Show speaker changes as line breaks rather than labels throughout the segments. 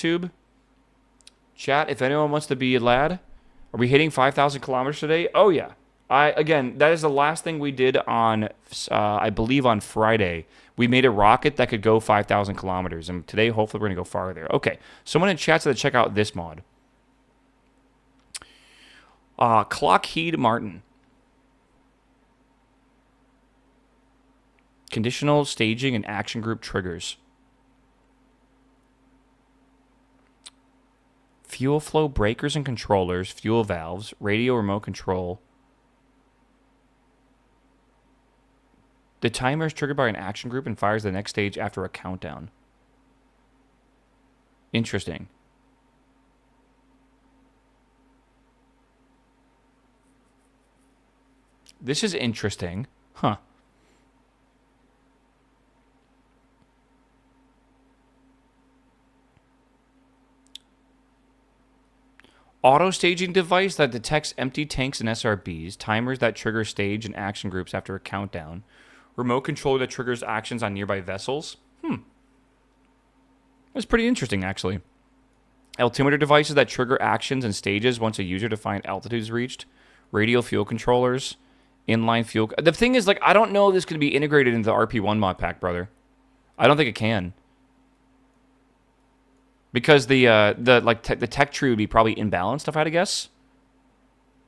YouTube. Chat, if anyone wants to be a lad. Are we hitting 5,000 kilometers today? Oh, yeah. Again, that is the last thing we did on, I believe, on Friday. We made a rocket that could go 5,000 kilometers, and today, hopefully, we're going to go farther. Okay, someone in chat said to check out this mod. Clockheed Martin. Conditional staging and action group triggers. Fuel flow breakers and controllers, fuel valves, radio remote control. The timer is triggered by an action group and fires the next stage after a countdown. Interesting. This is interesting. Huh. Auto-staging device that detects empty tanks and SRBs. Timers that trigger stage and action groups after a countdown. Remote controller that triggers actions on nearby vessels. That's pretty interesting, actually. Altimeter devices that trigger actions and stages once a user-defined altitude is reached. Radio fuel controllers. Inline fuel... The thing is, like, I don't know if this can be integrated into the RP-1 mod pack, brother. I don't think it can. Because the tech tree would be probably imbalanced, if I had to guess.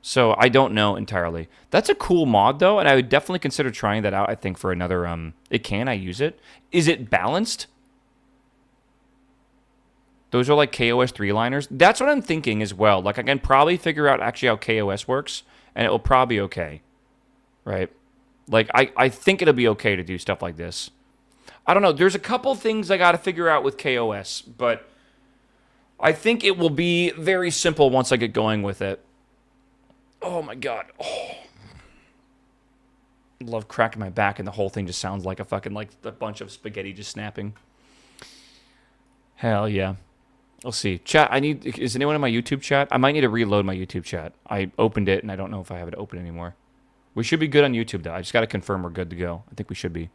So I don't know entirely. That's a cool mod, though, and I would definitely consider trying that out, I think, for another... I use it? Is it balanced? Those are like KOS 3-liners. That's what I'm thinking as well. Like, I can probably figure out actually how KOS works, and it will probably be okay. Right? Like, I think it'll be okay to do stuff like this. I don't know. There's a couple things I got to figure out with KOS, but... I think it will be very simple once I get going with it. Oh my god. Oh. I love cracking my back and the whole thing just sounds like a fucking, like, a bunch of spaghetti just snapping. Hell yeah. We'll see. Chat, is anyone in my YouTube chat? I might need to reload my YouTube chat. I opened it and I don't know if I have it open anymore. We should be good on YouTube though. I just got to confirm we're good to go. I think we should be.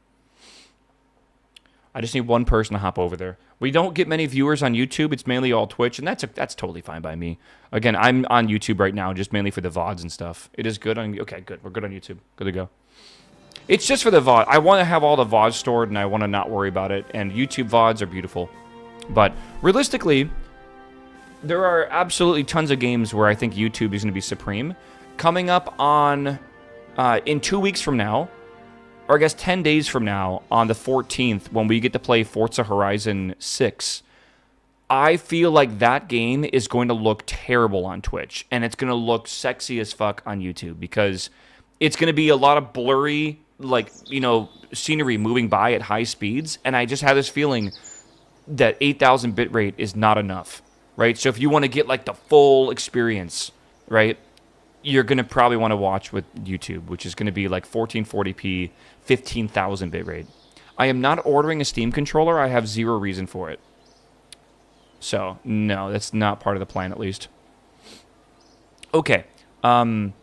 I just need one person to hop over there. We don't get many viewers on YouTube. It's mainly all Twitch, and that's totally fine by me. Again, I'm on YouTube right now, just mainly for the VODs and stuff. It is good on... Okay, good. We're good on YouTube. Good to go. It's just for the VOD. I want to have all the VODs stored, and I want to not worry about it. And YouTube VODs are beautiful. But realistically, there are absolutely tons of games where I think YouTube is going to be supreme. Coming up on... in 2 weeks from now... or I guess 10 days from now, on the 14th, when we get to play Forza Horizon 6, I feel like that game is going to look terrible on Twitch, and it's going to look sexy as fuck on YouTube, because it's going to be a lot of blurry, like, you know, scenery moving by at high speeds, and I just have this feeling that 8,000 bitrate is not enough, right? So if you want to get, like, the full experience, right, you're going to probably want to watch with YouTube, which is going to be like 1440p, 15,000 bitrate. I am not ordering a Steam controller. I have zero reason for it. So, no, that's not part of the plan, at least. Okay. I'm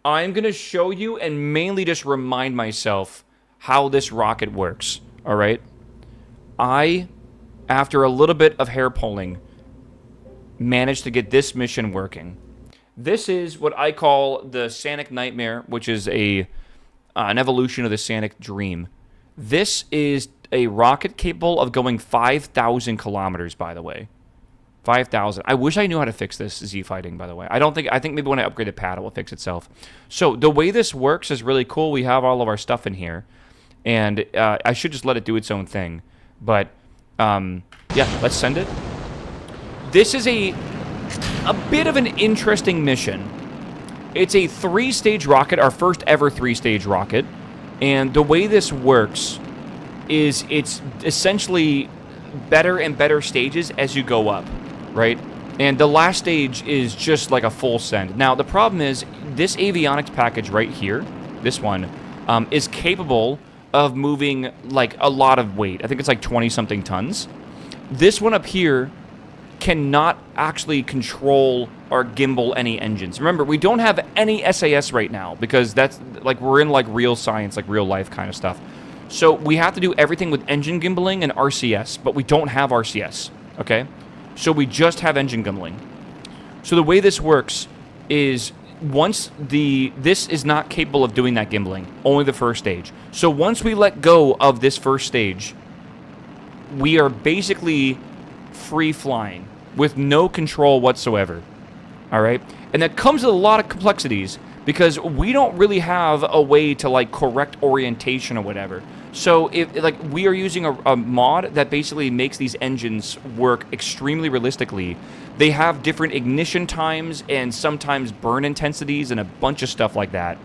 going to show you and mainly just remind myself how this rocket works, all right? I, after a little bit of hair pulling, managed to get this mission working. This is what I call the Sanic Nightmare, which is an evolution of the Sanic Dream. This is a rocket capable of going 5,000 kilometers, by the way. 5,000. I wish I knew how to fix this Z-fighting, by the way. I think maybe when I upgrade the pad, it will fix itself. So the way this works is really cool. We have all of our stuff in here. And I should just let it do its own thing. But, yeah, let's send it. This is a bit of an interesting mission. It's a 3-stage rocket, our first ever 3-stage rocket. And the way this works is it's essentially better and better stages as you go up, right? And the last stage is just like a full send. Now, the problem is this avionics package right here, this one, is capable of moving like a lot of weight. I think it's like 20-something tons. This one up here cannot actually control or gimbal any engines. Remember, we don't have any SAS right now because that's like we're in like real science, like real life kind of stuff. So we have to do everything with engine gimbaling and RCS, but we don't have RCS, okay? So we just have engine gimbaling. So the way this works is once this is not capable of doing that gimbaling, only the first stage. So once we let go of this first stage, we are basically free flying with no control whatsoever. All right? And that comes with a lot of complexities because we don't really have a way to like correct orientation or whatever. So if like we are using a mod that basically makes these engines work extremely realistically. They have different ignition times and sometimes burn intensities and a bunch of stuff like that.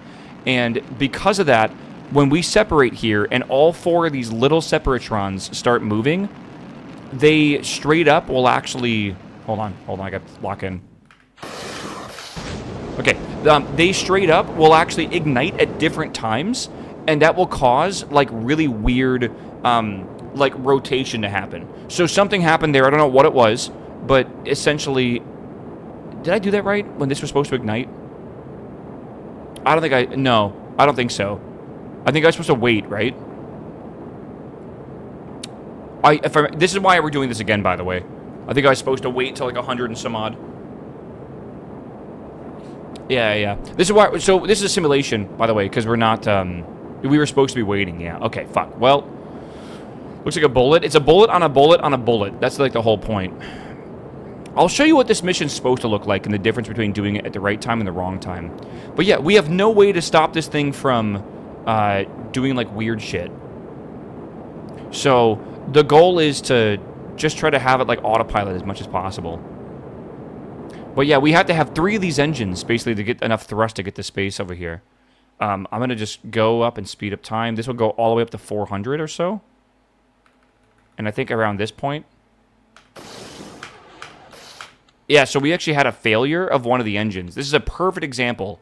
And because of that, when we separate here and all 4 of these little separatrons start moving, they straight up will actually... Hold on, I got to lock in. Okay, they straight up will actually ignite at different times, and that will cause, like, really weird, like, rotation to happen. So something happened there, I don't know what it was, but essentially... Did I do that right when this was supposed to ignite? No, I don't think so. I think I was supposed to wait, right? This is why we're doing this again, by the way. I think I was supposed to wait till like 100 and some odd. Yeah. This is why. So this is a simulation, by the way, because we're not. We were supposed to be waiting. Yeah. Okay. Fuck. Well, looks like a bullet. It's a bullet on a bullet on a bullet. That's like the whole point. I'll show you what this mission's supposed to look like and the difference between doing it at the right time and the wrong time. But yeah, we have no way to stop this thing from doing like weird shit. So the goal is to just try to have it like autopilot as much as possible. But yeah, we have to have 3 of these engines basically to get enough thrust to get the space over here. I'm going to just go up and speed up time. This will go all the way up to 400 or so. And I think around this point. Yeah, so we actually had a failure of one of the engines. This is a perfect example.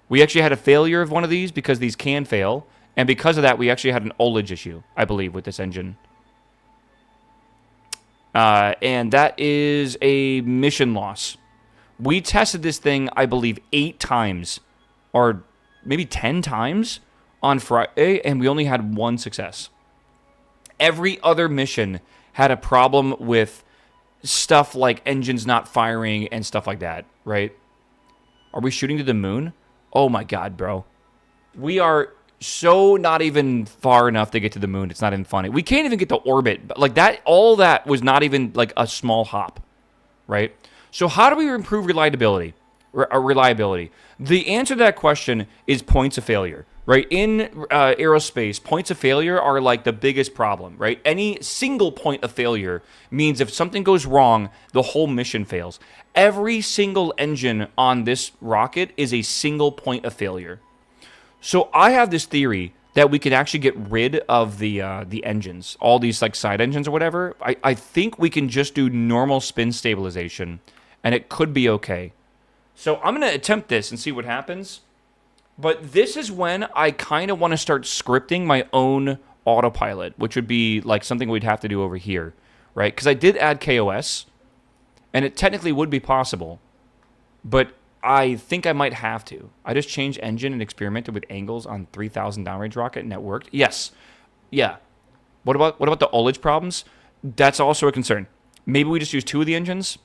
We actually had a failure of one of these because these can fail. And because of that, we actually had an ullage issue, I believe, with this engine. And that is a mission loss. We tested this thing, I believe, 8 times. Or maybe 10 times on Friday, and we only had 1 success. Every other mission had a problem with stuff like engines not firing and stuff like that, right? Are we shooting to the moon? Oh my god, bro. We are so not even far enough to get to the moon. It's not even funny. We can't even get to orbit. Like that, all that was not even like a small hop, right? So how do we improve reliability? Reliability. The answer to that question is points of failure, right? In aerospace, points of failure are like the biggest problem, right? Any single point of failure means if something goes wrong, the whole mission fails. Every single engine on this rocket is a single point of failure. So I have this theory that we could actually get rid of the engines, all these like side engines or whatever. I think we can just do normal spin stabilization, and it could be okay. So I'm going to attempt this and see what happens. But this is when I kind of want to start scripting my own autopilot, which would be like something we'd have to do over here, right? Because I did add KOS, and it technically would be possible. But I think I might have to. I just changed engine and experimented with angles on 3000 downrange rocket, and that worked. Yes. Yeah. What about the ullage problems? That's also a concern. Maybe we just use 2 of the engines?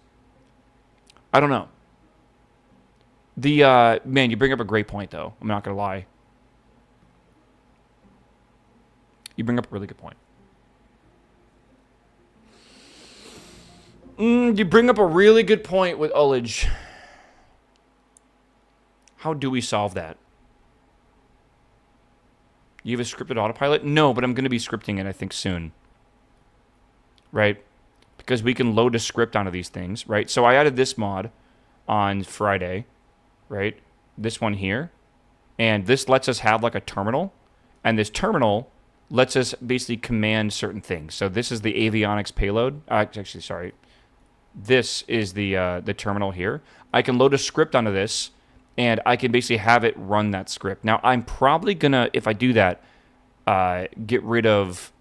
I don't know. Man, you bring up a great point, though. I'm not going to lie. You bring up a really good point. You bring up a really good point with ullage. How do we solve that? You have a scripted autopilot? No, but I'm going to be scripting it, I think, soon. Right? Because we can load a script onto these things, right? So I added this mod on Friday. Right? This one here. And this lets us have like a terminal. And this terminal lets us basically command certain things. So this is the avionics payload. Actually, sorry. This is the terminal here. I can load a script onto this, and I can basically have it run that script. Now, I'm probably going to, if I do that, get rid of,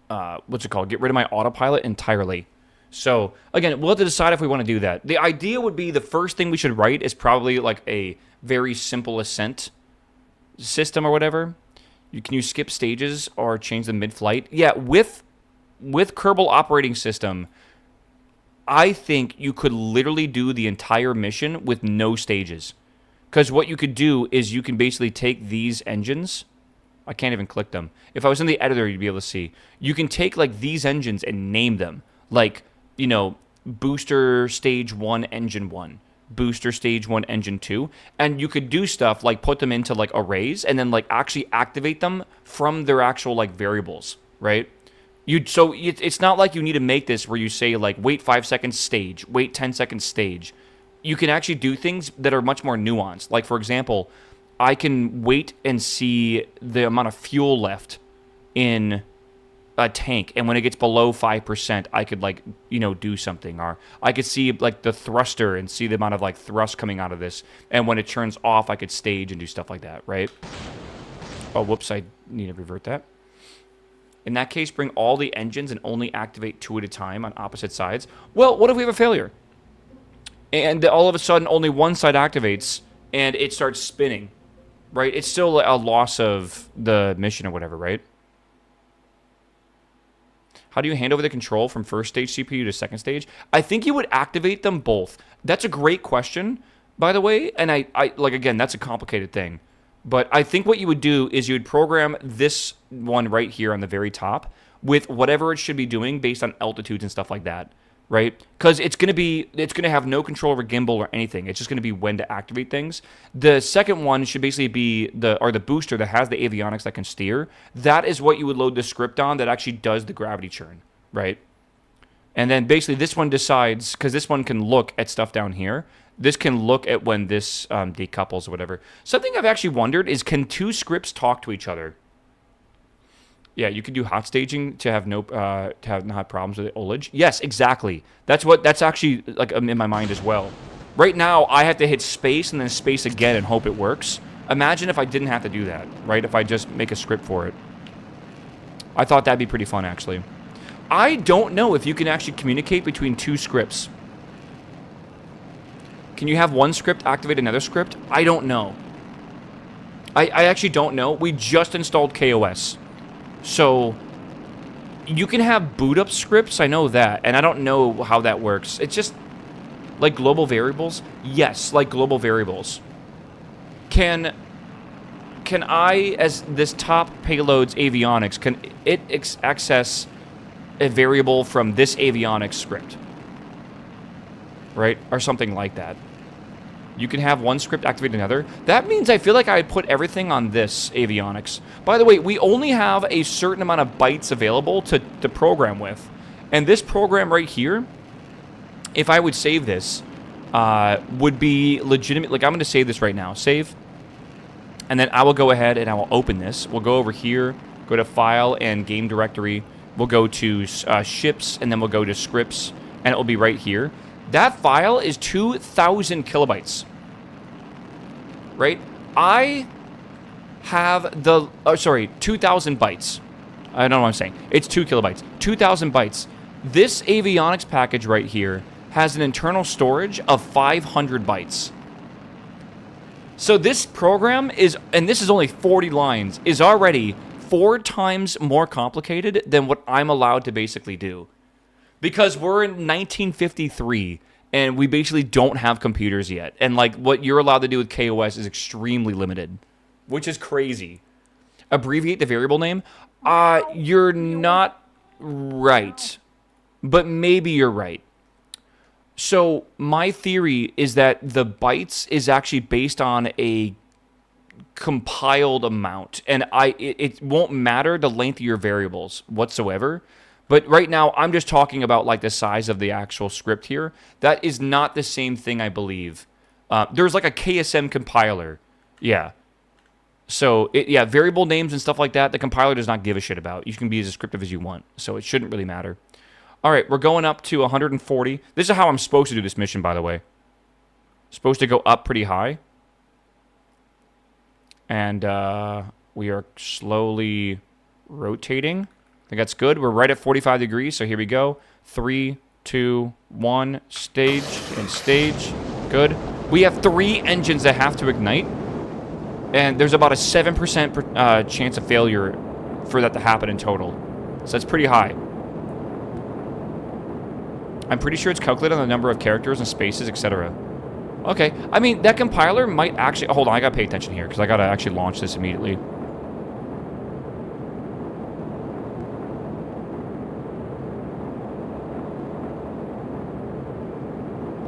Get rid of my autopilot entirely. So, again, we'll have to decide if we want to do that. The idea would be the first thing we should write is probably like a very simple ascent system or whatever. Can you skip stages or change them mid-flight? Yeah, with with Kerbal operating system, I think you could literally do the entire mission with no stages. Because what you could do is you can basically take these engines. I can't even click them. If I was in the editor, you'd be able to see. You can take like these engines and name them. Like, you know, booster stage 1, engine 1. Booster stage 1, engine 2. And you could do stuff like put them into like arrays and then like actually activate them from their actual like variables, right? So it's not like you need to make this where you say like wait 5 seconds stage, wait 10 seconds stage. You can actually do things that are much more nuanced. Like for example, I can wait and see the amount of fuel left in a tank, and when it gets below 5%, I could like, you know, do something. Or I could see like the thruster and see the amount of like thrust coming out of this, and when it turns off, I could stage and do stuff like that, right? Oh, whoops, I need to revert that. In that case, bring all the engines and only activate 2 at a time on opposite sides. Well, what if we have a failure? And all of a sudden, only one side activates, and it starts spinning, right? It's still a loss of the mission or whatever, right? How do you hand over the control from first stage CPU to second stage? I think you would activate them both. That's a great question, by the way. And I like, again, that's a complicated thing. But I think what you would do is you would program this one right here on the very top with whatever it should be doing based on altitudes and stuff like that, right? Because it's going to have no control over gimbal or anything. It's just going to be when to activate things. The second one should basically be the booster that has the avionics that can steer. That is what you would load the script on that actually does the gravity churn, right? And then basically this one decides, because this one can look at stuff down here. This can look at when this decouples or whatever. Something I've actually wondered is, can 2 scripts talk to each other? Yeah, you could do hot staging to have not have problems with the ullage. Yes, exactly. That's actually like in my mind as well. Right now, I have to hit space and then space again and hope it works. Imagine if I didn't have to do that, right? If I just make a script for it. I thought that'd be pretty fun, actually. I don't know if you can actually communicate between 2 scripts. Can you have one script activate another script? I don't know. I actually don't know. We just installed KOS. So, you can have boot up scripts, I know that, and I don't know how that works. It's just, like global variables? Yes, like global variables. Can I, as this top payload's avionics, can it access a variable from this avionics script? Right? Or something like that. You can have one script activate another. That means I feel like I put everything on this avionics. By the way, we only have a certain amount of bytes available to program with. And this program right here, if I would save this, would be legitimate. Like, I'm going to save this right now. Save. And then I will go ahead and I will open this. We'll go over here, go to File and Game Directory. We'll go to Ships, and then we'll go to Scripts, and it will be right here. That file is 2,000 kilobytes, right? I have 2,000 bytes. I don't know what I'm saying. It's 2 kilobytes, 2,000 bytes. This avionics package right here has an internal storage of 500 bytes. So this program is, and this is only 40 lines, is already 4 times more complicated than what I'm allowed to basically do. Because we're in 1953, and we basically don't have computers yet. And, like, what you're allowed to do with KOS is extremely limited, which is crazy. Abbreviate the variable name? You're not right. But maybe you're right. So, my theory is that the bytes is actually based on a compiled amount. And it won't matter the length of your variables whatsoever. But right now, I'm just talking about like the size of the actual script here. That is not the same thing, I believe. There's like a KSM compiler. Yeah. So, variable names and stuff like that, the compiler does not give a shit about. You can be as descriptive as you want. So it shouldn't really matter. All right, we're going up to 140. This is how I'm supposed to do this mission, by the way. Supposed to go up pretty high. And we are slowly rotating. I think that's good. We're right at 45 degrees, so here we go. 3, 2, 1, stage and stage. Good. We have 3 engines that have to ignite, and there's about a 7% chance of failure for that to happen in total. So that's pretty high. I'm pretty sure it's calculated on the number of characters and spaces, etc. Okay. I mean, that compiler might actually... Hold on, I gotta pay attention here, because I gotta actually launch this immediately.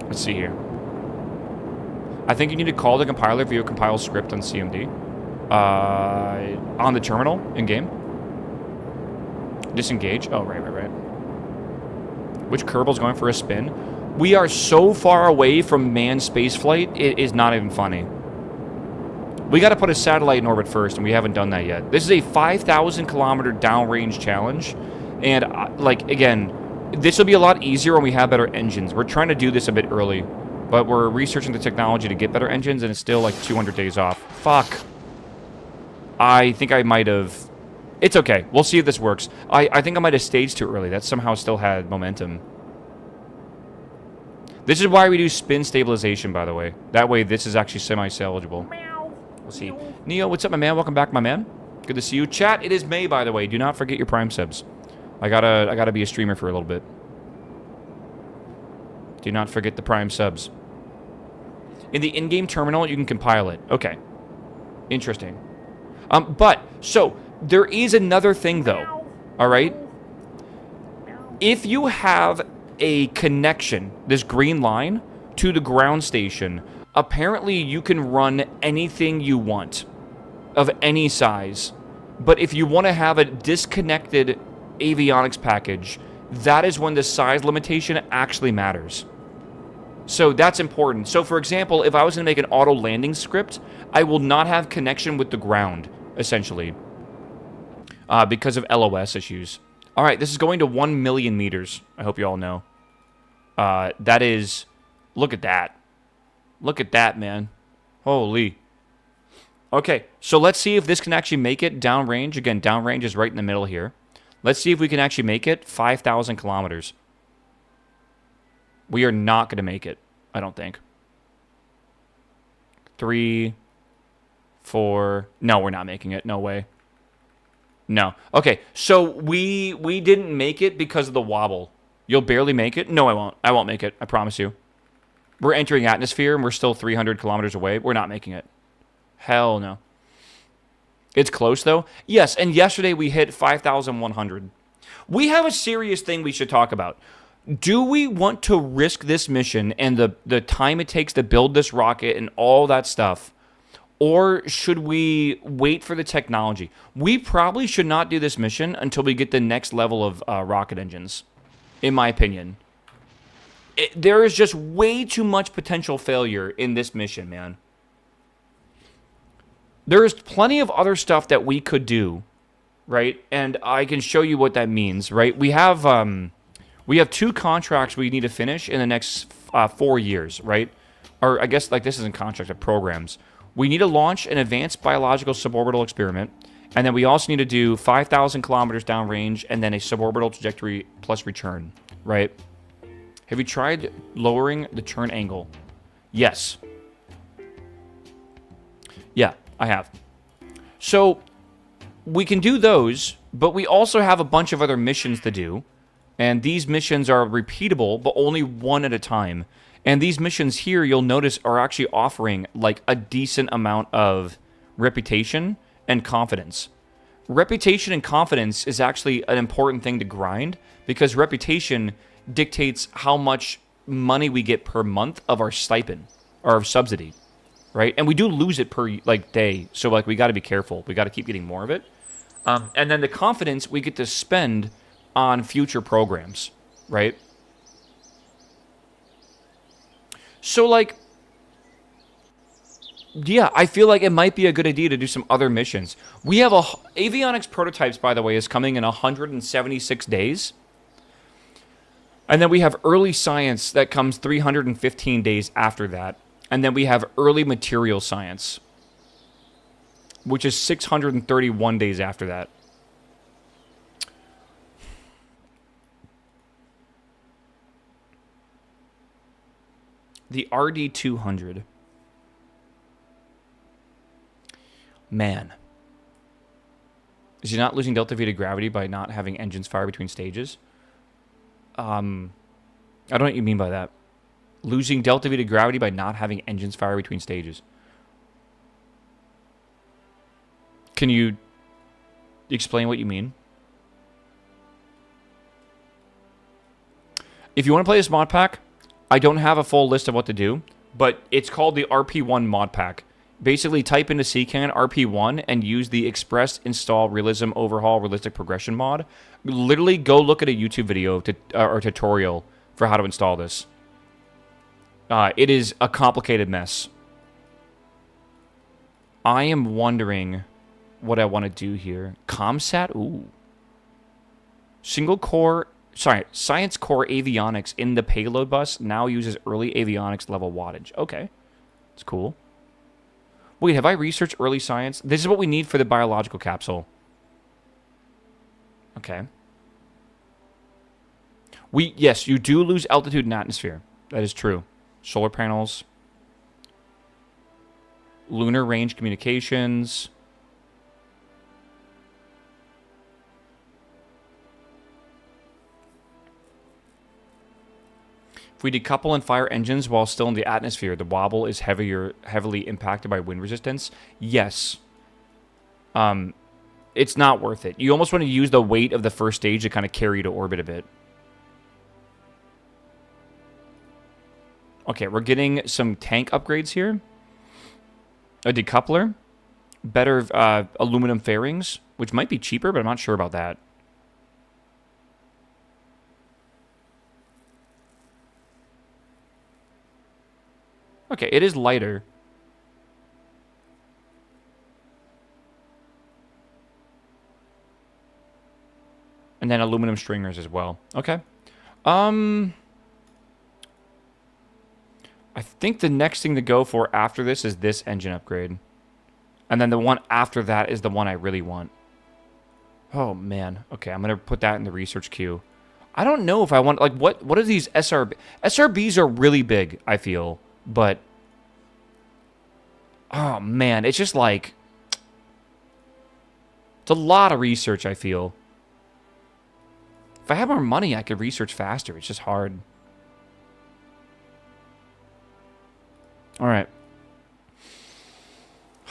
Let's see here. I think you need to call the compiler via compile script on CMD. On the terminal, in-game. Disengage. Oh, right. Which Kerbal's going for a spin? We are so far away from manned spaceflight, it is not even funny. We got to put a satellite in orbit first, and we haven't done that yet. This is a 5,000 kilometer downrange challenge, and like again, this will be a lot easier when we have better engines. We're trying to do this a bit early, but we're researching the technology to get better engines, and it's still like 200 days off. Fuck. I think I might have... It's okay. We'll see if this works. I think I might have staged too early. That somehow still had momentum. This is why we do spin stabilization, by the way. That way, this is actually semi-salvageable. We'll see. Neo, what's up, my man? Welcome back, my man. Good to see you. Chat, it is May, by the way. Do not forget your Prime subs. I gotta be a streamer for a little bit. Do not forget the Prime subs. In the in-game terminal, you can compile it. Okay. Interesting. So, there is another thing, though. Alright? If you have a connection, this green line, to the ground station, apparently you can run anything you want of any size. But if you want to have a disconnected avionics package, that is when the size limitation actually matters. So that's important. So for example, if I was going to make an auto landing script, I will not have connection with the ground, essentially, because of LOS issues. All right, this is going to 1 million meters. I hope you all know. That is... Look at that. Look at that, man. Holy. Okay, so let's see if this can actually make it downrange. Again, downrange is right in the middle here. Let's see if we can actually make it 5,000 kilometers. We are not going to make it, I don't think. 3, 4... No, we're not making it. No way. No. Okay, so we didn't make it because of the wobble. You'll barely make it? No, I won't. I won't make it. I promise you. We're entering atmosphere, and we're still 300 kilometers away. We're not making it. Hell no. It's close, though. Yes, and yesterday we hit 5,100. We have a serious thing we should talk about. Do we want to risk this mission and the time it takes to build this rocket and all that stuff? Or should we wait for the technology? We probably should not do this mission until we get the next level of rocket engines, in my opinion. There is just way too much potential failure in this mission, man. There's plenty of other stuff that we could do, right? And I can show you what that means, right? We have 2 contracts we need to finish in the next 4 years, right? Or I guess like this isn't contracts, but programs. We need to launch an advanced biological suborbital experiment, and then we also need to do 5,000 kilometers downrange and then a suborbital trajectory plus return, right? Have you tried lowering the turn angle? Yes. Yeah, I have. So we can do those, but we also have a bunch of other missions to do, and these missions are repeatable, but only one at a time. And these missions here, you'll notice, are actually offering like a decent amount of reputation and confidence. Reputation and confidence is actually an important thing to grind because reputation dictates how much money we get per month of our stipend or our subsidy, right? And we do lose it per like day, so like we got to be careful. We got to keep getting more of it. And then the confidence we get to spend on future programs, right? So, like, yeah, I feel like it might be a good idea to do some other missions. We have avionics prototypes, by the way, is coming in 176 days. And then we have early science that comes 315 days after that. And then we have early material science, which is 631 days after that. The RD-200. Man. Is he not losing delta V to gravity by not having engines fire between stages? I don't know what you mean by that. Losing delta V to gravity by not having engines fire between stages. Can you explain what you mean? If you want to play this mod pack, I don't have a full list of what to do, but it's called the RP-1 mod pack. Basically, type into CCAN RP-1 and use the Express Install Realism Overhaul Realistic Progression mod. Literally, go look at a YouTube video or tutorial for how to install this. It is a complicated mess. I am wondering what I want to do here. ComSat? Ooh. Single core... Sorry, Science Core Avionics in the payload bus now uses early avionics level wattage. Okay. It's cool. Wait, have I researched early science? This is what we need for the biological capsule. Okay. Yes, you do lose altitude and atmosphere. That is true. Solar panels. Lunar range communications. If we decouple and fire engines while still in the atmosphere, the wobble is heavily impacted by wind resistance. Yes. It's not worth it. You almost want to use the weight of the first stage to kind of carry you to orbit a bit. Okay, we're getting some tank upgrades here. A decoupler. Better aluminum fairings, which might be cheaper, but I'm not sure about that. Okay, it is lighter. And then aluminum stringers as well. Okay. I think the next thing to go for after this is this engine upgrade. And then the one after that is the one I really want. Oh, man. Okay, I'm going to put that in the research queue. I don't know if I want... Like, what are these SRB... SRBs are really big, I feel. But... Oh, man. It's just like... It's a lot of research, I feel. If I had more money, I could research faster. It's just hard. All right.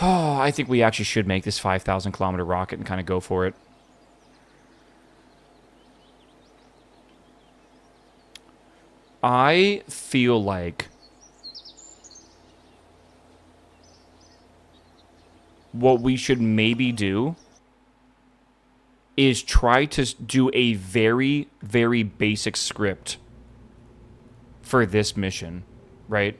Oh, I think we actually should make this 5,000 kilometer rocket and kind of go for it. I feel like what we should maybe do is try to do a very, very basic script for this mission, right?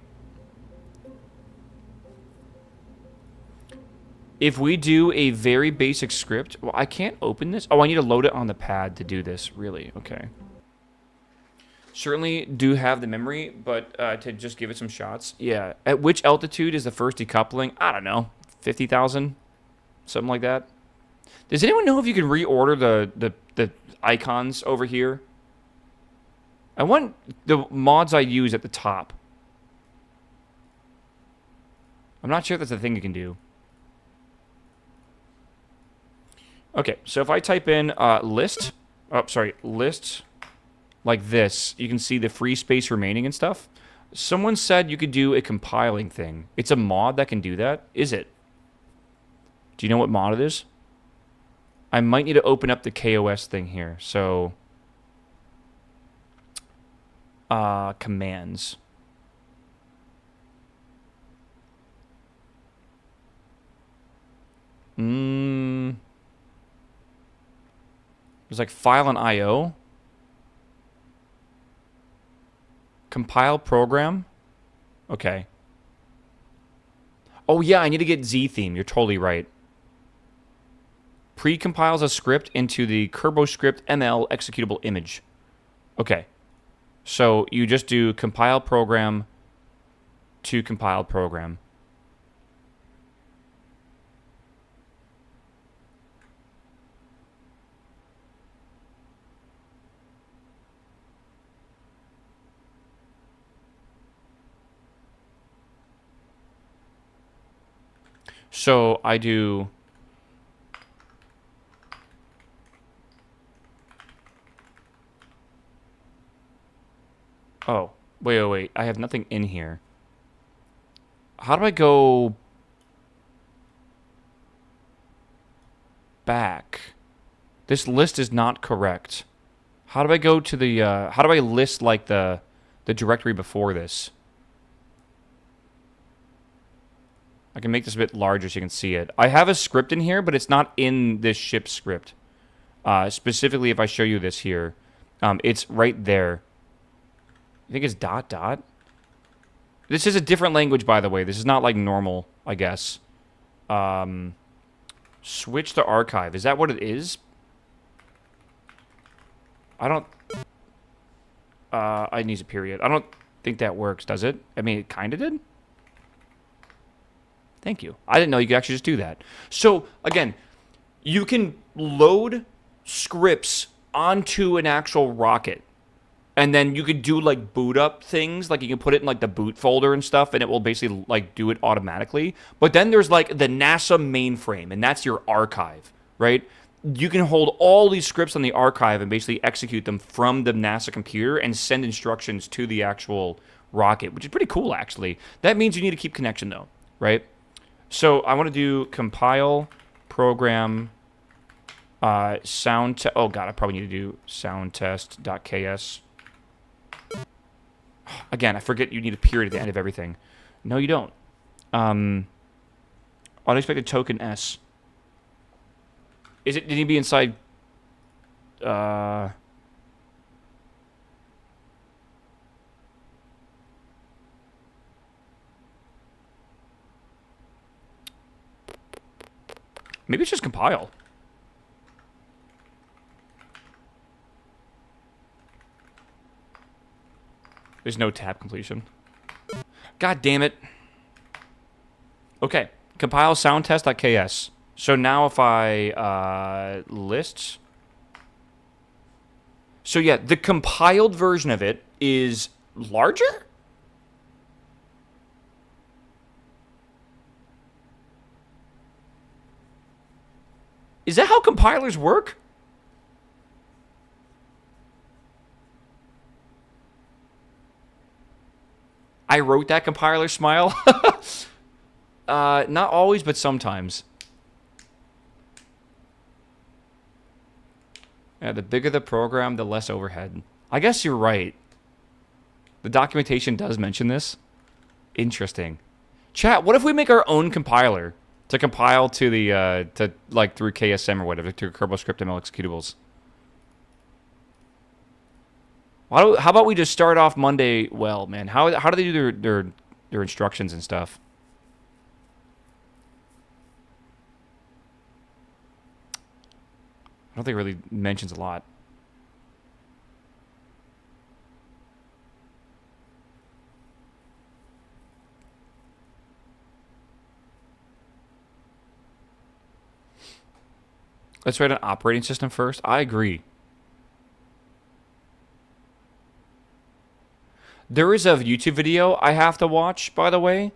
If we do a very basic script... Well, I can't open this. Oh, I need to load it on the pad to do this. Really? Okay. Certainly do have the memory, but to just give it some shots. Yeah. At which altitude is the first decoupling? I don't know. 50,000? Something like that. Does anyone know if you can reorder the icons over here? I want the mods I use at the top. I'm not sure if that's a thing you can do. Okay, so if I type in list, like this, you can see the free space remaining and stuff. Someone said you could do a compiling thing. It's a mod that can do that. Is it? Do you know what mod it is? I might need to open up the KOS thing here. So, commands. There's like file and IO. Compile program. Okay. Oh yeah, I need to get Z theme. You're totally right. Pre-compiles a script into the Kerbal script ML executable image. Okay. So you just do compile program to compiled program. So I do Oh, wait. I have nothing in here. How do I go back? This list is not correct. How do I go to the, how do I list, like, the directory before this? I can make this a bit larger so you can see it. I have a script in here, but it's not in this ship script. Specifically, if I show you this here, it's right there. You think it's ... This is a different language, by the way. This is not like normal, I guess. Switch to archive. Is that what it is? I don't... I need a period. I don't think that works, does it? I mean, it kind of did. Thank you. I didn't know you could actually just do that. So, again, you can load scripts onto an actual rocket. And then you could do, like, boot up things. Like, you can put it in, like, the boot folder and stuff, and it will basically, like, do it automatically. But then there's, like, the NASA mainframe, and that's your archive, right? You can hold all these scripts on the archive and basically execute them from the NASA computer and send instructions to the actual rocket, which is pretty cool, actually. That means you need to keep connection, though, right? So I want to do compile program sound. Oh god, I probably need to do soundtest.ks. Again, I forget you need a period at the end of everything. No, you don't. Unexpected token S. Is it? Did he be inside? Maybe it's just compile. There's no tab completion. God damn it. Okay. Compile soundtest.ks. So now if I list... So yeah, the compiled version of it is larger? Is that how compilers work? I wrote that compiler, smile. Not always, but sometimes. Yeah, the bigger the program, the less overhead. I guess you're right. The documentation does mention this. Interesting. Chat, what if we make our own compiler to compile to the, like, through KSM or whatever, to Kerbal script ML executables? How about we just start off Monday well, man? How do they do their instructions and stuff? I don't think it really mentions a lot. Let's write an operating system first. I agree. There is a YouTube video I have to watch, by the way.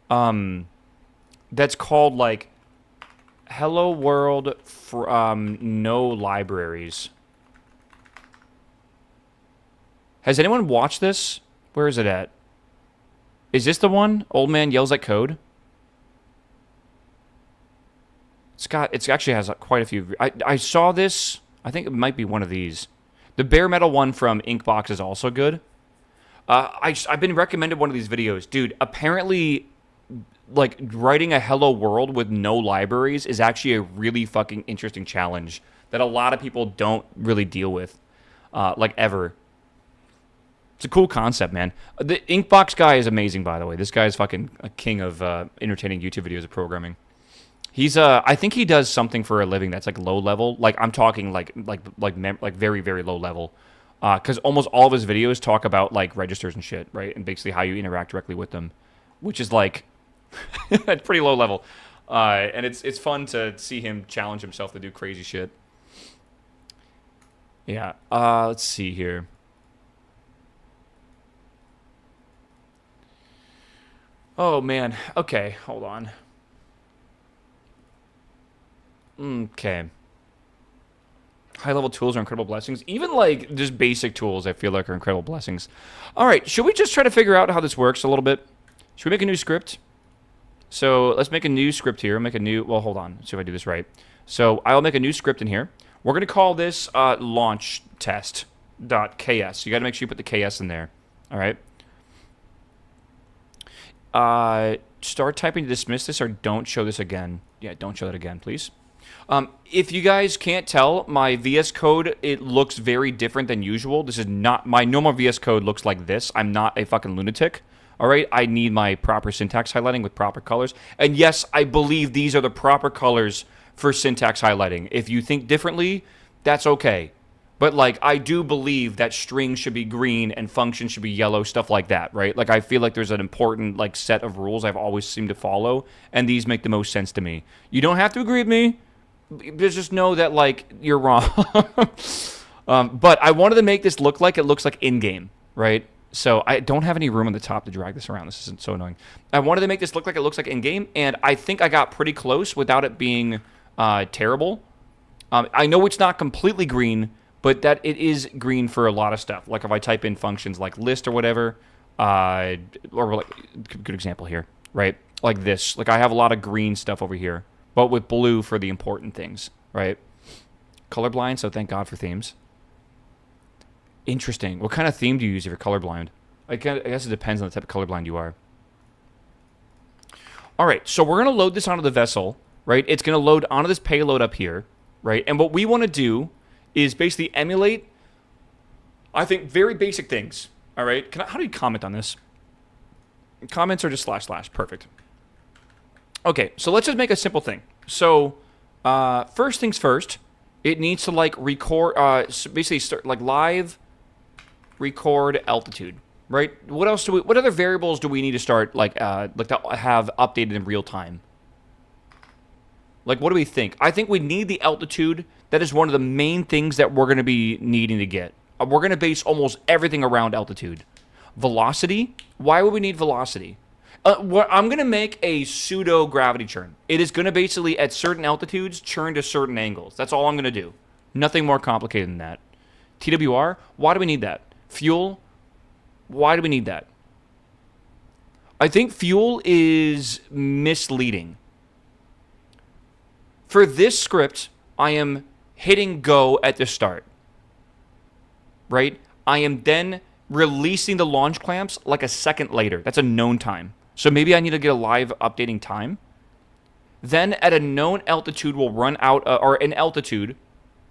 That's called, like, Hello World No Libraries. Has anyone watched this? Where is it at? Is this the one? Old Man Yells at Code? It actually has quite a few. I saw this. I think it might be one of these. The bare metal one from Inkbox is also good. I've been recommended one of these videos. Dude, apparently, like, writing a Hello World with no libraries is actually a really fucking interesting challenge that a lot of people don't really deal with, like, ever. It's a cool concept, man. The Inkbox guy is amazing, by the way. This guy is fucking a king of entertaining YouTube videos of programming. He's I think he does something for a living that's like low level. Like, I'm talking like very, very low level. Because almost all of his videos talk about, like, registers and shit, right? And basically how you interact directly with them, which is, like, it's pretty low level. And it's fun to see him challenge himself to do crazy shit. Yeah. Let's see here. Oh, man. Okay, hold on. Okay. High-level tools are incredible blessings. Even, like, just basic tools I feel like are incredible blessings. All right, should we just try to figure out how this works a little bit? Should we make a new script? So let's make a new script here. Make a new... Well, hold on. Let's see if I do this right. So I'll make a new script in here. We're going to call this launch test.ks. You got to make sure you put the KS in there. All right. Start typing to dismiss this or don't show this again. Yeah, don't show that again, please. If you guys can't tell, my VS Code, it looks very different than usual. This is not... My normal VS Code looks like this. I'm not a fucking lunatic. All right? I need my proper syntax highlighting with proper colors. And yes, I believe these are the proper colors for syntax highlighting. If you think differently, that's okay. But, like, I do believe that strings should be green and functions should be yellow, stuff like that, right? Like, I feel like there's an important, like, set of rules I've always seemed to follow, and these make the most sense to me. You don't have to agree with me. Just know that, like, you're wrong. But I wanted to make this look like it looks like in-game, right? So I don't have any room on the top to drag this around. This isn't so annoying. I wanted to make this look like it looks like in-game, and I think I got pretty close without it being terrible. I know it's not completely green, but that it is green for a lot of stuff. Like if I type in functions like list or whatever, or like, good example here, right? Like this. Like I have a lot of green stuff over here, but with blue for the important things, right? Colorblind, so thank God for themes. Interesting. What kind of theme do you use if you're colorblind? I guess it depends on the type of colorblind you are. All right, so we're going to load this onto the vessel, right? It's going to load onto this payload up here, right? And what we want to do is basically emulate, I think, very basic things, all right? How do you comment on this? Comments are just // perfect. Okay, so let's just make a simple thing. So first things first, it needs to like record, basically start like live record altitude, right? What else what other variables do we need to start like to have updated in real time? Like what do we think? I think we need the altitude. That is one of the main things that we're going to be needing to get. We're going to base almost everything around altitude. Velocity, why would we need velocity? I'm going to make a pseudo gravity churn. It is going to basically, at certain altitudes, churn to certain angles. That's all I'm going to do. Nothing more complicated than that. TWR, why do we need that? Fuel, why do we need that? I think fuel is misleading. For this script, I am hitting go at the start. Right? I am then releasing the launch clamps like a second later. That's a known time. So maybe I need to get a live updating time. Then at a known altitude, we'll run out, or an altitude,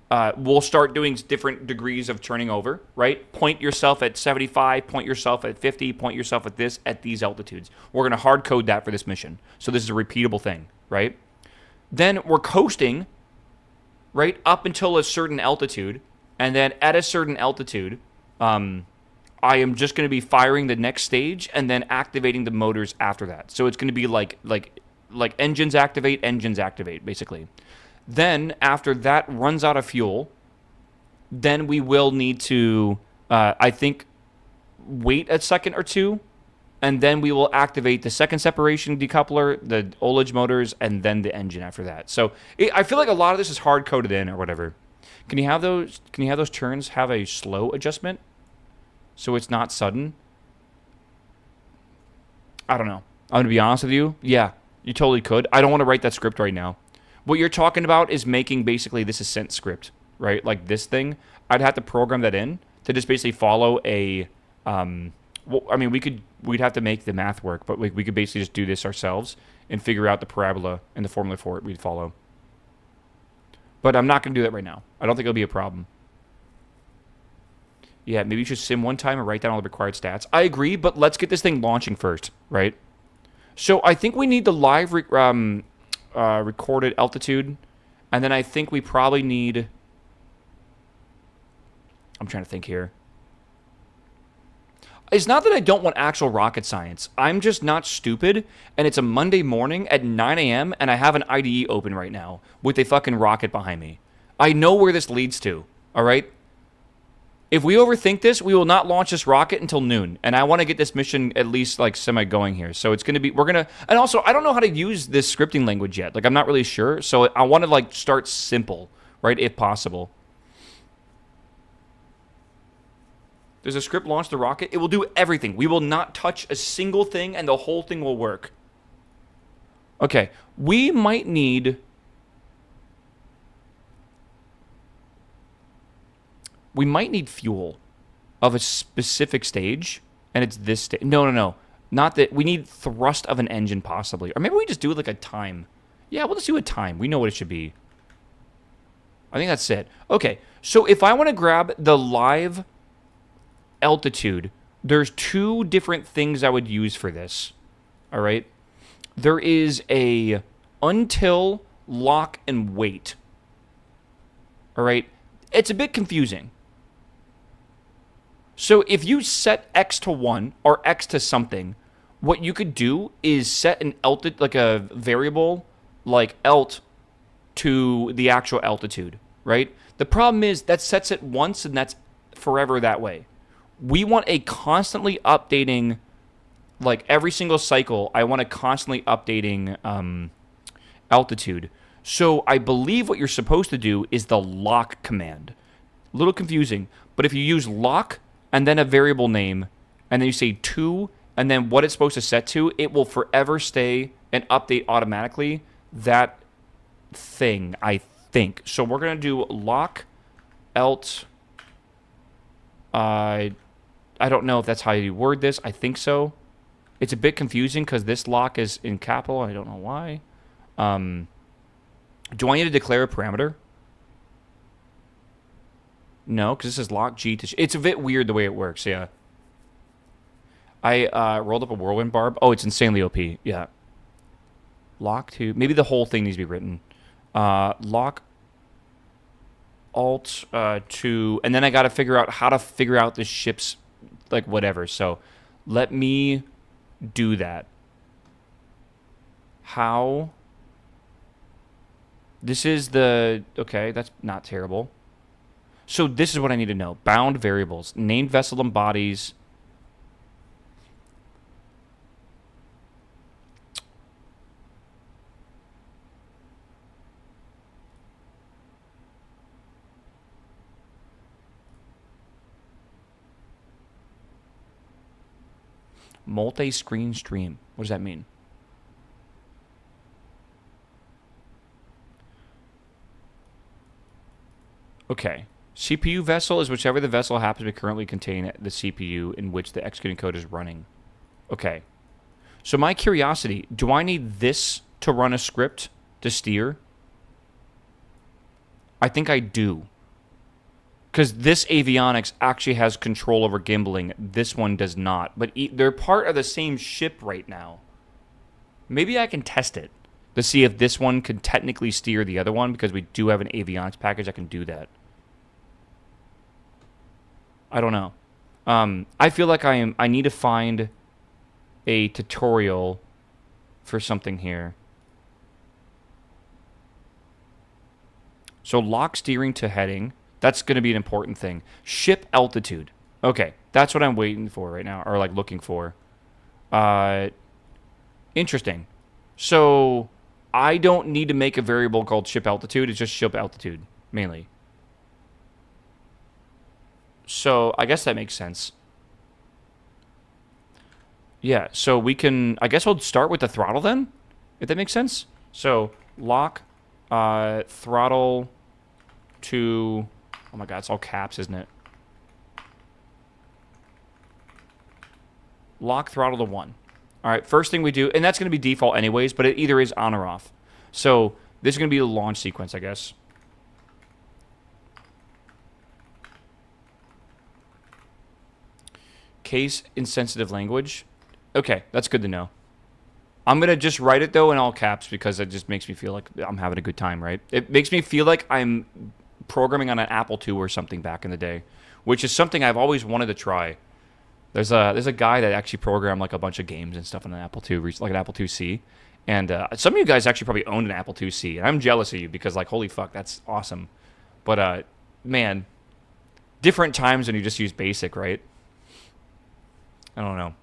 we'll start doing different degrees of turning over, right? Point yourself at 75, point yourself at 50, point yourself at this, at these altitudes. We're going to hard code that for this mission. So this is a repeatable thing, right? Then we're coasting, right, up until a certain altitude. And then at a certain altitude, I am just going to be firing the next stage and then activating the motors after that. So it's going to be like engines activate, basically. Then after that runs out of fuel, then we will need to, I think, wait a second or two, and then we will activate the second separation decoupler, the ullage motors, and then the engine after that. So I feel like a lot of this is hard coded in or whatever. Can you have those? Can you have those turns have a slow adjustment? So it's not sudden. I don't know. I'm going to be honest with you. Yeah, you totally could. I don't want to write that script right now. What you're talking about is making basically this ascent script, right? Like this thing. I'd have to program that in to just basically follow a... well, I mean, we'd have to make the math work, but we could basically just do this ourselves and figure out the parabola and the formula for it we'd follow. But I'm not going to do that right now. I don't think it'll be a problem. Yeah, maybe you should sim one time and write down all the required stats. I agree, but let's get this thing launching first, right? So I think we need the live recorded altitude, and then I think we probably need... I'm trying to think here. It's not that I don't want actual rocket science. I'm just not stupid, and it's a Monday morning at 9 a.m., and I have an IDE open right now with a fucking rocket behind me. I know where this leads to, all right? If we overthink this, we will not launch this rocket until noon, and I want to get this mission at least, like, semi-going here. So it's going to be... We're going to... And also, I don't know how to use this scripting language yet. Like, I'm not really sure, so I want to, like, start simple, right, if possible. Does a script launch the rocket? It will do everything. We will not touch a single thing, and the whole thing will work. Okay, we might need... We might need fuel of a specific stage, and it's this stage. No. Not that. We need thrust of an engine, possibly. Or maybe we just do it like a time. Yeah, we'll just do a time. We know what it should be. I think that's it. Okay, so if I want to grab the live altitude, there's two different things I would use for this. All right? There is a until, lock, and wait. All right? It's a bit confusing. So if you set X to 1 or X to something, what you could do is set an altitude, like a variable, like alt, to the actual altitude, right? The problem is that sets it once and that's forever that way. We want a constantly updating, like every single cycle, I want a constantly updating altitude. So I believe what you're supposed to do is the lock command. A little confusing, but if you use lock and then a variable name, and then you say 2, and then what it's supposed to set to, it will forever stay and update automatically that thing, I think. So we're going to do lock alt. I don't know if that's how you word this. I think so. It's a bit confusing because this lock is in capital. I don't know why. Do I need to declare a parameter? No, because this is lock G to... It's a bit weird the way it works, yeah. I rolled up a whirlwind barb. Oh, it's insanely OP, yeah. Lock to... Maybe the whole thing needs to be written. Lock alt to... And then I got to figure out how to figure out the ship's... Like, whatever. So, let me do that. How... This is the... Okay, that's not terrible. So this is what I need to know. Bound variables. Named vessel and bodies. Multi-screen stream. What does that mean? Okay. CPU vessel is whichever the vessel happens to currently contain the CPU in which the executing code is running. Okay. So my curiosity, do I need this to run a script to steer? I think I do. Because this avionics actually has control over gimbaling. This one does not. But they're part of the same ship right now. Maybe I can test it to see if this one could technically steer the other one, because we do have an avionics package that can do that. I don't know. I feel like I need to find a tutorial for something here. So lock steering to heading. That's going to be an important thing. Ship altitude. Okay, that's what I'm waiting for right now, or like looking for. Interesting. So I don't need to make a variable called ship altitude. It's just ship altitude, mainly. So I guess that makes sense. Yeah, so we can... I guess we'll start with the throttle then, if that makes sense. So lock throttle to... Oh my god, it's all caps, isn't it? Lock throttle to 1. All right, first thing we do... And that's going to be default anyways, but it either is on or off. So this is going to be the launch sequence, I guess. Case insensitive language. Okay, that's good to know. I'm going to just write it, though, in all caps because it just makes me feel like I'm having a good time, right? It makes me feel like I'm programming on an Apple II or something back in the day, which is something I've always wanted to try. There's a guy that actually programmed like a bunch of games and stuff on an Apple II, like an Apple IIc. And some of you guys actually probably owned an Apple IIc. And I'm jealous of you because, like, holy fuck, that's awesome. But, man, different times when you just use BASIC, right? I don't know.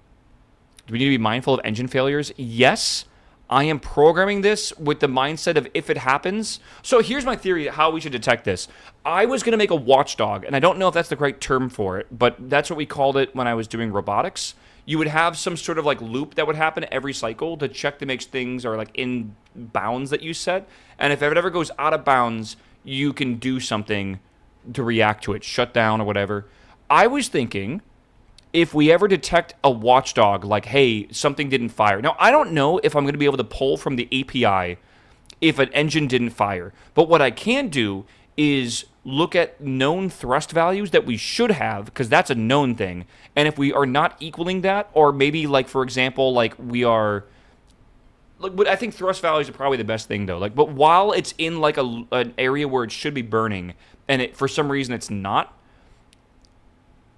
Do we need to be mindful of engine failures? Yes. I am programming this with the mindset of if it happens. So here's my theory how we should detect this. I was going to make a watchdog, and I don't know if that's the right term for it, but that's what we called it when I was doing robotics. You would have some sort of like loop that would happen every cycle to check to make things are like in bounds that you set. And if it ever goes out of bounds, you can do something to react to it, shut down or whatever. I was thinking if we ever detect a watchdog, like, hey, something didn't fire. Now, I don't know if I'm going to be able to pull from the API if an engine didn't fire. But what I can do is look at known thrust values that we should have, because that's a known thing. And if we are not equaling that, or maybe, like, for example, like, we are... Like, I think thrust values are probably the best thing, though. Like, but while it's in, like, an area where it should be burning, and it, for some reason it's not,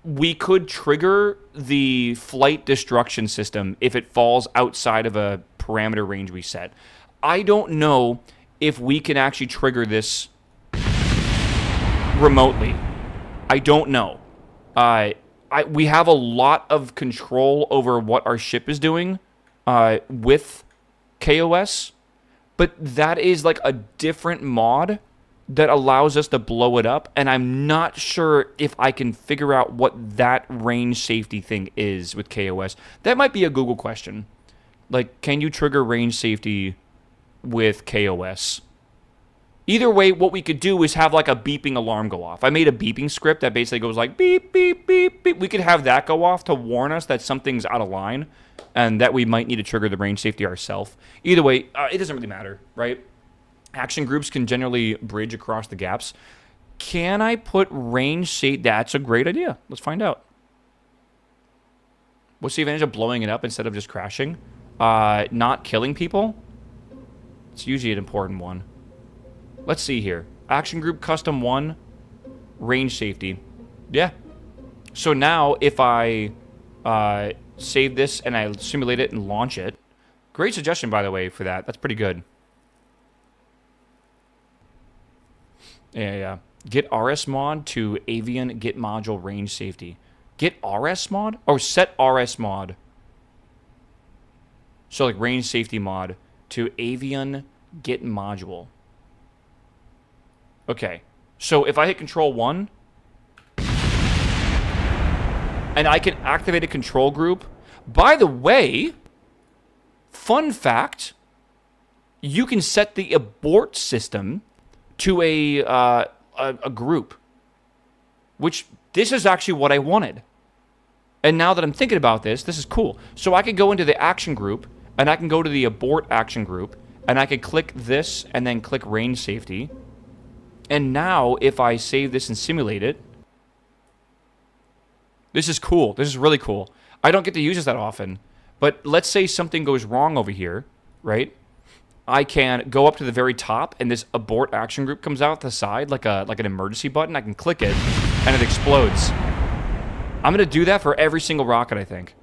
we could trigger the flight destruction system if it falls outside of a parameter range we set. I don't know if we can actually trigger this remotely. I don't know. We have a lot of control over what our ship is doing with KOS, but that is like a different mod that allows us to blow it up, and I'm not sure if I can figure out what that range safety thing is with KOS. That might be a Google question. Like, can you trigger range safety with KOS? Either way, what we could do is have like a beeping alarm go off. I made a beeping script that basically goes like beep, beep, beep, beep. We could have that go off to warn us that something's out of line and that we might need to trigger the range safety ourselves. Either way, it doesn't really matter, right? Action groups can generally bridge across the gaps. Can I put range safety? That's a great idea. Let's find out. What's the advantage of blowing it up instead of just crashing? Not killing people? It's usually an important one. Let's see here. Action group custom 1. Range safety. Yeah. So now if I save this and I simulate it and launch it. Great suggestion, by the way, for that. That's pretty good. Yeah. Get RS mod to avian get module range safety. Get RS mod? Or set RS mod. So like range safety mod to avian get module. Okay. So if I hit control 1 and I can activate a control group. By the way, fun fact, you can set the abort system to a group, which this is actually what I wanted. And now that I'm thinking about this, this is cool. So I could go into the action group, and I can go to the abort action group, and I could click this, and then click range safety. And now, if I save this and simulate it, this is cool. This is really cool. I don't get to use this that often. But let's say something goes wrong over here, right? I can go up to the very top, and this abort action group comes out the side like an emergency button. I can click it, and it explodes. I'm going to do that for every single rocket, I think.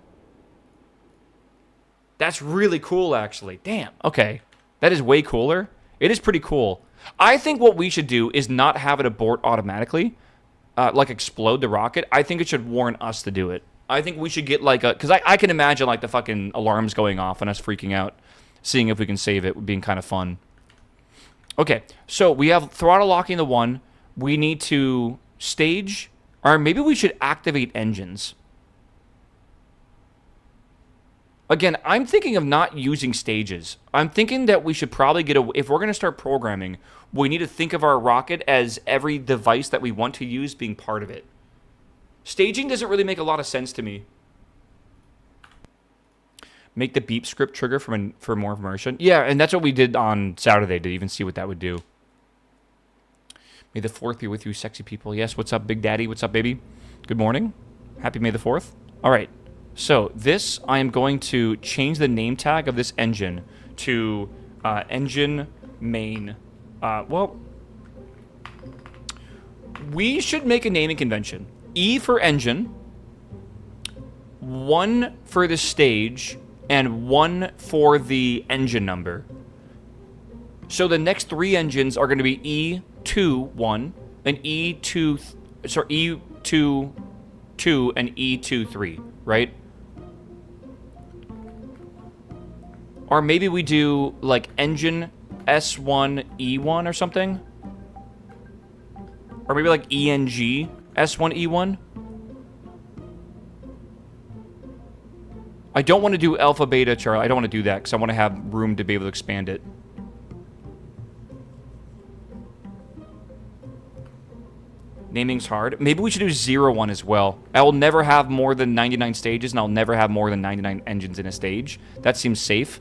That's really cool, actually. Damn. Okay. That is way cooler. It is pretty cool. I think what we should do is not have it abort automatically, like explode the rocket. I think it should warn us to do it. I think we should get like a... Because I can imagine like the fucking alarms going off and us freaking out. Seeing if we can save it being kind of fun. Okay, so we have throttle locking the 1. We need to stage, or maybe we should activate engines. Again, I'm thinking of not using stages. I'm thinking that we should probably get a... If we're going to start programming, we need to think of our rocket as every device that we want to use being part of it. Staging doesn't really make a lot of sense to me. Make the beep script trigger for more immersion. Yeah, and that's what we did on Saturday to even see what that would do. May the 4th be with you, sexy people. Yes, what's up, Big Daddy? What's up, baby? Good morning. Happy May the 4th. All right. So this, I am going to change the name tag of this engine to engine main. Well, we should make a naming convention. E for engine, 1 for the stage, and 1 for the engine number. So the next 3 engines are going to be E21 and E2, sorry, E22 and E23, right? Or maybe we do, like, engine S1 E1 or something? Or maybe, like, ENG S1 E1? I don't want to do alpha, beta, Charlie. I don't want to do that because I want to have room to be able to expand it. Naming's hard. Maybe we should do 0-1 as well. I will never have more than 99 stages, and I'll never have more than 99 engines in a stage. That seems safe.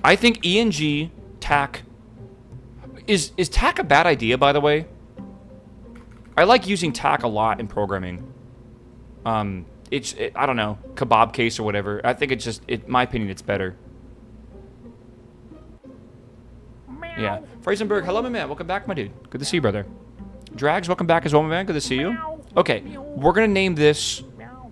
I think ENG, TAC... Is TAC a bad idea, by the way? I like using TAC a lot in programming. I don't know, kebab case or whatever. I think it's just, in my opinion, it's better. Yeah. Friesenberg, hello, my man. Welcome back, my dude. Good to see you, brother. Drags, welcome back as well, my man. Good to see you. Okay, we're going to name this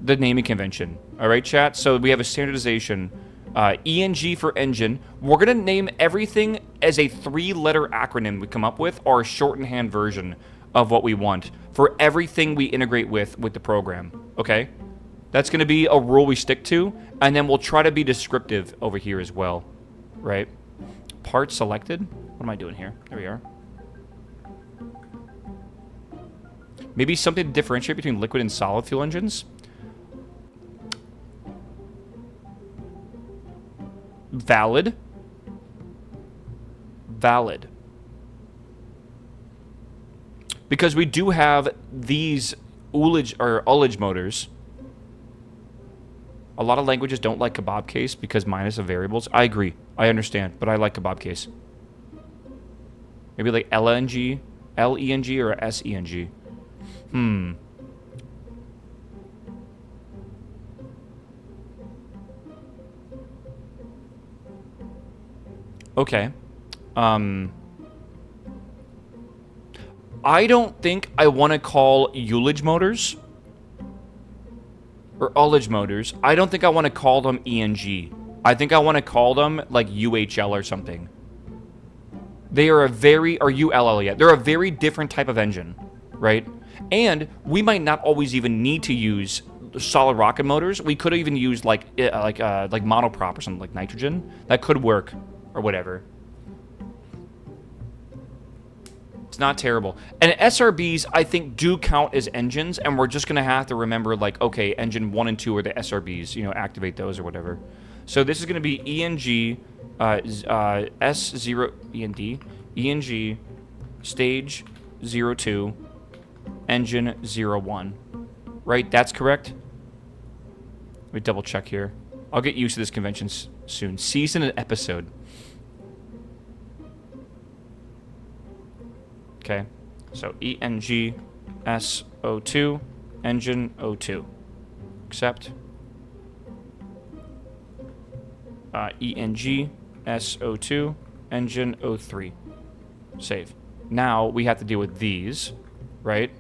the naming convention. All right, chat? So we have a standardization. ENG for engine. We're going to name everything as a 3-letter acronym we come up with, or a shorthand version of what we want for everything we integrate with the program. Okay? That's going to be a rule we stick to, and then we'll try to be descriptive over here as well. Right? Part selected. What am I doing here? There we are. Maybe something to differentiate between liquid and solid fuel engines. Valid. Valid. Because we do have these ullage motors. A lot of languages don't like kebab case because minus of variables. I agree. I understand, but I like kebab case. Maybe like LNG, LENG, or SENG. Okay. I don't think I want to call ullage motors or ullage motors. I don't think I want to call them ENG. I think I want to call them like UHL or something. They are a very, or ULL, yeah. They're a very different type of engine, right? And we might not always even need to use solid rocket motors. We could even use like monoprop or something, like nitrogen. That could work, or whatever. It's not terrible. And SRBs, I think, do count as engines, and we're just going to have to remember, like, okay, engine 1 and 2 are the SRBs, you know, activate those or whatever. So this is going to be ENG, S0, END, ENG, stage 02, engine 01. Right? That's correct? Let me double check here. I'll get used to this convention soon. Season and episode. Okay, so ENG S02, engine 02. Accept. ENG S02, engine 03. Save. Now we have to deal with these, right?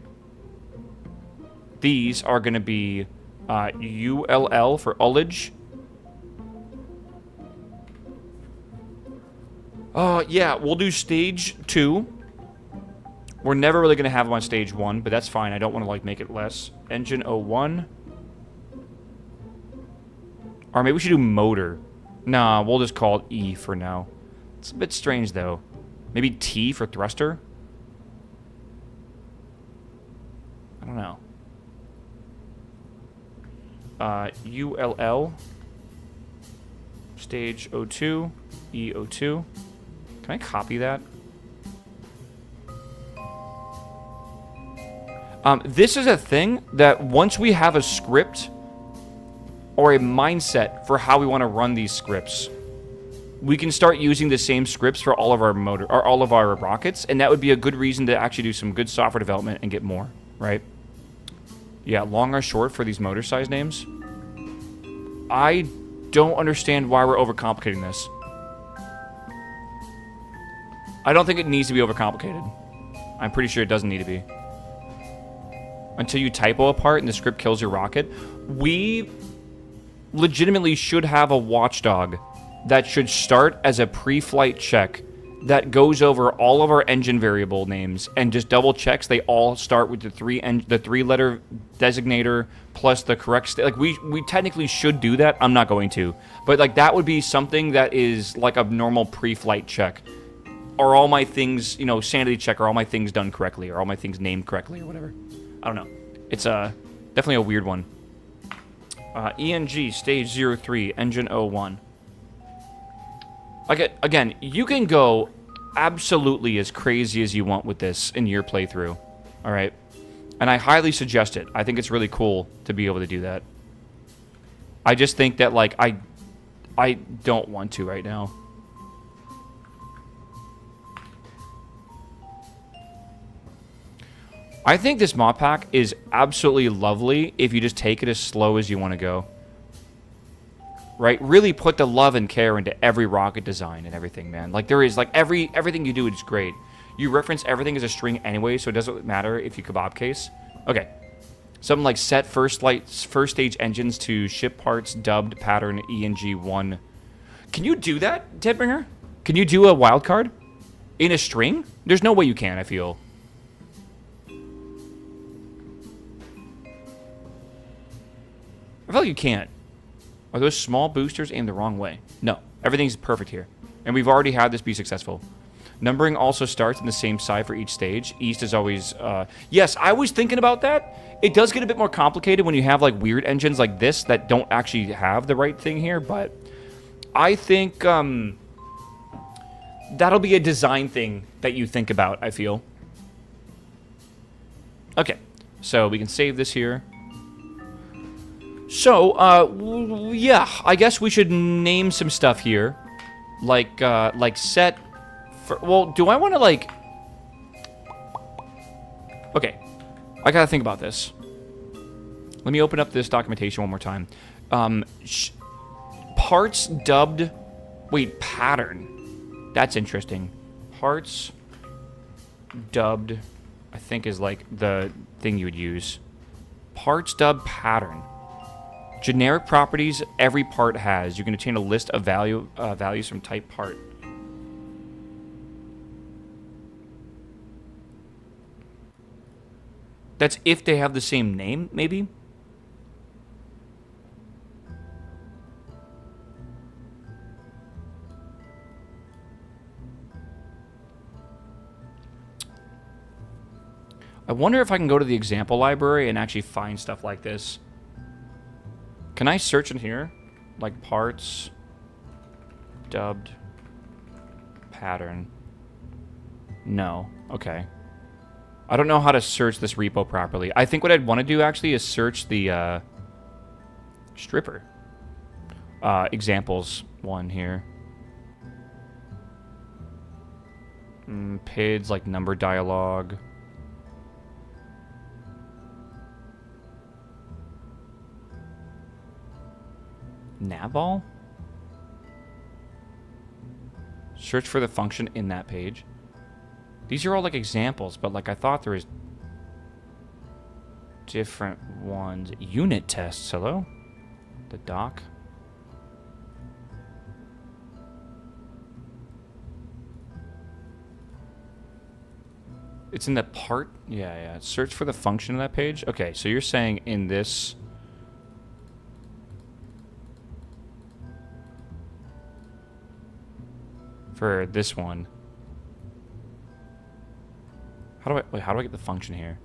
These are going to be ULL for ullage. Yeah, we'll do stage 2. We're never really going to have them on stage 1, but that's fine. I don't want to, like, make it less. Engine 01. Or maybe we should do motor. Nah, we'll just call it E for now. It's a bit strange, though. Maybe T for thruster? I don't know. ULL. Stage 02. E02. Can I copy that? This is a thing that once we have a script or a mindset for how we want to run these scripts, we can start using the same scripts for all of our motor or all of our rockets, and that would be a good reason to actually do some good software development and get more, right? Yeah, long or short for these motor size names. I don't understand why we're overcomplicating this. I don't think it needs to be overcomplicated. I'm pretty sure it doesn't need to be. Until you typo a part and the script kills your rocket. We legitimately should have a watchdog that should start as a pre-flight check that goes over all of our engine variable names and just double checks they all start with the three-letter designator plus the correct state. Like we technically should do that. I'm not going to, but like that would be something that is like a normal pre-flight check. Are all my things, you know, sanity check? Are all my things done correctly? Are all my things named correctly or whatever? I don't know. It's definitely a weird one. ENG stage 03 engine 01. Again, you can go absolutely as crazy as you want with this in your playthrough, all right? And I highly suggest it. I think it's really cool to be able to do that. I just think that, like, I don't want to right now. I think this mod pack is absolutely lovely if you just take it as slow as you want to go. Right? Really put the love and care into every rocket design and everything, man. Like, there is, like, everything you do is great. You reference everything as a string anyway, so it doesn't matter if you kebab case. Okay. Something like set first stage engines to ship parts dubbed pattern ENG1. Can you do that, Deadbringer? Can you do a wildcard in a string? There's no way you can, I feel. I feel like you can't. Are those small boosters aimed the wrong way? No. Everything's perfect here. And we've already had this be successful. Numbering also starts in the same side for each stage. East is always... yes, I was thinking about that. It does get a bit more complicated when you have like weird engines like this that don't actually have the right thing here, but I think that'll be a design thing that you think about, I feel. Okay, so we can save this here. So, yeah, I guess we should name some stuff here. Like set... well, do I want to, like... Okay. I gotta think about this. Let me open up this documentation one more time. Parts dubbed... Wait, pattern. That's interesting. Parts dubbed... I think is, like, the thing you would use. Parts dubbed pattern. Generic properties every part has. You can obtain a list of values from type part. That's if they have the same name, maybe? I wonder if I can go to the example library and actually find stuff like this. Can I search in here? Like parts, dubbed, pattern. No. Okay. I don't know how to search this repo properly. I think what I'd want to do actually is search the stripper. Examples one here. PIDs like number dialogue. Navball? Search for the function in that page. These are all like examples, but like I thought there was different ones. Unit tests, hello? The doc. It's in the part? Yeah. Search for the function in that page. Okay, so you're saying in this... For this one. How do I get the function here?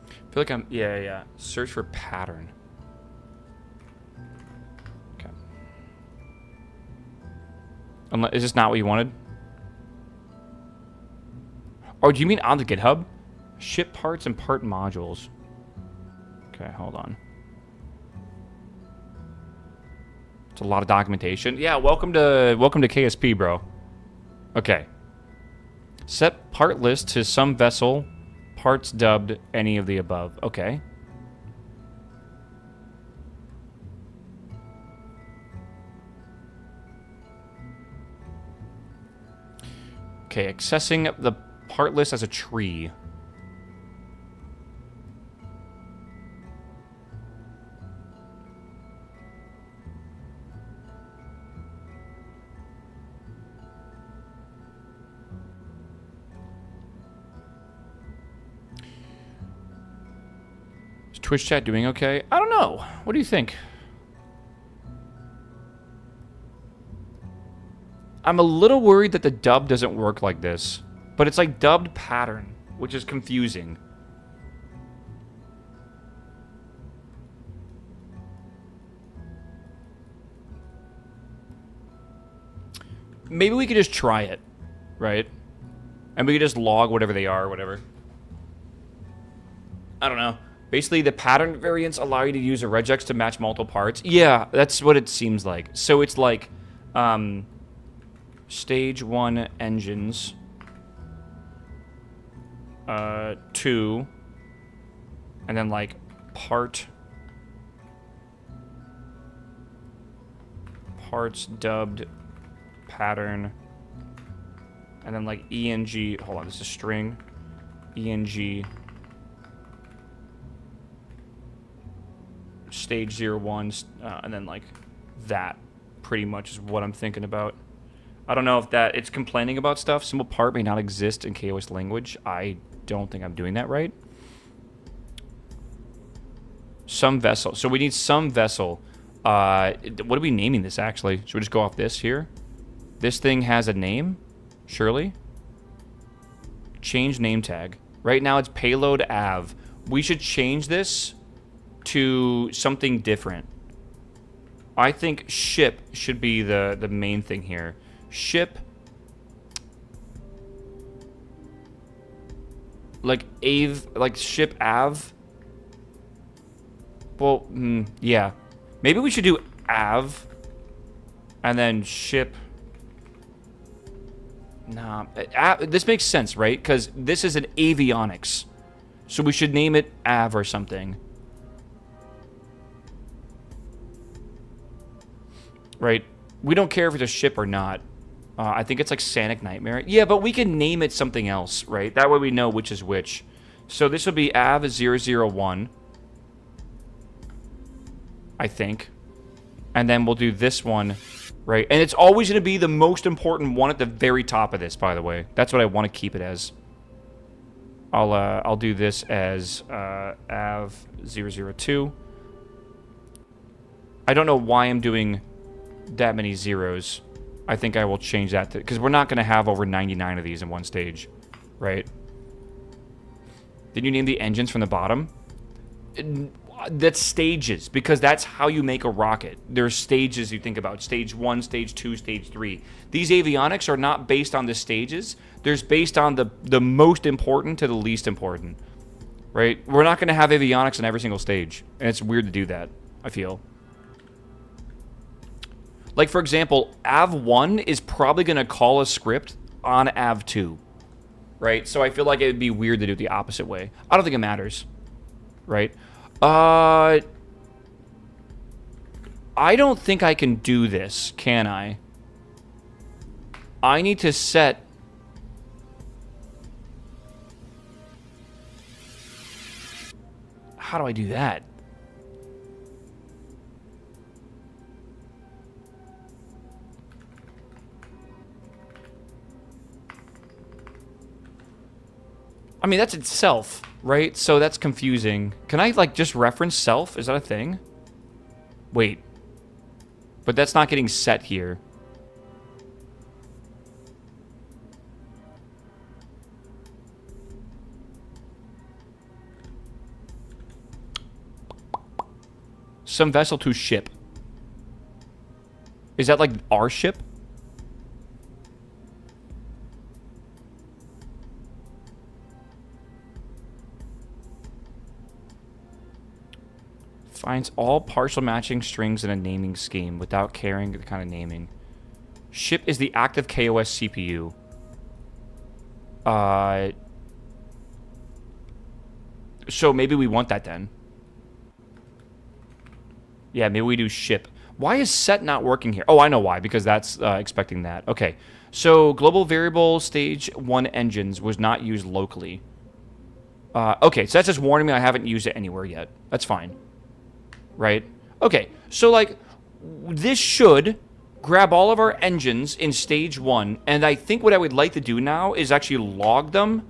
I feel like I'm... Yeah. Search for pattern. Okay. Is this not what you wanted? Oh, do you mean on the GitHub? Ship parts and part modules. Okay, hold on. It's a lot of documentation. Yeah, welcome to KSP, bro. Okay. Set part list to some vessel, parts dubbed any of the above. Okay. Okay, accessing the part list as a tree. Twitch chat doing okay? I don't know. What do you think? I'm a little worried that the dub doesn't work like this. But it's like dubbed pattern, which is confusing. Maybe we could just try it, right? And we could just log whatever they are or whatever. I don't know. Basically, the pattern variants allow you to use a regex to match multiple parts. Yeah, that's what it seems like. So it's like stage 1 engines, 2, and then like parts dubbed pattern, and then like ENG. Hold on, this is a string. ENG stage 01, and then like that pretty much is what I'm thinking about. I don't know if it's complaining about stuff. Symbol part may not exist in KOS language. I don't think I'm doing that right. Some vessel. So we need some vessel. What are we naming this actually? Should we just go off this here? This thing has a name, surely. Change name tag. Right now it's payload av. We should change this to something different. I think ship should be the main thing here. Ship, like ship av. Well, yeah, maybe we should do av, and then ship. Nah, this makes sense, right? Because this is an avionics, so we should name it av or something. Right? We don't care if it's a ship or not. I think it's like Sanic Nightmare. Yeah, but we can name it something else, right? That way we know which is which. So this will be AV001. I think. And then we'll do this one, right? And it's always going to be the most important one at the very top of this, by the way. That's what I want to keep it as. I'll do this as AV002. I don't know why I'm doing that many zeros. I think I will change that to, because we're not going to have over 99 of these in one stage, right? Did you name the engines from the bottom? That's stages, because that's how you make a rocket. There's stages you think about. Stage 1, Stage 2, Stage 3. These avionics are not based on the stages. They're based on the most important to the least important, right? We're not going to have avionics on every single stage, and it's weird to do that, I feel. Like, for example, AV1 is probably going to call a script on AV2, right? So I feel like it would be weird to do it the opposite way. I don't think it matters, right? I don't think I can do this, can I? I need to set... How do I do that? I mean, that's itself, right? So that's confusing. Can I, like, just reference self? Is that a thing? Wait. But that's not getting set here. Some vessel to ship. Is that, like, our ship? Finds all partial matching strings in a naming scheme without caring the kind of naming. Ship is the active KOS CPU. So maybe we want that then. Yeah, maybe we do ship. Why is set not working here? Oh, I know why. Because that's expecting that. Okay. So global variable stage 1 engines was not used locally. Okay, so that's just warning me I haven't used it anywhere yet. That's fine. Right? Okay, so like, this should grab all of our engines in stage 1, and I think what I would like to do now is actually log them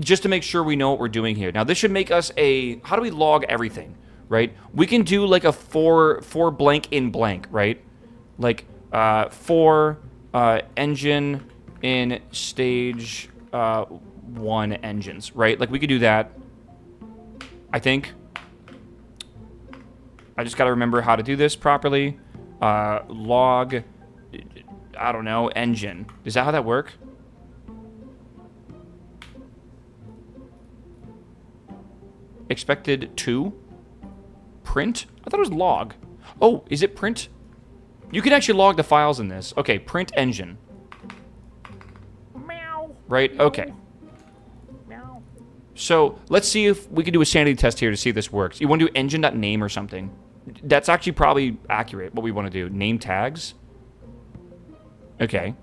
just to make sure we know what we're doing here. Now, this should make us a... How do we log everything, right? We can do like a for blank in blank, right? Like for engine in stage 1 engines, right? Like we could do that, I think. I just got to remember how to do this properly. Log, I don't know, engine. Is that how that work? Expected to print? I thought it was log. Oh, is it print? You can actually log the files in this. Okay, print engine.
Meow.
Right? Okay.
Meow.
So let's see if we can do a sanity test here to see if this works. You want to do engine.name or something? That's actually probably accurate, what we want to do. Name tags. Okay.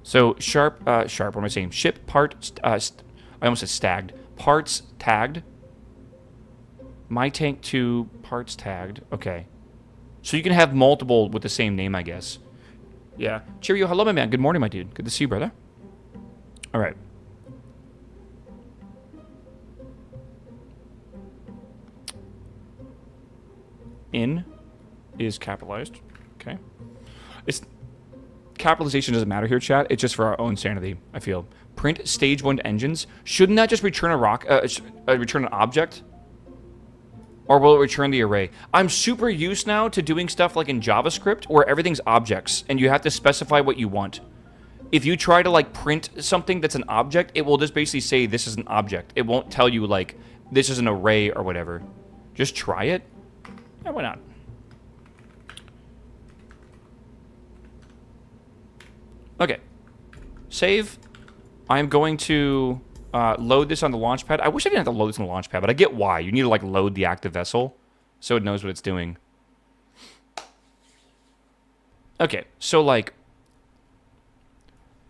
So sharp, what am I saying? Ship part, I almost said stagged. Parts tagged. My tank 2 parts tagged. Okay. So you can have multiple with the same name, I guess. Yeah. Cheerio. Hello, my man. Good morning, my dude. Good to see you, brother. All right. In is capitalized. Okay. It's capitalization doesn't matter here, chat. It's just for our own sanity, I feel. Print stage 1 engines. Shouldn't that just return return an object? Or will it return the array? I'm super used now to doing stuff like in JavaScript where everything's objects and you have to specify what you want. If you try to like print something that's an object, it will just basically say this is an object. It won't tell you like this is an array or whatever. Just try it. Yeah, why not? Okay. Save. I'm going to load this on the launch pad. I wish I didn't have to load this on the launch pad, but I get why. You need to like load the active vessel so it knows what it's doing. Okay, so like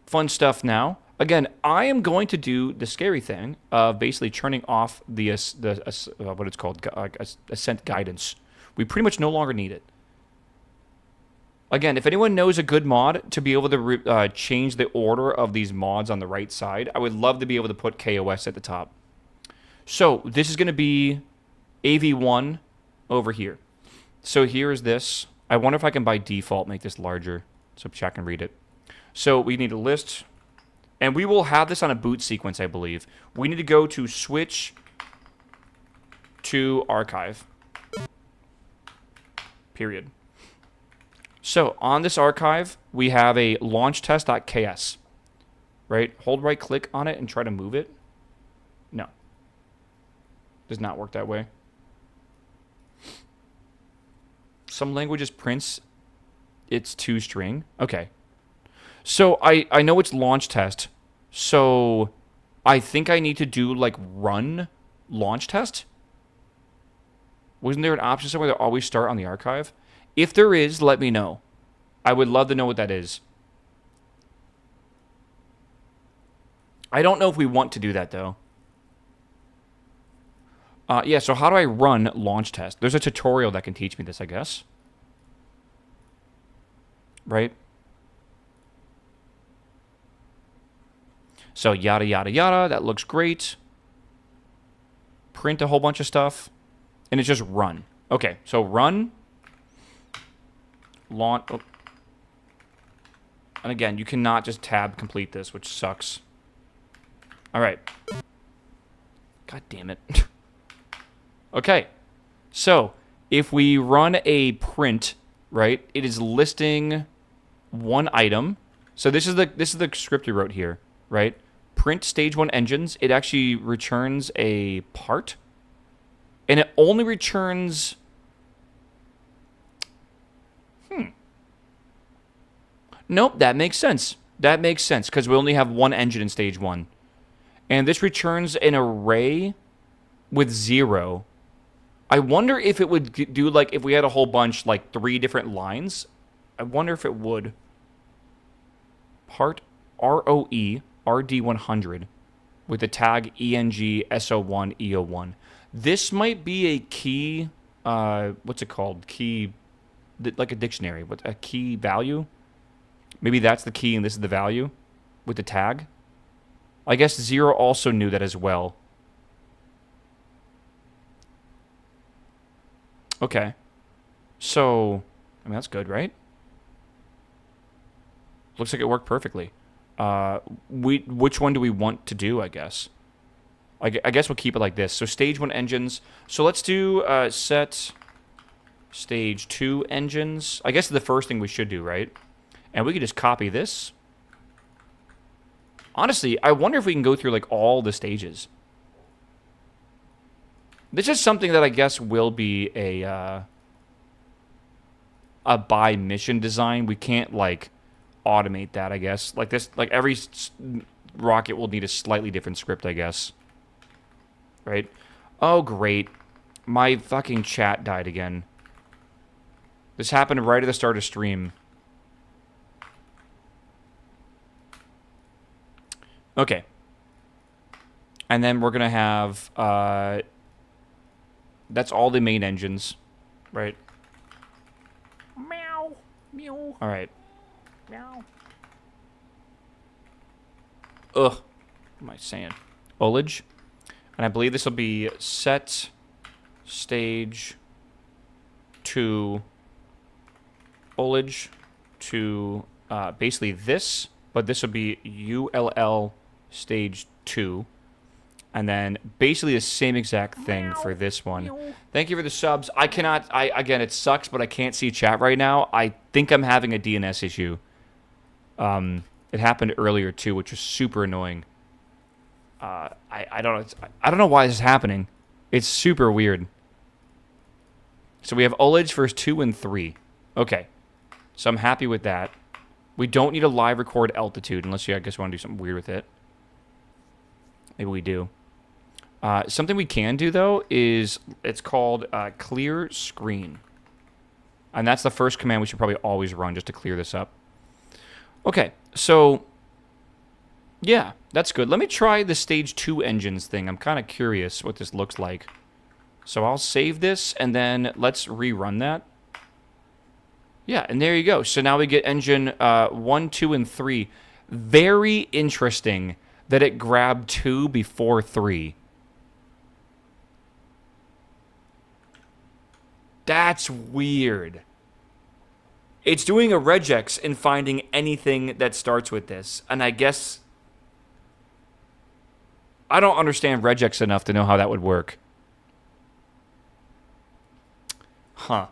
fun stuff now. Again, I am going to do the scary thing of basically turning off the what it's called, ascent guidance. We pretty much no longer need it. Again, if anyone knows a good mod to be able to change the order of these mods on the right side, I would love to be able to put KOS at the top. So this is going to be AV1 over here. So here is this. I wonder if I can by default make this larger so chat can read it. So we need a list, and we will have this on a boot sequence, I believe. We need to go to switch to archive. Period. So on this archive, we have a launch test.ks, right? Hold right click on it and try to move it. No. Does not work that way. Some languages prints it's toString. Okay. So I know it's launch test. So I think I need to do like run launch test. Wasn't there an option somewhere that always start on the archive? If there is, let me know. I would love to know what that is. I don't know if we want to do that, though. Yeah, so how do I run launch test? There's a tutorial that can teach me this, I guess. Right? So yada, yada, yada. That looks great. Print a whole bunch of stuff. And it's just run. Okay, so run. Launch. Oh. And again, you cannot just tab complete this, which sucks. All right. God damn it. Okay. So if we run a print, right, it is listing one item. So this is the script we wrote here, right? Print stage 1 engines. It actually returns a part. And it only returns... Nope, that makes sense. That makes sense, because we only have one engine in stage 1. And this returns an array with 0. I wonder if it would do, like, if we had a whole bunch, like, 3 different lines. I wonder if it would. Part ROE RD100 with the tag ENG SO1 This might be a key, what's it called? Key, like a dictionary. What, a key value? Maybe that's the key and this is the value with the tag. I guess 0 also knew that as well. Okay. So, I mean, that's good, right? Looks like it worked perfectly. Which one do we want to do, I guess? I guess we'll keep it like this. So stage 1 engines. So let's do set stage 2 engines. I guess the first thing we should do, right? And we could just copy this. Honestly, I wonder if we can go through like all the stages. This is something that I guess will be a by mission design. We can't like automate that, I guess. Like this, like every rocket will need a slightly different script, I guess. Right? Oh, great. My fucking chat died again. This happened right at the start of stream. Okay. And then we're going to have... that's all the main engines, right?
Meow. Meow.
All right.
Meow.
Ugh. What am I saying? Ullage. And I believe this will be set stage 2 ullage to basically this, but this will be ULL stage 2. And then basically the same exact thing for this one. Thank you for the subs. I cannot, again, it sucks, but I can't see chat right now. I think I'm having a DNS issue. It happened earlier too, which was super annoying. I don't know why this is happening. It's super weird. So we have ullage for 2 and 3. Okay. So I'm happy with that. We don't need a live record altitude unless you, I guess, want to do something weird with it. Maybe we do. Something we can do, though, is it's called clear screen. And that's the first command we should probably always run just to clear this up. Okay, so yeah, that's good. Let me try the stage 2 engines thing. I'm kind of curious what this looks like. So I'll save this, and then let's rerun that. Yeah, and there you go. So now we get engine 1, 2, and 3. Very interesting that it grabbed 2 before 3. That's weird. It's doing a regex and finding anything that starts with this. And I guess... I don't understand regex enough to know how that would work. Huh.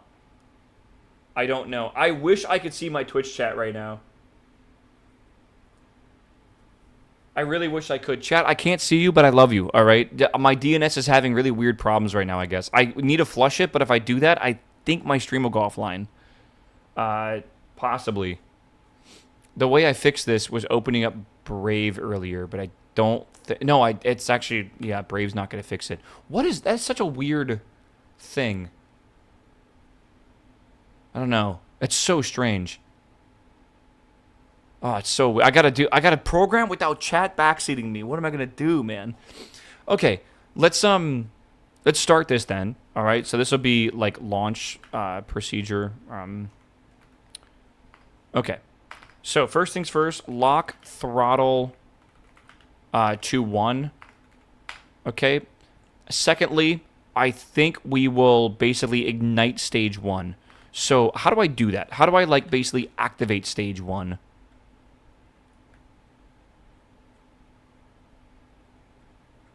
I don't know. I wish I could see my Twitch chat right now. I really wish I could. Chat, I can't see you, but I love you, all right? My DNS is having really weird problems right now, I guess. I need to flush it, but if I do that, I think my stream will go offline. Possibly. The way I fixed this was opening up Brave earlier, but I don't... No, it's actually... Yeah, Brave's not going to fix it. What is... That's such a weird thing. I don't know. It's so strange. Oh, it's so... I gotta program without chat backseating me. What am I gonna do, man? Okay, let's start this then. All right, so this will be like launch procedure. Okay, so first things first, lock throttle to 1. Okay. Secondly, I think we will basically ignite stage 1. So how do I do that? How do I like basically activate stage 1?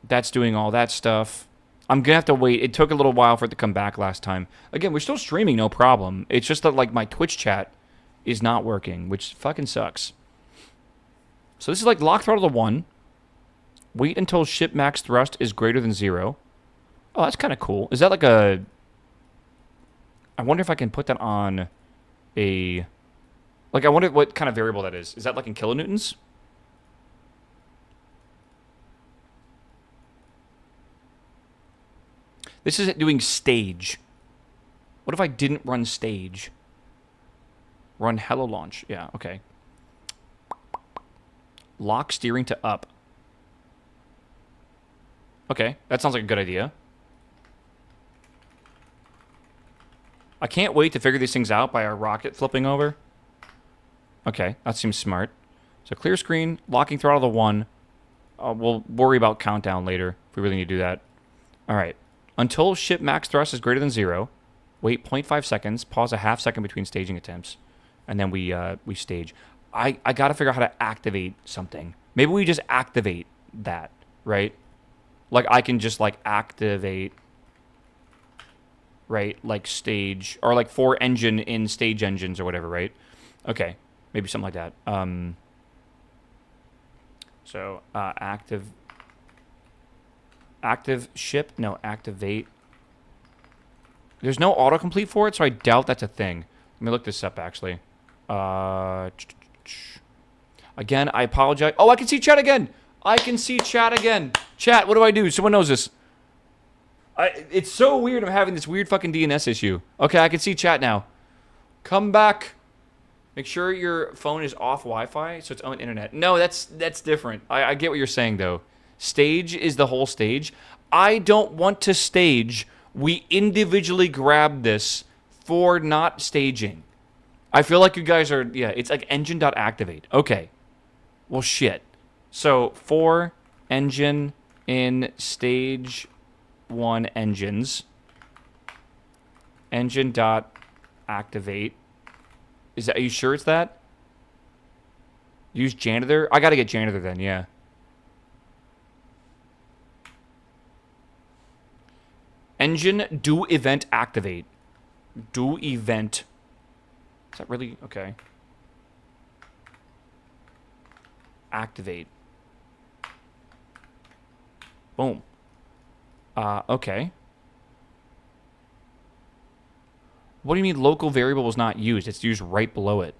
That's doing all that stuff. I'm gonna have to wait. It took a little while for it to come back last time. Again, we're still streaming, no problem. It's just that like my Twitch chat is not working, which fucking sucks. So this is like lock throttle to 1. Wait until ship max thrust is greater than 0. Oh, that's kind of cool. Is that like a... I wonder if I can put that on a... Like, I wonder what kind of variable that is. Is that like in kilonewtons? This isn't doing stage. What if I didn't run stage? Run hello launch. Yeah, okay. Lock steering to up. Okay, that sounds like a good idea. I can't wait to figure these things out by our rocket flipping over. Okay, that seems smart. So clear screen, locking throttle to 1. we'll worry about countdown later if we really need to do that. All right. Until ship max thrust is greater than 0, wait 0.5 seconds, pause a half second between staging attempts, and then we stage. I got to figure out how to activate something. Maybe we just activate that, right? Like I can just like activate, right? Like stage, or like for engine in stage engines or whatever, right? Okay, maybe something like that. So active ship, no, activate. There's no autocomplete for it, so I doubt that's a thing. Let me look this up, actually. Again, I apologize. Oh, I can see chat again. I can see chat again. Chat, what do I do? Someone knows this. It's so weird. I'm having this weird fucking DNS issue. Okay, I can see chat now. Come back. Make sure your phone is off Wi-Fi, so it's on internet. No, that's different. I get what you're saying, though. Stage is the whole stage. I don't want to stage. We individually grab this for not staging. I feel like you guys are, yeah, it's like engine.activate. Okay. Well, shit. So, for engine in stage 1 engines, engine.activate. Are you sure it's that? Use janitor? I gotta get janitor then, yeah. Engine do event activate. Do event. Is that really? Okay. Activate. Boom. Okay. What do you mean local variable was not used? It's used right below it.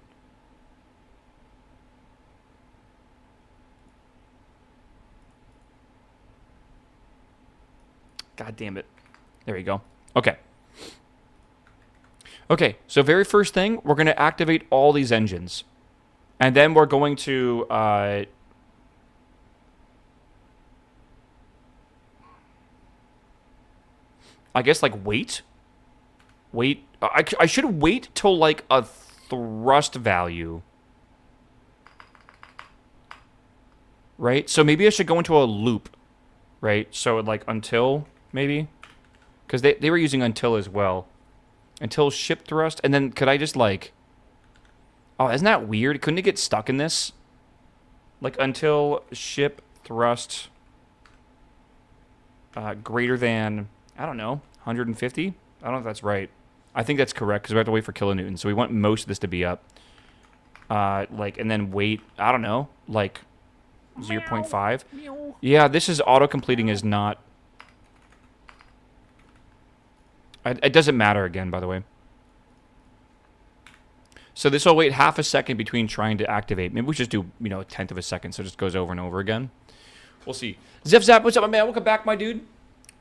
God damn it. There you go. Okay. Okay, so very first thing, we're going to activate all these engines. And then we're going to... I guess, like, wait. Wait. I should wait till, like, a thrust value. Right? So maybe I should go into a loop. Right? So, like, until, maybe? Because they were using until as well. Until ship thrust. And then could I just, like... Oh, isn't that weird? Couldn't it get stuck in this? Like, until ship thrust... greater than... I don't know. 150? I don't know if that's right. I think that's correct because we have to wait for kilonewtons. So we want most of this to be up. Like, and then wait, I don't know, like 0.5. Yeah, this is auto-completing is not... It doesn't matter again, by the way. So this will wait half a second between trying to activate. Maybe we just do, you know, a tenth of a second so it just goes over and over again. We'll see. Zip Zap, what's up, my man? Welcome back, my dude.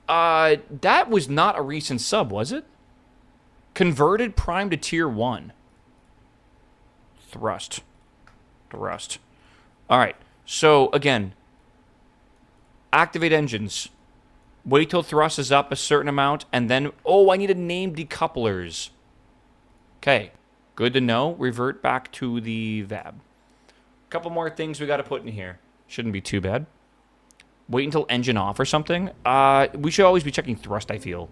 That was not a recent sub, was it? Converted prime to tier 1. Thrust. Alright, so again, activate engines. Wait till thrust is up a certain amount, and then, oh, I need to name decouplers. Okay, good to know. Revert back to the VAB. Couple more things we got to put in here. Shouldn't be too bad. Wait until engine off or something. We should always be checking thrust, I feel.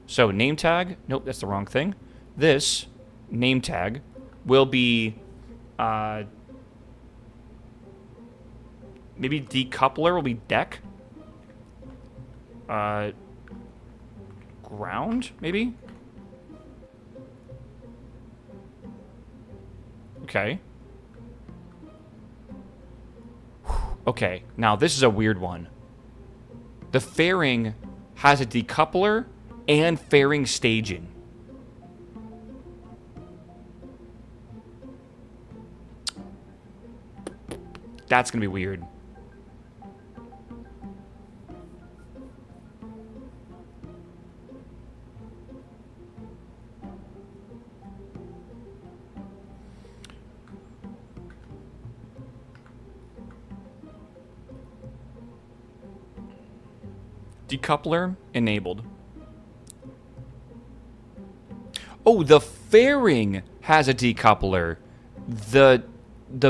So, name tag. Nope, that's the wrong thing. This name tag will be... maybe decoupler will be deck. Ground, maybe? Okay. Okay, now this is a weird one. The fairing has a decoupler and fairing staging. That's gonna be weird. Decoupler enabled. Oh, the fairing has a decoupler. The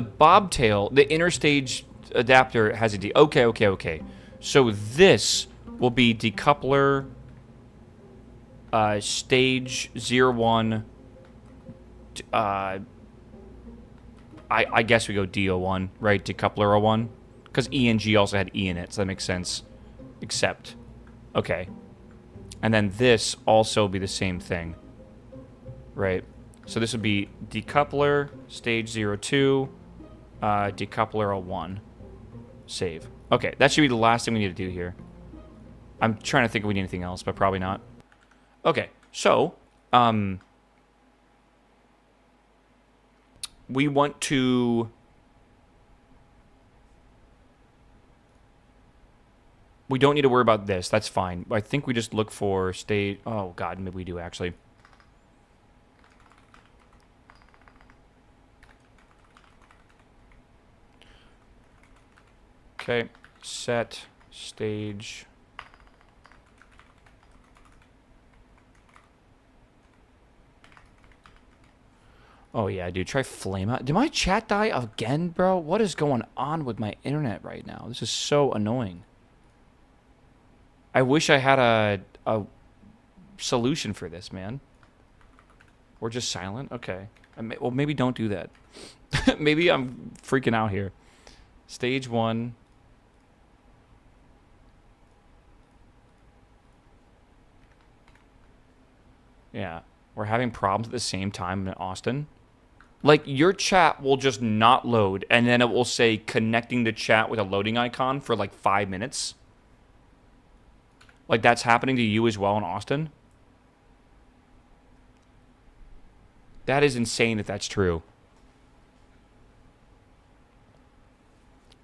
bobtail, the interstage adapter has a D. Okay, okay, okay. So this will be decoupler stage 01. I guess we go DO1, right? Decoupler 01. Because E and G also had E in it, so that makes sense. Except. Okay. And then this also be the same thing. Right? So this would be decoupler stage 02, decoupler 01. Save. Okay, that should be the last thing we need to do here. I'm trying to think if we need anything else, but probably not. Okay, so, we want to... We don't need to worry about this. That's fine. I think we just look for state... Oh, God, maybe we do, actually. Okay, set stage... Oh, yeah, dude. Try flame out. Did my chat die again, bro? What is going on with my internet right now? This is so annoying. I wish I had a solution for this, man. We're just silent? Okay. Well, maybe don't do that. Maybe I'm freaking out here. Stage 1. Yeah. We're having problems at the same time in Austin. Like, your chat will just not load, and then it will say connecting to chat with a loading icon for like 5 minutes. Like, that's happening to you as well in Austin? That is insane if that's true.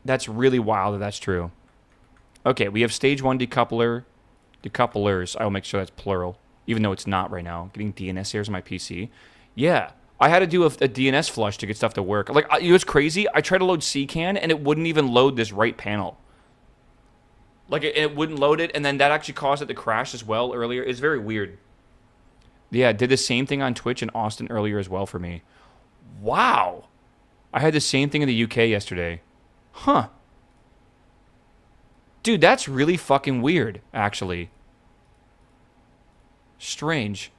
That's really wild if that's true. Okay, we have stage 1 decoupler. Decouplers. I will make sure that's plural, even though it's not right now. Getting DNS errors on my PC. Yeah. I had to do a DNS flush to get stuff to work. Like, you know what's crazy? I tried to load CCAN, and it wouldn't even load this right panel. Like, it wouldn't load it, and then that actually caused it to crash as well earlier. It's very weird. Yeah, it did the same thing on Twitch in Austin earlier as well for me. Wow. I had the same thing in the UK yesterday. Huh. Dude, that's really fucking weird, actually. Strange.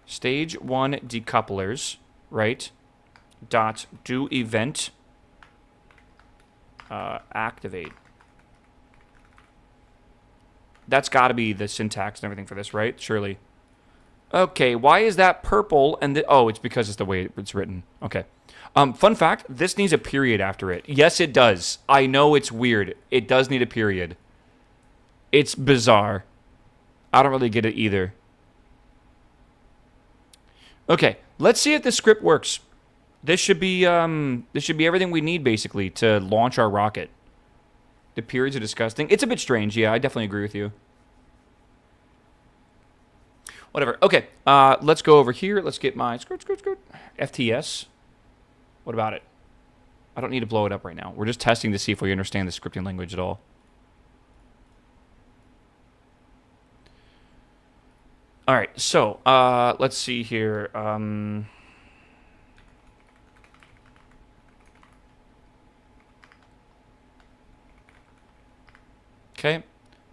Stage 1 decouplers, right? Dot do event activate. That's got to be the syntax and everything for this, right? Surely. Okay, why is that purple? And oh, it's because it's the way it's written. Okay. Fun fact: this needs a period after it. Yes, it does. I know it's weird. It does need a period. It's bizarre. I don't really get it either. Okay, let's see if the script works. This should be everything we need basically to launch our rocket. The periods are disgusting. It's a bit strange. Yeah, I definitely agree with you. Whatever. Okay, let's go over here. Let's get my FTS. What about it? I don't need to blow it up right now. We're just testing to see if we understand the scripting language at all. All right, so let's see here. Okay,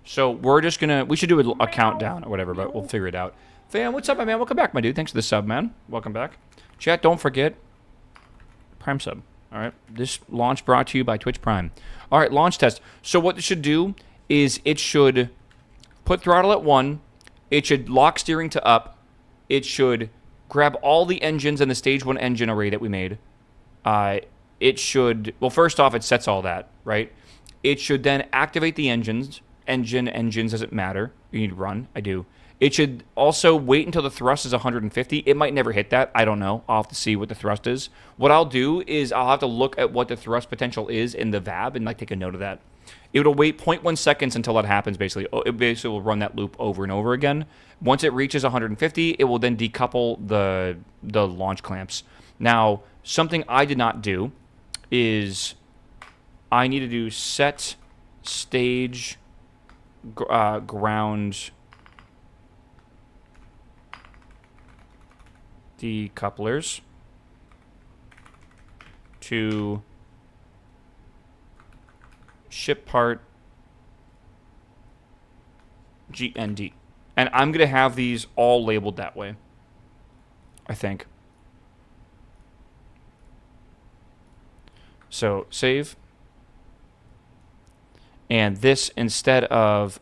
so we're just gonna. We should do a countdown or whatever, but we'll figure it out. Fam, what's up, my man? Welcome back, my dude. Thanks for the sub, man. Welcome back. Chat, don't forget Prime sub. All right, this launch brought to you by Twitch Prime. All right, launch test. So what it should do is it should put throttle at 1. It should lock steering to up. It should grab all the engines in the stage 1 engine array that we made. It should, well, first off, it sets all that, right? It should then activate the engines. Engines doesn't matter. You need to run. I do. It should also wait until the thrust is 150. It might never hit that. I don't know. I'll have to see what the thrust is. What I'll do is I'll have to look at what the thrust potential is in the VAB and like take a note of that. It will wait 0.1 seconds until that happens, basically. It basically will run that loop over and over again. Once it reaches 150, it will then decouple the launch clamps. Now, something I did not do is I need to do set stage ground decouplers to ship part GND. And I'm going to have these all labeled that way, I think. So save. And this, instead of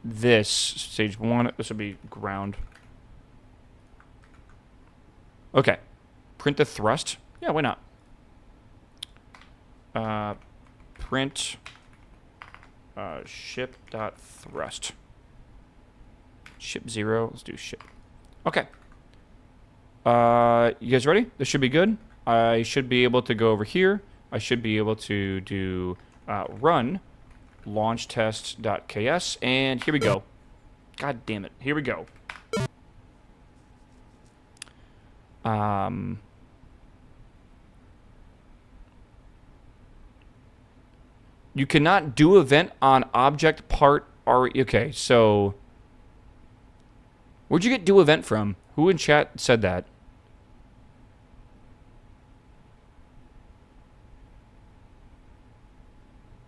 this, stage 1, this would be ground. Okay. Print the thrust. Yeah, why not? Print ship.thrust. Ship 0. Let's do ship. Okay. You guys ready? This should be good. I should be able to go over here. I should be able to do run launch test.ks, and here we go. God damn it. Here we go. You cannot do event on object part okay, so where'd you get do event from? Who in chat said that?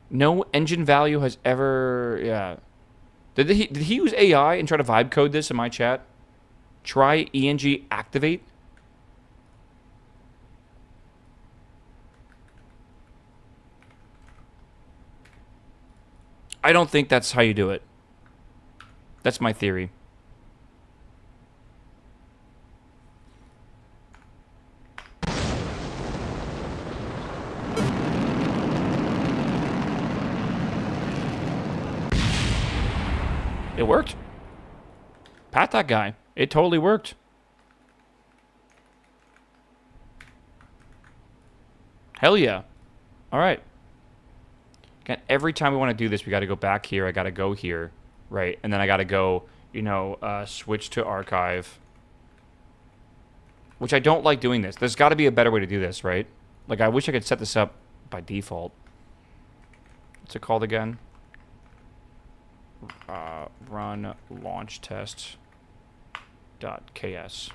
No engine value has ever... Yeah. Did he use AI and try to vibe code this in my chat? Try ENG activate? I don't think that's how you do it. That's my theory. It worked. Pat that guy. It totally worked. Hell yeah. All right. Again, every time we want to do this, we got to go back here. I got to go here, right? And then I got to go, you know, switch to archive. Which I don't like doing this. There's got to be a better way to do this, right? Like, I wish I could set this up by default. What's it called again? Run launch test .ks.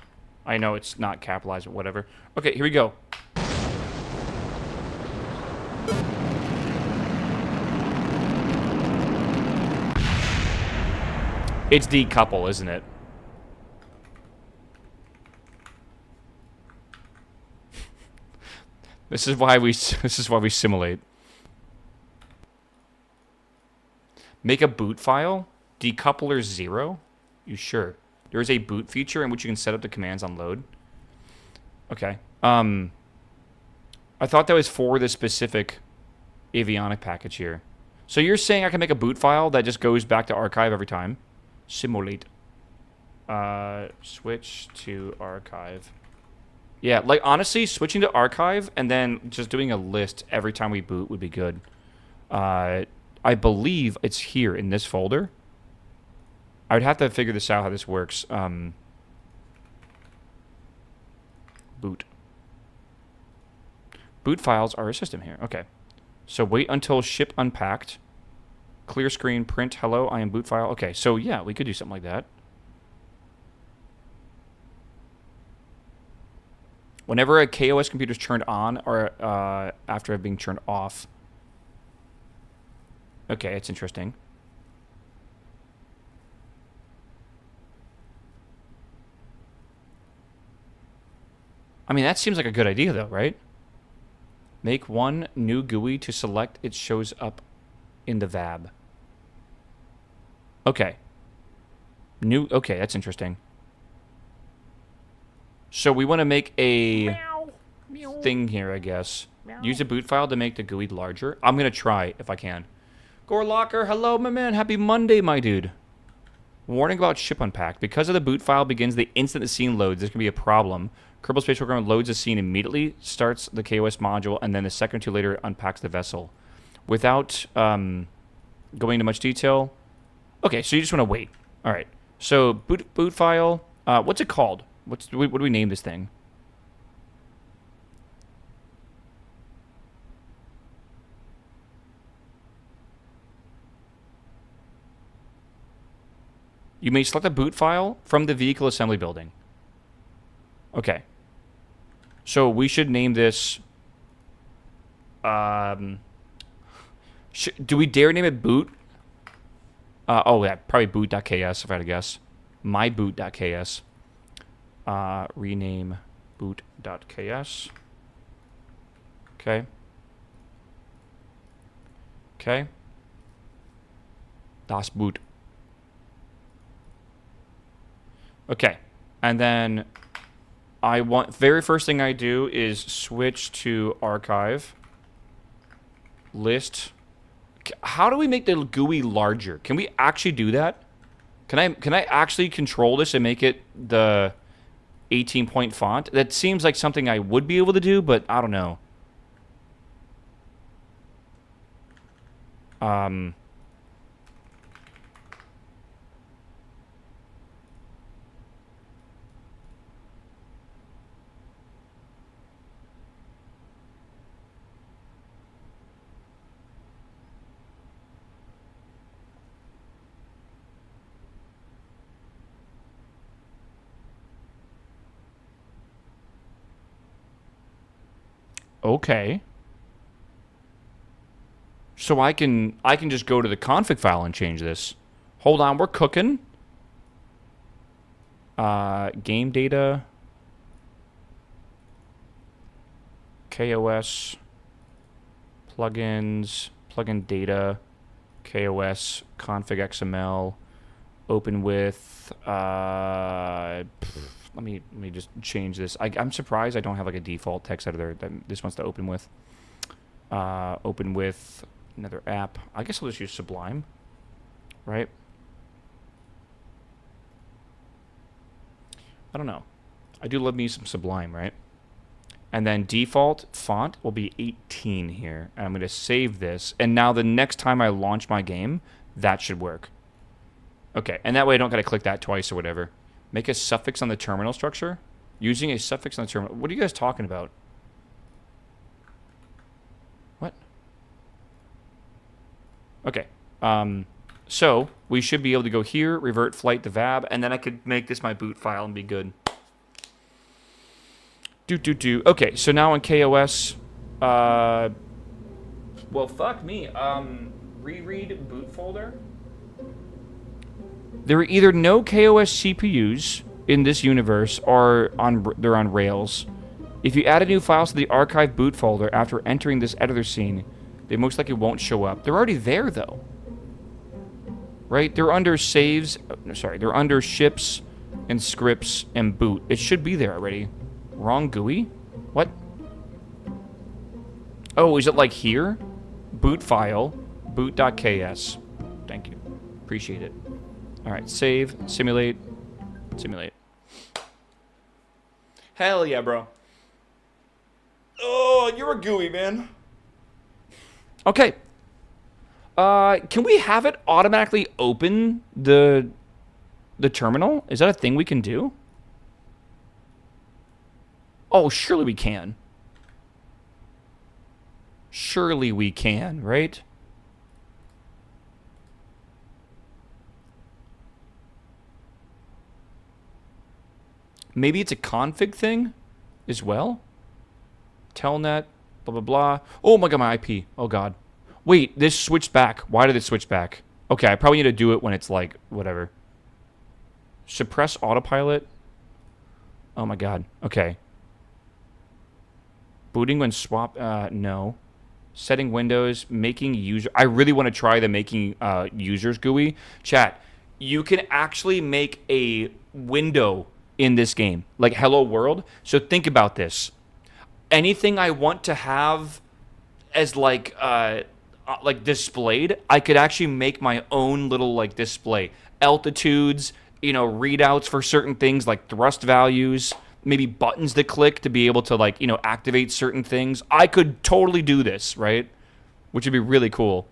I know it's not capitalized, but whatever. Okay, here we go. It's decouple, isn't it? This is why we simulate. Make a boot file. Decouplers 0. You sure? There is a boot feature in which you can set up the commands on load. Okay. I thought that was for this specific avionic package here. So you're saying I can make a boot file that just goes back to archive every time? Simulate. Switch to archive. Yeah, like honestly, switching to archive and then just doing a list every time we boot would be good. I believe it's here in this folder. I would have to figure this out how this works. Boot. Boot files are a system here. Okay. So wait until ship unpacked. Clear screen, print, hello, I am boot file. Okay, so yeah, we could do something like that. Whenever a KOS computer is turned on or after being turned off. Okay, it's interesting. I mean, that seems like a good idea though, right? Make one new GUI to select it shows up in the VAB. Okay. Okay, that's interesting. So we want to make a thing here, I guess. Use a boot file to make the GUI larger. I'm going to try if I can. Gorlocker, hello, my man. Happy Monday, my dude. Warning about ship unpacked. Because of the boot file begins the instant the scene loads, this can be a problem. Kerbal Space Program loads a scene immediately, starts the KOS module, and then a second or two later unpacks the vessel. Without going into much detail. Okay, so you just want to wait. All right. So boot file. What's it called? What do we name this thing? You may select a boot file from the vehicle assembly building. Okay. So we should name this Do we dare name it boot? Oh, yeah, probably boot.ks if I had to guess. Myboot.ks. Rename boot.ks. Okay. Okay. Das Boot. Okay. And then very first thing I do is switch to archive. List. How do we make the GUI larger? Can we actually do that? Can I actually control this and make it the 18-point font? That seems like something I would be able to do, but I don't know. Okay. So I can just go to the config file and change this. Hold on, we're cooking. Game data. KOS. Plugins. Plugin data. KOS. Config XML. Open with. Let me just change this. I'm surprised I don't have like a default text editor that this wants to open with. Open with another app. I guess I'll just use Sublime, right? I don't know. I do love me some Sublime, right? And then default font will be 18 here. And I'm going to save this. And now the next time I launch my game, that should work. Okay, and that way I don't got to click that twice or whatever. Make a suffix on the terminal structure. Using a suffix on the terminal. What are you guys talking about? What? Okay. So we should be able to go here, revert flight to vab, and then I could make this my boot file and be good. Okay, so now on KOS, well, fuck me. Reread boot folder. There are either no KOS CPUs in this universe or they're on Rails. If you add a new file to the archive boot folder after entering this editor scene, they most likely won't show up. They're already there, though. Right? They're under saves. Sorry, they're under ships and scripts and boot. It should be there already. Wrong GUI? What? Oh, is it like here? Boot file, boot.ks. Thank you. Appreciate it. All right, save, simulate, simulate. Hell yeah, bro. Oh, you're a GUI, man. Okay. Can we have it automatically open the terminal? Is that a thing we can do? Oh, surely we can. Surely we can, right? Maybe it's a config thing as well? Telnet, blah, blah, blah. Oh my god, my IP. Oh god. Wait, this switched back. Why did it switch back? Okay, I probably need to do it when it's like, whatever. Suppress autopilot. Oh my god. Okay. Booting when swap, no. Setting windows, making user. I really want to try the making users GUI. Chat, you can actually make a window in this game, like hello world. So think about this. Anything I want to have as like displayed, I could actually make my own little like display. Altitudes, readouts for certain things like thrust values, maybe buttons to click to be able to like, activate certain things. I could totally do this, right? Which would be really cool.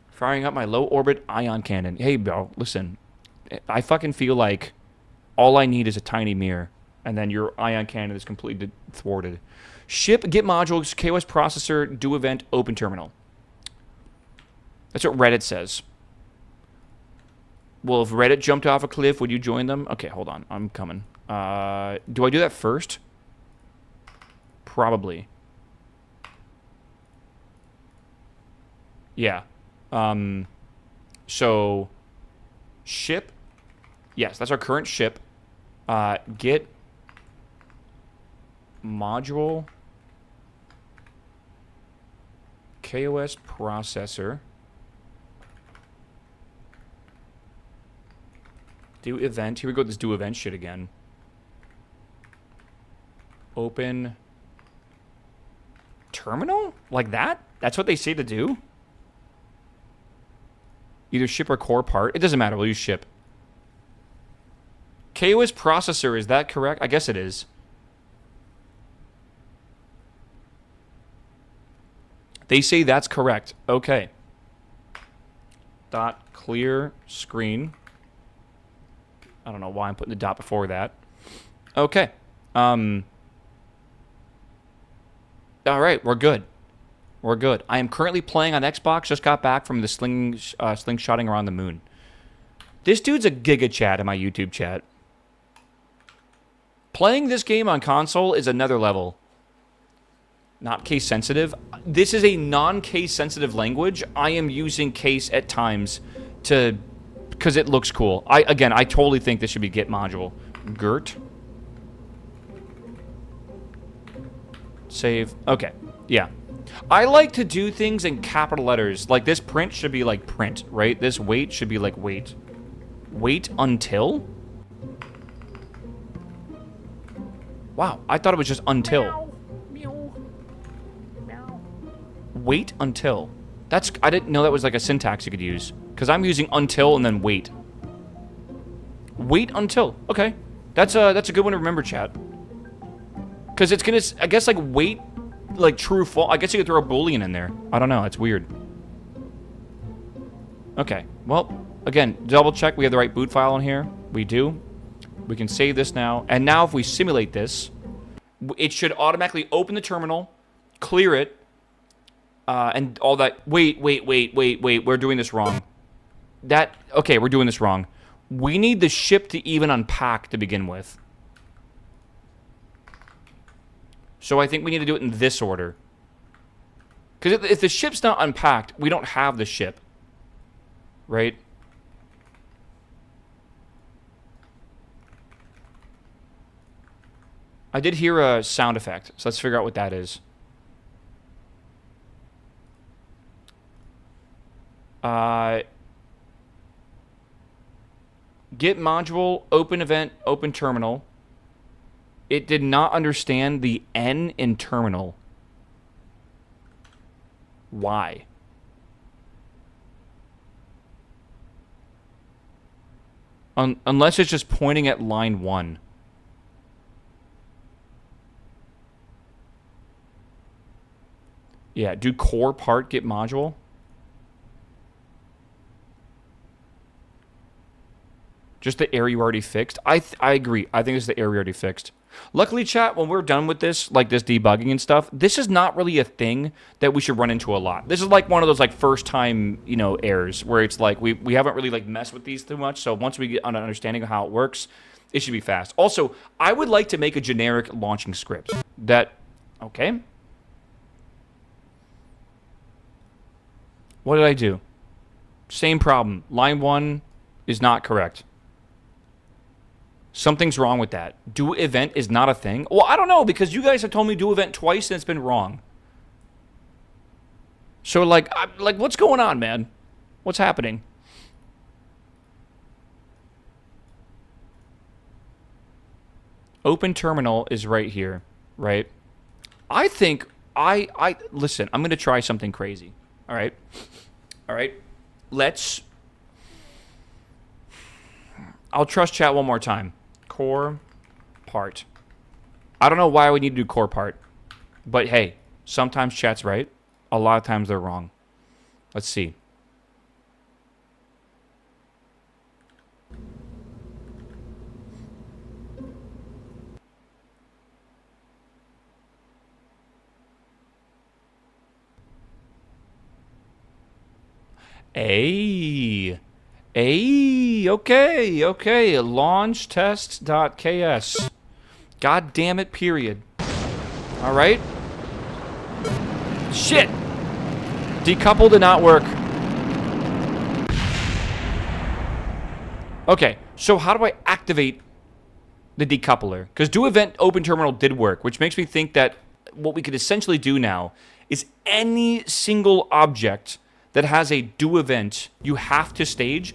Firing up my low orbit ion cannon. Hey, bro, listen. I fucking feel like all I need is a tiny mirror, and then your ion cannon is completely thwarted. Ship git modules, KOS processor, do event, open terminal. That's what Reddit says. Well, if Reddit jumped off a cliff, would you join them? Okay, hold on. I'm coming. Do I do that first? Probably. Yeah. So, ship. Yes, that's our current ship. Get module KOS processor. Do event. Here we go with this do event shit again. Open terminal? Like that? That's what they say to do? Either ship or core part. It doesn't matter. We'll use ship. KOS processor. Is that correct? I guess it is. They say that's correct. Okay. Dot clear screen. I don't know why I'm putting the dot before that. Okay. All right, we're good. We're good. I am currently playing on Xbox. Just got back from the slingshotting around the moon. This dude's a giga chat in my YouTube chat. Playing this game on console is another level. Not case sensitive. This is a non-case sensitive language. I am using case at times because it looks cool. I totally think this should be Git module. Gert. Save. Okay. Yeah. I like to do things in capital letters. Like this print should be like print, right? This wait should be like wait. Wait until? Wow, I thought it was just until.
Meow. Meow.
Wait until. I didn't know that was like a syntax you could use. Because I'm using until and then wait. Wait until. Okay. That's a good one to remember, chat. Because it's gonna, I guess, like, wait, like, true, false. I guess you could throw a Boolean in there. I don't know. It's weird. Okay. Well, again, double check we have the right boot file in here. We do. We can save this now. And now if we simulate this, it should automatically open the terminal, clear it, and all that. Wait. We're doing this wrong. Okay, we're doing this wrong. We need the ship to even unpack to begin with. So I think we need to do it in this order. Because if the ship's not unpacked, we don't have the ship. Right? I did hear a sound effect, so let's figure out what that is. Git module, open event, open terminal. It did not understand the N in terminal. Why? Unless it's just pointing at line 1. Yeah, do core part Git module? Just the error you already fixed? I agree. I think it's the error you already fixed. Luckily, chat, when we're done with this, like this debugging and stuff, this is not really a thing that we should run into a lot. This is like one of those like first time, errors where it's like we haven't really like messed with these too much. So once we get an understanding of how it works, it should be fast. Also, I would like to make a generic launching script that, okay. What did I do? Same problem. Line 1 is not correct. Something's wrong with that. Do event is not a thing. Well, I don't know, because you guys have told me do event twice and it's been wrong. So, like, what's going on, man? What's happening? Open terminal is right here, right? I think listen, I'm going to try something crazy. All right? All right? I'll trust chat one more time. Core part. I don't know why we need to do core part. But hey, sometimes chat's right. A lot of times they're wrong. Let's see. Okay. Launch test.ks. God damn it, period. All right. Shit. Decouple did not work. Okay, so how do I activate the decoupler? Because do event open terminal did work, which makes me think that what we could essentially do now is any single object that has a do event, you have to stage.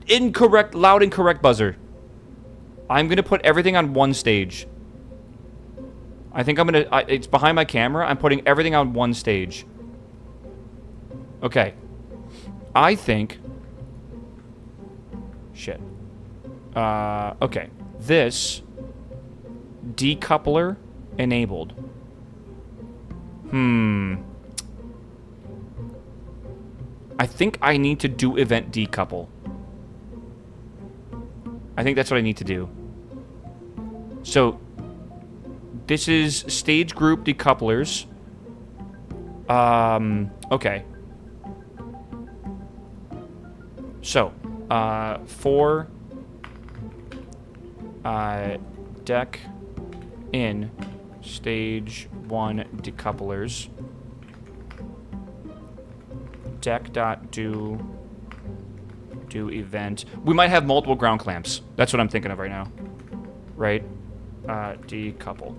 Incorrect, loud incorrect buzzer. I'm going to put everything on one stage. I think I'm going to, it's behind my camera. I'm putting everything on one stage. Okay. I think, shit. Okay. This decoupler enabled. I think I need to do event decouple. I think that's what I need to do. So, this is stage group decouplers. Okay. So, for deck in stage 1 decouplers, deck.do event. We might have multiple ground clamps. That's what I'm thinking of right now. Right? Decouple.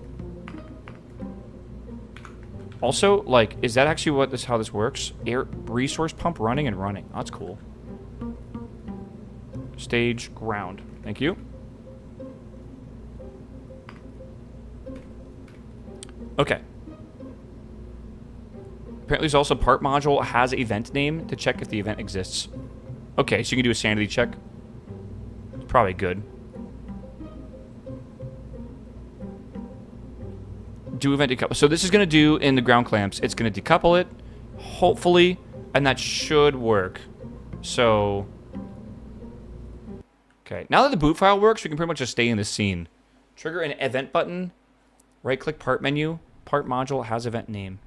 Also, like, is that actually how this works? Air resource pump running and running. Oh, that's cool. Stage ground. Thank you. Okay. Apparently there's also part module has event name to check if the event exists. Okay, so you can do a sanity check. It's probably good. Do event decouple. So this is going to do in the ground clamps. It's going to decouple it, hopefully, and that should work. So, okay. Now that the boot file works, we can pretty much just stay in this scene. Trigger an event button. Right-click part menu. Part module has event name.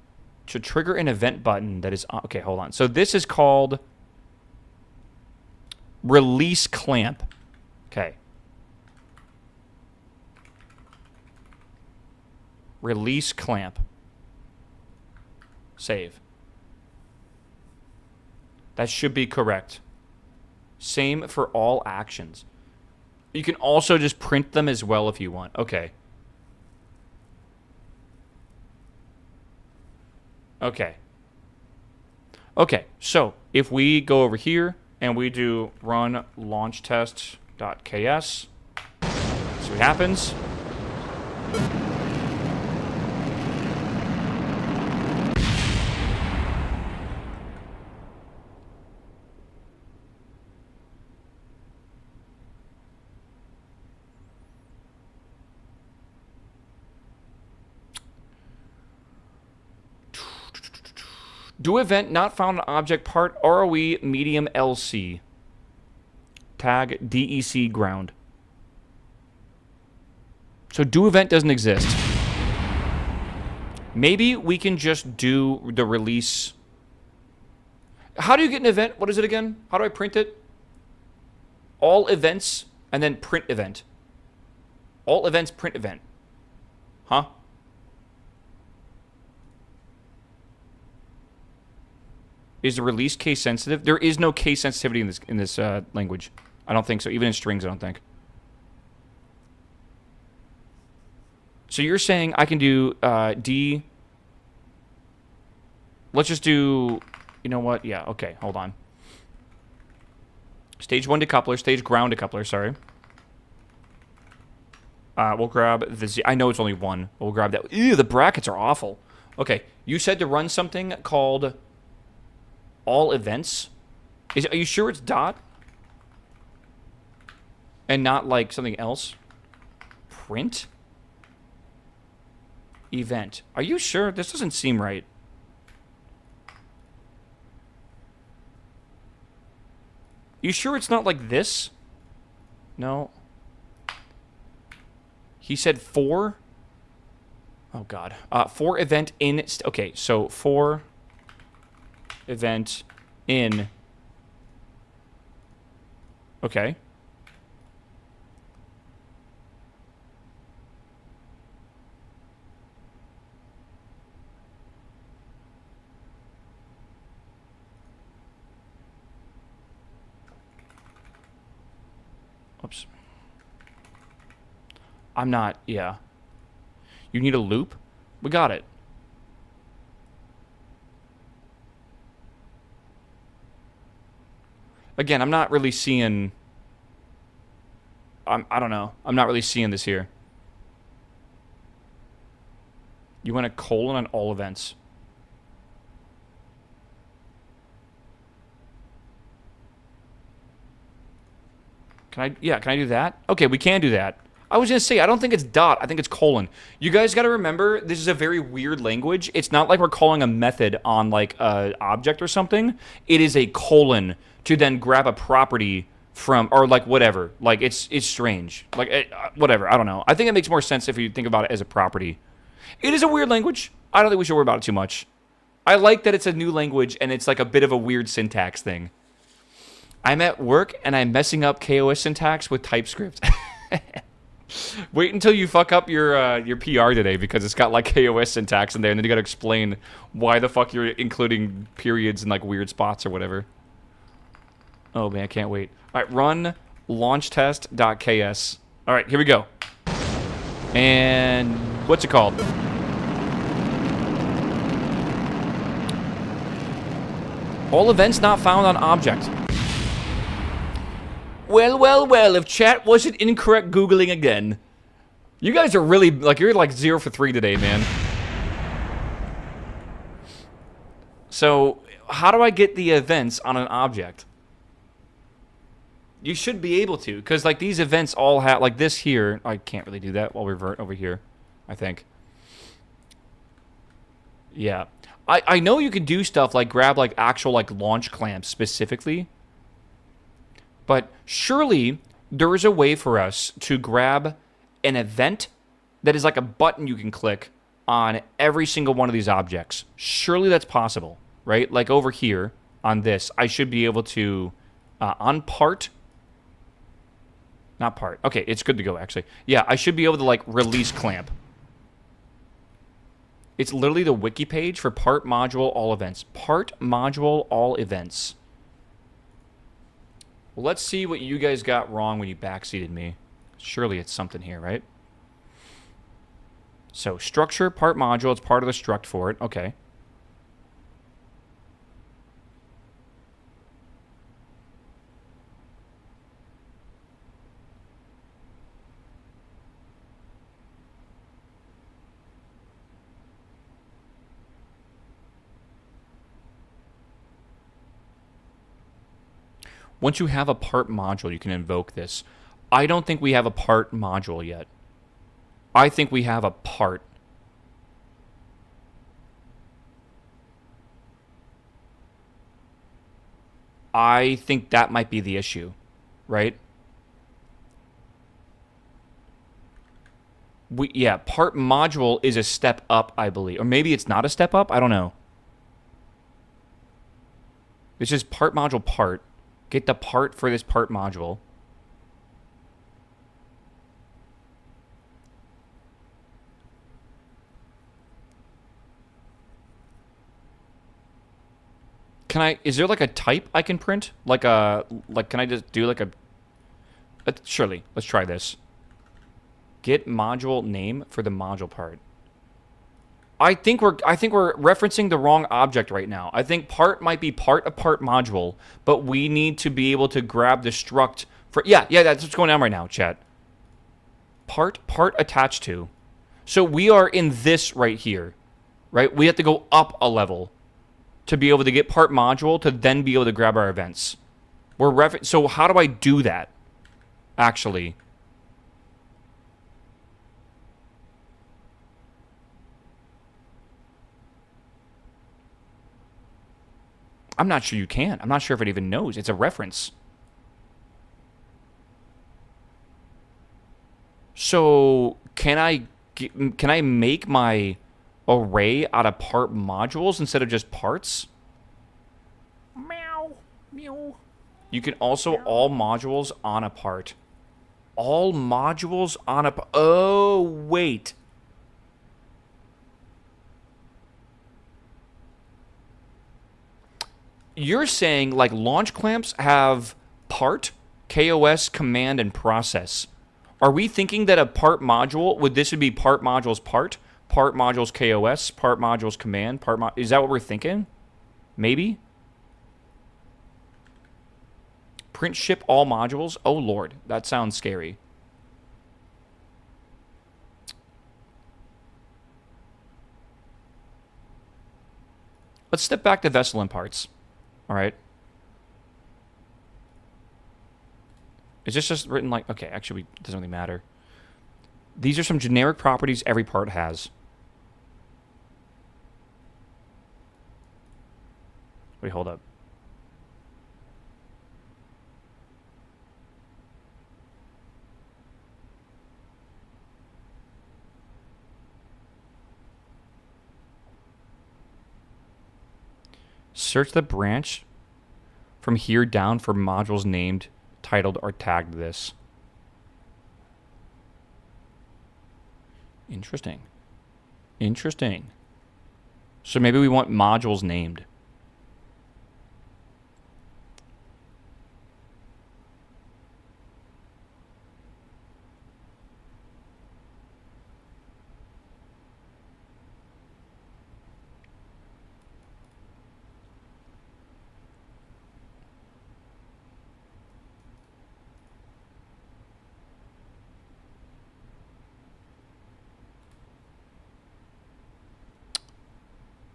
Should trigger an event button that is... Okay, hold on. So this is called... Release clamp. Okay. Release clamp. Save. That should be correct. Same for all actions. You can also just print them as well if you want. Okay. Okay. Okay, so if we go over here and we do run launch test.ks, see what happens. Do event not found on object part ROE medium LC. Tag DEC ground. So do event doesn't exist. Maybe we can just do the release. How do you get an event? What is it again? How do I print it? All events and then print event. All events print event. Huh? Is the release case sensitive? There is no case sensitivity in this language. I don't think so. Even in strings, I don't think. So you're saying I can do D. Let's just do. You know what? Yeah. Okay. Hold on. Stage 1 decoupler. Stage ground decoupler. Sorry. We'll grab the Z. I know it's only one. We'll grab that. Ew, the brackets are awful. Okay. You said to run something called all events. Are you sure it's dot? And not like something else? Print? Event. Are you sure? This doesn't seem right. You sure it's not like this? No. He said for. Oh god. For event in. Okay, so for event in. Okay. Oops. I'm not, yeah. You need a loop? We got it. Again, I'm not really seeing... I don't know. I'm not really seeing this here. You want a colon on all events. Can I do that? Okay, we can do that. I was gonna say, I don't think it's dot, I think it's colon. You guys gotta remember, this is a very weird language. It's not like we're calling a method on like a object or something. It is a colon to then grab a property from, or like whatever. Like it's strange. Like whatever, I don't know. I think it makes more sense if you think about it as a property. It is a weird language. I don't think we should worry about it too much. I like that it's a new language and it's like a bit of a weird syntax thing. I'm at work and I'm messing up KOS syntax with TypeScript. Wait until you fuck up your PR today because it's got like KOS syntax in there, and then you gotta explain why the fuck you're including periods in like weird spots or whatever. Oh man, I can't wait. All right, run launchtest.ks. All right, here we go. And what's it called? All events not found on object. Well, if chat wasn't incorrect Googling again. You guys are really, like, you're like 0 for 3 today, man. So, how do I get the events on an object? You should be able to, because, like, these events all have, like, this here. I can't really do that. I'll revert over here, I think. Yeah. I know you can do stuff like grab, like, actual, like, launch clamps specifically. But surely there is a way for us to grab an event that is like a button you can click on every single one of these objects. Surely that's possible, right? Like over here on this, I should be able to, on part, not part. Okay, it's good to go, actually. Yeah, I should be able to, like, release clamp. It's literally the wiki page for part module all events. Part module all events. Well, let's see what you guys got wrong when you backseated me. Surely it's something here, right? So, structure, part module, it's part of the struct for it. Okay. Once you have a part module, you can invoke this. I don't think we have a part module yet. I think we have a part. I think that might be the issue, right? Yeah, part module is a step up, I believe. Or maybe it's not a step up? I don't know. It's just part module part. Get the part for this part module. Can I, is there like a type I can print? Like a, like, can I just do like a surely, let's try this. Get module name for the module part. I think we're referencing the wrong object right now. I think part might be part of part module, but we need to be able to grab the struct for, yeah, that's what's going on right now, chat. Part attached to. So we are in this right here, right? We have to go up a level to be able to get part module to then be able to grab our events. So how do I do that, actually? I'm not sure you can. I'm not sure if it even knows. It's a reference. So can I make my array out of part modules instead of just parts?
Meow. Meow.
You can also all modules on a part. All modules on a... Oh, wait. You're saying, like, launch clamps have part KOS, command, and process. Are we thinking that a part module, this would be part modules part modules KOS, part modules command, is that what we're thinking? Maybe? Print ship all modules? Oh lord, that sounds scary. Let's step back to vessel and parts. All right. Is this just written like... Okay, actually, it doesn't really matter. These are some generic properties every part has. Wait, hold up. Search the branch from here down for modules named, titled, or tagged this. Interesting. Interesting. So maybe we want modules named.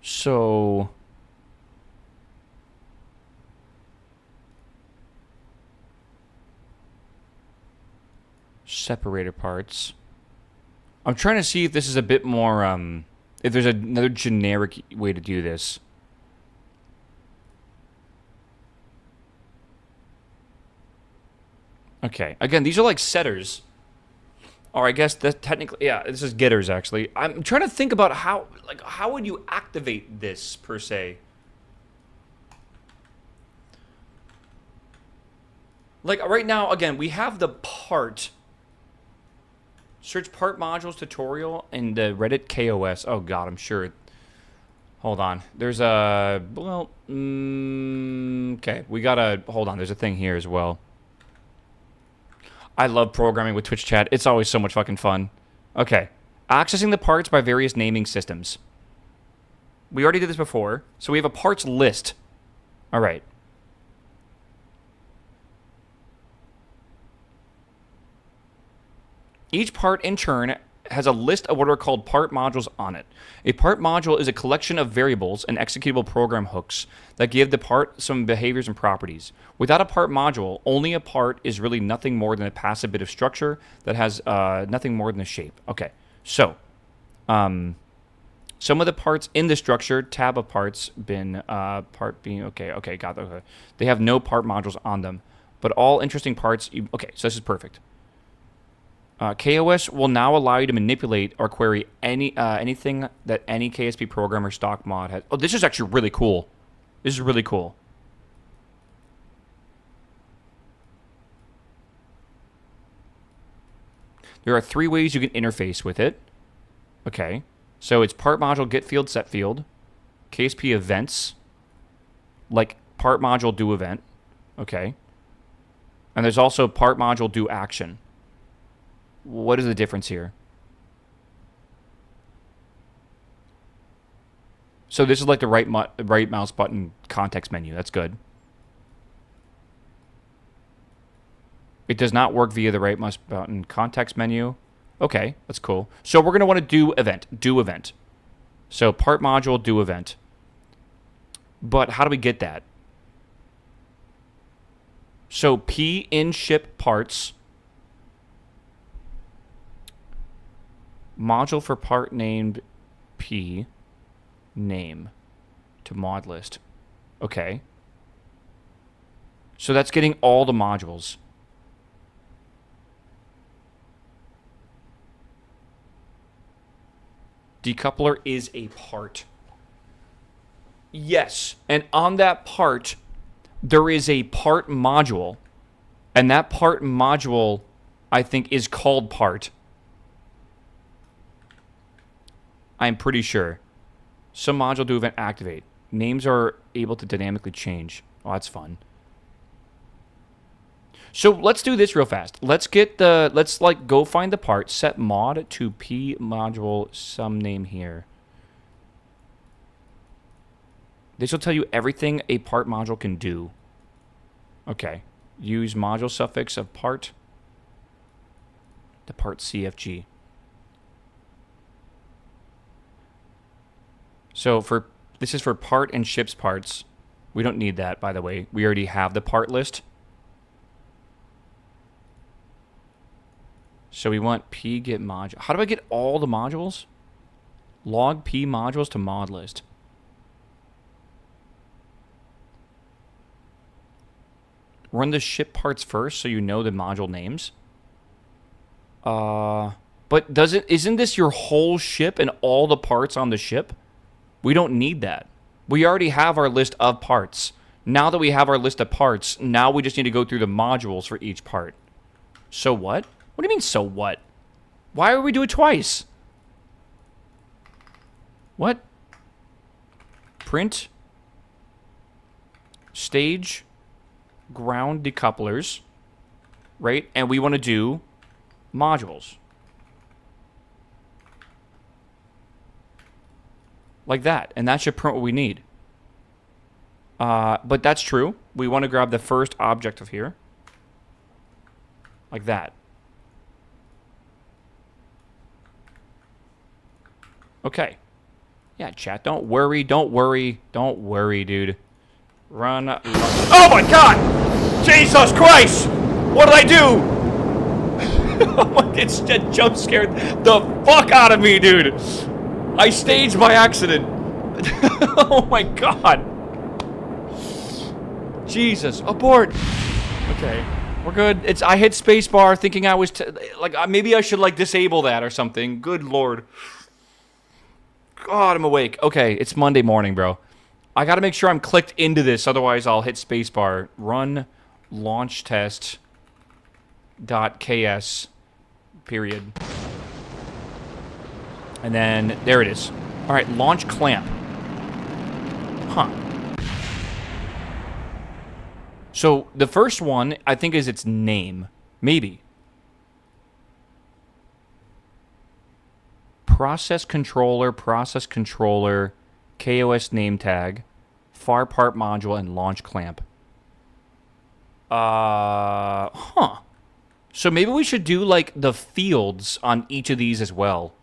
So separator parts. I'm trying to see if this is a bit more if there's another generic way to do this. Okay. Again, these are like setters. Or I guess that technically, yeah, this is getters actually. I'm trying to think about how would you activate this per se? Like right now, again, we have the part. Search part modules tutorial in the Reddit KOS. Oh god, I'm sure. Hold on. There's a okay. We gotta hold on. There's a thing here as well. I love programming with Twitch chat. It's always so much fucking fun. Okay. Accessing the parts by various naming systems. We already did this before. So we have a parts list. All right. Each part, in turn, has a list of what are called part modules on it. A part module is a collection of variables and executable program hooks that give the part some behaviors and properties. Without a part module, only a part is really nothing more than a passive bit of structure that has nothing more than a shape. Okay, so some of the parts in the structure, tab of parts, bin, part being, okay, got that. Okay. They have no part modules on them, but all interesting parts, okay, so this is perfect. KOS will now allow you to manipulate or query anything that any KSP program or stock mod has. Oh, this is actually really cool. This is really cool. There are 3 ways you can interface with it. Okay. So it's part module get field set field, KSP events, like part module do event. Okay. And there's also part module do action. What is the difference here? So this is like the right mouse button context menu. That's good. It does not work via the right mouse button context menu. Okay, that's cool. So we're going to want to do event. So part module do event. But how do we get that? So P in ship parts. Module for part named P name to mod list. Okay. So that's getting all the modules. Decoupler is a part. Yes. And on that part, there is a part module. And that part module, I think, is called part. I'm pretty sure. Some module do event activate. Names are able to dynamically change. Oh, that's fun. So let's do this real fast. Let's get the, let's like go find the part, set mod to p module, some name here. This will tell you everything a part module can do. Okay. Use module suffix of part. The part CFG. So for, this is for part and ships parts. We don't need that, by the way. We already have the part list. So we want p get module. How do I get all the modules? Log p modules to mod list. Run the ship parts first so you know the module names. But isn't this your whole ship and all the parts on the ship? We don't need that. We already have our list of parts. Now that we have our list of parts, now we just need to go through the modules for each part. So what? What do you mean, so what? Why would we do it twice? What? Print. Stage. Ground decouplers. Right? And we want to do modules. Like that. And that should print what we need. But that's true. We want to grab the first object of here. Like that. Okay. Yeah, chat, don't worry, don't worry, don't worry, dude. Run. Oh my god! Jesus Christ! What did I do? It's just jump scared the fuck out of me, dude. I staged by accident. Oh my god. Jesus, abort. Okay, we're good. I hit spacebar thinking I was like maybe I should like disable that or something. Good lord. God, I'm awake. Okay, it's Monday morning, bro. I gotta make sure I'm clicked into this, otherwise I'll hit spacebar. Run launch test .ks period. And then there it is. All right, launch clamp. Huh. So the first one I think is its name, maybe. Process controller, KOS name tag, far part module, and launch clamp. Huh. So maybe we should do like the fields on each of these as well.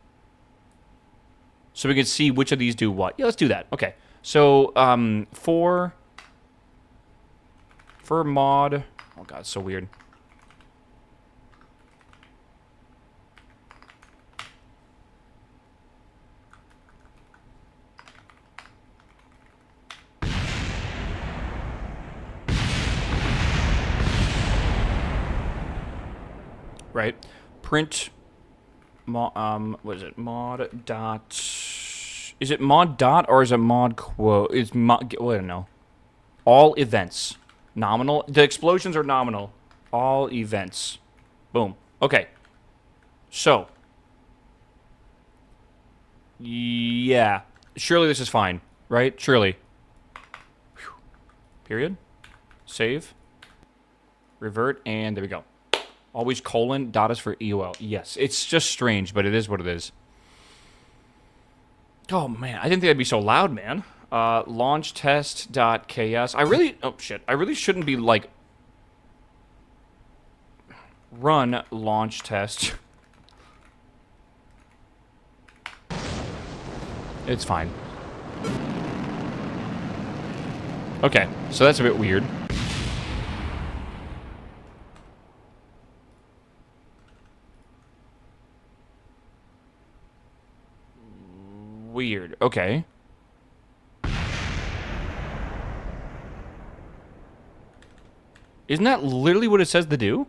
So we can see which of these do what. Yeah, let's do that. Okay. So for mod, oh god, it's so weird. Right, print what is it, mod dot, is it mod dot or is it mod quote, it's mod, well, I don't know. All events, nominal, the explosions are nominal, all events, boom. Okay, so yeah, surely this is fine, right? Surely. Whew. Period, save, revert, and there we go. Always colon, dot is for EOL. Yes, it's just strange, but it is what it is. Oh, man. I didn't think that'd be so loud, man. Launch test.ks. I really shouldn't be, like... Run launch test. It's fine. Okay, so that's a bit weird. Weird. Okay. Isn't that literally what it says to do?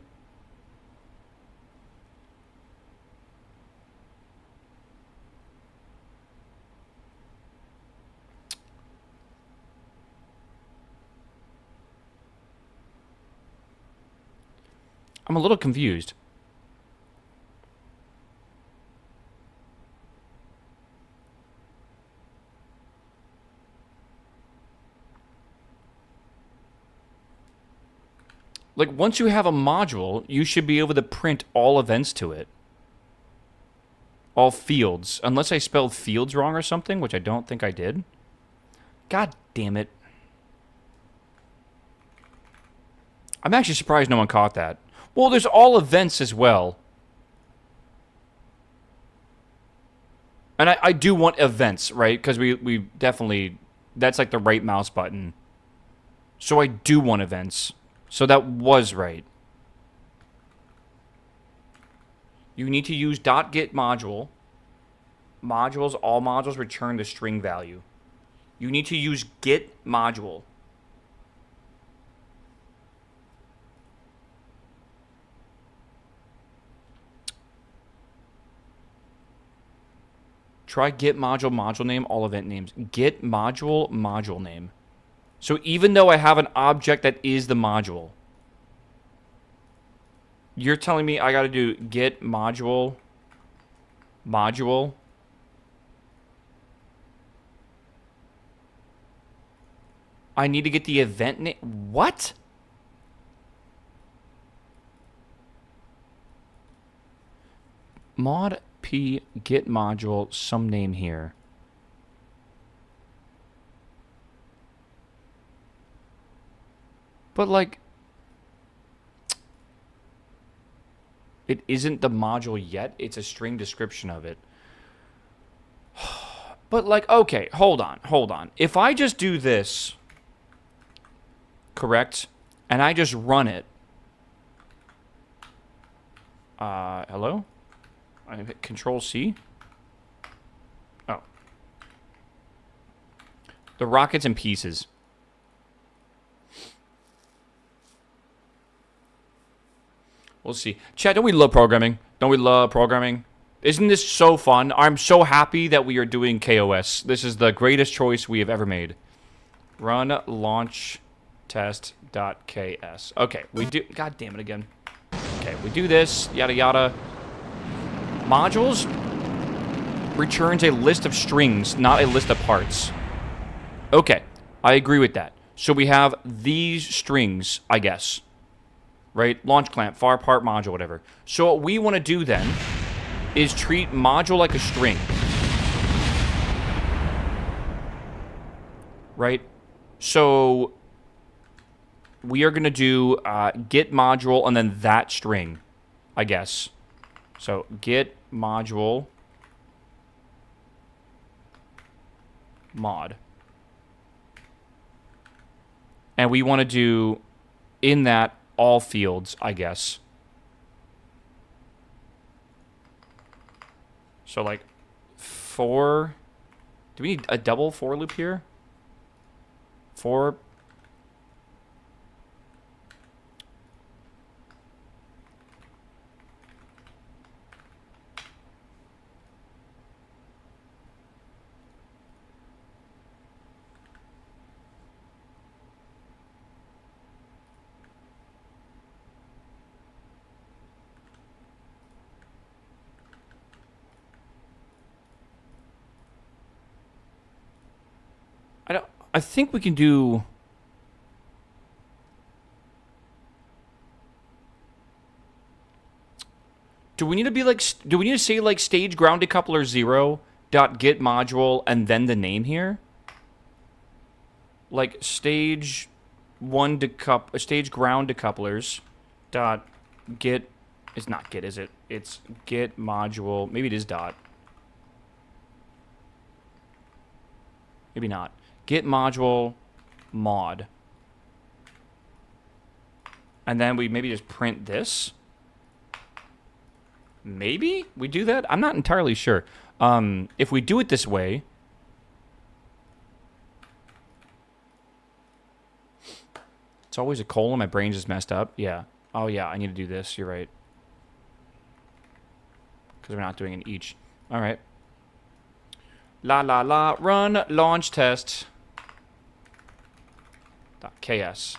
I'm a little confused. Like, once you have a module, you should be able to print all events to it. All fields. Unless I spelled fields wrong or something, which I don't think I did. God damn it. I'm actually surprised no one caught that. Well, there's all events as well. And I do want events, right? Because we definitely... That's like the right mouse button. So I do want events. So that was right. You need to use .get module. Modules, all modules return the string value. You need to use get module. Try get module, module name, all event names. Get module, module name. So even though I have an object that is the module, you're telling me I got to do get module, module. I need to get the event name. What? Mod p get module, some name here. But like, it isn't the module yet. It's a string description of it. But like, okay, hold on. If I just do this, correct, and I just run it. Hello? I hit Control C. Oh. The rocket's in pieces. We'll see. Chat, don't we love programming? Don't we love programming? Isn't this so fun? I'm so happy that we are doing KOS. This is the greatest choice we have ever made. Run launch test.ks. Okay, we do... God damn it again. Okay, we do this. Yada yada. Modules returns a list of strings, not a list of parts. Okay, I agree with that. So we have these strings, I guess. Right? Launch clamp, far part module, whatever. So what we want to do then is treat module like a string. Right? So we are going to do get module and then that string, I guess. So get module mod. And we want to do in that all fields, I guess. So like for, do we need a double for loop here? For I think we can do... Do we need to be like... Do we need to say like stage ground decoupler 0 dot get module and then the name here? Like stage 1 stage ground decouplers dot get... It's not get, is it? It's get module... Maybe it is dot. Maybe not. Get module mod. And then we maybe just print this. Maybe we do that? I'm not entirely sure. If we do it this way... It's always a colon. My brain just messed up. Yeah. Oh, yeah. I need to do this. You're right. Because we're not doing it each. All right. La la la. Run launch test. .ks.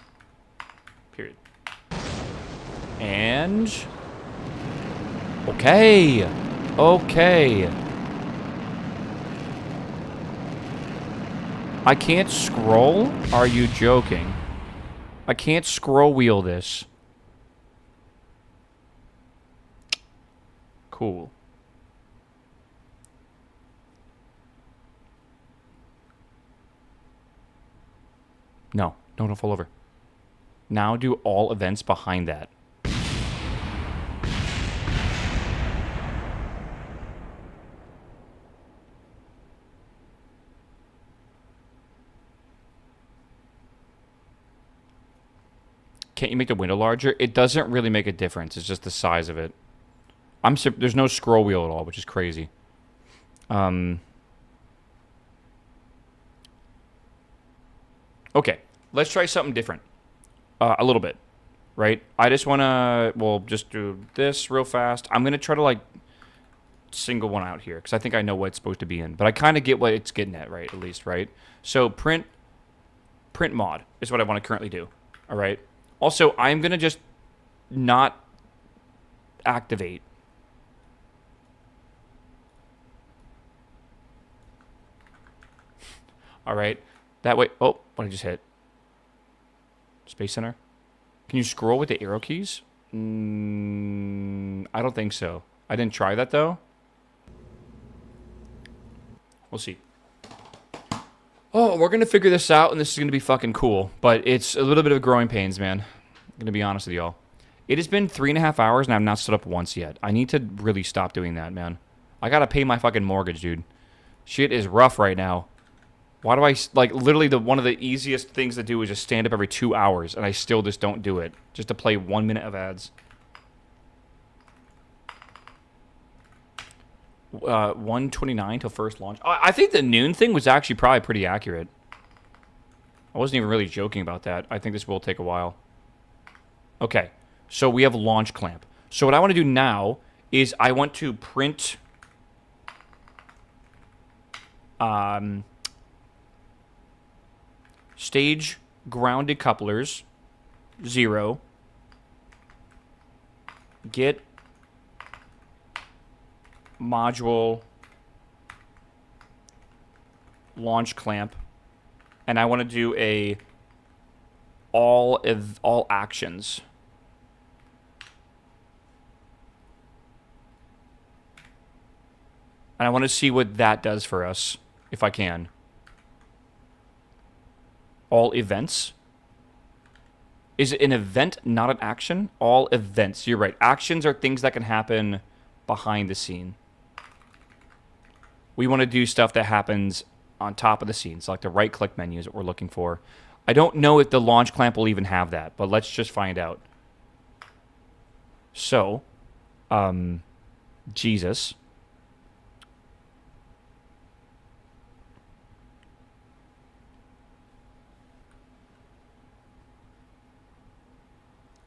Period. And... Okay. Okay. I can't scroll? Are you joking? I can't scroll wheel this. Cool. No, don't fall over. Now do all events behind that. Can't you make the window larger? It doesn't really make a difference. It's just the size of it. There's no scroll wheel at all, which is crazy. Okay, let's try something different. A little bit, right? I just want to, well, just do this real fast. I'm going to try to, like, single one out here, because I think I know what it's supposed to be in. But I kind of get what it's getting at, right? At least, right? So print mod is what I want to currently do, all right? Also, I'm going to just not activate. All right. That way. Oh, what did I just hit? Space Center. Can you scroll with the arrow keys? I don't think so. I didn't try that, though. We'll see. Oh, we're going to figure this out, and this is going to be fucking cool. But it's a little bit of growing pains, man. I'm going to be honest with y'all. It has been 3.5 hours, and I've not stood up once yet. I need to really stop doing that, man. I got to pay my fucking mortgage, dude. Shit is rough right now. Why do I, like, literally one of the easiest things to do is just stand up every 2 hours, and I still just don't do it. Just to play 1 minute of ads. 1:29 till first launch. I think the noon thing was actually probably pretty accurate. I wasn't even really joking about that. I think this will take a while. Okay, so we have launch clamp. So what I want to do now is I want to print stage ground decouplers 0, get module launch clamp, and I want to do a all actions. And I want to see what that does for us, if I can. All events. Is it an event, not an action? All events. You're right. Actions are things that can happen behind the scene. We want to do stuff that happens on top of the scene. So like the right-click menu is what we're looking for. I don't know if the launch clamp will even have that, but let's just find out. So, Jesus.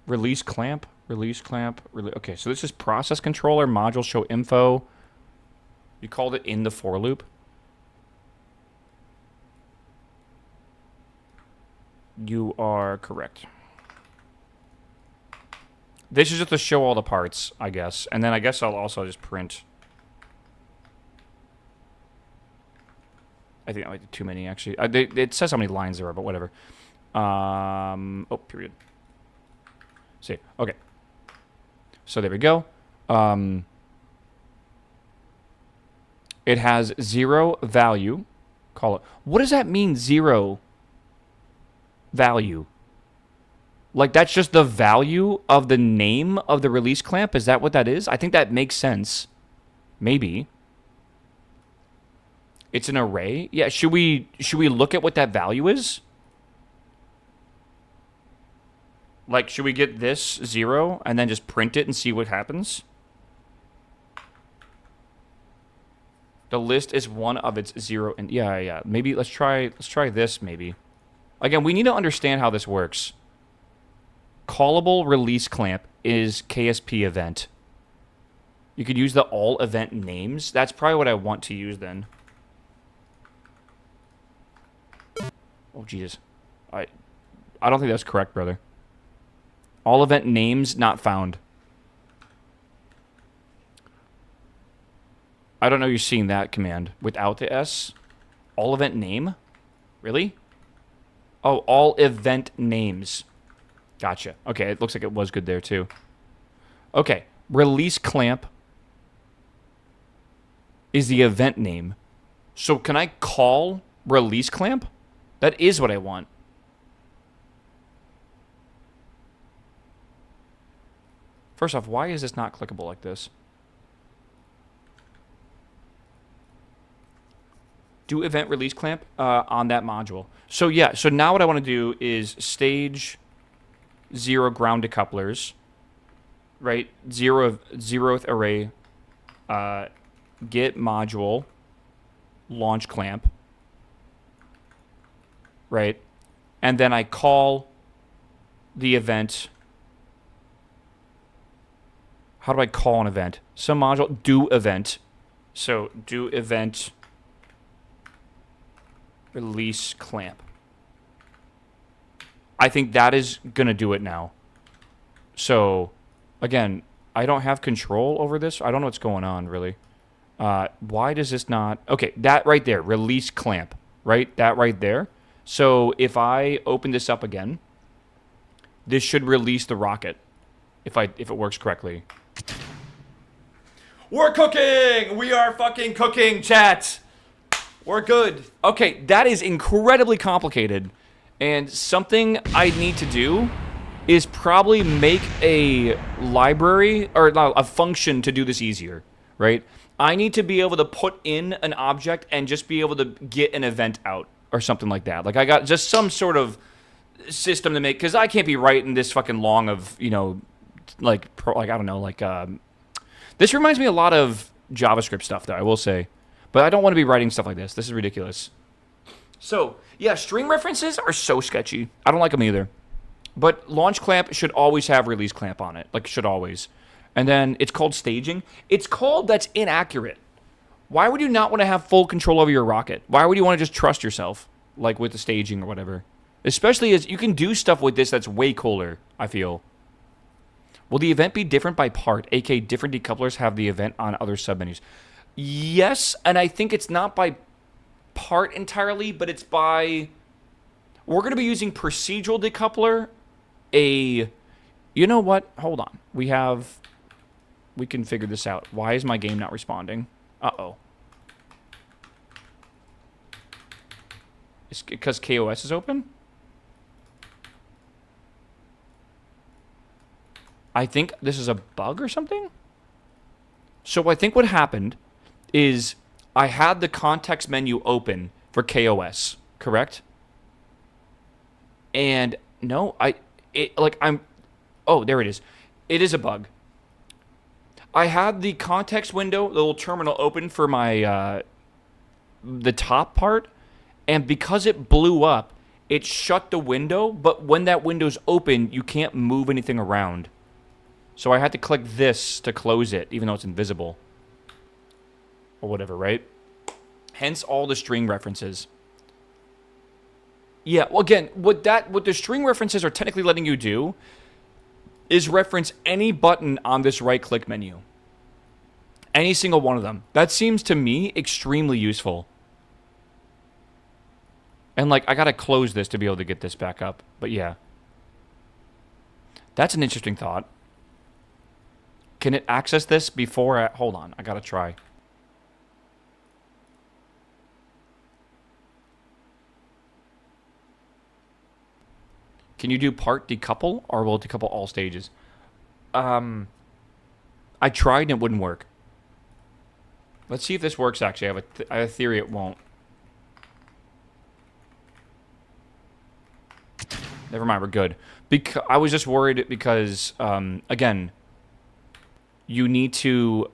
Release clamp. Okay, so this is process controller, module show info. You called it in the for loop. You are correct. This is just to show all the parts, I guess. And then I guess I'll also just print. I think I might do too many, actually. It says how many lines there are, but whatever. Oh, period. See, okay. So there we go. It has 0 value. Call it. What does that mean, 0 value? Like, that's just the value of the name of the release clamp? Is that what that is? I think that makes sense. Maybe. It's an array? Yeah, should we look at what that value is? Like, should we get this 0 and then just print it and see what happens? The list is one of its 0 and yeah. Maybe let's try this maybe. Again, we need to understand how this works. Callable release clamp is KSP event. You could use the all event names. That's probably what I want to use then. Oh Jesus. I don't think that's correct, brother. All event names not found. I don't know you're seeing that command without the S. All event name? Really? Oh, all event names. Gotcha. Okay, it looks like it was good there too. Okay, release clamp is the event name. So can I call release clamp? That is what I want. First off, why is this not clickable like this? Do event release clamp on that module. So yeah, so now what I want to do is stage 0 ground decouplers, right? Zeroth array, get module, launch clamp, right? And then I call the event. How do I call an event? Some module, do event. So do event release clamp. I think that is going to do it now. So, again, I don't have control over this. I don't know what's going on, really. Why does this not... Okay, that right there, release clamp, right? That right there. So, if I open this up again, this should release the rocket, if it works correctly. We're cooking! We are fucking cooking, chat! We're good. Okay, that is incredibly complicated. And something I need to do is probably make a library, or a function to do this easier, right? I need to be able to put in an object and just be able to get an event out, or something like that. Like, I got just some sort of system to make, because I can't be writing this fucking long of, you know, I don't know, like, this reminds me a lot of JavaScript stuff, though, I will say. But I don't want to be writing stuff like this. This is ridiculous. So, yeah, string references are so sketchy. I don't like them either. But launch clamp should always have release clamp on it. Like, should always. And then it's called staging. It's called that's inaccurate. Why would you not want to have full control over your rocket? Why would you want to just trust yourself, like with the staging or whatever? Especially as you can do stuff with this that's way cooler, I feel. Will the event be different by part? aka different decouplers have the event on other submenus. Yes, and I think it's not by part entirely, but it's by... We're going to be using procedural decoupler, You know what? Hold on. We can figure this out. Why is my game not responding? Uh-oh. It's because KOS is open? I think this is a bug or something? So I think what happened is I had the context menu open for KOS, correct? And no, oh, there it is. It is a bug. I had the context window, the little terminal open for my, the top part, and because it blew up, it shut the window, but when that window's open, you can't move anything around. So I had to click this to close it, even though it's invisible. Or whatever, right? Hence all the string references. Yeah, well, again, what the string references are technically letting you do is reference any button on this right-click menu. Any single one of them. That seems to me extremely useful. And, like, I gotta close this to be able to get this back up. But, yeah. That's an interesting thought. Can it access this before hold on, I gotta try. Can you do part decouple, or will it decouple all stages? I tried and it wouldn't work. Let's see if this works, actually. I have a theory it won't. Never mind, we're good. I was just worried because, again, you need to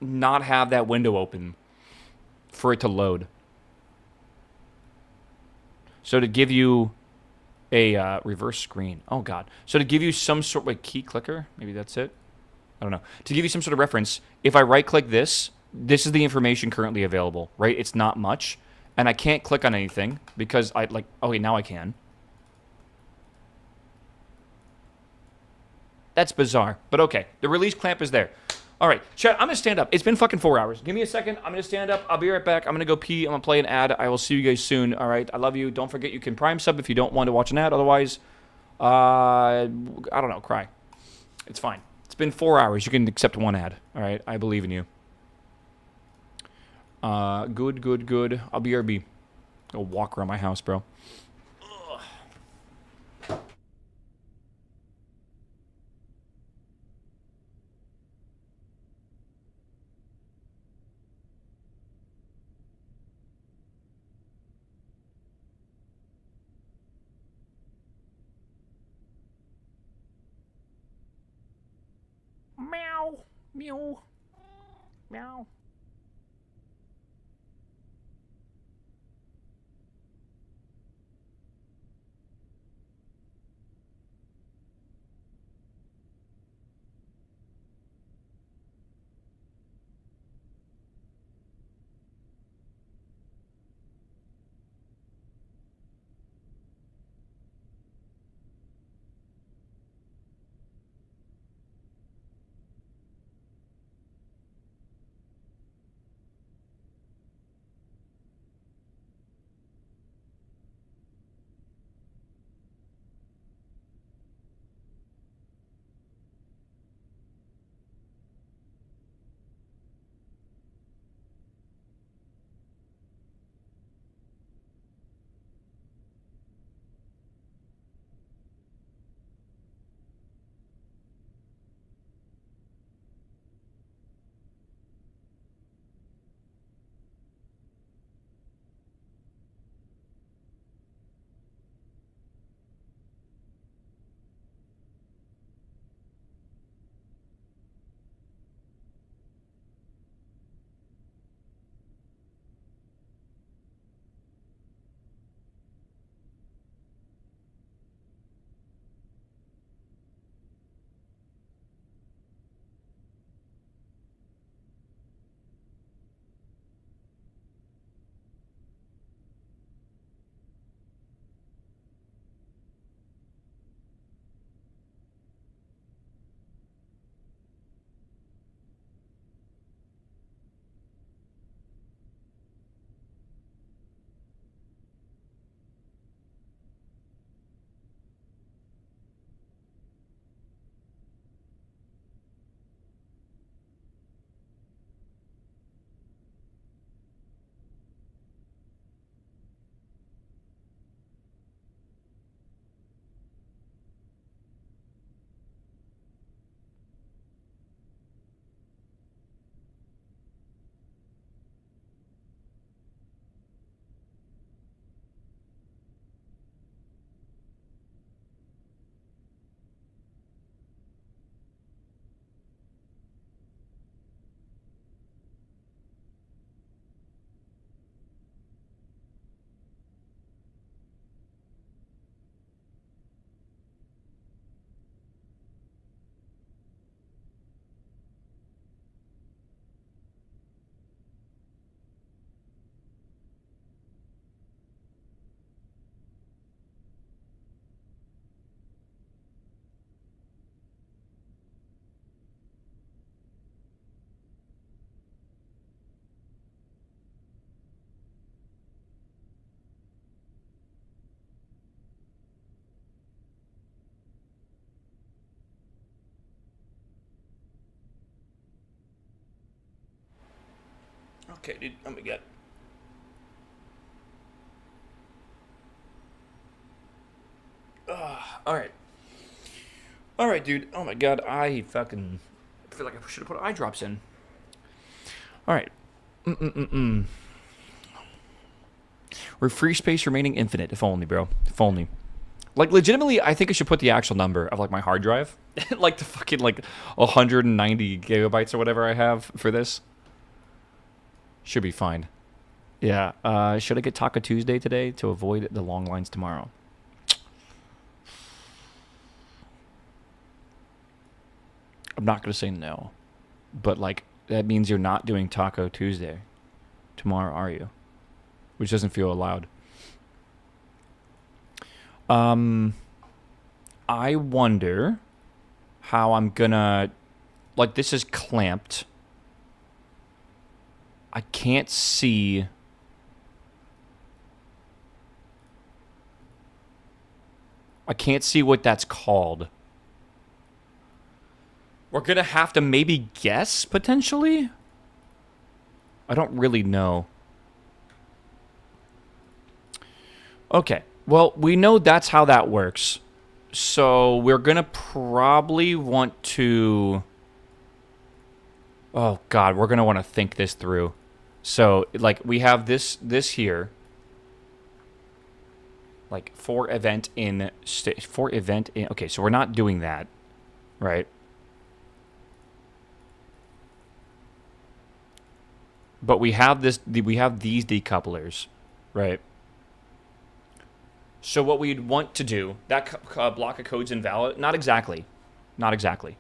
not have that window open for it to load. So to give you a reverse screen. Oh, God. So to give you some sort of like key clicker, maybe that's it. I don't know. To give you some sort of reference, if I right-click this, this is the information currently available, right? It's not much. And I can't click on anything because okay, now I can. That's bizarre, but okay. The release clamp is there. All right, chat, I'm going to stand up. It's been fucking 4 hours. Give me a second. I'm going to stand up. I'll be right back. I'm going to go pee. I'm going to play an ad. I will see you guys soon. All right, I love you. Don't forget you can Prime sub if you don't want to watch an ad. Otherwise, I don't know, cry. It's fine. It's been 4 hours. You can accept one ad. All right, I believe in you. Good. I'll BRB. Go walk around my house, bro.
Meow. Meow. Meow.
Okay, dude. Oh my god. All right. All right, dude. Oh my god. I fucking feel like I should have put eye drops in. All right. We're free space remaining infinite. If only, bro. If only. Like, legitimately, I think I should put the actual number of, like, my hard drive. Like, the fucking, like, 190 gigabytes or whatever I have for this. Should be fine. Yeah. Should I get Taco Tuesday today to avoid the long lines tomorrow? I'm not going to say no. But, like, that means you're not doing Taco Tuesday tomorrow, are you? Which doesn't feel allowed. I wonder how I'm gonna, like, this is clamped. I can't see. I can't see what that's called. We're going to have to maybe guess, potentially? I don't really know. Okay. Well, we know that's how that works. So we're going to probably want to... Oh, God. We're going to want to think this through. So, like, we have this here. Like, for event in... Okay, so we're not doing that. Right? But we have this. We have these decouplers, right? So what we'd want to do, that block of code's invalid. Not exactly. Not exactly.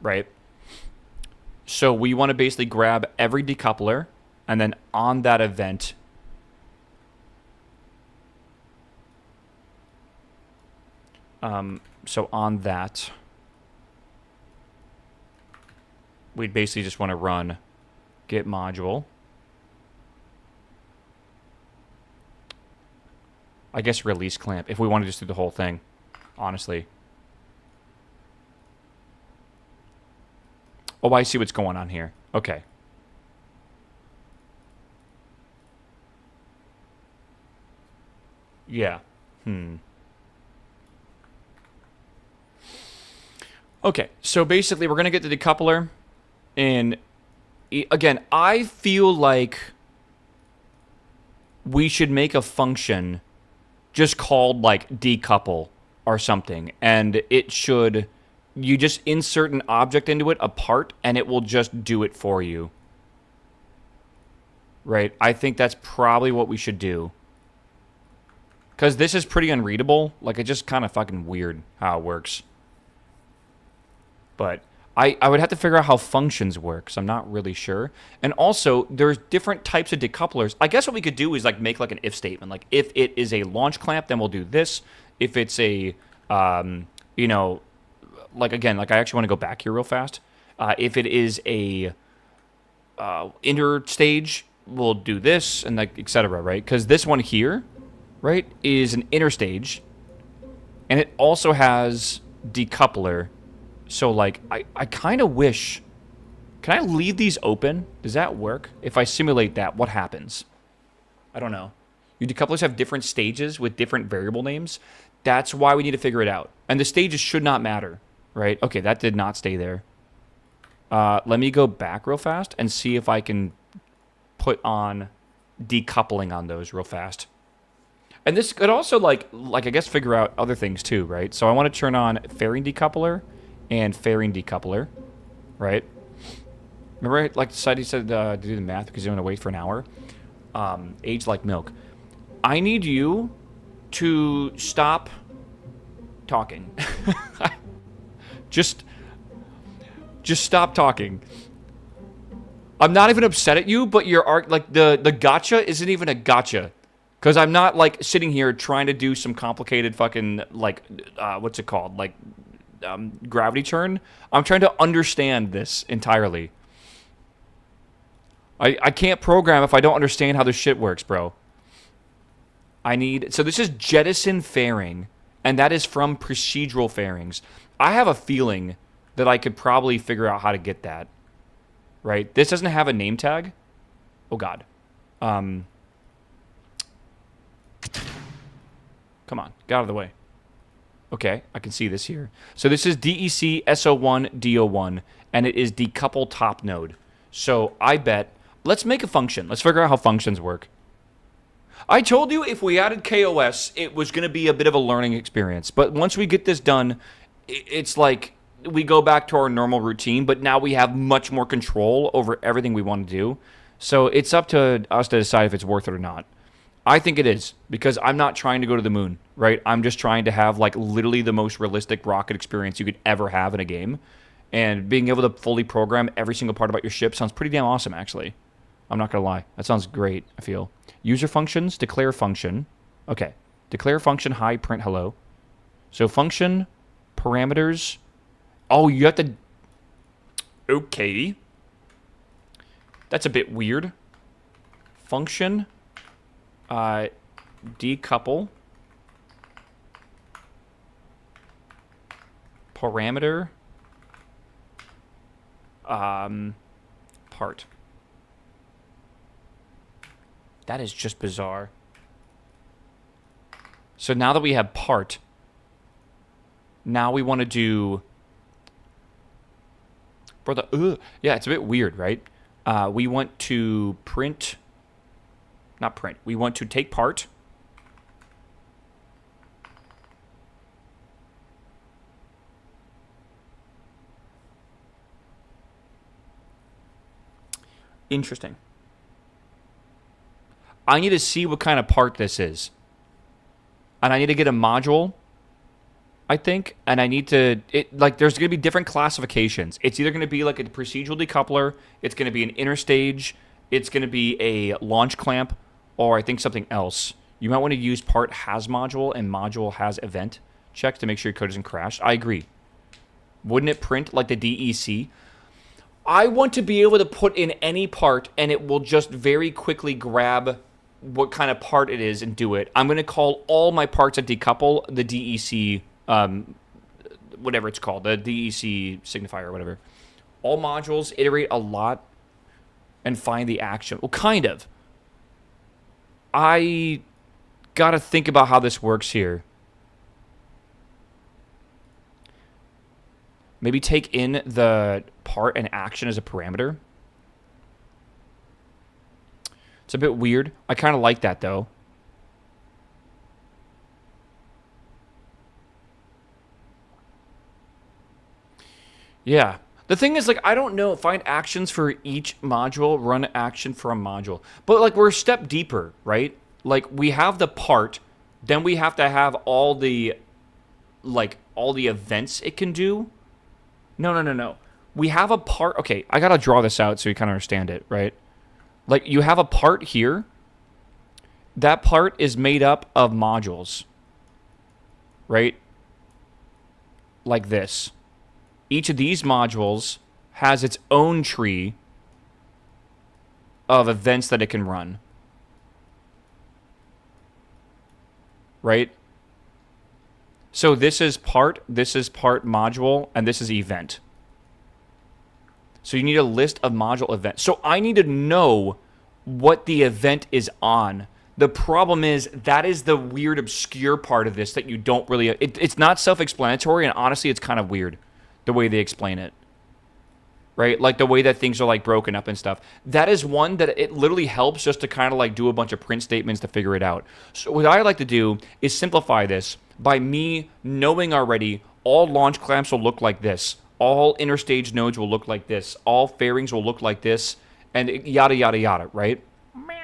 Right? So we want to basically grab every decoupler, and then on that event, so on that, we'd basically just want to run git module. I guess release clamp, if we want to just do the whole thing, honestly. Oh, I see what's going on here. Okay. Yeah. Okay, so basically we're going to get the decoupler, and again, I feel like we should make a function just called, like, decouple or something, and it should... You just insert an object into it, a part, and it will just do it for you. Right? I think that's probably what we should do. Because this is pretty unreadable. Like, it's just kind of fucking weird how it works. But I would have to figure out how functions work, because I'm not really sure. And also, there's different types of decouplers. I guess what we could do is, like, make, like, an if statement. Like, if it is a launch clamp, then we'll do this. If it's a, you know... Like, again, like, I actually want to go back here real fast. If it is a inner stage, we'll do this, and, like, etc., right? Because this one here, right, is an inner stage, and it also has decoupler. So, like, I kind of wish... Can I leave these open? Does that work? If I simulate that, what happens? I don't know. Your decouplers have different stages with different variable names. That's why we need to figure it out. And the stages should not matter. Right? Okay, that did not stay there. Let me go back real fast and see if I can put on decoupling on those real fast. And this could also, like I guess, figure out other things too, right? So I want to turn on fairing decoupler and fairing decoupler, right? Remember, like, Sadie said to do the math because you want to wait for an hour? Age like milk. I need you to stop talking. Just stop talking. I'm not even upset at you, but your like the gotcha isn't even a gotcha, because I'm not, like, sitting here trying to do some complicated fucking, like, what's it called, like, gravity turn. I'm trying to understand this entirely. I can't program if I don't understand how this shit works, bro. So this is jettison fairing, and that is from procedural fairings. I have a feeling that I could probably figure out how to get that. Right? This doesn't have a name tag. Oh, God. Come on. Get out of the way. Okay, I can see this here. So this is DEC SO1 DO1, and it is decouple top node. So I bet... Let's make a function. Let's figure out how functions work. I told you if we added KOS, it was going to be a bit of a learning experience. But once we get this done... It's like we go back to our normal routine, but now we have much more control over everything we want to do. So it's up to us to decide if it's worth it or not. I think it is, because I'm not trying to go to the moon, right? I'm just trying to have, like, literally the most realistic rocket experience you could ever have in a game. And being able to fully program every single part about your ship sounds pretty damn awesome, actually. I'm not going to lie. That sounds great, I feel. User functions, declare function. Okay. Declare function, hi, print hello. So function... Parameters. Oh, you have to... Okay. That's a bit weird. Function. Decouple. Parameter. Part. That is just bizarre. So now that we have part, now we want to do... yeah, it's a bit weird, right? We want to print... Not print. We want to take part. Interesting. I need to see what kind of part this is. And I need to get a module, I think. And I need to... there's going to be different classifications. It's either going to be like a procedural decoupler. It's going to be an interstage. It's going to be a launch clamp. Or I think something else. You might want to use part has module and module has event checks to make sure your code doesn't crash. I agree. Wouldn't it print like the DEC? I want to be able to put in any part and it will just very quickly grab what kind of part it is and do it. I'm going to call all my parts that decouple the DEC, whatever it's called, the DEC signifier or whatever. All modules iterate a lot and find the action. Well, kind of. I got to think about how this works here. Maybe take in the part and action as a parameter. It's a bit weird. I kind of like that, though. Yeah. The thing is, like, I don't know. Find actions for each module. Run action for a module. But, like, we're a step deeper, right? Like, we have the part. Then we have to have all the, like, all the events it can do. No. We have a part. Okay, I got to draw this out so you kind of understand it, right? Like, you have a part here. That part is made up of modules, right? Like this. Each of these modules has its own tree of events that it can run. Right? So this is part module, and this is event. So you need a list of module events. So I need to know what the event is on. The problem is, that is the weird, obscure part of this that you don't really... It's not self-explanatory, and honestly, it's kind of weird, the way they explain it. Right? Like, the way that things are, like, broken up and stuff. That is one that it literally helps just to kind of, like, do a bunch of print statements to figure it out. So what I like to do is simplify this by me knowing already all launch clamps will look like this. All interstage nodes will look like this. All fairings will look like this. And yada, yada, yada, right?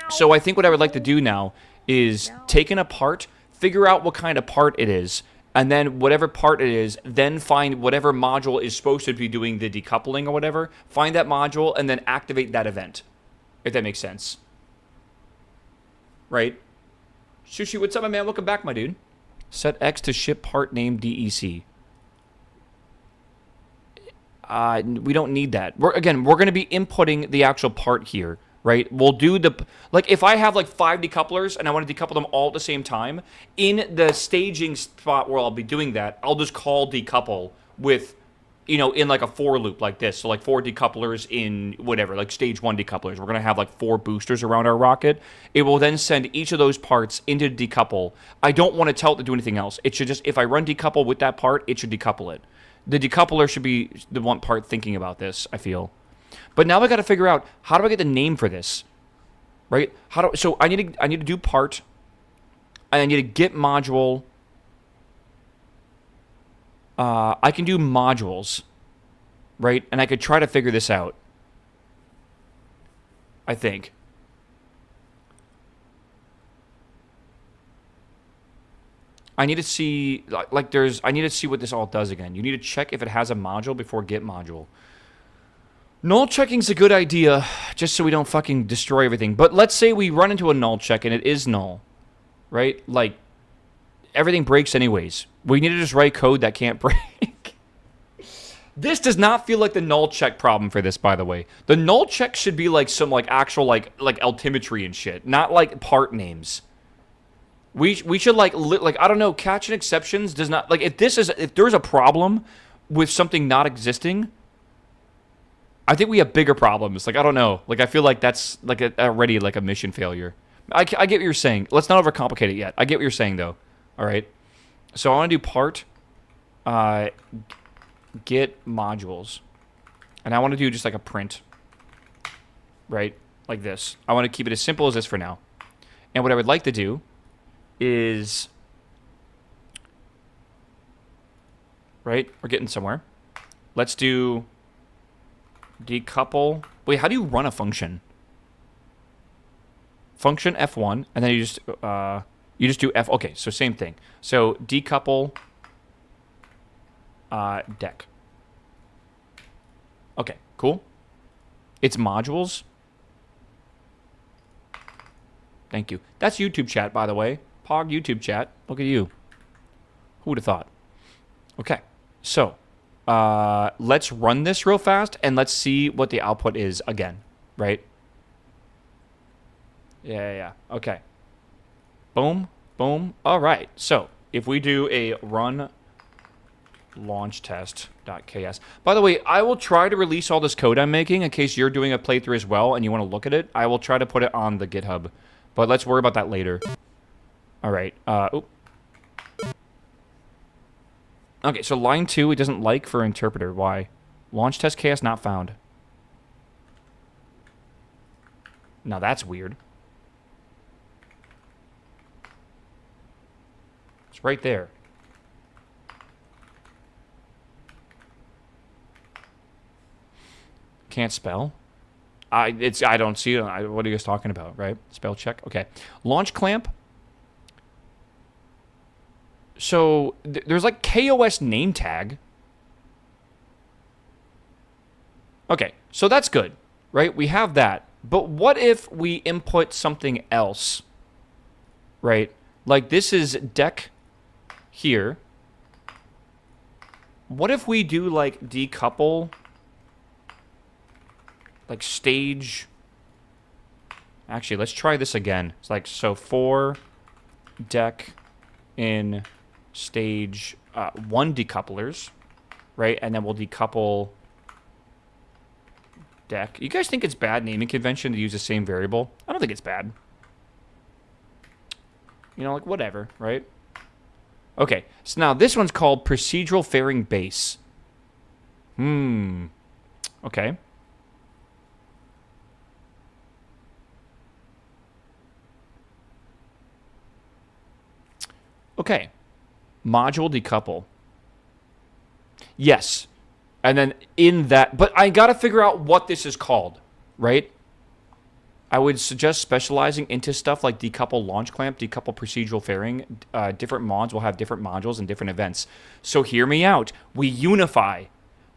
So I think what I would like to do now is take it apart, figure out what kind of part it is, and then whatever part it is, then find whatever module is supposed to be doing the decoupling or whatever, find that module, and then activate that event, if that makes sense. Right? Sushi, what's up, my man? Welcome back, my dude. Set X to ship part name DEC. We don't need that. We're going to be inputting the actual part here, right? We'll do the... Like, if I have, like, 5 decouplers and I want to decouple them all at the same time, in the staging spot where I'll be doing that, I'll just call decouple with, you know, in, like, a for loop like this. So, like, 4 decouplers in whatever, like, stage 1 decouplers. We're going to have, like, 4 boosters around our rocket. It will then send each of those parts into decouple. I don't want to tell it to do anything else. It should just... If I run decouple with that part, it should decouple it. The decoupler should be the one part thinking about this, I feel. But now I got to figure out, how do I get the name for this? Right? So I need to do part, and I need to get module. I can do modules, right? And I could try to figure this out, I think. I need to see, I need to see what this all does again. You need to check if it has a module before get module. Null checking's a good idea, just so we don't fucking destroy everything. But let's say we run into a null check and it is null, right? Like, everything breaks anyways. We need to just write code that can't break. This does not feel like the null check problem for this, by the way. The null check should be like some, like, actual, like altimetry and shit, not like part names. We should, like, I don't know, catch and exceptions does not, like, if there's a problem with something not existing, I think we have bigger problems. Like, I don't know. Like, I feel like that's like already like a mission failure. I get what you're saying. Let's not overcomplicate it yet. I get what you're saying, though. All right. So I want to do part get modules. And I want to do just like a print. Right? Like this. I want to keep it as simple as this for now. And what I would like to do is... Right? We're getting somewhere. Let's do... decouple. Wait, how do you run a function? Function F1, and then you just do F. Okay, so same thing. So decouple dec. Okay, cool. It's modules. Thank you. That's YouTube chat, by the way. Pog YouTube chat. Look at you. Who would have thought? Okay, so let's run this real fast and let's see what the output is again, right? Yeah. Okay. Boom, boom. All right. So if we do a run launch test.ks. By the way, I will try to release all this code I'm making in case you're doing a playthrough as well and you want to look at it. I will try to put it on the GitHub, but let's worry about that later. All right. Okay, so line 2, it doesn't like for interpreter. Why? Launch test KS not found. Now that's weird. It's right there. Can't spell? I don't see it. What are you guys talking about, right? Spell check. Okay. Launch clamp. So there's like KOS name tag. Okay, so that's good, right? We have that. But what if we input something else, right? Like this is dec here. What if we do like decouple, like stage? Actually, let's try this again. It's like, so for dec in stage 1 decouplers, right? And then we'll decouple dec. You guys think it's bad naming convention to use the same variable? I don't think it's bad. You know, like whatever, right? Okay, so now this one's called procedural fairing base. Okay. Okay. Module decouple. Yes. And then in that, but I got to figure out what this is called, right? I would suggest specializing into stuff like decouple launch clamp, decouple procedural fairing. Different mods will have different modules and different events. So hear me out. We unify.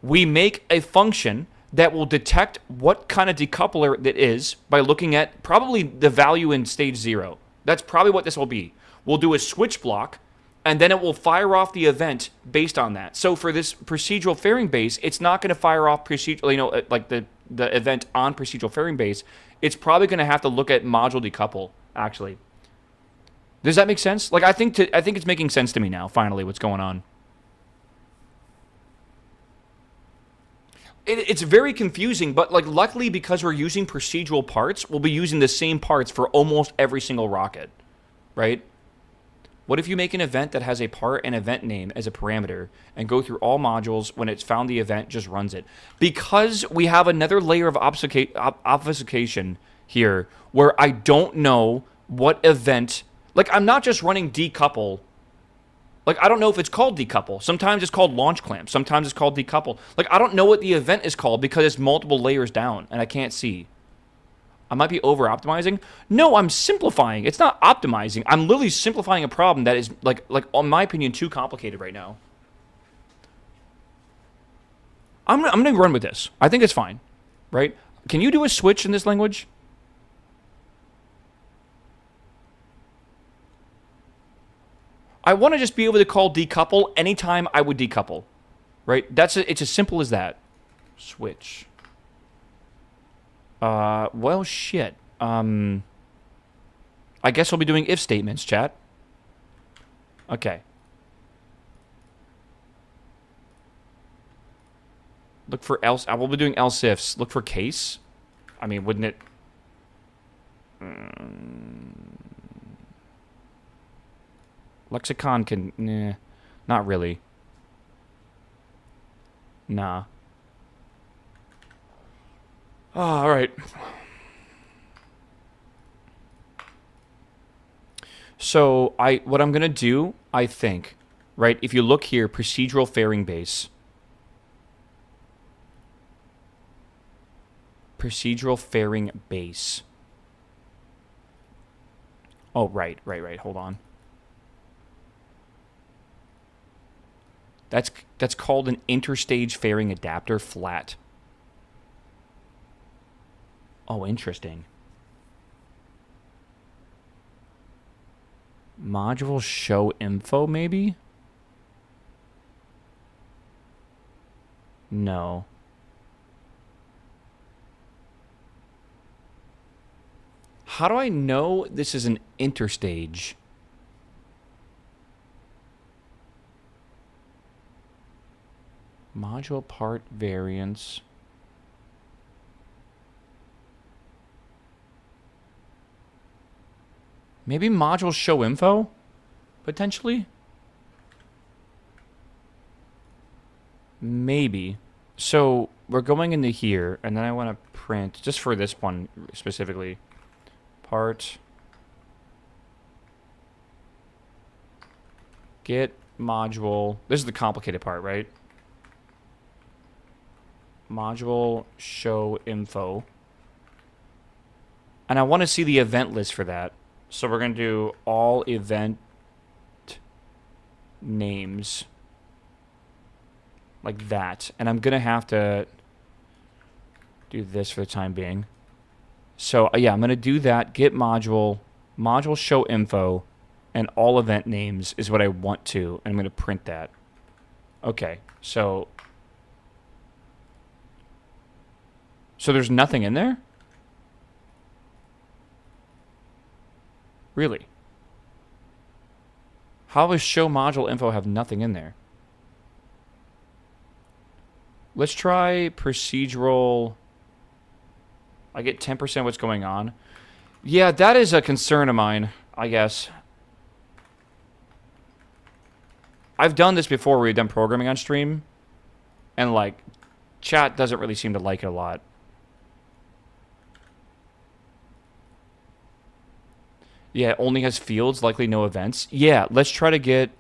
We make a function that will detect what kind of decoupler it is by looking at probably the value in stage 0. That's probably what this will be. We'll do a switch block, and then it will fire off the event based on that. So for this procedural fairing base, it's not going to fire off like the event on procedural fairing base. It's probably going to have to look at module decouple, actually. Does that make sense? Like, I think it's making sense to me now, finally, what's going on. It's very confusing, but like luckily because we're using procedural parts, we'll be using the same parts for almost every single rocket, right? What if you make an event that has a part and event name as a parameter and go through all modules, when it's found the event, just runs it? Because we have another layer of obfuscation here where I don't know what event... Like, I'm not just running decouple. Like, I don't know if it's called decouple. Sometimes it's called launch clamp. Sometimes it's called decouple. Like, I don't know what the event is called because it's multiple layers down and I can't see. I might be over-optimizing. No, I'm simplifying. It's not optimizing. I'm literally simplifying a problem that is, like in my opinion, too complicated right now. I'm going to run with this. I think it's fine, right? Can you do a switch in this language? I want to just be able to call decouple anytime I would decouple, right? It's as simple as that. Switch. Well, shit. I guess we'll be doing if statements, chat. Okay. Look for else. I will be doing else ifs. Look for case. I mean, wouldn't it? Lexicon can. Nah, not really. Nah. Oh, all right. So what I'm gonna do, I think, right? If you look here, procedural fairing base. Procedural fairing base. Oh, right. Hold on. That's called an interstage fairing adapter flat. Oh, interesting. Module show info, maybe? No. How do I know this is an interstage? Module part variance. Maybe module show info? Potentially? Maybe. So we're going into here, and then I want to print, just for this one specifically, part get module. This is the complicated part, right? Module show info. And I want to see the event list for that. So we're going to do all event names. Like that. And I'm going to have to do this for the time being. So, yeah, I'm going to do that. Get module, module show info, and all event names is what I want to. And I'm going to print that. Okay, so there's nothing in there? Really? How does show module info have nothing in there? Let's try procedural. I get 10% what's going on. Yeah, that is a concern of mine, I guess. I've done this before where we've done programming on stream. And, like, chat doesn't really seem to like it a lot. Yeah, it only has fields, likely no events. Yeah, let's try to get...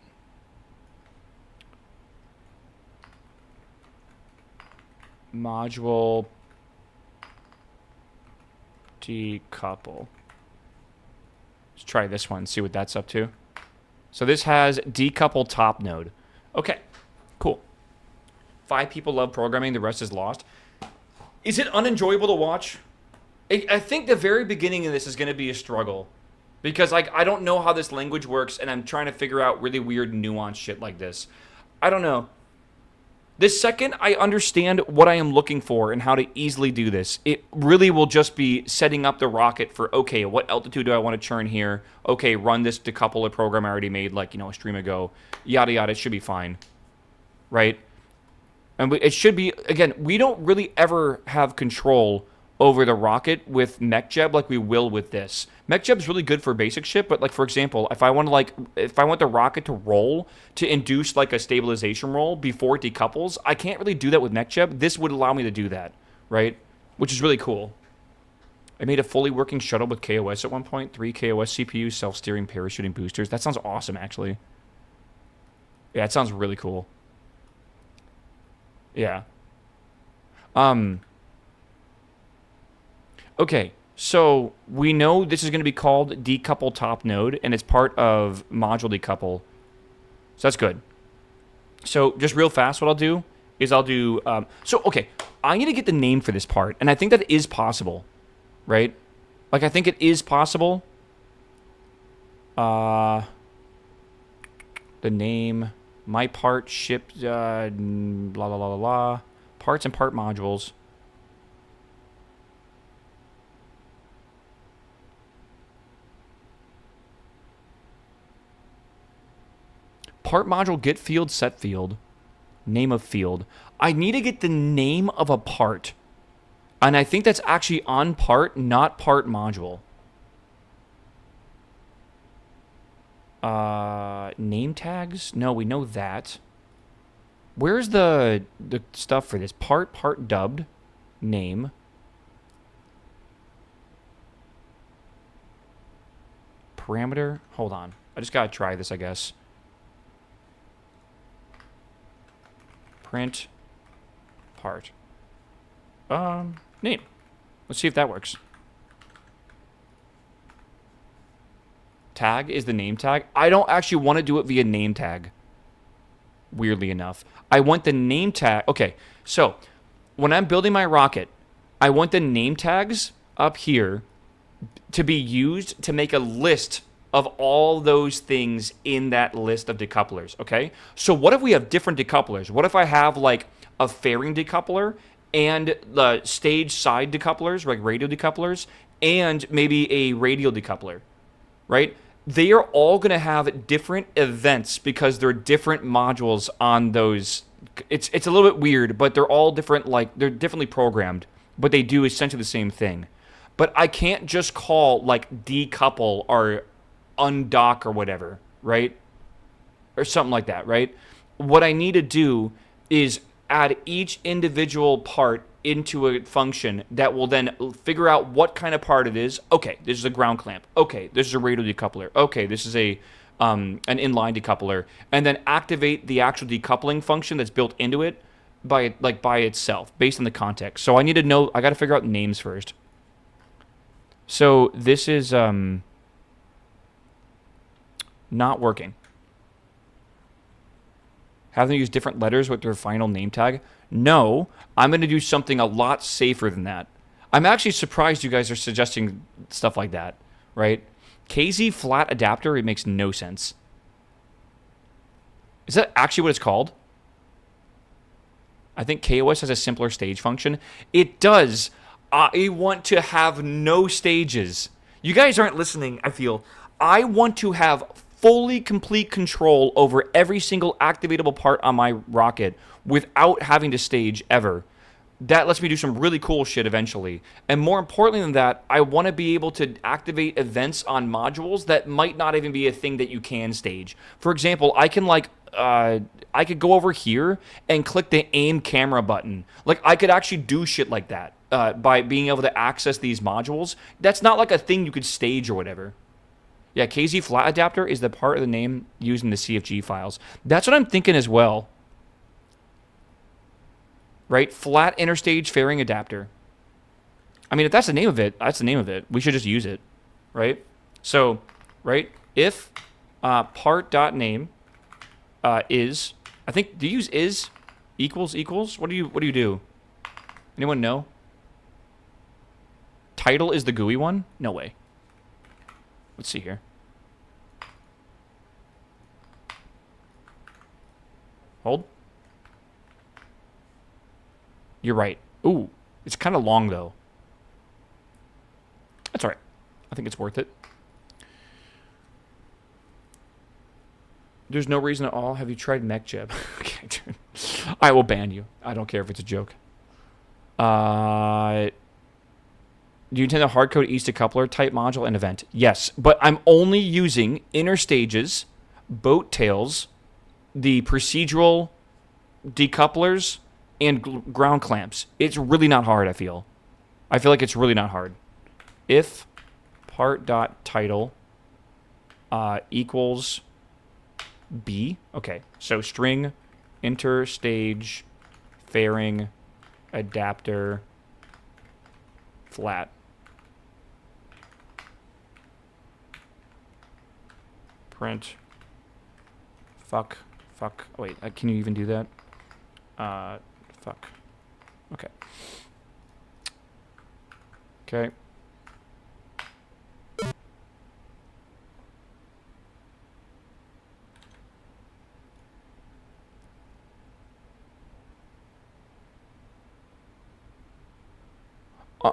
module decouple. Let's try this one, see what that's up to. So this has decouple top node. Okay, cool. 5 people love programming, the rest is lost. Is it unenjoyable to watch? I think the very beginning of this is going to be a struggle. Because like I don't know how this language works, and I'm trying to figure out really weird nuanced shit like this. I don't know. The second I understand what I am looking for and how to easily do this, it really will just be setting up the rocket for, okay, what altitude do I want to churn here? Okay, run this decoupler program I already made, like, a stream ago. Yada, yada, it should be fine. Right? And it should be, again, we don't really ever have control over the rocket with MechJeb like we will with this. MechJeb's really good for basic shit, but like for example, if I want the rocket to roll to induce like a stabilization roll before it decouples, I can't really do that with MechJeb. This would allow me to do that, right? Which is really cool. I made a fully working shuttle with KOS at one point, 3 KOS CPUs, self-steering, parachuting boosters. That sounds awesome, actually. Yeah, it sounds really cool. Yeah. Okay, so we know this is going to be called decouple top node, and it's part of module decouple. So that's good. So just real fast, what I'll do is okay, I need to get the name for this part, and I think that is possible, right? Like, I think it is possible. The name, my part shipped, blah, blah, blah, blah, blah, parts and part modules. Part module get field set field Name of field. I need to get the name of a part. And I think that's actually on part, not part module. Name tags? No, we know that. Where's the stuff for this? Part dubbed. Name. Parameter? Hold on. I just gotta try this, I guess. Print part. Name. Let's see if that works. Tag is the name tag. I don't actually want to do it via name tag. Weirdly enough. I want the name tag. Okay, so when I'm building my rocket, I want the name tags up here to be used to make a list of all those things in that list of decouplers, okay? So what if we have different decouplers? What if I have like a fairing decoupler and the stage side decouplers, like radio decouplers, and maybe a radial decoupler, right? They are all going to have different events because they're different modules on those. It's a little bit weird, but they're all different, like they're differently programmed, but they do essentially the same thing. But I can't just call like decouple or undock or whatever, right? Or something like that, right? What I need to do is add each individual part into a function that will then figure out what kind of part it is. Okay, this is a ground clamp. Okay, this is a radial decoupler. Okay, this is a an inline decoupler, and then activate the actual decoupling function that's built into it by itself based on the context. So I need to know. I got to figure out names first. So this is not working. Have them use different letters with their final name tag? No, I'm going to do something a lot safer than that. I'm actually surprised you guys are suggesting stuff like that, right? KZ flat adapter, it makes no sense. Is that actually what it's called? I think KOS has a simpler stage function. It does. I want to have no stages. You guys aren't listening, I feel. I want to have fully complete control over every single activatable part on my rocket without having to stage ever. That lets me do some really cool shit eventually. And more importantly than that, I want to be able to activate events on modules that might not even be a thing that you can stage. For example, I can I could go over here and click the aim camera button. Like I could actually do shit like that by being able to access these modules. That's not like a thing you could stage or whatever. Yeah, KZ flat adapter is the part of the name used in the CFG files. That's what I'm thinking as well. Right? Flat interstage fairing adapter. I mean, if that's the name of it, that's the name of it. We should just use it. Right? So, right? If part.name is, I think, do you use is equals? What do you do? Anyone know? Title is the GUI one? No way. Let's see here. Hold. You're right. Ooh, it's kind of long, though. That's all right. I think it's worth it. There's no reason at all. Have you tried MechJeb? Okay, dude. I will ban you. I don't care if it's a joke. Do you intend a hardcode East decoupler type module and event? Yes, but I'm only using inner stages, boat tails, the procedural decouplers, and ground clamps. It's really not hard, I feel. I feel like it's really not hard. If part.title equals B. Okay, so string interstage fairing adapter flat. Print. Fuck. Oh, wait, can you even do that? Fuck. Okay. Okay.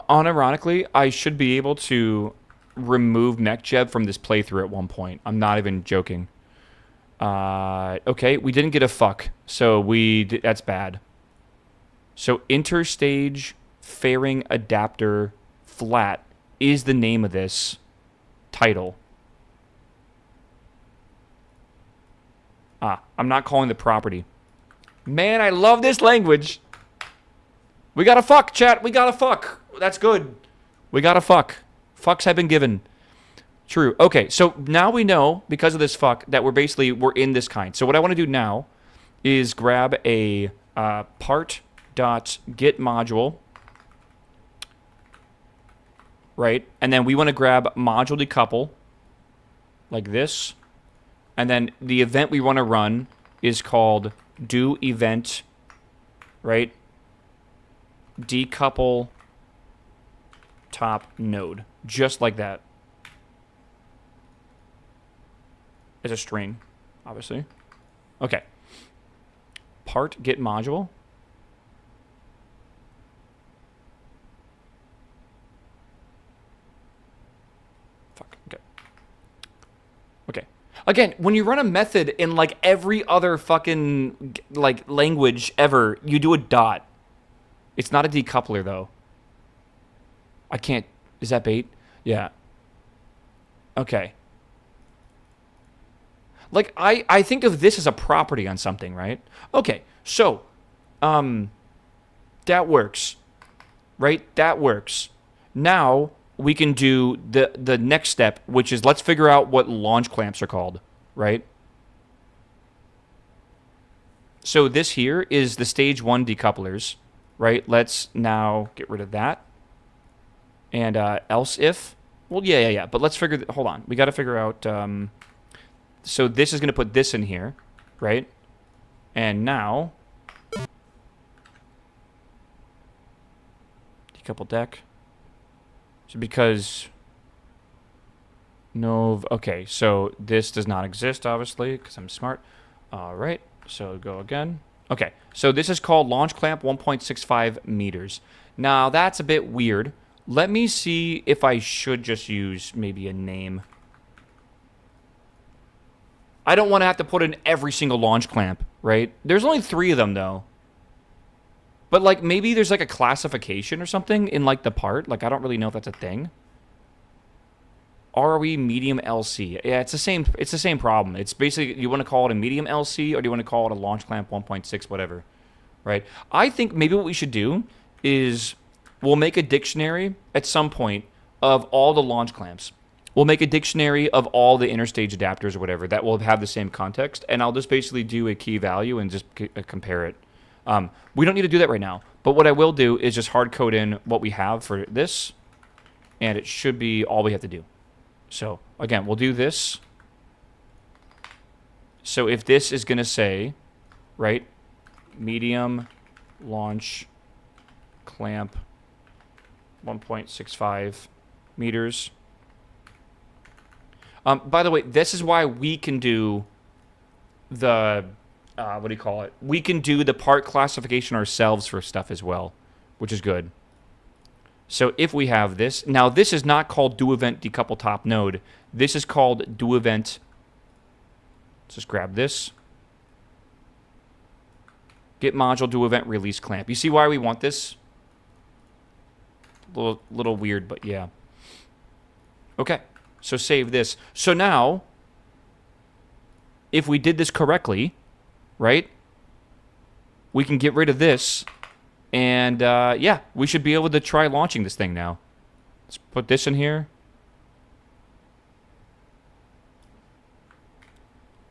Unironically, I should be able to remove MechJeb from this playthrough at one point. I'm not even joking. Okay, we didn't get a fuck, so that's bad. So interstage fairing adapter flat is the name of this title. I'm not calling the property. Man, I love this language. We gotta fuck, chat. We gotta fuck. That's good. We gotta fuck. Fucks have been given. True. Okay, so now we know, because of this fuck, that we're in this kind. So what I want to do now is grab a part.getModule, right? And then we want to grab module decouple, like this. And then the event we want to run is called do event, right? Decouple top node, just like that. As a string, obviously. Okay. Part get module. Fuck. Okay. Okay. Again, when you run a method in like every other fucking like language ever, you do a dot. It's not a decoupler though. I can't. Is that bait? Yeah. Okay. Like, I think of this as a property on something, right? Okay, so, that works, right? That works. Now, we can do the next step, which is let's figure out what launch clamps are called, right? So this here is the stage 1 decouplers, right? Let's now get rid of that. And else if, well, yeah. But let's figure, hold on. We got to figure out, so this is going to put this in here, right? And now, decouple deck. So because, no, okay, so this does not exist, obviously, because I'm smart. All right, so go again. Okay, so this is called launch clamp 1.65 meters. Now, that's a bit weird. Let me see if I should just use maybe a name. I don't want to have to put in every single launch clamp, right? There's only 3 of them, though. But, like, maybe there's, like, a classification or something in, like, the part. Like, I don't really know if that's a thing. ROE medium LC. Yeah, it's the same problem. It's basically, you want to call it a medium LC, or do you want to call it a launch clamp 1.6, whatever, right? I think maybe what we should do is we'll make a dictionary at some point of all the launch clamps. We'll make a dictionary of all the interstage adapters or whatever that will have the same context, and I'll just basically do a key value and just compare it. We don't need to do that right now, but what I will do is just hard code in what we have for this, and it should be all we have to do. So, again, we'll do this. So if this is going to say, right, medium launch clamp 1.65 meters. By the way, this is why we can do the, what do you call it? We can do the part classification ourselves for stuff as well, which is good. So if we have this, now this is not called do event decouple top node. This is called do event. Let's just grab this. Get module do event release clamp. You see why we want this? Little weird, but yeah. Okay. So save this. So now, if we did this correctly, right, we can get rid of this, and yeah, we should be able to try launching this thing now. Let's put this in here.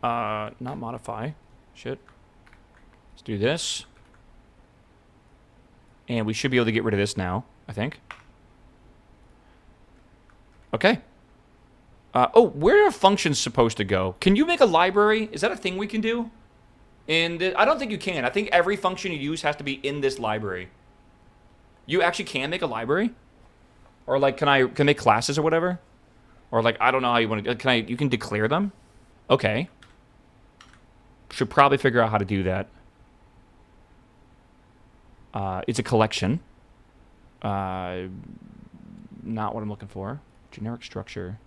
Not modify. Shit. Let's do this. And we should be able to get rid of this now, I think. Okay. Oh, where are functions supposed to go? Can you make a library? Is that a thing we can do? And I don't think you can. I think every function you use has to be in this library. You actually can make a library? Or like, can I make classes or whatever? Or like, I don't know how you want to, you can declare them? Okay. Should probably figure out how to do that. It's a collection. Not what I'm looking for. Generic structure.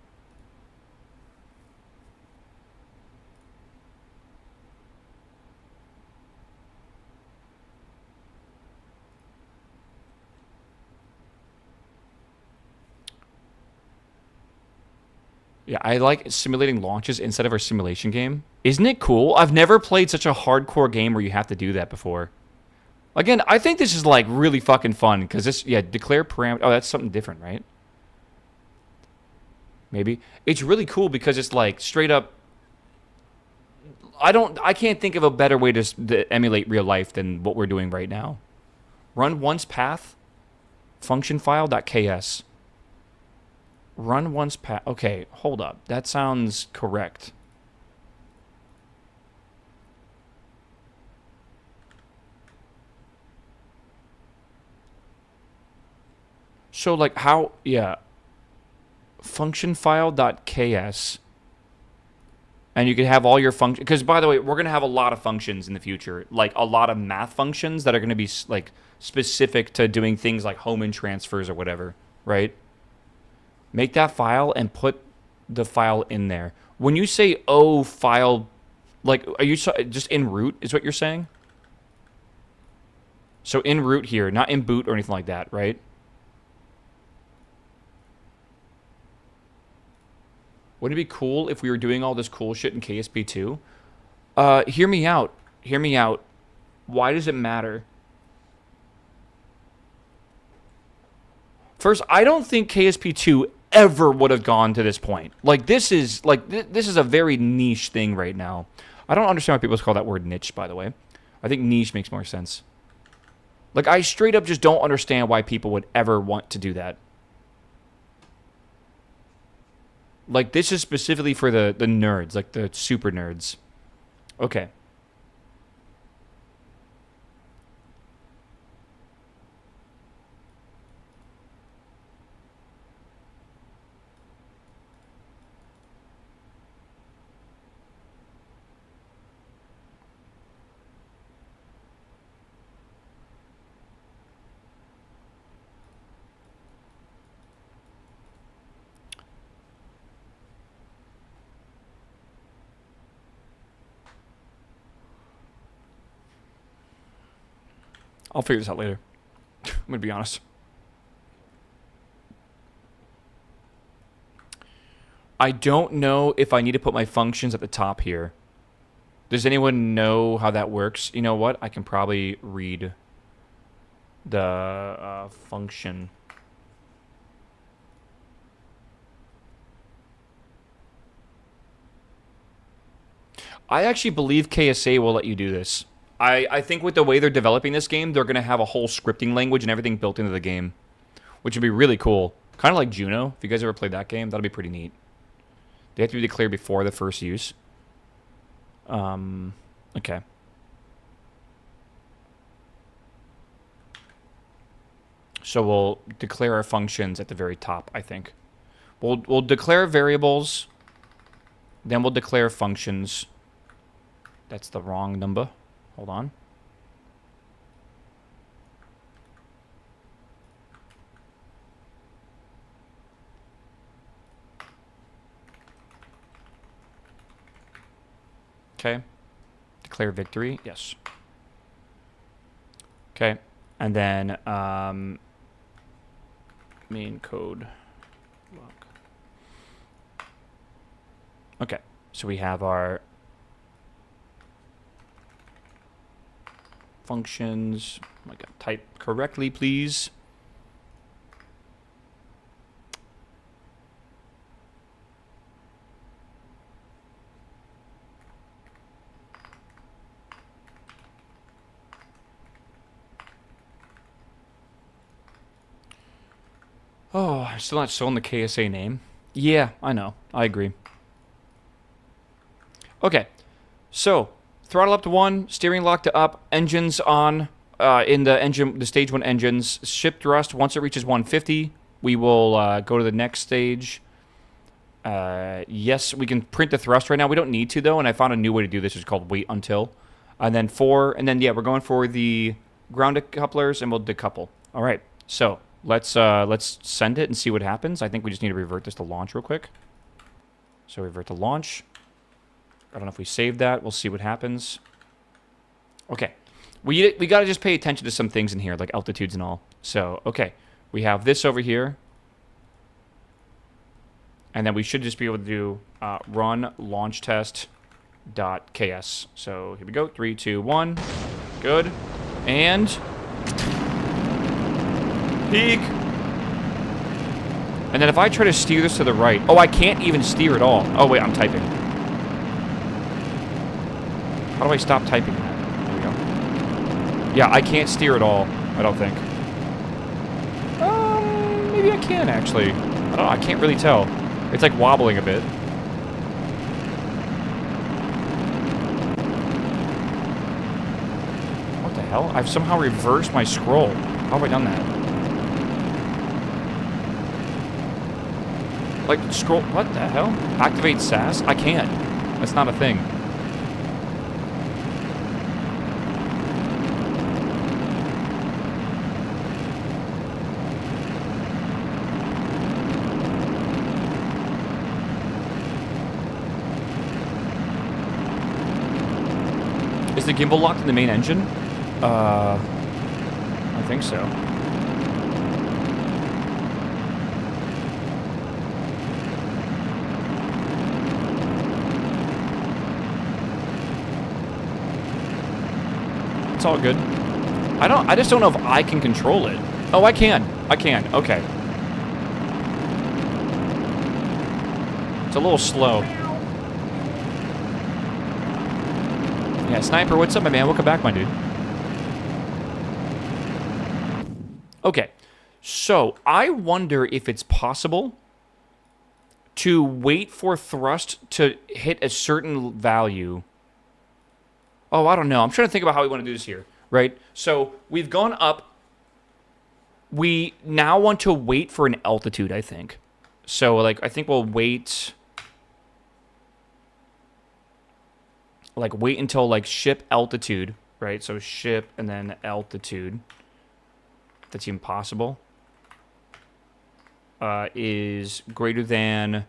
Yeah, I like simulating launches instead of our simulation game. Isn't it cool? I've never played such a hardcore game where you have to do that before. Again, I think this is like really fucking fun because this, yeah, declare parameter. Oh, that's something different, right? Maybe it's really cool because it's like straight up. I can't think of a better way to emulate real life than what we're doing right now. Run once path, function file.ks. Run once path. Okay, hold up. That sounds correct. So like how, yeah, function file.ks, and you can have all your functions. Because by the way, we're gonna have a lot of functions in the future, like a lot of math functions that are gonna be like specific to doing things like home and transfers or whatever, right? Make that file and put the file in there. When you say oh file, like are you just in root is what you're saying? So in root here, not in boot or anything like that, right? Wouldn't it be cool if we were doing all this cool shit in KSP2? Hear me out. Hear me out. Why does it matter? First, I don't think KSP2 ever would have gone to this point. Like this is a very niche thing right now. I don't understand why people call that word niche, by the way. I think niche makes more sense. Like I straight up just don't understand why people would ever want to do that. Like, this is specifically for the nerds, like the super nerds. Okay. I'll figure this out later. I'm going to be honest. I don't know if I need to put my functions at the top here. Does anyone know how that works? You know what? I can probably read the function. I actually believe KSA will let you do this. I think with the way they're developing this game, they're going to have a whole scripting language and everything built into the game, which would be really cool. Kind of like Juno. If you guys ever played that game, that'll be pretty neat. They have to be declared before the first use. Okay. So we'll declare our functions at the very top, I think. We'll declare variables, then we'll declare functions. That's the wrong number. Hold on. Okay. Declare victory. Yes. Okay. And then main code. Look. Okay. So we have our functions. Oh my God. Type correctly, please. Oh, I'm still not showing the KSA name. Yeah, I know. I agree. Okay. So, throttle up to 1, steering lock to up, engines on in the stage 1 engines. Ship thrust, once it reaches 150, we will go to the next stage. Yes, we can print the thrust right now. We don't need to, though, and I found a new way to do this. It's called wait until. And then 4, and then, yeah, we're going for the ground decouplers, and we'll decouple. All right, so let's send it and see what happens. I think we just need to revert this to launch real quick. So revert to launch. I don't know if we saved that. We'll see what happens. Okay. We got to just pay attention to some things in here, like altitudes and all. So, okay. We have this over here. And then we should just be able to do run launch test dot ks. So here we go. 3, 2, 1. Good. And peak. And then if I try to steer this to the right, oh, I can't even steer at all. Oh wait, I'm typing. How do I stop typing that? There we go. Yeah, I can't steer at all. I don't think. Maybe I can actually. I don't know. I can't really tell. It's like wobbling a bit. What the hell? I've somehow reversed my scroll. How have I done that? Like, scroll... What the hell? Activate CEST? I can't. That's not a thing. Is the gimbal locked in the main engine? I think so. It's all good. I just don't know if I can control it. Oh, I can. I can. Okay. It's a little slow. Yeah, Sniper, what's up, my man? Welcome back, my dude. Okay. So, I wonder if it's possible to wait for thrust to hit a certain value. Oh, I don't know. I'm trying to think about how we want to do this here, right? So, we've gone up. We now want to wait for an altitude, I think. So, like, I think we'll wait... Like, wait until, like, ship altitude, right? So, ship and then altitude. That's impossible. Is greater than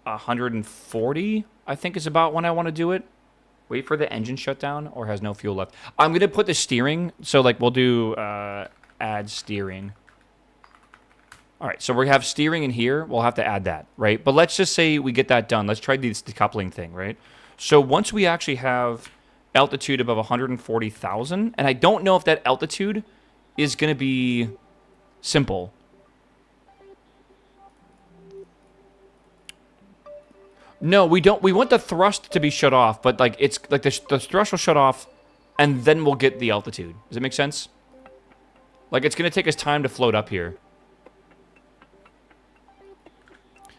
140, I think is about when I want to do it. Wait for the engine shutdown or has no fuel left. I'm going to put the steering. So, like, we'll do add steering. All right, so we have steering in here. We'll have to add that, right? But let's just say we get that done. Let's try this decoupling thing, right? So once we actually have altitude above 140,000, and I don't know if that altitude is going to be simple. No, we don't. We want the thrust to be shut off, but like it's like the thrust will shut off, and then we'll get the altitude. Does it make sense? Like it's going to take us time to float up here.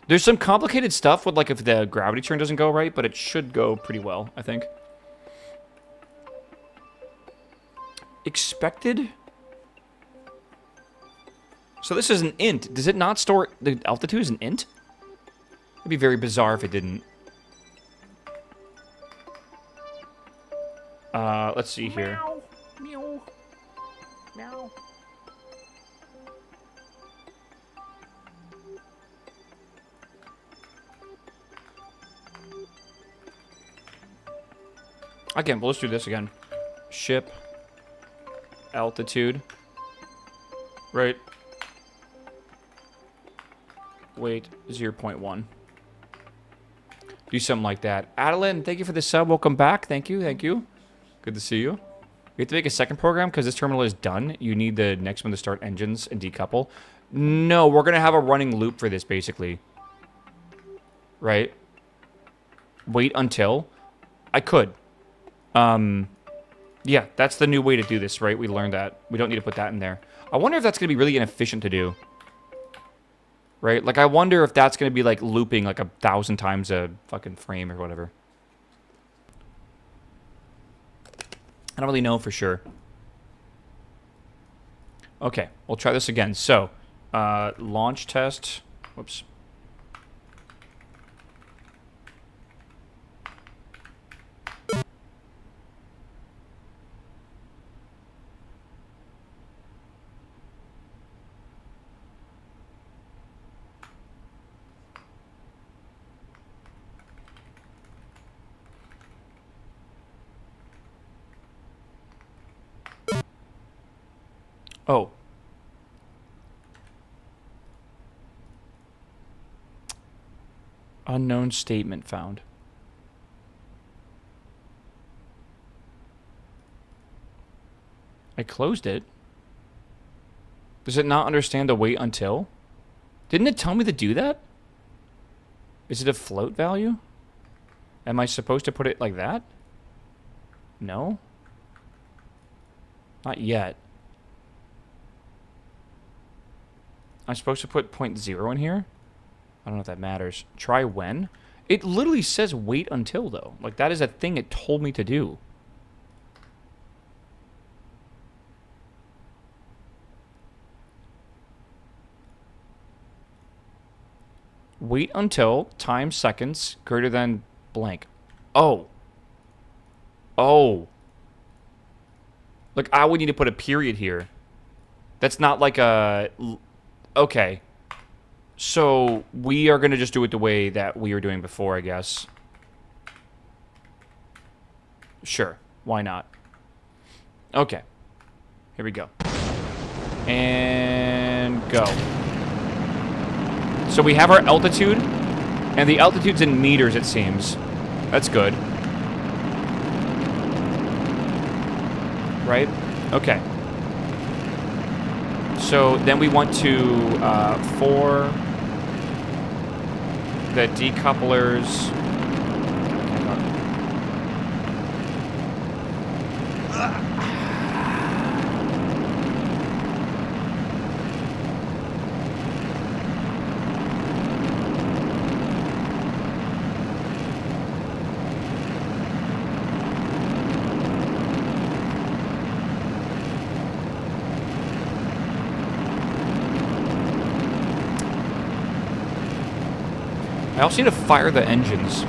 There's some complicated stuff with, like, if the gravity turn doesn't go right, but it should go pretty well, I think. Expected? So this is an int. Does it not store... The altitude is an int? It'd be very bizarre if it didn't. Let's see here.
Meow. Meow.
Again, well, let's do this again. Ship. Altitude. Right. Wait, 0.1. Do something like that. Adeline, thank you for the sub. Welcome back. Thank you, thank you. Good to see you. We have to make a second program because this terminal is done. You need the next one to start engines and decouple. No, we're going to have a running loop for this, basically. Right? Wait until. I could. Yeah, that's the new way to do this, right? We learned that. We don't need to put that in there. I wonder if that's going to be really inefficient to do. Right? Like, I wonder if that's going to be, like, looping, like, 1,000 times a fucking frame or whatever. I don't really know for sure. Okay, we'll try this again. So, launch test. Whoops. Oh. Unknown statement found. I closed it. Does it not understand to wait until? Didn't it tell me to do that? Is it a float value? Am I supposed to put it like that? No? Not yet. I'm supposed to put 0.0 in here? I don't know if that matters. Try when? It literally says wait until, though. Like, that is a thing it told me to do. Wait until time seconds greater than blank. Oh. Oh. Like, I would need to put a period here. That's not like a... Okay. So, we are going to just do it the way that we were doing before, I guess. Sure. Why not? Okay. Here we go. And go. So we have our altitude, and the altitude's in meters, it seems. That's good. Right? Okay. So then we want to, for the decouplers... I also need to fire the engines.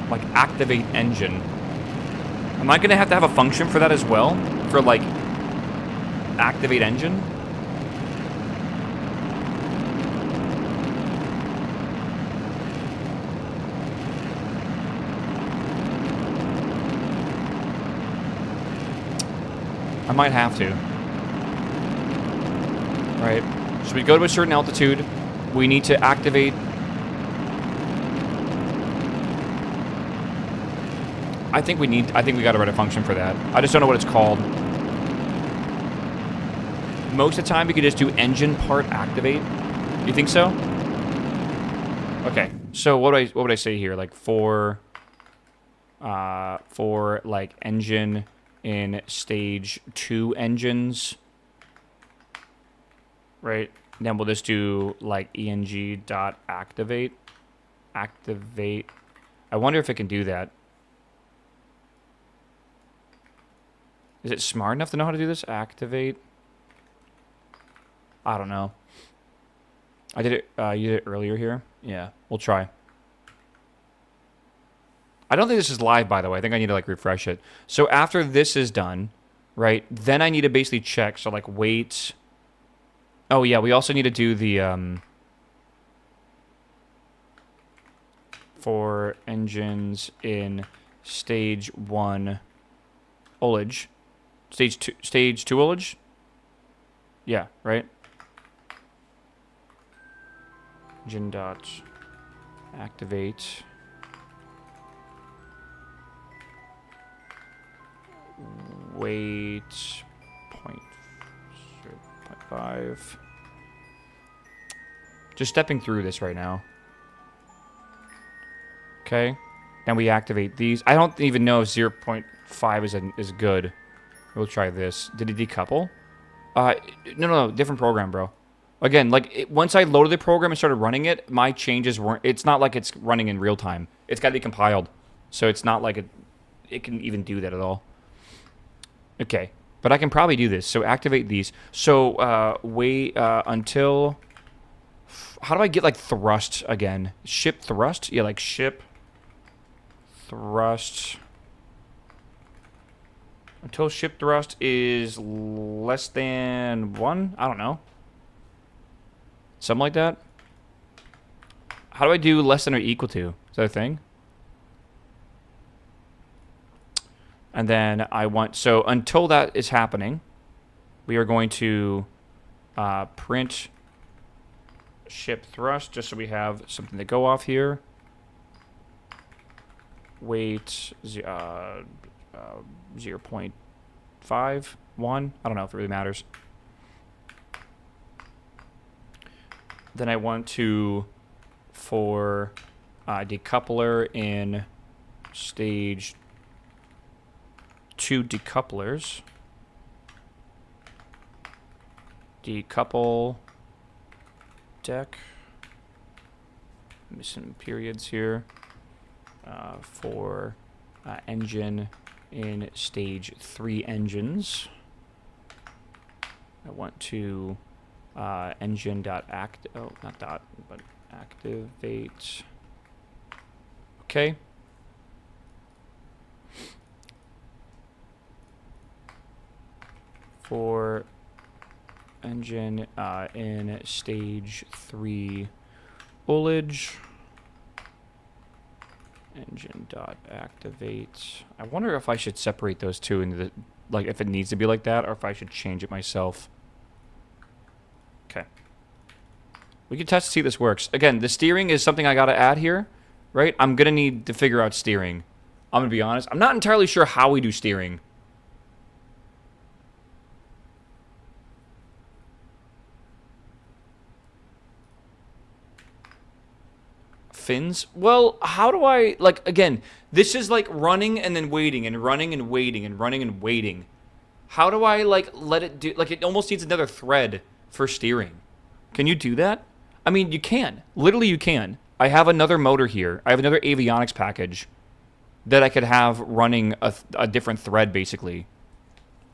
Like, activate engine. Am I going to have a function for that as well? For, like, activate engine? I might have to. Right. So we go to a certain altitude. We need to activate... I think we got to write a function for that. I just don't know what it's called. Most of the time, we could just do engine part activate. You think so? Okay. So what would I say here? Like for like engine in stage 2 engines, right? Then we'll just do like eng.activate. Activate. I wonder if it can do that. Is it smart enough to know how to do this? Activate. I don't know. I did it. You did it earlier here. Yeah, we'll try. I don't think this is live, by the way. I think I need to like refresh it. So after this is done, right? Then I need to basically check. So like wait. Oh yeah, we also need to do the for engines in stage 1 ullage. Stage 2 ullage? Yeah, right? Engine dot activate. Wait 0.5. Just stepping through this right now. Okay. Then we activate these. I don't even know if 0.5 is good. We'll try this. Did it decouple? No. Different program, bro. Again, like, once I loaded the program and started running it, my changes weren't... It's not like it's running in real time. It's got to be compiled. So it's not like it can even do that at all. Okay. But I can probably do this. So activate these. So, wait until... How do I get, like, thrust again? Ship thrust? Yeah, like, ship thrust... Until ship thrust is less than 1? I don't know. Something like that. How do I do less than or equal to? Is that a thing? And then I want... So until that is happening, we are going to print ship thrust, just so we have something to go off here. Weight 0.51. I don't know if it really matters. Then I want to, for decoupler in stage 2 decouplers, decouple deck, missing periods here, for engine in stage 3 engines. I want to engine.act, oh, not dot, but activate. Okay. For engine in stage 3 ullage, engine.activate. I wonder if I should separate those two into the, like, if it needs to be like that, or if I should change it myself. Okay. We can test to see if this works. Again, the steering is something I gotta add here, right? I'm gonna need to figure out steering. I'm gonna be honest. I'm not entirely sure how we do steering. Fins? Well, how do I, like, again, this is like running and then waiting and running and waiting and running and waiting. How do I, like, let it do, like, it almost needs another thread for steering. Can you do that? I mean, you can. Literally, you can. I have another motor here. I have another avionics package that I could have running a different thread, basically.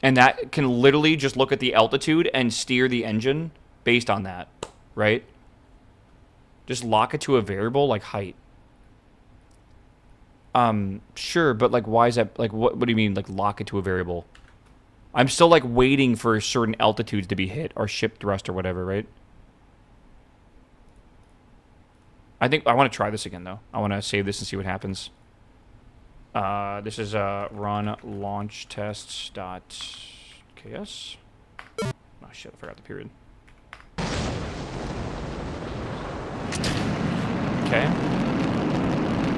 And that can literally just look at the altitude and steer the engine based on that, right? Just lock it to a variable like height. Sure, but like why is that, like what do you mean like lock it to a variable? I'm still like waiting for certain altitudes to be hit or ship thrust or whatever, right? I think I want to try this again though. I want to save this and see what happens. This is run launch tests.ks. Oh shit, I forgot the period. Okay.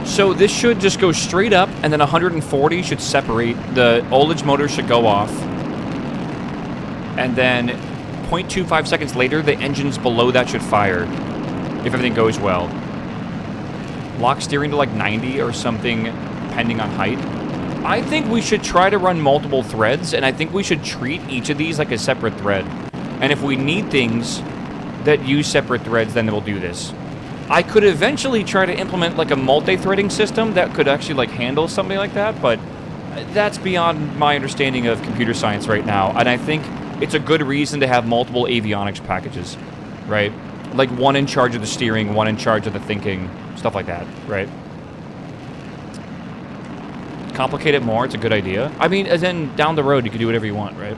So this should just go straight up, and then 140 should separate. The ullage motor should go off. And then 0.25 seconds later, the engines below that should fire, if everything goes well. Lock steering to like 90 or something, depending on height. I think we should try to run multiple threads, and I think we should treat each of these like a separate thread. And if we need things that use separate threads, then we'll do this. I could eventually try to implement like a multi-threading system that could actually like handle something like that, but that's beyond my understanding of computer science right now. And I think it's a good reason to have multiple avionics packages, right? Like one in charge of the steering, one in charge of the thinking, stuff like that, right? Complicate it more, it's a good idea. I mean, and then down the road, you can do whatever you want, right?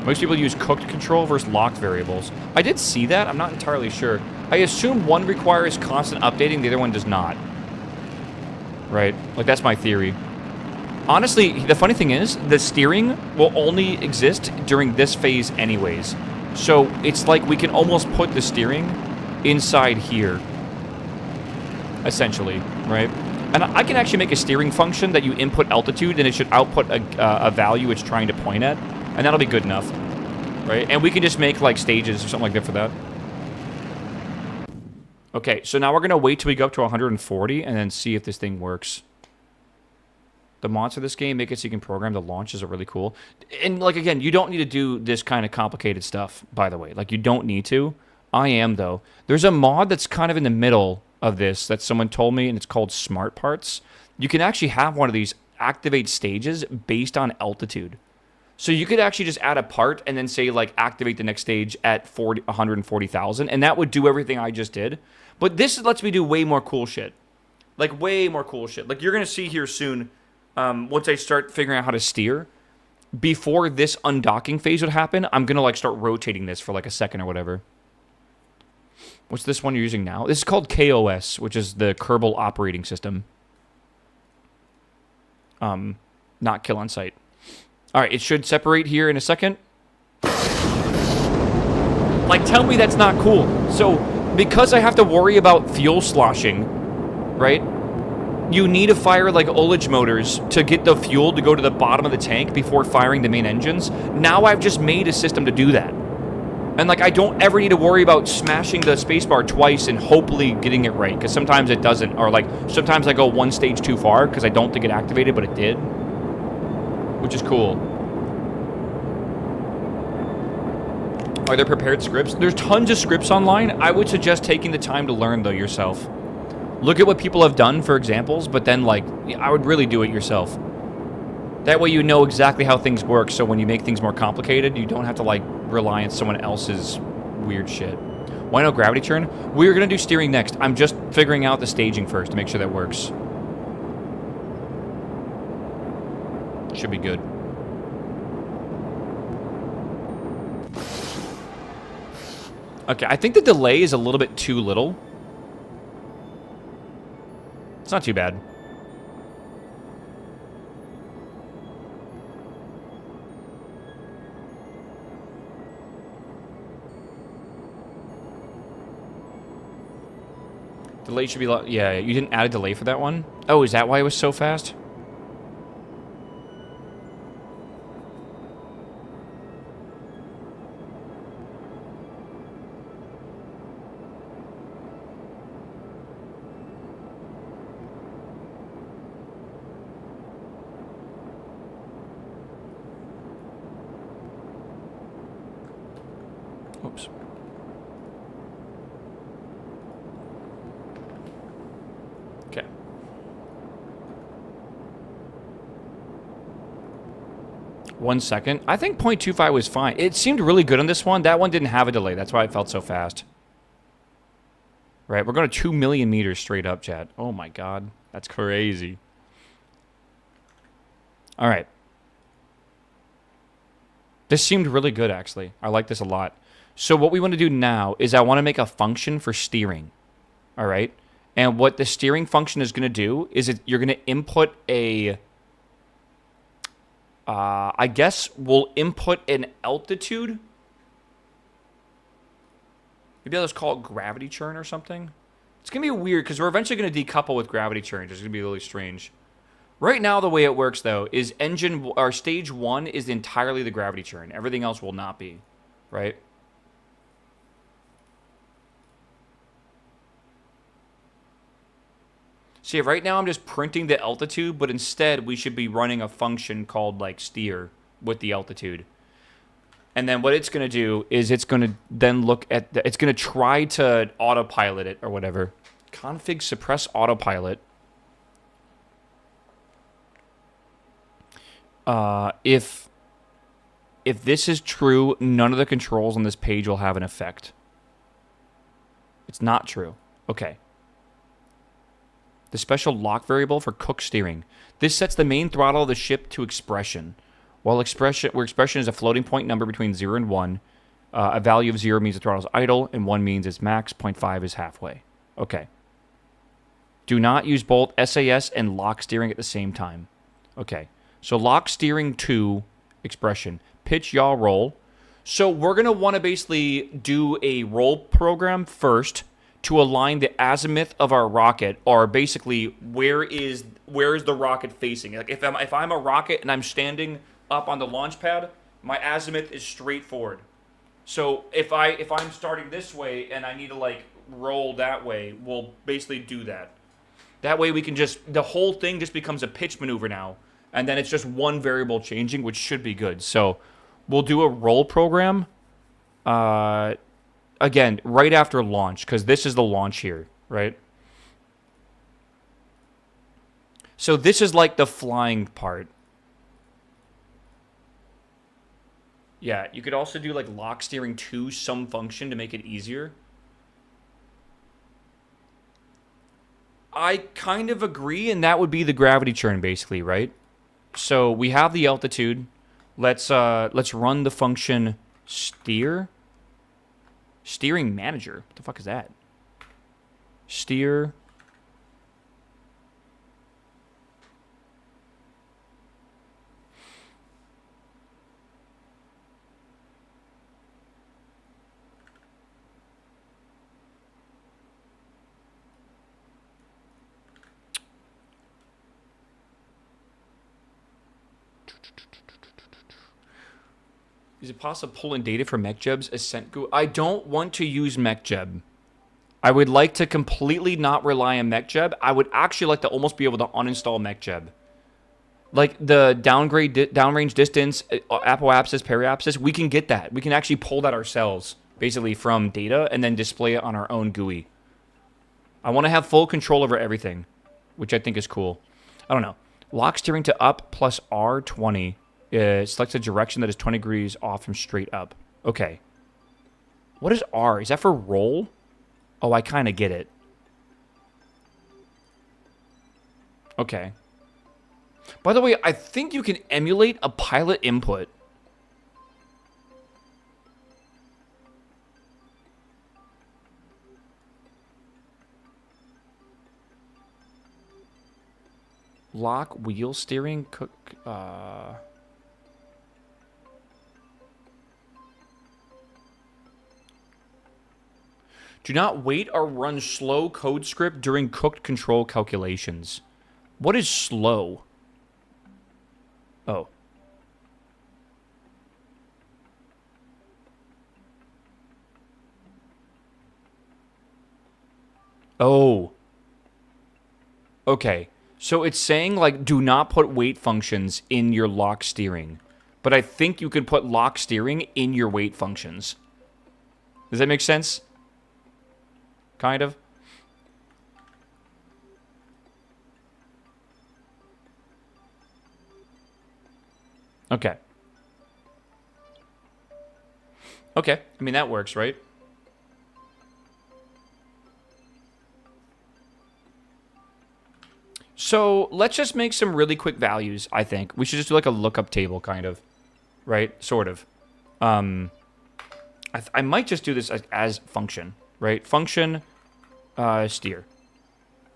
Most people use cooked control versus locked variables. I did see that. I'm not entirely sure. I assume one requires constant updating, the other one does not. Right? Like, that's my theory. Honestly, the funny thing is, the steering will only exist during this phase anyways. So, it's like we can almost put the steering inside here. Essentially, right? And I can actually make a steering function that you input altitude, and it should output a value it's trying to point at. And that'll be good enough, right? And we can just make, like, stages or something like that for that. Okay, so now we're going to wait till we go up to 140 and then see if this thing works. The mods for this game make it so you can program the launches are really cool. And, like, again, you don't need to do this kind of complicated stuff, by the way. Like, you don't need to. I am, though. There's a mod that's kind of in the middle of this that someone told me, and it's called Smart Parts. You can actually have one of these activate stages based on altitude. So you could actually just add a part and then say, like, activate the next stage at 140,000, and that would do everything I just did. But this lets me do way more cool shit. Like, way more cool shit. Like, you're going to see here soon, once I start figuring out how to steer, before this undocking phase would happen, I'm going to, like, start rotating this for, like, a second or whatever. What's this one you're using now? This is called KOS, which is the Kerbal operating system. Not kill on sight. All right, it should separate here in a second. Like, tell me that's not cool. So, because I have to worry about fuel sloshing, right? You need to fire, like, ullage motors to get the fuel to go to the bottom of the tank before firing the main engines. Now I've just made a system to do that. And, like, I don't ever need to worry about smashing the spacebar twice and hopefully getting it right, because sometimes it doesn't. Or, like, sometimes I go one stage too far because I don't think it activated, but it did. Which is cool. Are there prepared scripts? There's tons of scripts online. I would suggest taking the time to learn, though, yourself. Look at what people have done for examples, but then, like, I would really do it yourself. That way you know exactly how things work, so when you make things more complicated, you don't have to, like, rely on someone else's weird shit. Why no gravity churn? We're going to do steering next. I'm just figuring out the staging first to make sure that works. Should be good. Okay, I think the delay is a little bit too little. It's not too bad. Delay should be... Yeah, you didn't add a delay for that one? Oh, is that why it was so fast? Oops. Okay. One second. I think 0.25 was fine. It seemed really good on this one. That one didn't have a delay. That's why it felt so fast. Right, we're going to 2 million meters straight up, chat. Oh my god. That's crazy. All right. This seemed really good, actually. I like this a lot. So what we want to do now is I want to make a function for steering. All right? And what the steering function is going to do is you're going to input a... I guess we'll input an altitude. Maybe I'll just call it gravity churn or something. It's going to be weird because we're eventually going to decouple with gravity churn. It's going to be really strange. Right now, the way it works, though, is stage 1 is entirely the gravity churn. Everything else will not be, right? See, right now I'm just printing the altitude, but instead we should be running a function called, like, steer with the altitude. And then what it's going to do is it's going to then look at... it's going to try to autopilot it or whatever. Config suppress autopilot. If this is true, none of the controls on this page will have an effect. It's not true. Okay. The special lock variable for cook steering. This sets the main throttle of the ship to expression. Where expression is a floating point number between 0 and 1. A value of 0 means the throttle is idle, and 1 means it's max, 0.5 is halfway. Okay. Do not use both SAS and lock steering at the same time. Okay. So lock steering to expression. Pitch, yaw, roll. So we're going to want to basically do a roll program first to align the azimuth of our rocket, or basically where is the rocket facing. Like if I'm a rocket and I'm standing up on the launch pad, my azimuth is straight forward. So if I'm starting this way and I need to like roll that way, we'll basically do that. That way we can the whole thing just becomes a pitch maneuver now, and then it's just one variable changing, which should be good. So we'll do a roll program. Again, right after launch, because this is the launch here, right? So this is like the flying part. Yeah, you could also do like lock steering to some function to make it easier. I kind of agree, and that would be the gravity churn, basically, right? So we have the altitude. Let's run the function steer. Steering manager. What the fuck is that? Steer. Is it possible pulling data from MechJeb's ascent GUI? I don't want to use MechJeb. I would like to completely not rely on MechJeb. I would actually like to almost be able to uninstall MechJeb. Like the downrange distance, apoapsis, periapsis, we can get that. We can actually pull that ourselves, basically from data, and then display it on our own GUI. I want to have full control over everything, which I think is cool. I don't know. Lock steering to up plus R20. Selects a direction that is 20 degrees off from straight up. Okay. What is R? Is that for roll? Oh, I kind of get it. Okay. By the way, I think you can emulate a pilot input. Lock wheel steering. Do not wait or run slow code script during cooked control calculations. What is slow? Oh. Oh. Okay. So it's saying, like, do not put wait functions in your lock steering. But I think you can put lock steering in your wait functions. Does that make sense? Kind of. Okay. Okay. I mean, that works, right? So let's just make some really quick values, I think. We should just do like a lookup table, kind of. Right? Sort of. I might just do this as function, right? Function, steer.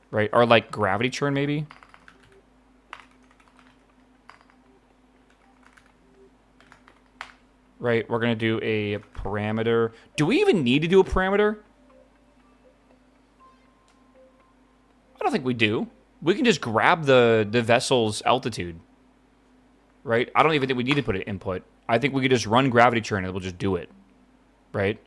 Right? Or like gravity churn, maybe? Right? We're going to do a parameter. Do we even need to do a parameter? I don't think we do. We can just grab the vessel's altitude. Right? I don't even think we need to put an input. I think we could just run gravity churn and we'll just do it. Right?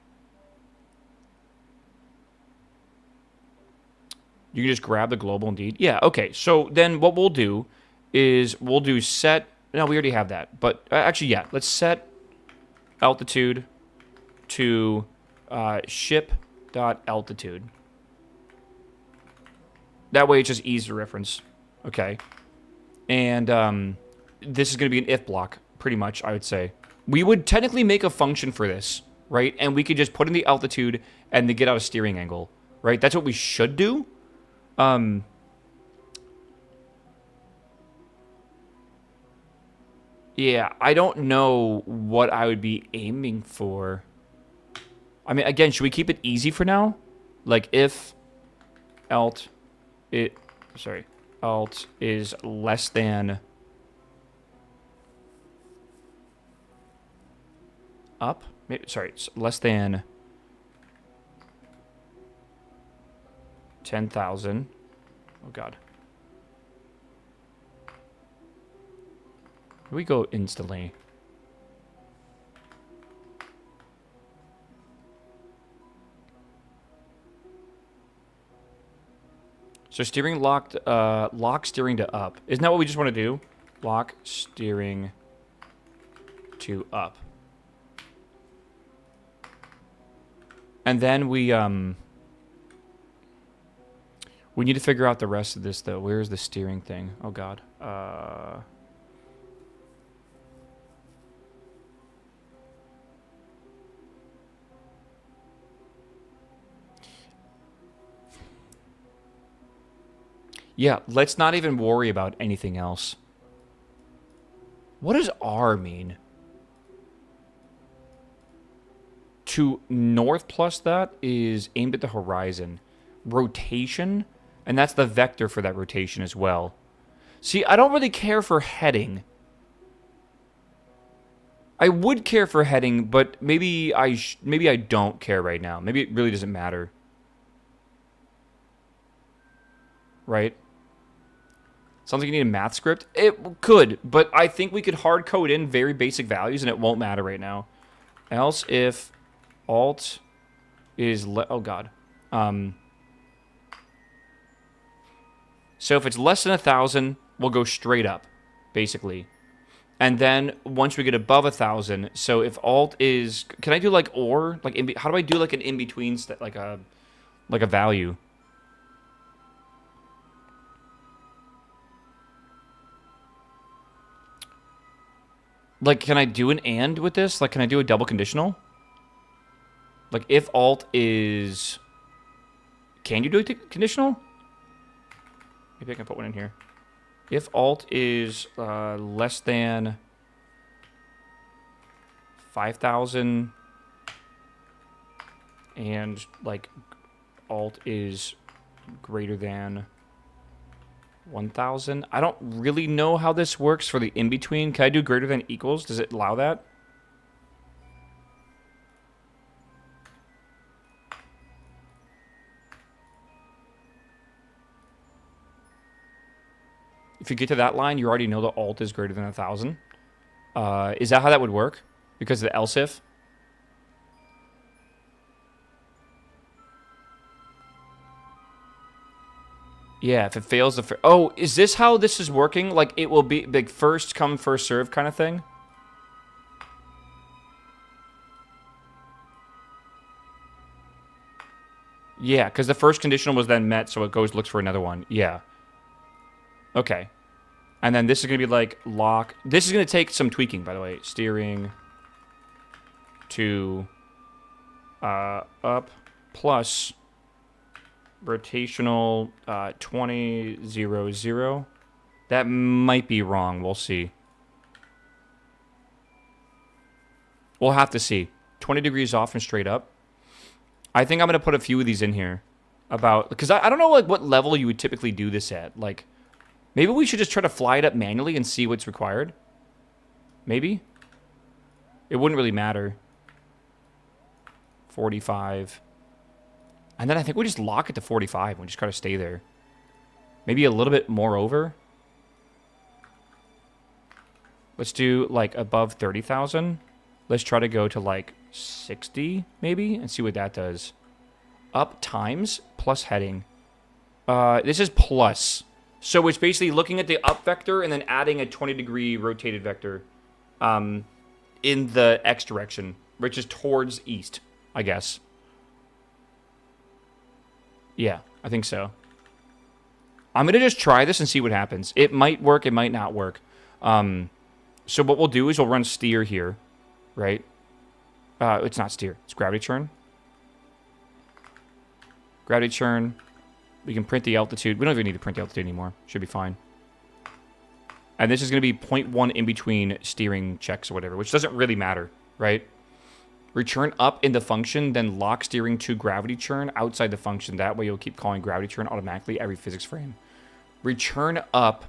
You can just grab the global indeed. Yeah, okay. So then what we'll do is we'll do set... No, we already have that. But actually, yeah. Let's set altitude to ship.altitude. That way it's just easy to reference. Okay. And this is going to be an if block, pretty much, I would say. We would technically make a function for this, right? And we could just put in the altitude and then get out a steering angle, right? That's what we should do. Yeah, I don't know what I would be aiming for. I mean, again, should we keep it easy for now? Like if alt is less than up? Sorry, less than 10,000. Oh, God. We go instantly. So steering lock steering to up. Isn't that what we just want to do? Lock steering to up. And then we need to figure out the rest of this though. Where's the steering thing? Oh God. Yeah, let's not even worry about anything else. What does R mean? To north plus that is aimed at the horizon. Rotation, and that's the vector for that rotation as well. See, I don't really care for heading. I would care for heading, but maybe I don't care right now. Maybe it really doesn't matter. Right? Sounds like you need a math script. It could, but I think we could hard code in very basic values and it won't matter right now. Else if alt is, oh god. So if it's less than 1,000, we'll go straight up, basically. And then once we get above 1,000, so if alt is, can I do like or? Like how do I do like an in-between, like a value? Like, can I do an and with this? Like, can I do a double conditional? Like, if alt is... Can you do a conditional? Maybe I can put one in here. If alt is less than 5,000 and, like, alt is greater than 1,000. I don't really know how this works for the in-between. Can I do greater than equals? Does it allow that? If you get to that line, you already know the alt is greater than 1,000. Is that how that would work? Because of the else if? Yeah, if it fails the... Oh, is this how this is working? Like, it will be like first come, first serve kind of thing? Yeah, because the first conditional was then met, so it goes, looks for another one. Yeah. Okay. And then this is going to be like lock. This is going to take some tweaking, by the way. Steering to up plus rotational 20, 0, 0. That might be wrong. We'll see. We'll have to see. 20 degrees off and straight up. I think I'm going to put a few of these in here. Because I don't know like what level you would typically do this at. Like, maybe we should just try to fly it up manually and see what's required. Maybe. It wouldn't really matter. 45. And then I think we just lock it to 45 and we just kind of stay there. Maybe a little bit more over. Let's do like above 30,000. Let's try to go to like 60 maybe and see what that does. Up times plus heading. This is plus. So it's basically looking at the up vector and then adding a 20-degree rotated vector in the x direction, which is towards east, I guess. Yeah, I think so. I'm going to just try this and see what happens. It might work, it might not work. So what we'll do is we'll run steer here, right? It's not steer, it's gravity churn. Gravity churn. We can print the altitude. We don't even need to print the altitude anymore. Should be fine. And this is going to be 0.1 in between steering checks or whatever, which doesn't really matter, right? Return up in the function, then lock steering to gravity churn outside the function. That way you'll keep calling gravity churn automatically every physics frame. Return up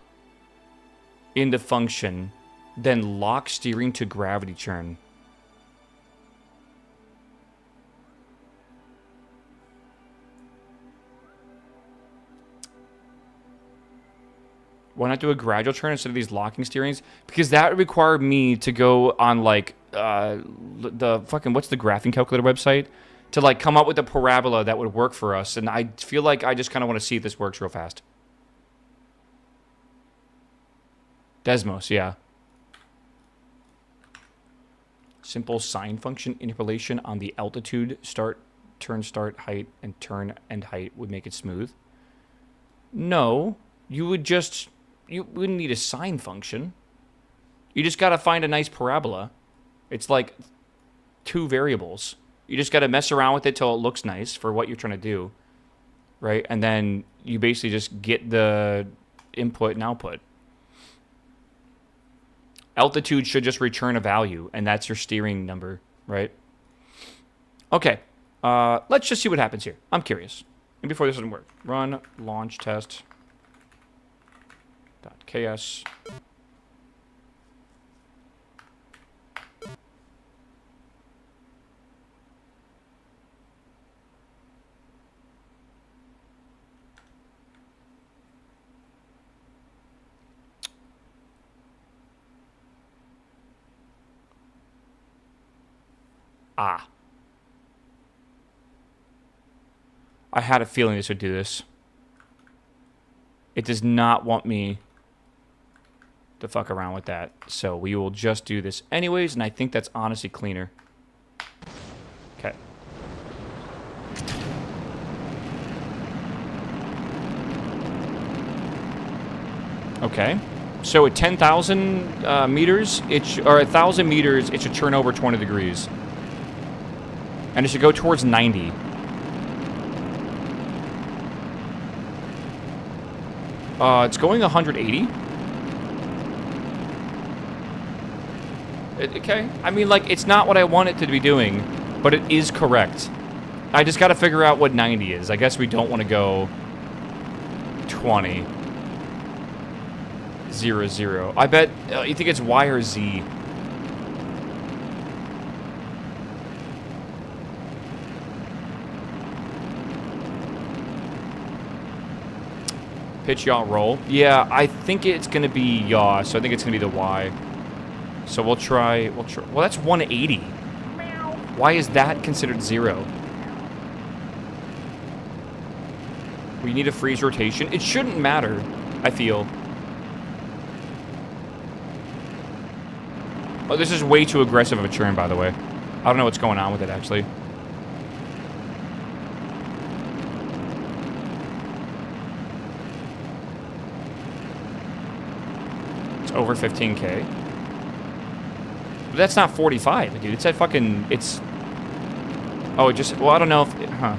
in the function, then lock steering to gravity churn. Why not do a gradual turn instead of these locking steerings? Because that would require me to go on, like, the fucking, what's the graphing calculator website? To, like, come up with a parabola that would work for us. And I feel like I just kind of want to see if this works real fast. Desmos, yeah. Simple sine function interpolation on the altitude, start, turn, start, height, and turn and height would make it smooth. No, you would just... You wouldn't need a sine function. You just got to find a nice parabola. It's like 2 variables. You just got to mess around with it till it looks nice for what you're trying to do. Right? And then you basically just get the input and output. Altitude should just return a value, and that's your steering number, right? Okay. Let's just see what happens here. I'm curious. And before this doesn't work, run launch test. .ks. Ah. I had a feeling this would do this. It does not want me to fuck around with that. So we will just do this anyways, and I think that's honestly cleaner. Okay. Okay. So at 10,000 meters, or 1,000 meters, it should turn over 20 degrees. And it should go towards 90. It's going 180. Okay. I mean, like, it's not what I want it to be doing, but it is correct. I just got to figure out what 90 is. I guess we don't want to go 20. 0, 0. I bet, you think it's Y or Z? Pitch, yaw, roll. Yeah, I think it's going to be yaw, so I think it's going to be the Y. So we'll try, well, that's 180. Why is that considered 0? We need a freeze rotation. It shouldn't matter, I feel. Oh, this is way too aggressive of a turn, by the way. I don't know what's going on with it, actually. It's over 15K. But that's not 45, dude. It's at fucking... It's... Oh, it just... Well, I don't know if... Huh.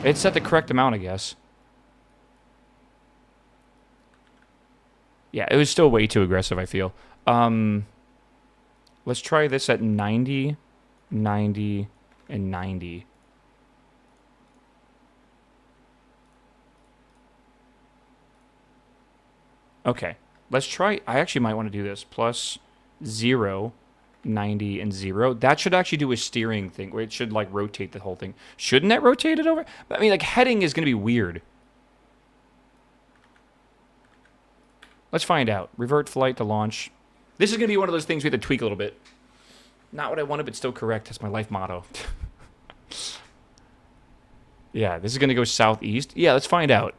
It's at the correct amount, I guess. Yeah, it was still way too aggressive, I feel. Let's try this at 90, 90, and 90. Okay, let's try, I actually might want to do this. Plus 0, 90, and 0. That should actually do a steering thing, where it should, like, rotate the whole thing. Shouldn't that rotate it over? I mean, like, heading is going to be weird. Let's find out. Revert flight to launch. This is going to be one of those things we have to tweak a little bit. Not what I wanted, but still correct. That's my life motto. Yeah, this is going to go southeast. Yeah, let's find out.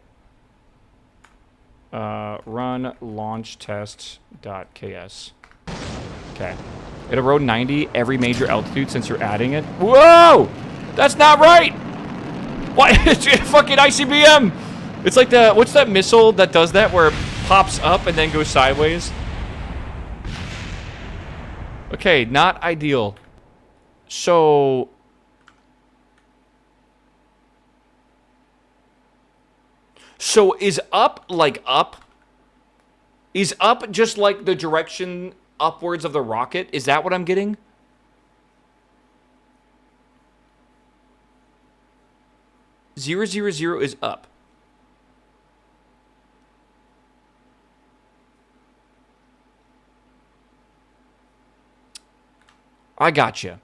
Run launch test.ks. Okay. It'll road 90 every major altitude since you're adding it. Whoa! That's not right! What? It's fucking ICBM! It's like the... What's that missile that does that where it pops up and then goes sideways? Okay, not ideal. So... So is up like up? Is up just like the direction upwards of the rocket? Is that what I'm getting? Zero, zero, zero is up. I gotcha.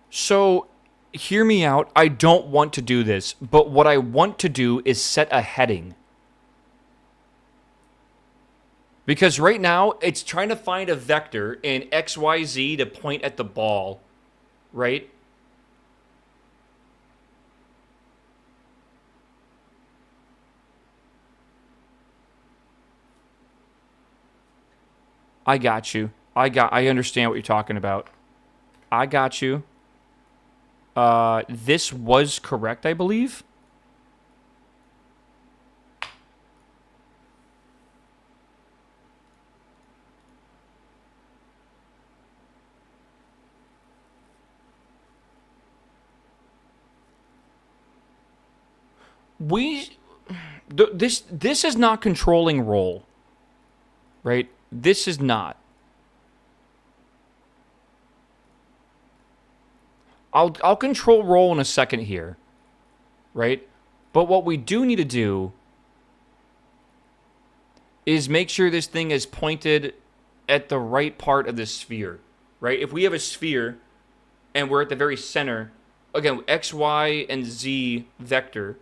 So, hear me out. I don't want to do this, but what I want to do is set a heading. Because right now, it's trying to find a vector in XYZ to point at the ball, right? I got you. I understand what you're talking about. I got you. This was correct, I believe. This is not controlling roll, right? This is not. I'll control roll in a second here, right? But what we do need to do is make sure this thing is pointed at the right part of the sphere, right? If we have a sphere and we're at the very center, again, X, Y, and Z vector,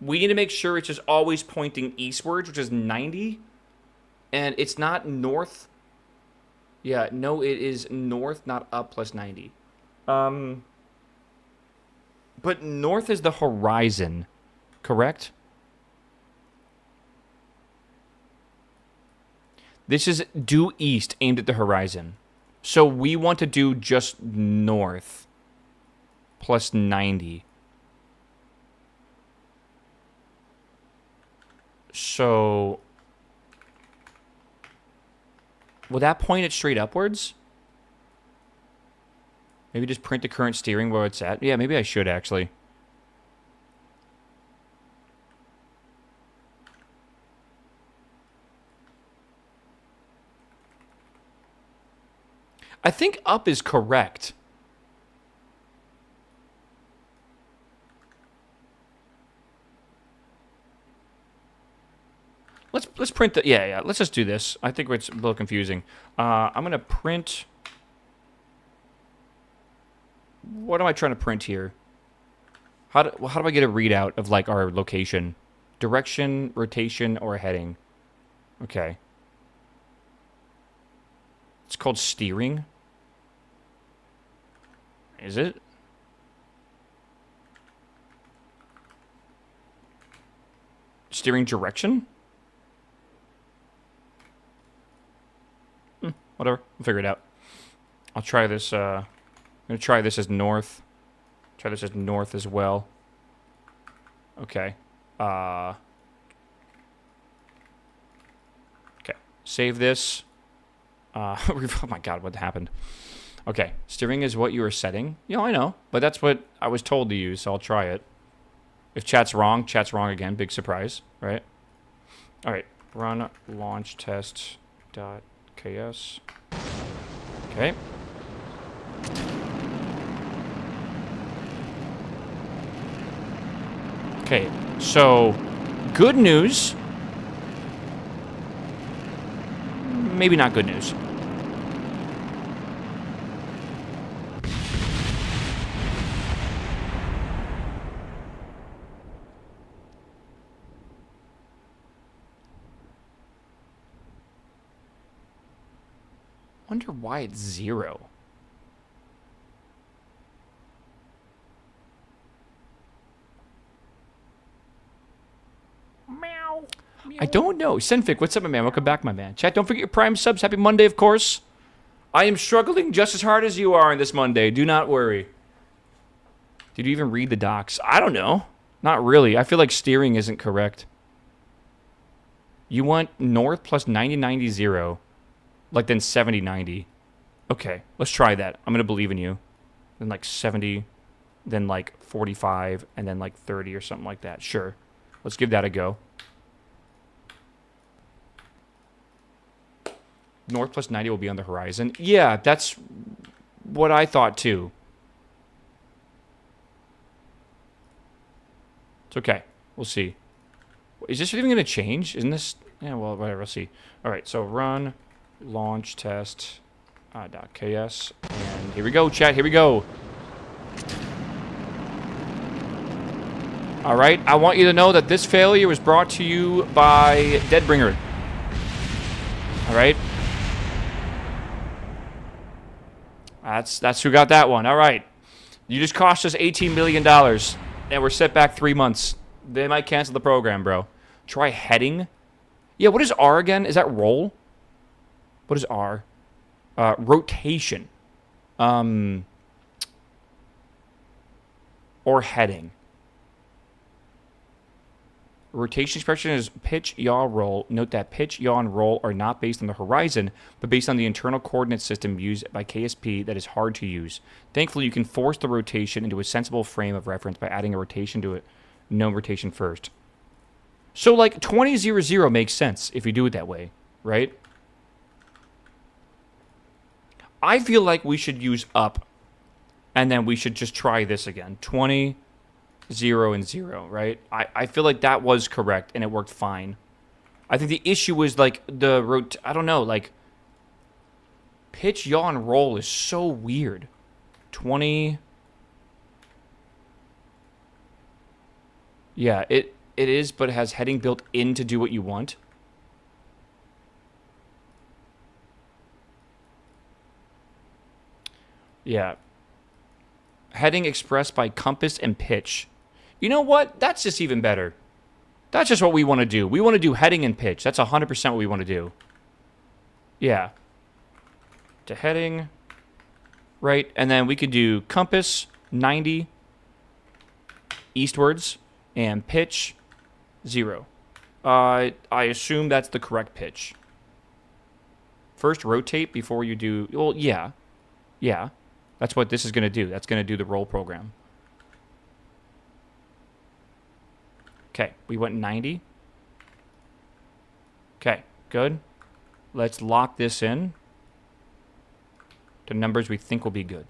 we need to make sure it's just always pointing eastwards, which is 90, and it's not north. Yeah, no, it is north, not up plus 90. But north is the horizon, correct? This is due east, aimed at the horizon. So we want to do just north, plus 90. So, will that point it straight upwards? Maybe just print the current steering where it's at. Yeah, maybe I should actually. I think up is correct. Let's print the yeah. Let's just do this. I think it's a little confusing. I'm gonna print. What am I trying to print here? How do I get a readout of like our location, direction, rotation, or heading? Okay. It's called steering. Is it? Steering direction? Whatever. We'll figure it out. I'll try this. I'm going to try this as north. Try this as north as well. Okay. Okay. Save this. Oh my god, what happened? Okay. Steering is what you were setting. You know, I know. But that's what I was told to use, so I'll try it. If chat's wrong again. Big surprise, right? Alright. Run launch test dot ks. Okay. Okay, so good news. Maybe not good news. Wonder why it's 0.
Meow.
I don't know. Senfic, what's up, my man? Welcome back, my man. Chat, don't forget your Prime subs. Happy Monday, of course. I am struggling just as hard as you are on this Monday. Do not worry. Did you even read the docs? I don't know. Not really. I feel like steering isn't correct. You want north plus 90, 0. Like then 70, 90. Okay, let's try that. I'm going to believe in you. Then like 70, then like 45, and then like 30 or something like that. Sure. Let's give that a go. North plus 90 will be on the horizon. Yeah, that's what I thought too. It's okay. We'll see. Is this even going to change? Isn't this... Yeah, well, whatever. We'll see. All right, so run launch test .ks. And here we go, chat. Here we go. All right, I want you to know that this failure was brought to you by Deadbringer. All right. That's who got that one. All right. You just cost us $18 million, and we're set back 3 months. They might cancel the program, bro. Try heading. Yeah, what is R again? Is that roll? What is R? Rotation. Or heading. Rotation expression is pitch, yaw, roll. Note that pitch, yaw, and roll are not based on the horizon, but based on the internal coordinate system used by KSP that is hard to use. Thankfully, you can force the rotation into a sensible frame of reference by adding a rotation to it. No rotation first. So, like, 20-0-0 makes sense if you do it that way, right? I feel like we should use up, and then we should just try this again. 20, 0, and 0, right? I feel like that was correct, and it worked fine. I think the issue was, like, I don't know, like, pitch, yaw, and roll is so weird. 20... Yeah, it is, but it has heading built in to do what you want. Yeah. Heading expressed by compass and pitch. You know what? That's just even better. That's just what we want to do. We want to do heading and pitch. That's 100% what we want to do. Yeah. To heading. Right. And then we could do compass 90 eastwards and pitch 0. I assume that's the correct pitch. First rotate before you do... Well, yeah. Yeah. That's what this is going to do. That's going to do the roll program. Okay, we went 90. Okay, good. Let's lock this in to numbers we think will be good.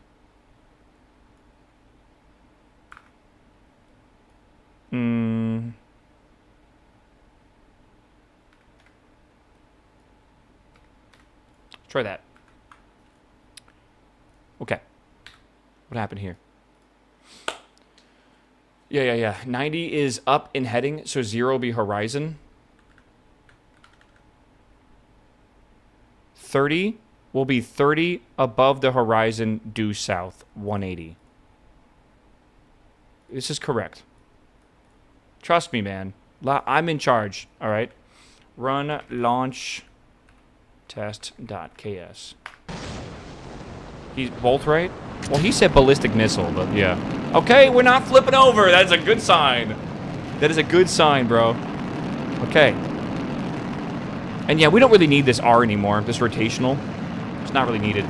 Try that. Okay. What happened here? Yeah. 90 is up in heading, so 0 will be horizon. 30 will be 30 above the horizon due south, 180. This is correct. Trust me, man. I'm in charge, all right? Run launch test.ks. He's both right? Well, he said ballistic missile, but yeah. Okay, we're not flipping over. That's a good sign. That is a good sign, bro. Okay. And yeah, we don't really need this R anymore, this rotational. It's not really needed.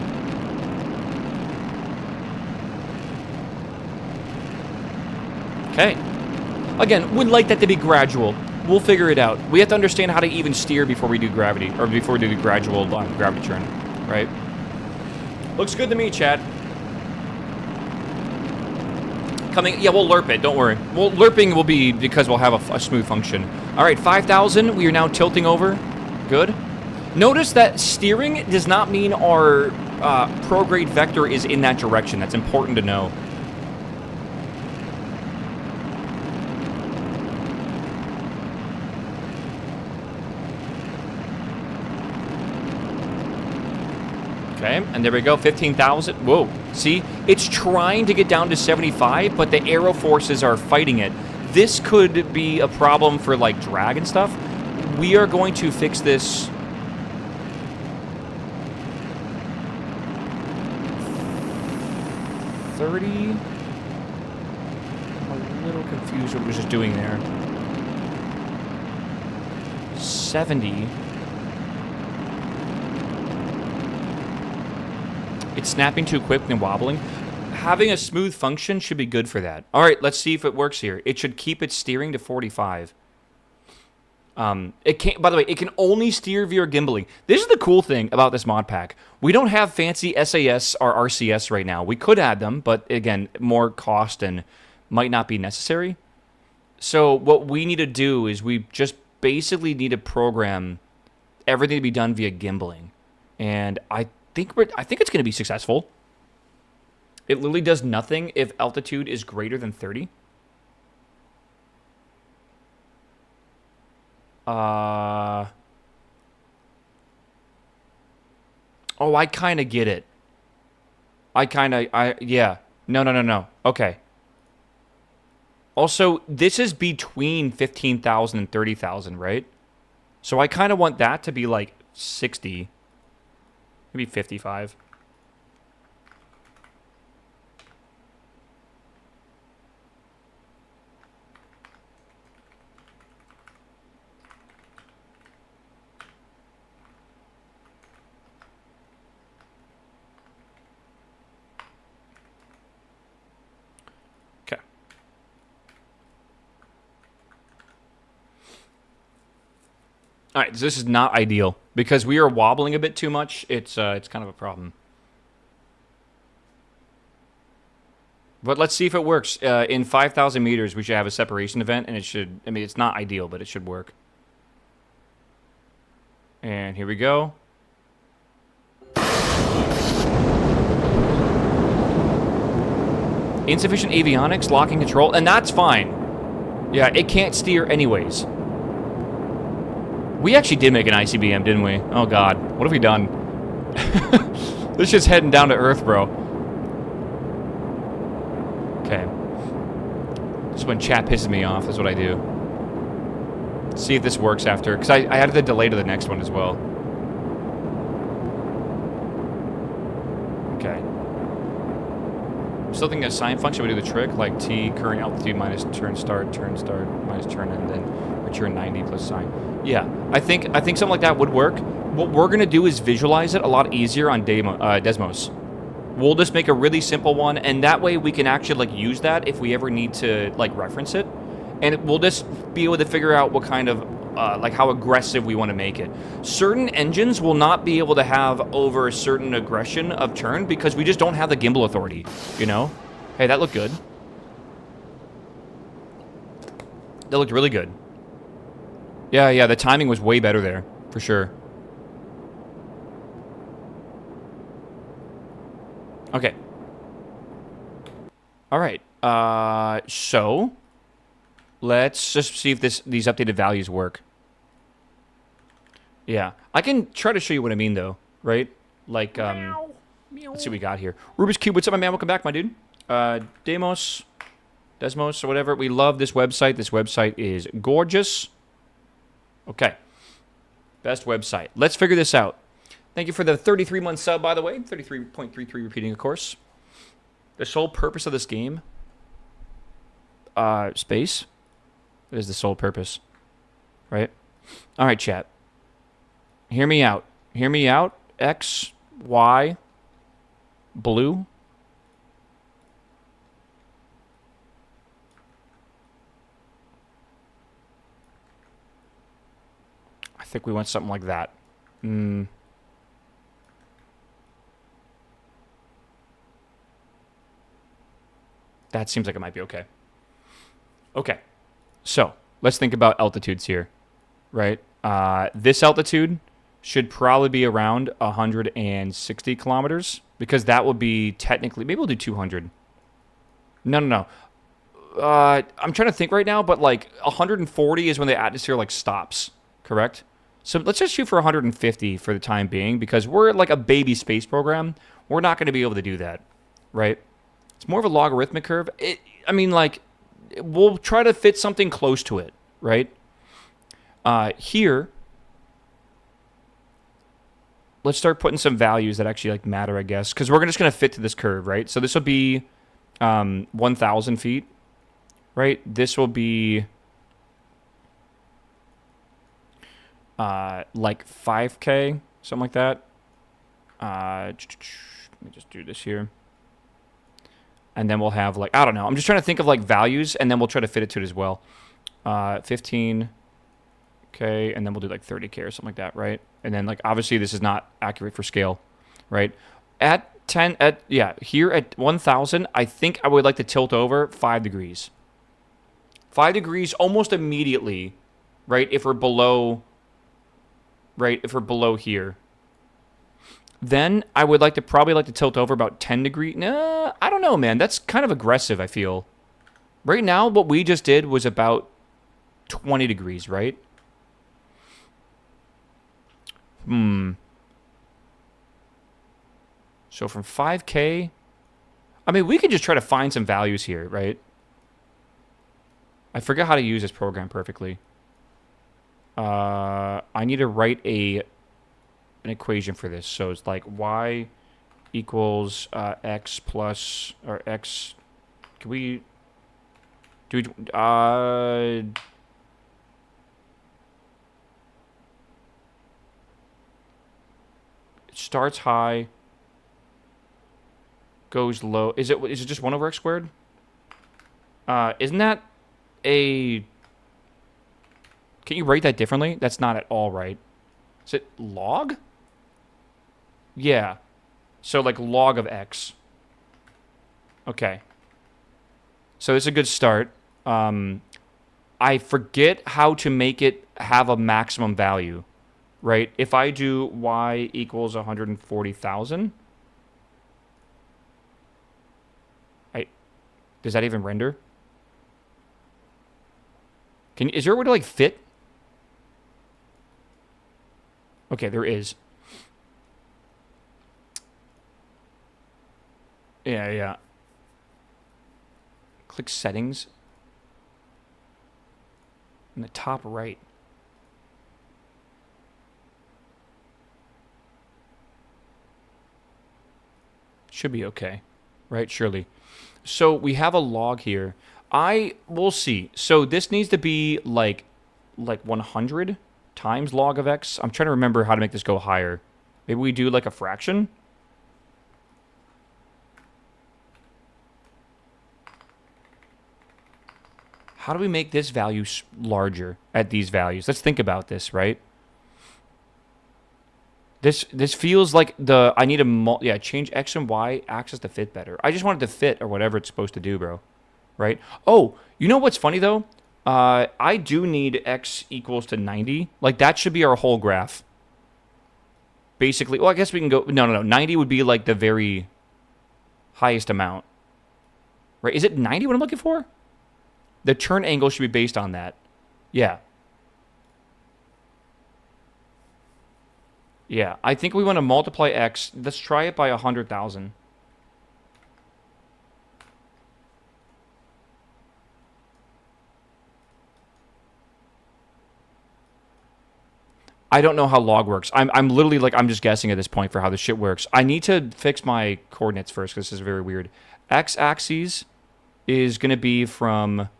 Okay. Again, would like that to be gradual. We'll figure it out. We have to understand how to even steer before we do gravity, or before we do the gradual gravity turn, right? Looks good to me, Chad. Coming, yeah, we'll lerp it, don't worry. Well, lerping will be because we'll have a smooth function. All right, 5,000, we are now tilting over. Good. Notice that steering does not mean our prograde vector is in that direction. That's important to know. Okay, and there we go, 15,000. Whoa, see? It's trying to get down to 75, but the aero forces are fighting it. This could be a problem for, like, drag and stuff. We are going to fix this. $30. I'm a little confused what it was just doing there. 70. It's snapping too quick and wobbling. Having a smooth function should be good for that. All right, let's see if it works here. It should keep its steering to 45. It can't. By the way, it can only steer via gimbaling. This is the cool thing about this mod pack. We don't have fancy SAS or RCS right now. We could add them, but again, more cost and might not be necessary. So what we need to do is we just basically need to program everything to be done via gimbaling, and I think it's going to be successful. It literally does nothing if altitude is greater than 30. Oh, I kind of get it. Yeah. No. Okay. Also, this is between 15,000 and 30,000, right? So I kind of want that to be like 60. Maybe 55. Okay. All right, so this is not ideal because we are wobbling a bit too much. It's kind of a problem. But let's see if it works. In 5,000 meters, we should have a separation event, and it should... I mean, it's not ideal, but it should work. And here we go. Insufficient avionics, locking control, and that's fine. Yeah, it can't steer anyways. We actually did make an ICBM, didn't we? Oh, God. What have we done? This shit's heading down to Earth, bro. Okay. Just when chat pisses me off, that's what I do. See if this works after, because I added the delay to the next one as well. Okay. Still thinking a sine function would do the trick, like t current altitude minus turn start minus turn, and then return 90 plus sine. Yeah, I think something like that would work. What we're gonna do is visualize it a lot easier on Desmos. We'll just make a really simple one, and that way we can actually like use that if we ever need to like reference it, and we'll just be able to figure out what kind of like how aggressive we want to make it. Certain engines will not be able to have over a certain aggression of turn because we just don't have the gimbal authority, you know? Hey, that looked good. That looked really good. Yeah, the timing was way better there, for sure. Okay. All right. So let's just see if these updated values work. Yeah, I can try to show you what I mean, though, right? Like,
Meow.
let's see what we got here. Rubik's Cube, what's up, my man? Welcome back, my dude. Desmos, or whatever. We love this website. This website is gorgeous. Okay. Best website. Let's figure this out. Thank you for the 33-month sub, by the way. 33.33 repeating, of course. The sole purpose of this game, space. That is the sole purpose, right? All right, chat. Hear me out. Hear me out. X, Y, blue. I think we want something like that. That seems like it might be okay. Okay. So, let's think about altitudes here, right? This altitude should probably be around 160 kilometers, because that would be technically, maybe we'll do 200. No. I'm trying to think right now, but like 140 is when the atmosphere like stops, correct? So let's just shoot for 150 for the time being, because we're like a baby space program. We're not going to be able to do that, right? It's more of a logarithmic curve. I mean, like, we'll try to fit something close to it, right? Here, let's start putting some values that actually like matter, I guess, because we're just going to fit to this curve, right? So this will be 1,000 feet, right? This will be like 5K, something like that. Let me just do this here. And then we'll have like, I don't know. I'm just trying to think of like values, and then we'll try to fit it to it as well. 15K, and then we'll do like 30K or something like that, right? And then like, obviously this is not accurate for scale, right? Here at 1,000, I think I would like to tilt over 5 degrees. 5 degrees almost immediately, right? If we're below, right? If we're below here. Then I would probably like to tilt over about 10 degrees. Nah, I don't know, man. That's kind of aggressive, I feel. Right now, what we just did was about 20 degrees, right? So from 5K, I mean, we could just try to find some values here, right? I forget how to use this program perfectly. I need to write an equation for this. So it's like y equals x plus, or x. Can we do it? It starts high, goes low. Is it just 1 over x squared? Isn't that a... Can you write that differently? That's not at all right. Is it log? Yeah. So like log of x. Okay. So this is a good start. I forget how to make it have a maximum value, right? If I do y equals 140,000, does that even render? Is there a way to like fit? Okay, there is. Yeah. Click settings. In the top right. Should be okay, right? Surely. So we have a log here. We'll see. So this needs to be like 100 times log of x. I'm trying to remember how to make this go higher. Maybe we do like a fraction. How do we make this value larger at these values? Let's think about this, right? This feels like I need a change x and y axis to fit better. I just want it to fit or whatever it's supposed to do, bro. Right? Oh, you know what's funny though? I do need x equals to 90. Like that should be our whole graph. Basically, well, I guess we can go. No. 90 would be like the very highest amount. Right? Is it 90 what I'm looking for? The turn angle should be based on that. Yeah. Yeah, I think we want to multiply x. Let's try it by 100,000. I don't know how log works. I'm literally like, I'm just guessing at this point for how this shit works. I need to fix my coordinates first because this is very weird. X-axis is going to be from,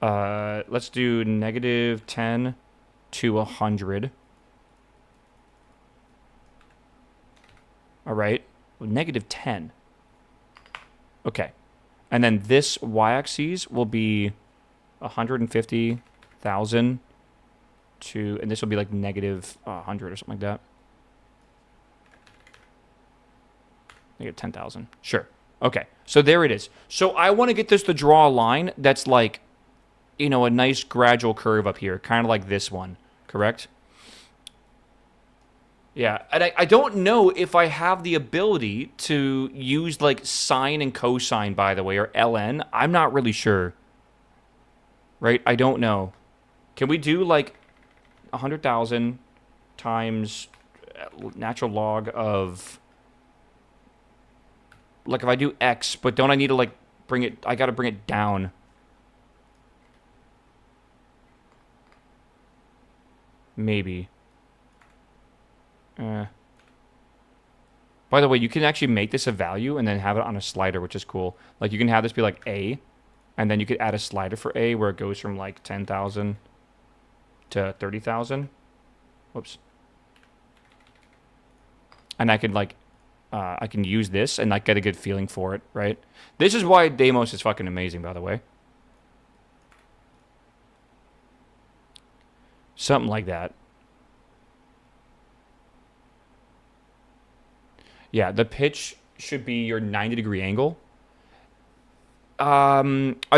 let's do -10 to 100. All right, -10. Okay, and then this y-axis will be 150,000 to, and this will be like -100 or something like that. -10,000. Sure. Okay, so there it is. So I want to get this to draw a line that's like, you know, a nice gradual curve up here, kind of like this one, correct? Yeah, and I don't know if I have the ability to use, like, sine and cosine, by the way, or ln. I'm not really sure. Right? I don't know. Can we do, like, 100,000 times natural log of... Like, if I do x, but don't I need to, like, bring it... I gotta bring it down. Maybe. By the way, you can actually make this a value and then have it on a slider, which is cool. Like, you can have this be like A, and then you could add a slider for A where it goes from like 10,000 to 30,000. Whoops. And I could like, I can use this and like get a good feeling for it, right? This is why Deimos is fucking amazing, by the way. Something like that. Yeah, the pitch should be your 90-degree angle. Are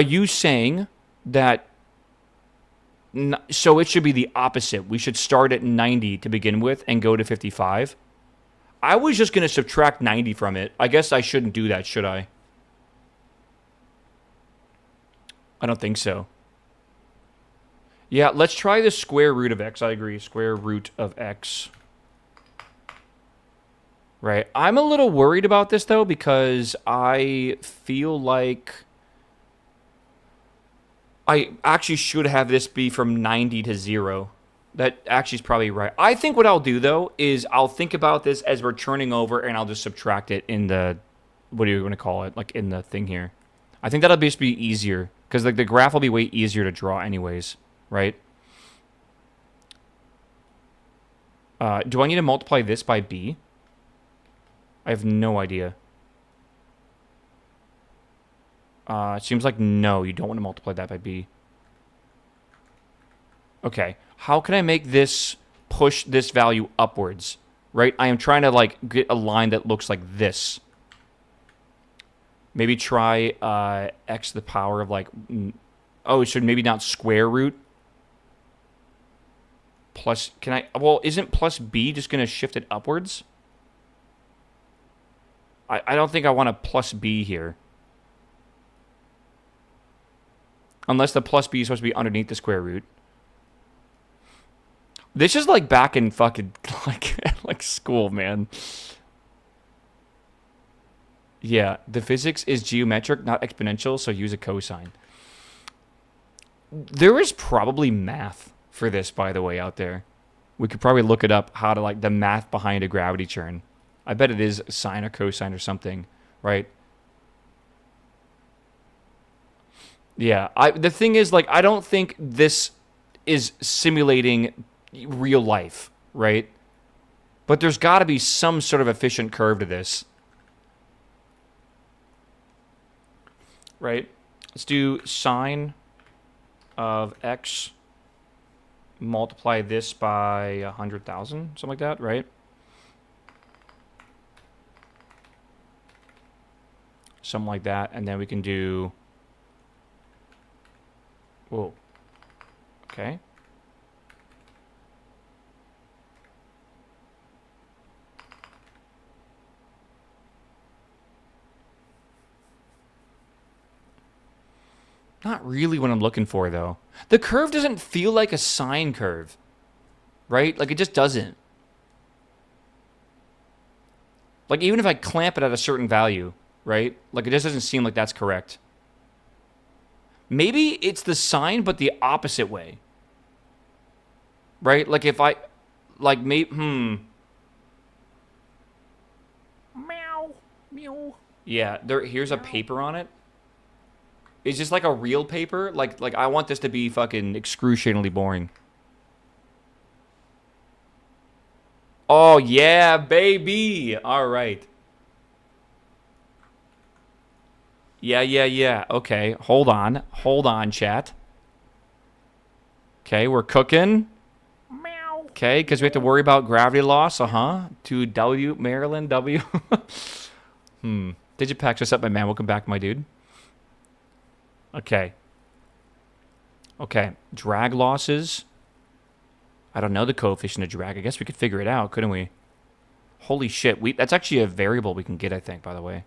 you saying that... So it should be the opposite. We should start at 90 to begin with and go to 55? I was just going to subtract 90 from it. I guess I shouldn't do that, should I? I don't think so. Yeah, let's try the square root of x. I agree. Square root of x. Right. I'm a little worried about this, though, because I feel like I actually should have this be from 90 to 0. That actually is probably right. I think what I'll do, though, is I'll think about this as we're turning over, and I'll just subtract it in the, what are you going to call it, like in the thing here. I think that'll just be easier, because like the graph will be way easier to draw anyways, right? Do I need to multiply this by b? I have no idea. It seems like no, you don't want to multiply that by b. Okay, how can I make this push this value upwards, right? I am trying to like get a line that looks like this. Maybe try x to the power of like, oh, it should maybe not square root. Plus, can I, well, isn't plus b just going to shift it upwards? I don't think I want a plus b here. Unless the plus b is supposed to be underneath the square root. This is like back in fucking like school, man. Yeah, the physics is geometric, not exponential, so use a cosine. There is probably math for this, by the way, out there. We could probably look it up, how to, like, the math behind a gravity churn. I bet it is sine or cosine or something, right? Yeah, the thing is, like, I don't think this is simulating real life, right? But there's got to be some sort of efficient curve to this, right? Let's do sine of x, multiply this by 100,000, something like that, right? Something like that, and then we can do... Whoa. Okay. Not really what I'm looking for, though. The curve doesn't feel like a sine curve, right? Like, it just doesn't. Like, even if I clamp it at a certain value, right? Like, it just doesn't seem like that's correct. Maybe it's the sine, but the opposite way. Right? Like, if I... Like, maybe...
Meow. Meow.
Yeah, here's a paper on it. Is this like a real paper? Like I want this to be fucking excruciatingly boring. Oh, yeah, baby. All right. Yeah. Okay, hold on. Hold on, chat. Okay, we're cooking.
Meow.
Okay, because we have to worry about gravity loss. To W, Maryland, W. Digipack, just up, my man. Welcome back, my dude. Okay. Drag losses. I don't know the coefficient of drag. I guess we could figure it out, couldn't we? Holy shit. That's actually a variable we can get, I think, by the way,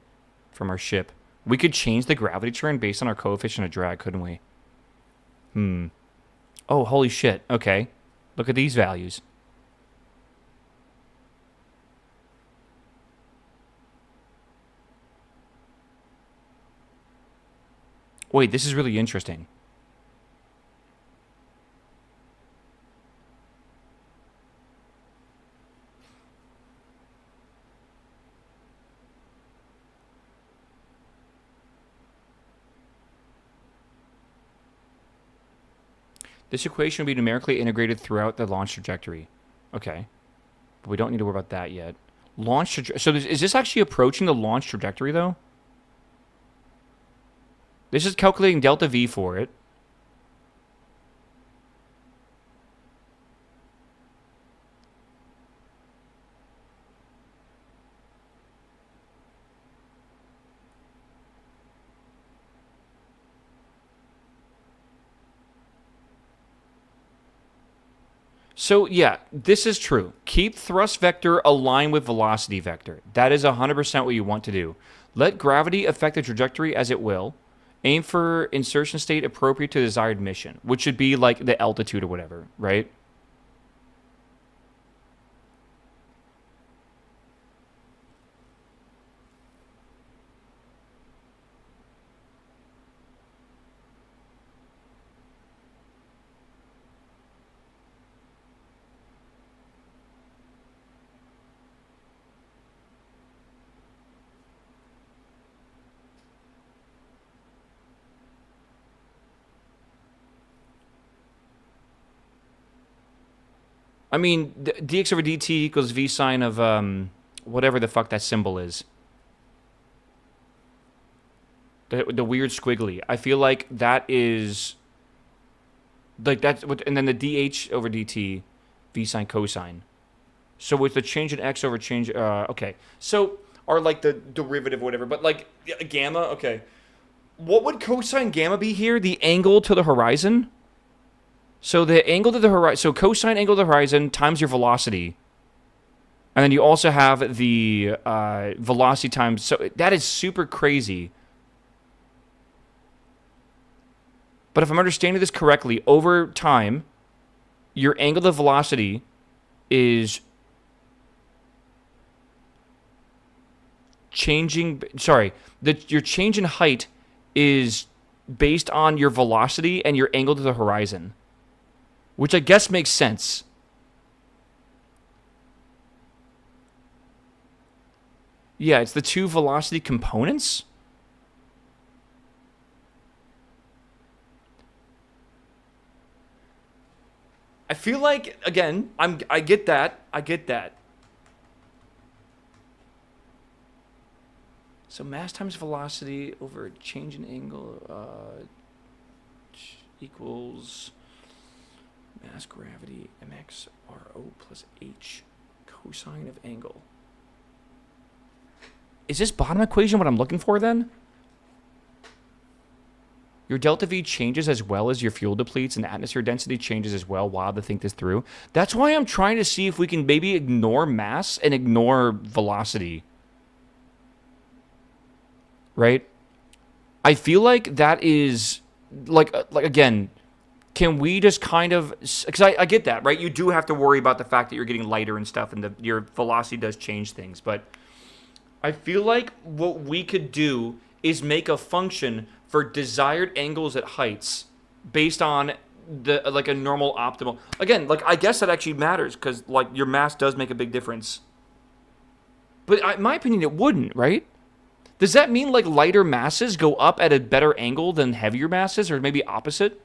from our ship. We could change the gravity turn based on our coefficient of drag, couldn't we? Oh, holy shit. Okay. Look at these values. Wait, this is really interesting. This equation will be numerically integrated throughout the launch trajectory. Okay. But we don't need to worry about that yet. So is this actually approaching the launch trajectory, though? This is calculating delta V for it. So, yeah, this is true. Keep thrust vector aligned with velocity vector. That is 100% what you want to do. Let gravity affect the trajectory as it will. Aim for insertion state appropriate to the desired mission, which should be like the altitude or whatever, right? I mean, dx over dt equals v sine of whatever the fuck that symbol is. The weird squiggly. I feel like that is... Like that's what, and then the dh over dt, v sine cosine. So with the change in x over change... okay. So, or like the derivative or whatever. But like gamma, okay. What would cosine gamma be here? The angle to the horizon? So the angle to the horizon, so cosine angle to the horizon times your velocity. And then you also have the velocity times, so that is super crazy. But if I'm understanding this correctly, over time, your angle to velocity is... your change in height is based on your velocity and your angle to the horizon, which I guess makes sense. Yeah, it's the two velocity components. I feel like, again, I get that. I get that. So mass times velocity over change in angle equals mass gravity mx rho plus h cosine of angle. Is this bottom equation what I'm looking for then? Your delta V changes as well as your fuel depletes, and atmosphere density changes as well. Wild to think this through. That's why I'm trying to see if we can maybe ignore mass and ignore velocity. Right? I feel like that is, like again, can we just kind of, because I get that, right? You do have to worry about the fact that you're getting lighter and stuff, and your velocity does change things, but I feel like what we could do is make a function for desired angles at heights based on the like a normal optimal. Again, like I guess that actually matters because like your mass does make a big difference. But in my opinion, it wouldn't, right? Does that mean like lighter masses go up at a better angle than heavier masses, or maybe opposite?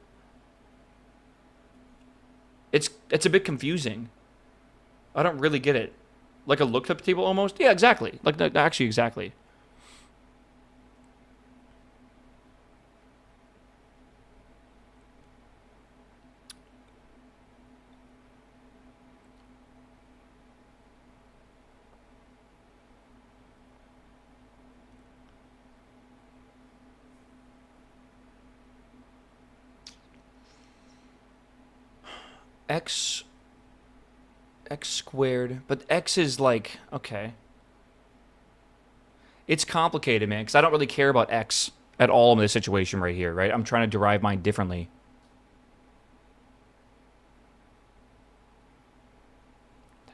It's a bit confusing. I don't really get it. Like a looked-up table almost? Yeah, exactly. Like actually, exactly. X squared, but X is like, okay. It's complicated, man, because I don't really care about X at all in this situation right here, right? I'm trying to derive mine differently.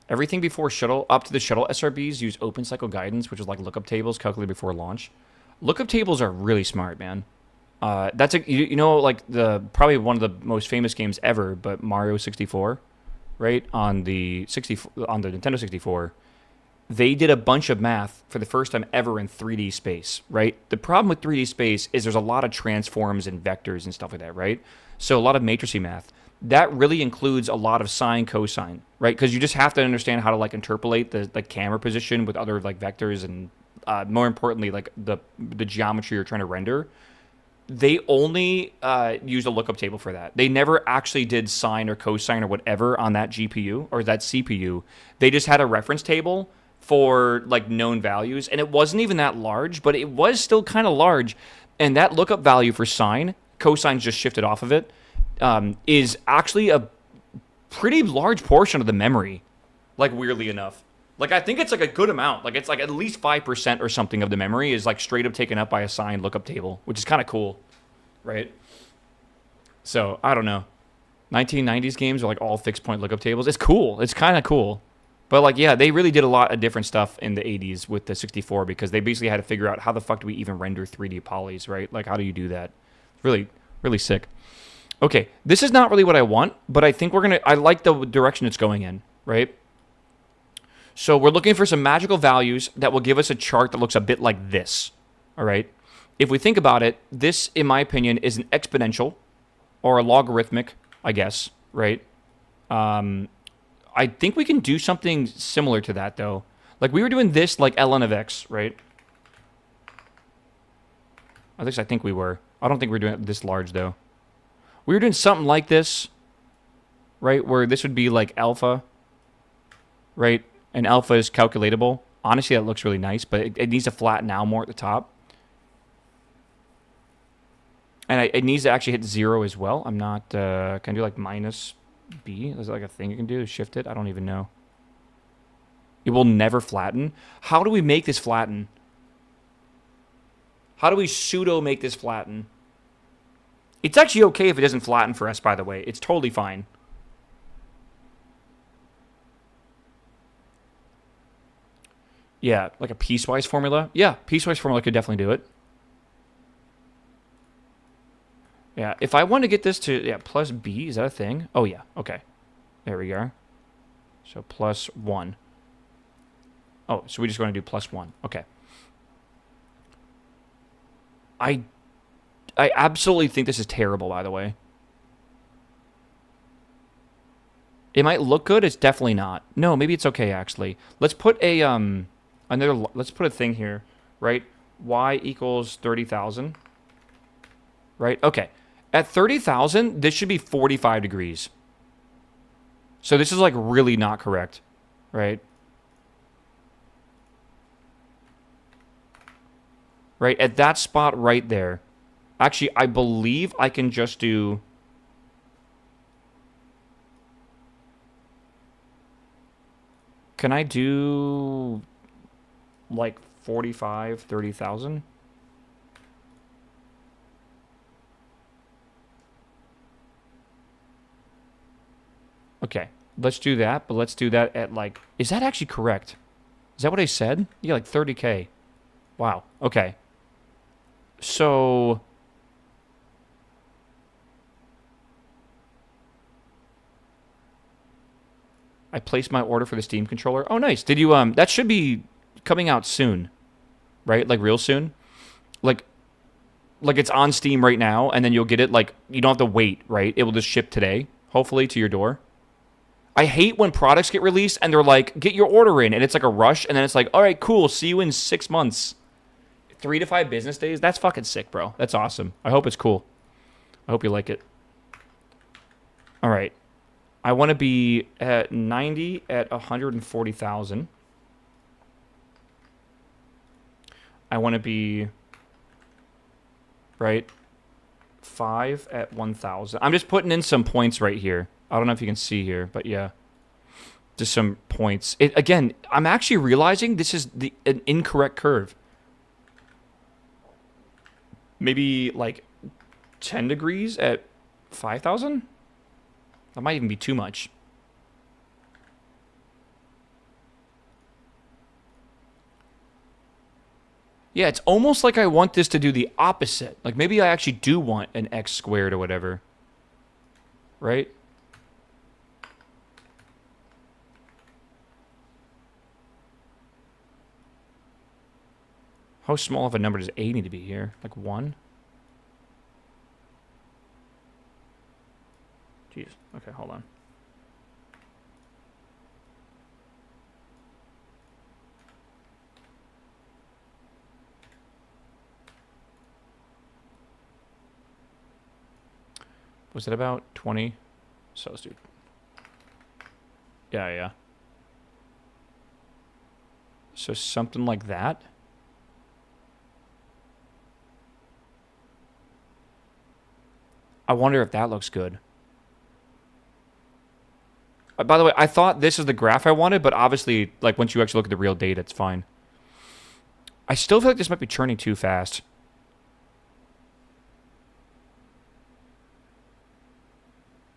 Everything before shuttle, up to the shuttle SRBs, use open cycle guidance, which is like lookup tables calculated before launch. Lookup tables are really smart, man. That's you know, like probably one of the most famous games ever, but Mario 64, right, on the Nintendo 64, they did a bunch of math for the first time ever in 3D space, right? The problem with 3D space is there's a lot of transforms and vectors and stuff like that, right? So a lot of matrixy math. That really includes a lot of sine, cosine, right? Because you just have to understand how to like interpolate the camera position with other like vectors and more importantly, like the geometry you're trying to render. They only used a lookup table for that. They never actually did sine or cosine or whatever on that GPU or that CPU. They just had a reference table for like known values, and it wasn't even that large, but it was still kind of large. And that lookup value for sine, cosine's just shifted off of it, is actually a pretty large portion of the memory, like weirdly enough. Like, I think it's like a good amount. Like, it's like at least 5% or something of the memory is like straight up taken up by a sine lookup table, which is kind of cool, right? So, I don't know. 1990s games are like all fixed point lookup tables. It's cool. It's kind of cool. But like, yeah, they really did a lot of different stuff in the 80s with the 64 because they basically had to figure out how the fuck do we even render 3D polys, right? Like, how do you do that? Really, really sick. Okay, this is not really what I want, but I think I like the direction it's going in, right? So we're looking for some magical values that will give us a chart that looks a bit like this, all right? If we think about it, this, in my opinion, is an exponential or a logarithmic, I guess, right? I think we can do something similar to that, though. Like, we were doing this like ln of x, right? At least I think we were. I don't think we're doing it this large, though. We were doing something like this, right? Where this would be like alpha, right? And alpha is calculatable. Honestly, that looks really nice, but it needs to flatten out more at the top. And it needs to actually hit 0 as well. I'm not... can I do like minus B? Is that like a thing you can do to shift it? I don't even know. It will never flatten. How do we make this flatten? How do we pseudo make this flatten? It's actually okay if it doesn't flatten for us, by the way. It's totally fine. Yeah, like a piecewise formula. Yeah, piecewise formula could definitely do it. Yeah, if I want to get this to, yeah, plus B, is that a thing? Oh, yeah, okay. There we go. So plus 1. Oh, so we're just going to do plus 1. Okay. I absolutely think this is terrible, by the way. It might look good. It's definitely not. No, maybe it's okay, actually. Let's put a, let's put a thing here, right? Y equals 30,000. Right? Okay. At 30,000, this should be 45 degrees. So this is like really not correct, right? Right? At that spot right there. Actually, I believe I can just do... Can I do like 45, 30,000? Okay, let's do that, but let's do that at like... Is that actually correct? Is that what I said? Yeah, like 30K. Wow, okay. So... I placed my order for the Steam controller. Oh, nice. Did you, that should be coming out soon, right? Like real soon? Like it's on Steam right now, and then you'll get it, like, you don't have to wait, right? It will just ship today, hopefully, to your door. I hate when products get released, and they're like, get your order in, and it's like a rush, and then it's like, all right, cool, see you in 6 months. 3 to 5 business days? That's fucking sick, bro. That's awesome. I hope it's cool. I hope you like it. All right. I want to be at 90 at 140,000. I want to be, right, 5 at 1,000. I'm just putting in some points right here. I don't know if you can see here, but yeah. Just some points. Again, I'm actually realizing this is an incorrect curve. Maybe like 10 degrees at 5,000? That might even be too much. Yeah, it's almost like I want this to do the opposite. Like maybe I actually do want an x squared or whatever. Right? How small of a number does A need to be here? Like 1? Jeez. Okay, hold on. Was it about 20? So let's do... Yeah, yeah. So something like that. I wonder if that looks good. By the way, I thought this is the graph I wanted, but obviously, like, once you actually look at the real data, it's fine. I still feel like this might be churning too fast.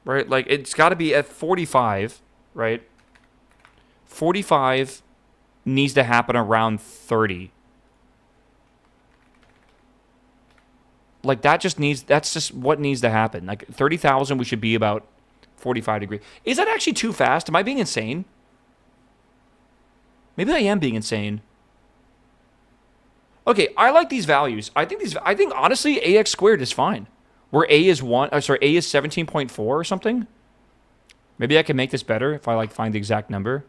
Right? Like, it's got to be at 45, right? 45 needs to happen around 30. Like, that just needs... That's just what needs to happen. Like, 30,000, we should be about 45 degrees. Is that actually too fast? Am I being insane? Maybe I am being insane. Okay, I like these values. I think honestly, AX squared is fine. Where A is 1... A is 17.4 or something. Maybe I can make this better if I, like, find the exact number.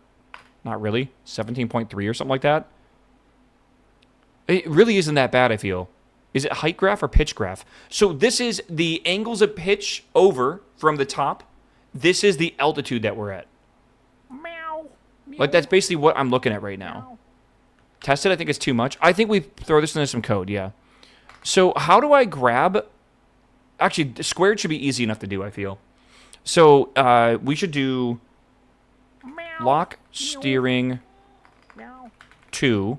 Not really. 17.3 or something like that. It really isn't that bad, I feel. Is it height graph or pitch graph? So this is the angles of pitch over from the top. This is the altitude that we're at.
Meow.
Like, that's basically what I'm looking at right now. Tested, I think it's too much. I think we throw this into some code, yeah. So how do I grab... Actually, squared should be easy enough to do, I feel. So we should do lock steering 2.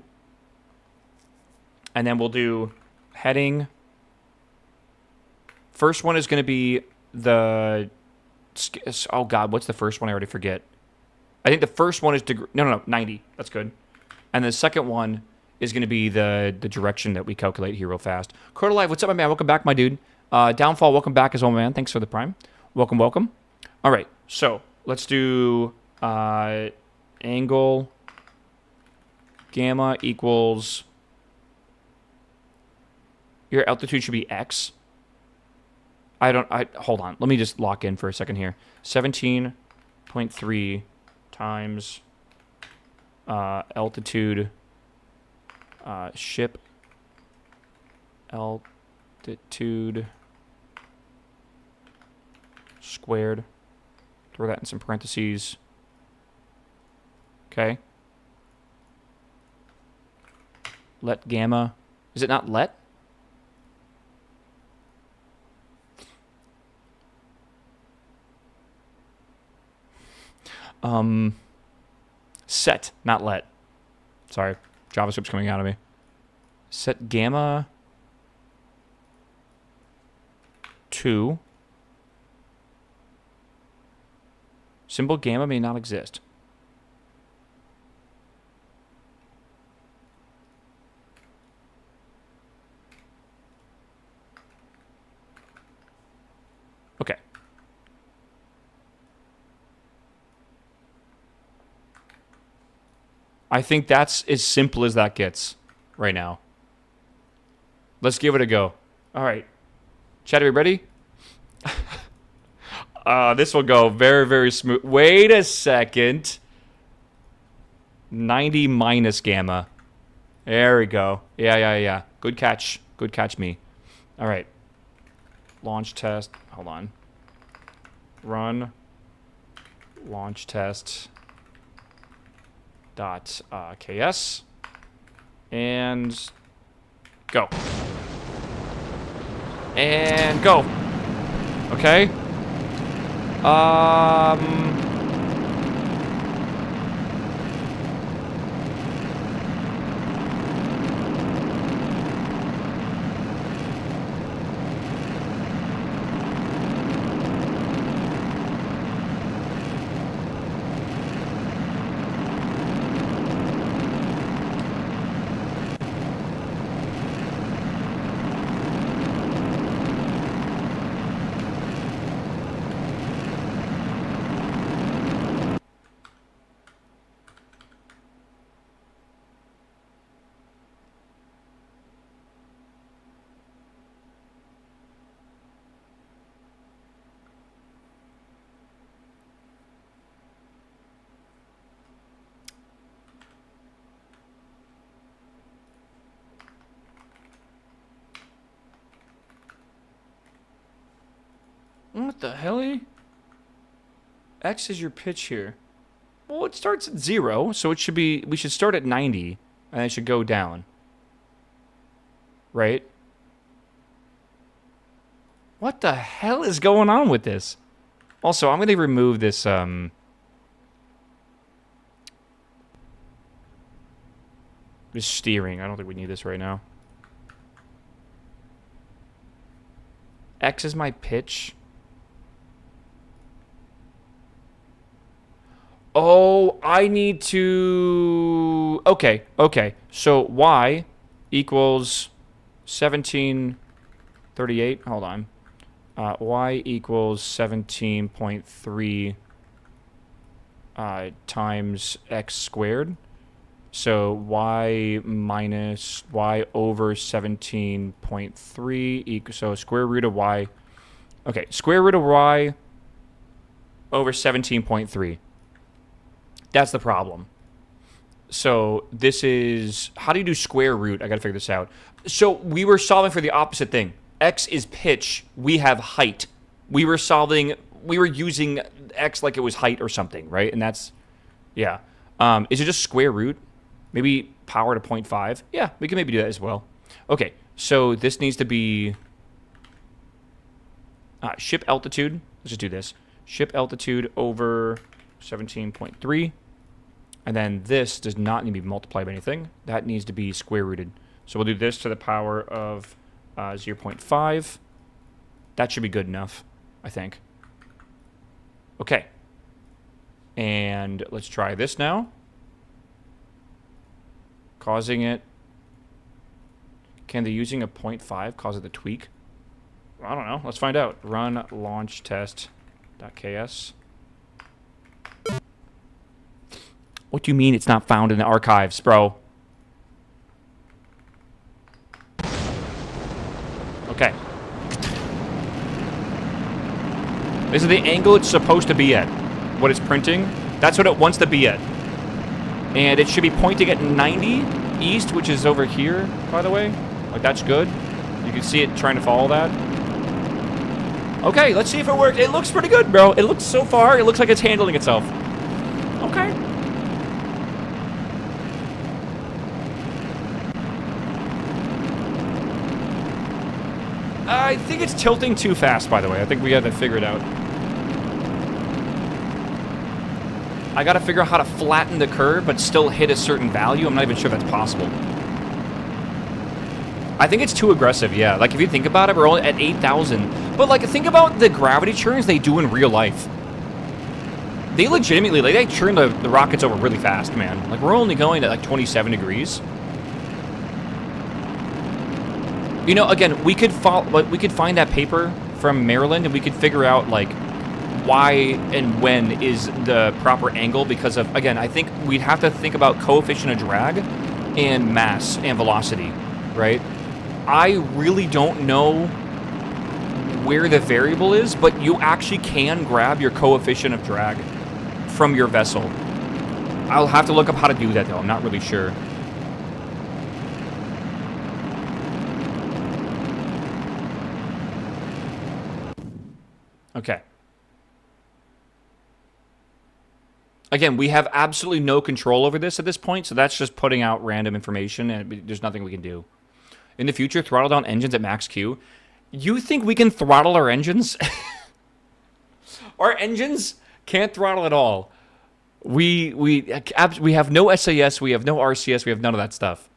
And then we'll do heading. First one is going to be the... Oh, God, what's the first one? I already forget. I think the first one is... No, 90. That's good. And the second one is going to be the direction that we calculate here real fast. Code Alive, what's up, my man? Welcome back, my dude. Downfall, welcome back as well, man. Thanks for the prime. Welcome, welcome. All right, so let's do angle gamma equals, your altitude should be X. Hold on. Let me just lock in for a second here. 17.3 times altitude, ship altitude squared. Throw that in some parentheses. Okay. Let gamma. Is it not let? Set, not let. Sorry, JavaScript's coming out of me. Set gamma to symbol gamma may not exist. Okay. I think that's as simple as that gets right now. Let's give it a go. All right. Chat, are we ready? This will go very, very smooth. Wait a second. 90 minus gamma. There we go. Yeah. Good catch. Good catch, me. All right. Launch test. Hold on. Run. Launch test. Dot KS. And go. And go. Okay. What the hell? X is your pitch here. Well, it starts at 0, so it should be, we should start at 90, and it should go down. Right? What the hell is going on with this? Also, I'm going to remove this, this steering. I don't think we need this right now. X is my pitch. Oh, I need to... Okay. So Y equals 1738. Hold on. Y equals 17.3 times X squared. So Y minus Y over 17.3 equals... So square root of Y... Okay, square root of Y over 17.3. That's the problem. So this is... How do you do square root? I got to figure this out. So we were solving for the opposite thing. X is pitch. We have height. We were using X like it was height or something, right? And that's... Yeah. Is it just square root? Maybe power to 0.5? Yeah, we can maybe do that as well. Okay, so this needs to be... ship altitude. Let's just do this. Ship altitude over 17.3. And then this does not need to be multiplied by anything. That needs to be square rooted. So we'll do this to the power of 0.5. That should be good enough, I think. Okay. And let's try this now. causing it. Can the using a 0.5 cause it to tweak? I don't know. Let's find out. Run launch test.ks. What do you mean it's not found in the archives, bro? Okay. This is the angle it's supposed to be at. What it's printing, that's what it wants to be at. And it should be pointing at 90 east, which is over here, by the way. Like, that's good. You can see it trying to follow that. Okay, let's see if it works. It looks pretty good, bro. It looks, so far, it looks like it's handling itself. Okay. I think it's tilting too fast, by the way. I think we got to figure it out. I got to figure out how to flatten the curve, but still hit a certain value. I'm not even sure that's possible. I think it's too aggressive, yeah. Like, if you think about it, we're only at 8,000. But, like, think about the gravity churns they do in real life. They legitimately, like, they churn the rockets over really fast, man. Like, we're only going at, like, 27 degrees. You know, again, we could find that paper from Maryland, and we could figure out, like, why and when is the proper angle, because of, again, I think we'd have to think about coefficient of drag and mass and velocity, right? I really don't know where the variable is, but you actually can grab your coefficient of drag from your vessel. I'll have to look up how to do that, though. I'm not really sure. Okay. Again, we have absolutely no control over this at this point, so that's just putting out random information, and there's nothing we can do. In the future, throttle down engines at max Q. You think we can throttle our engines? Our engines can't throttle at all. We have no SAS, we have no RCS, we have none of that stuff.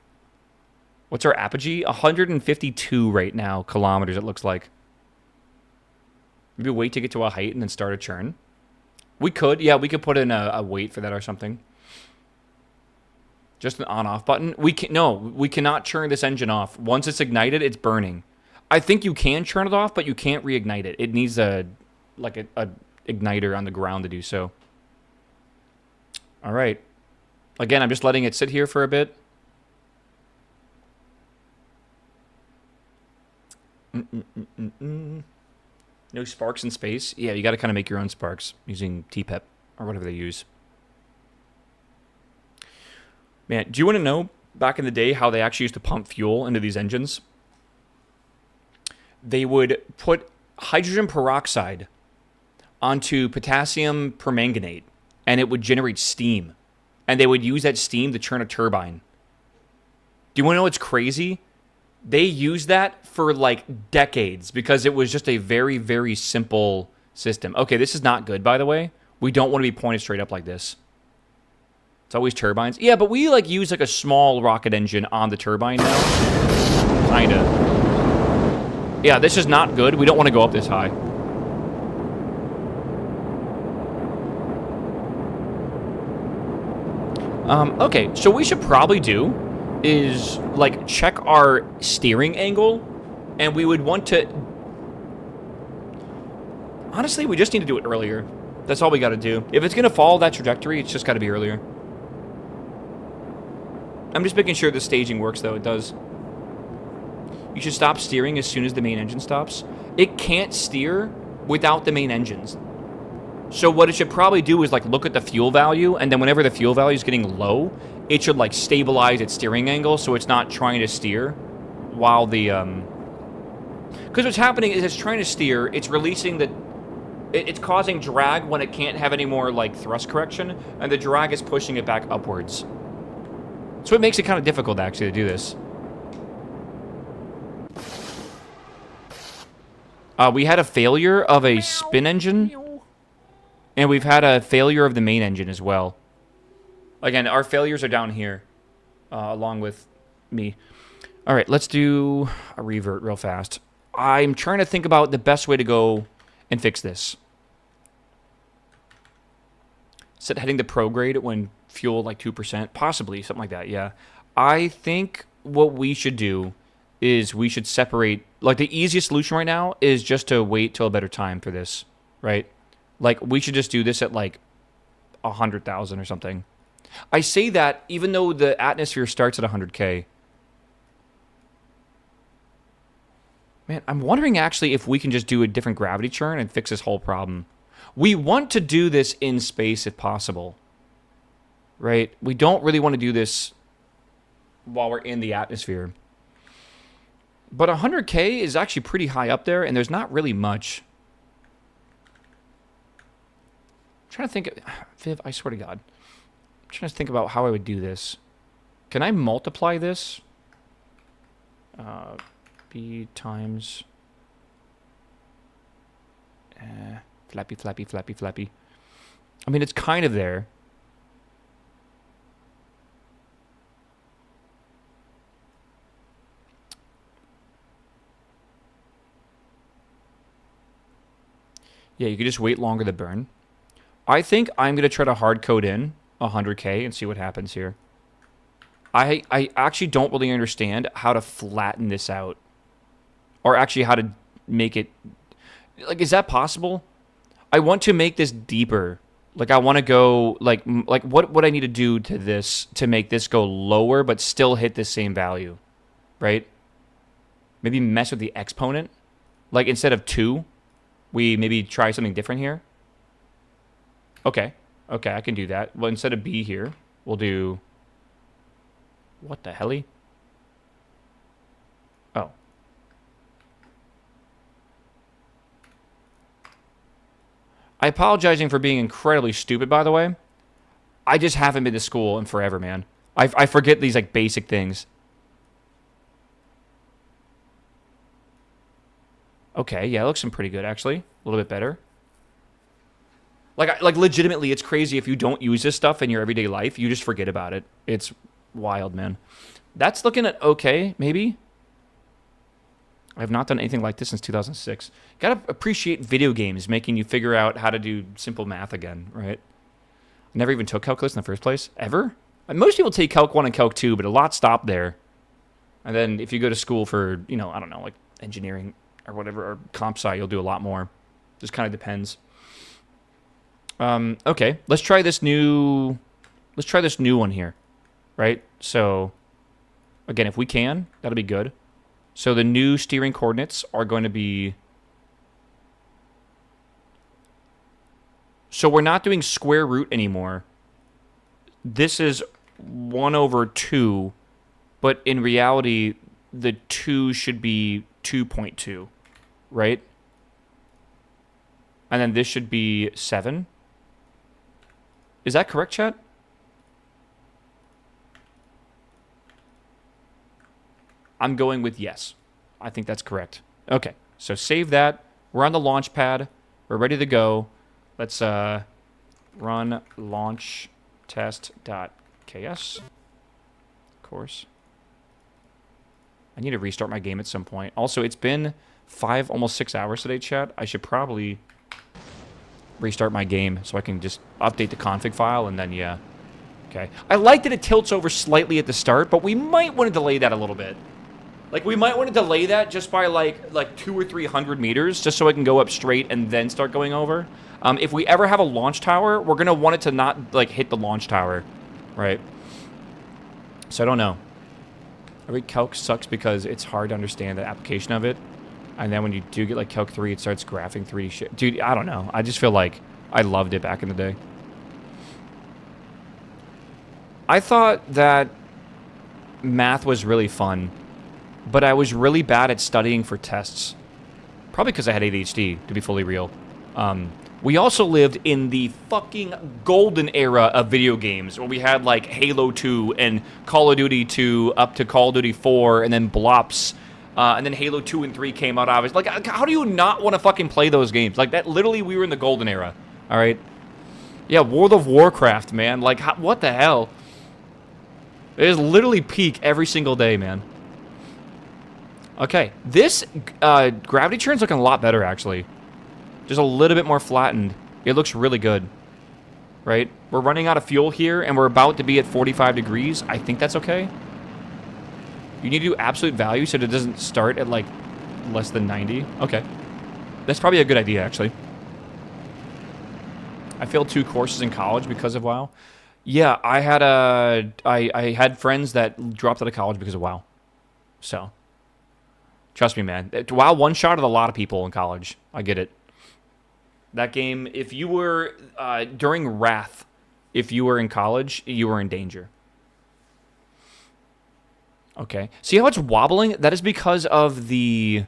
What's our apogee? 152 right now, kilometers, it looks like. Maybe wait to get to a height and then start a churn. We could, yeah, we could put in a wait for that or something. Just an on-off button. We cannot churn this engine off. Once it's ignited, it's burning. I think you can churn it off, but you can't reignite it. It needs a igniter on the ground to do so. All right. Again, I'm just letting it sit here for a bit. No sparks in space. Yeah, you got to kind of make your own sparks using TPEP or whatever they use. Man, do you want to know back in the day how they actually used to pump fuel into these engines? They would put hydrogen peroxide onto potassium permanganate, and it would generate steam. And they would use that steam to churn a turbine. Do you want to know what's crazy? They used that for like decades because it was just a very, very simple system. Okay, this is not good, by the way. We don't want to be pointed straight up like this. It's always turbines. Yeah, but we like use like a small rocket engine on the turbine now. Kinda. Yeah, this is not good. We don't want to go up this high. Okay, so what we should probably do is like check our steering angle, and we would want to... Honestly, we just need to do it earlier. That's all we got to do. If it's going to follow that trajectory, it's just got to be earlier. I'm just making sure the staging works, though. It does. You should stop steering as soon as the main engine stops. It can't steer without the main engines. So what it should probably do is like look at the fuel value, and then whenever the fuel value is getting low, it should like stabilize its steering angle so it's not trying to steer while the... Because what's happening is it's trying to steer, it's releasing the... It's causing drag when it can't have any more like thrust correction, and the drag is pushing it back upwards. So it makes it kind of difficult actually to do this. We had a failure of a spin engine, and we've had a failure of the main engine as well. Again, our failures are down here, along with me. All right, let's do a revert real fast. I'm trying to think about the best way to go and fix this. Set heading to prograde when fuel like 2%, possibly something like that. Yeah, I think what we should do is we should separate. Like, the easiest solution right now is just to wait till a better time for this, right? Like, we should just do this at like 100,000 or something. I say that even though the atmosphere starts at 100K. Man, I'm wondering actually if we can just do a different gravity churn and fix this whole problem. We want to do this in space if possible, right? We don't really want to do this while we're in the atmosphere. But 100K is actually pretty high up there, and there's not really much. I'm trying to think. Viv, I swear to God. I'm trying to think about how I would do this. Can I multiply this? B times... flappy, flappy, flappy, flappy. I mean, it's kind of there. Yeah, you could just wait longer to burn. I think I'm going to try to hard code in 100K and see what happens here. I actually don't really understand how to flatten this out. Or actually how to make it... Like, is that possible? I want to make this deeper. Like, I want to go... Like what would I need to do to this to make this go lower but still hit the same value? Right? Maybe mess with the exponent? Like, instead of 2, we maybe try something different here? Okay. Okay, I can do that. Well, instead of B here, we'll do... What the helly? Oh. I'm apologizing for being incredibly stupid, by the way. I just haven't been to school in forever, man. I forget these, like, basic things. Okay, yeah, it looks pretty good, actually. A little bit better. Like, legitimately, it's crazy if you don't use this stuff in your everyday life. You just forget about it. It's wild, man. That's looking at okay, maybe. I have not done anything like this since 2006. Gotta appreciate video games making you figure out how to do simple math again, right? I never even took calculus in the first place, ever. Most people take Calc 1 and Calc 2, but a lot stop there. And then if you go to school for, you know, I don't know, like engineering or whatever, or comp sci, you'll do a lot more. Just kind of depends. Okay, let's try this new one here, right? So, again, if we can, that'll be good. So the new steering coordinates are going to be... So we're not doing square root anymore. This is 1 over 2, but in reality, the 2 should be 2.2, right? And then this should be 7. Is that correct, chat? I'm going with yes. I think that's correct. Okay, so save that. We're on the launch pad. We're ready to go. Let's run launch test.ks. Of course. I need to restart my game at some point. Also, it's been 5, almost 6 hours today, chat. I should probably restart my game so I can just update the config file and then, yeah. Okay. I like that it tilts over slightly at the start, but we might want to delay that a little bit. Like, we might want to delay that just by, like 200 or 300 meters, just so I can go up straight and then start going over. If we ever have a launch tower, we're going to want it to not, like, hit the launch tower, right? So I don't know. Every calc sucks because it's hard to understand the application of it. And then when you do get, like, Calc 3, it starts graphing 3D shit. Dude, I don't know. I just feel like I loved it back in the day. I thought that math was really fun, but I was really bad at studying for tests. Probably because I had ADHD, to be fully real. We also lived in the fucking golden era of video games, where we had, like, Halo 2 and Call of Duty 2 up to Call of Duty 4, and then Blops. And then Halo 2 and 3 came out, obviously. Like, how do you not want to fucking play those games? Like, that, literally, we were in the golden era. All right? Yeah, World of Warcraft, man. Like, what the hell? It is literally peak every single day, man. Okay, this gravity churn's looking a lot better, actually. Just a little bit more flattened. It looks really good. Right? We're running out of fuel here, and we're about to be at 45 degrees. I think that's okay. You need to do absolute value so that it doesn't start at, like, less than 90. Okay. That's probably a good idea, actually. I failed 2 courses in college because of WoW. Yeah, I had friends that dropped out of college because of WoW. So, trust me, man. WoW one-shotted a lot of people in college. I get it. That game, if you were, during Wrath, if you were in college, you were in danger. Okay. See how it's wobbling? That is because of the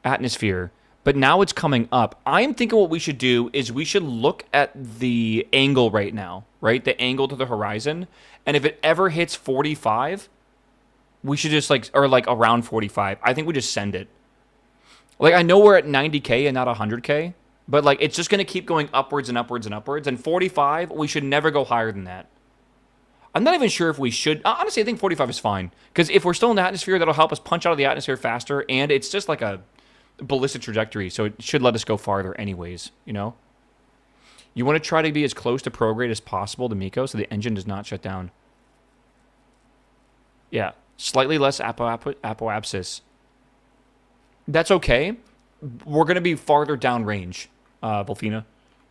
atmosphere. But now it's coming up. I am thinking what we should do is we should look at the angle right now, right? The angle to the horizon. And if it ever hits 45, we should just like, or like around 45, I think we just send it. Like, I know we're at 90K and not 100K, but like, it's just going to keep going upwards and upwards and upwards. And 45, we should never go higher than that. I'm not even sure if we should. Honestly, I think 45 is fine. Because if we're still in the atmosphere, that'll help us punch out of the atmosphere faster. And it's just like a ballistic trajectory, so it should let us go farther anyways, you know? You want to try to be as close to prograde as possible to Miko so the engine does not shut down. Yeah, slightly less apoapsis. That's okay. We're going to be farther downrange, Volfina.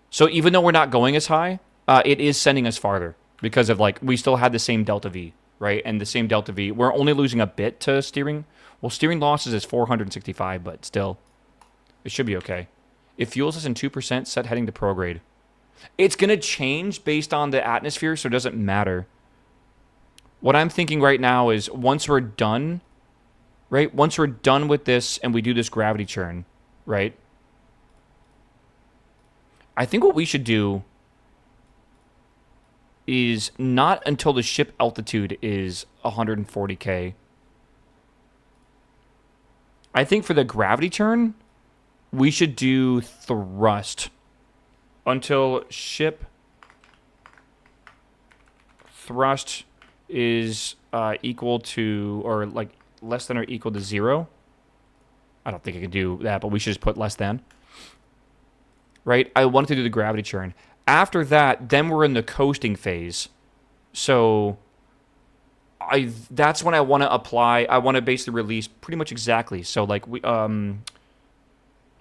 So even though we're not going as high, it is sending us farther because of, like, we still had the same delta V, right? And the same delta V. We're only losing a bit to steering. Well, steering losses is 465, but still, it should be okay. It fuels us in 2%, set heading to prograde. It's going to change based on the atmosphere, so it doesn't matter. What I'm thinking right now is once we're done, right? Once we're done with this and we do this gravity churn, right? I think what we should do is not until the ship altitude is 140K. I think for the gravity turn, we should do thrust until ship thrust is equal to, or like less than or equal to 0. I don't think I can do that, but we should just put less than. Right? I wanted to do the gravity churn. After that, then we're in the coasting phase. So that's when I want to apply. I want to basically release pretty much exactly. So like we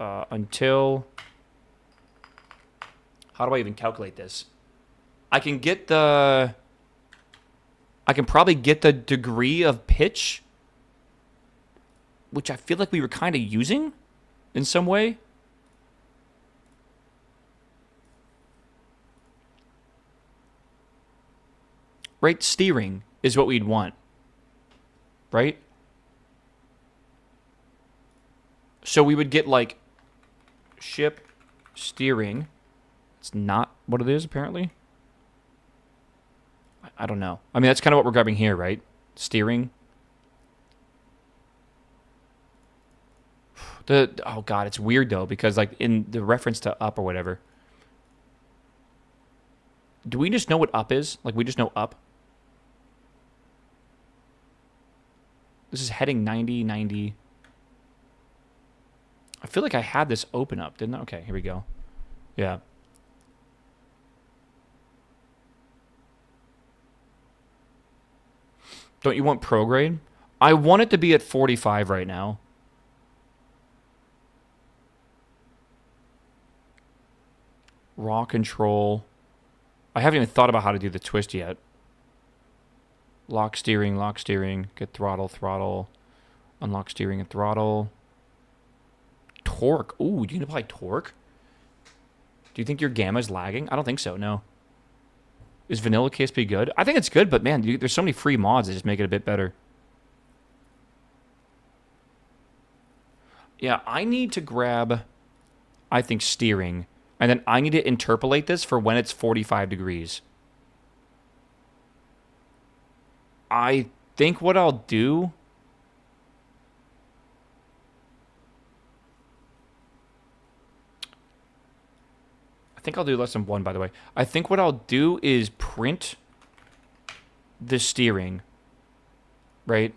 until, how do I even calculate this? I can probably get the degree of pitch, which I feel like we were kind of using in some way. Right? Steering is what we'd want. Right? So we would get like ship steering. It's not what it is, apparently. I don't know. I mean, that's kind of what we're grabbing here, right? Steering. Oh god, it's weird though, because like in the reference to up or whatever. Do we just know what up is? Like we just know up? This is heading 90, 90. I feel like I had this open up, didn't I? Okay, here we go. Yeah. Don't you want prograde? I want it to be at 45 right now. Raw control. I haven't even thought about how to do the twist yet. Lock steering, get throttle, throttle. Unlock steering and throttle. Torque. Ooh, you can apply torque? Do you think your gamma's lagging? I don't think so, no. Is vanilla KSP good? I think it's good, but man, there's so many free mods that just make it a bit better. Yeah, I need to grab, I think, steering. And then I need to interpolate this for when it's 45 degrees. I think what I'll do... I think I'll do less than 1, by the way. I think what I'll do is print the steering. Right?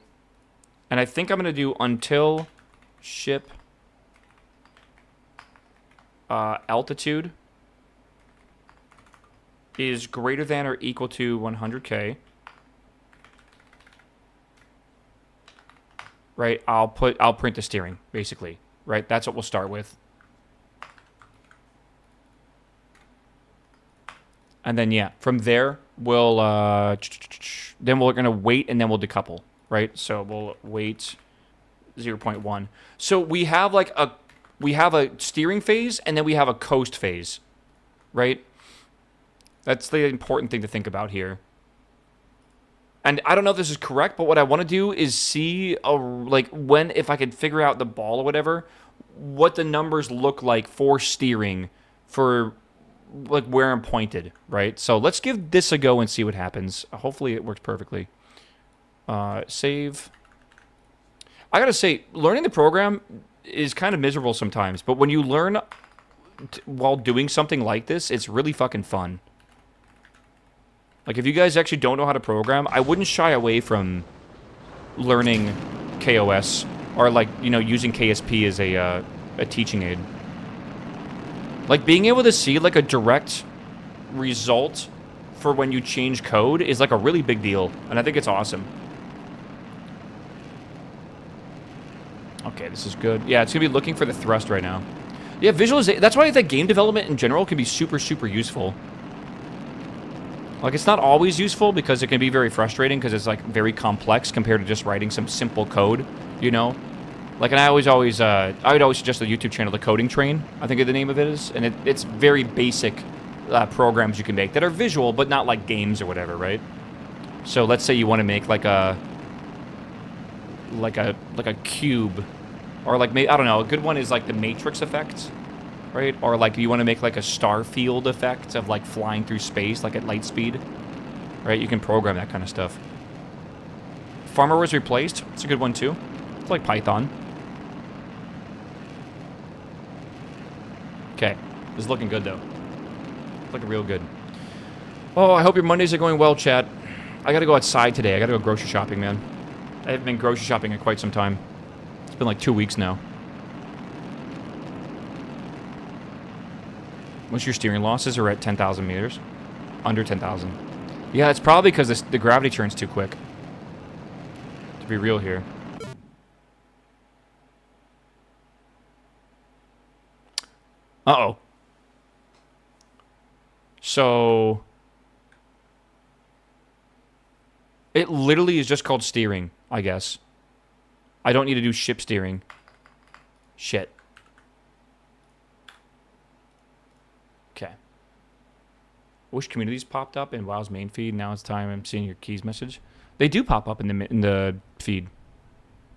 And I think I'm going to do until ship altitude is greater than or equal to 100K. right, I'll print the steering, basically, right? That's what we'll start with. And then, yeah, from there, we'll, then we're going to wait, and then we'll decouple, right? So we'll wait 0.1. So we have like we have a steering phase, and then we have a coast phase, right? That's the important thing to think about here. And I don't know if this is correct, but what I want to do is see, if I could figure out the ball or whatever, what the numbers look like for steering for, like, where I'm pointed, right? So let's give this a go and see what happens. Hopefully it works perfectly. Save. I gotta say, learning the program is kind of miserable sometimes, but when you learn while doing something like this, it's really fucking fun. Like, if you guys actually don't know how to program, I wouldn't shy away from learning KOS or, like, you know, using KSP as a teaching aid. Like, being able to see, like, a direct result for when you change code is, like, a really big deal, and I think it's awesome. Okay, this is good. Yeah, it's going to be looking for the thrust right now. Yeah, visualization. That's why I think game development in general can be super, super useful. Like, it's not always useful because it can be very frustrating because it's, like, very complex compared to just writing some simple code, you know? Like, and I would always suggest the YouTube channel, The Coding Train, I think the name of it is. And it's very basic programs you can make that are visual, but not like games or whatever, right? So let's say you want to make like a cube, or like, I don't know, a good one is like the matrix effect, right? Or like you want to make like a star field effect of like flying through space, like at light speed, right? You can program that kind of stuff. Farmer was replaced. It's a good one too. It's like Python. Okay, this is looking good though. It's looking real good. Oh, I hope your Mondays are going well, chat. I gotta go outside today. I gotta go grocery shopping, man. I haven't been grocery shopping in quite some time. It's been like 2 weeks now. Most of your steering losses are at 10,000 meters. Under 10,000. Yeah, it's probably because the gravity turns too quick. To be real here. Uh-oh. So... it literally is just called steering, I guess. I don't need to do ship steering. Shit. Okay. Wish communities popped up in WoW's main feed. Now it's time I'm seeing your keys message. They do pop up in the feed.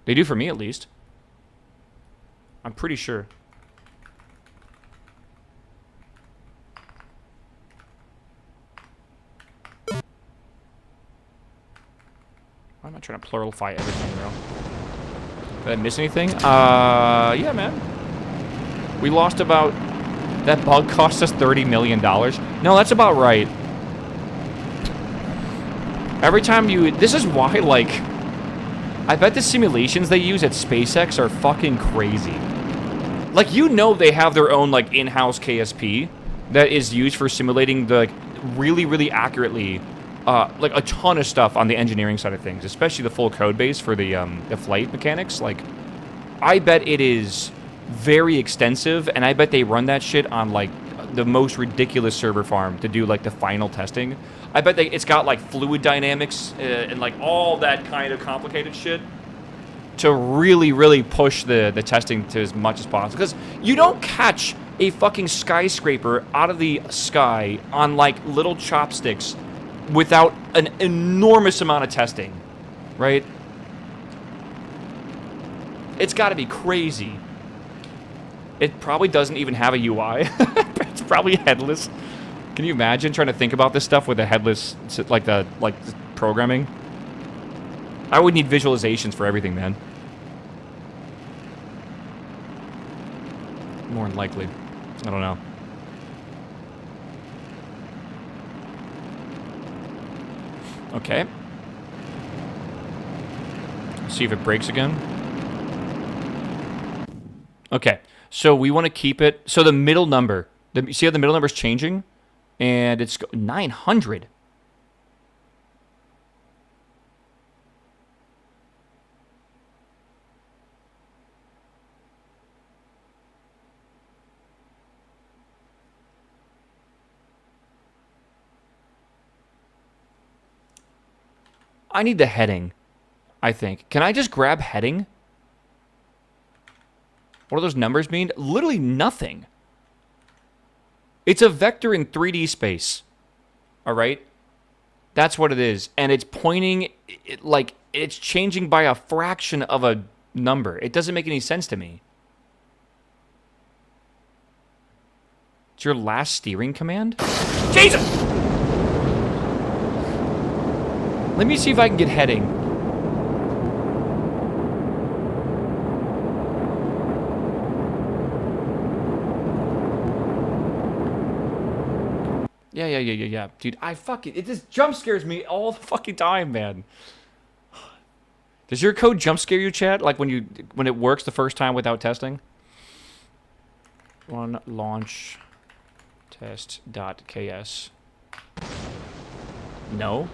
They do for me, at least. I'm pretty sure. Why am I trying to pluralify everything, bro? Did I miss anything? Yeah, man. We lost about... that bug cost us $30 million. No, that's about right. Every time you... this is why, like... I bet the simulations they use at SpaceX are fucking crazy. Like, you know they have their own, like, in-house KSP that is used for simulating the, like, really, really accurately... like a ton of stuff on the engineering side of things, especially the full code base for the flight mechanics. Like, I bet it is very extensive, and I bet they run that shit on like the most ridiculous server farm to do like the final testing. I bet it's got like fluid dynamics and like all that kind of complicated shit to really, really push the testing to as much as possible. Because you don't catch a fucking skyscraper out of the sky on like little chopsticks without an enormous amount of testing, right? It's got to be crazy. It probably doesn't even have a UI. It's probably headless. Can you imagine trying to think about this stuff with a headless, like programming? I would need visualizations for everything, man. More than likely. I don't know. Okay. See if it breaks again. Okay. So we want to keep it... so the middle number... see how the middle number is changing? And it's 900. I need the heading, I think. Can I just grab heading? What do those numbers mean? Literally nothing. It's a vector in 3D space. All right? That's what it is. And it's pointing, like, it's changing by a fraction of a number. It doesn't make any sense to me. It's your last steering command? Jesus! Let me see if I can get heading. Yeah. Dude, it just jump scares me all the fucking time, man. Does your code jump scare you, chat? Like when it works the first time without testing? Run launch test.ks. No?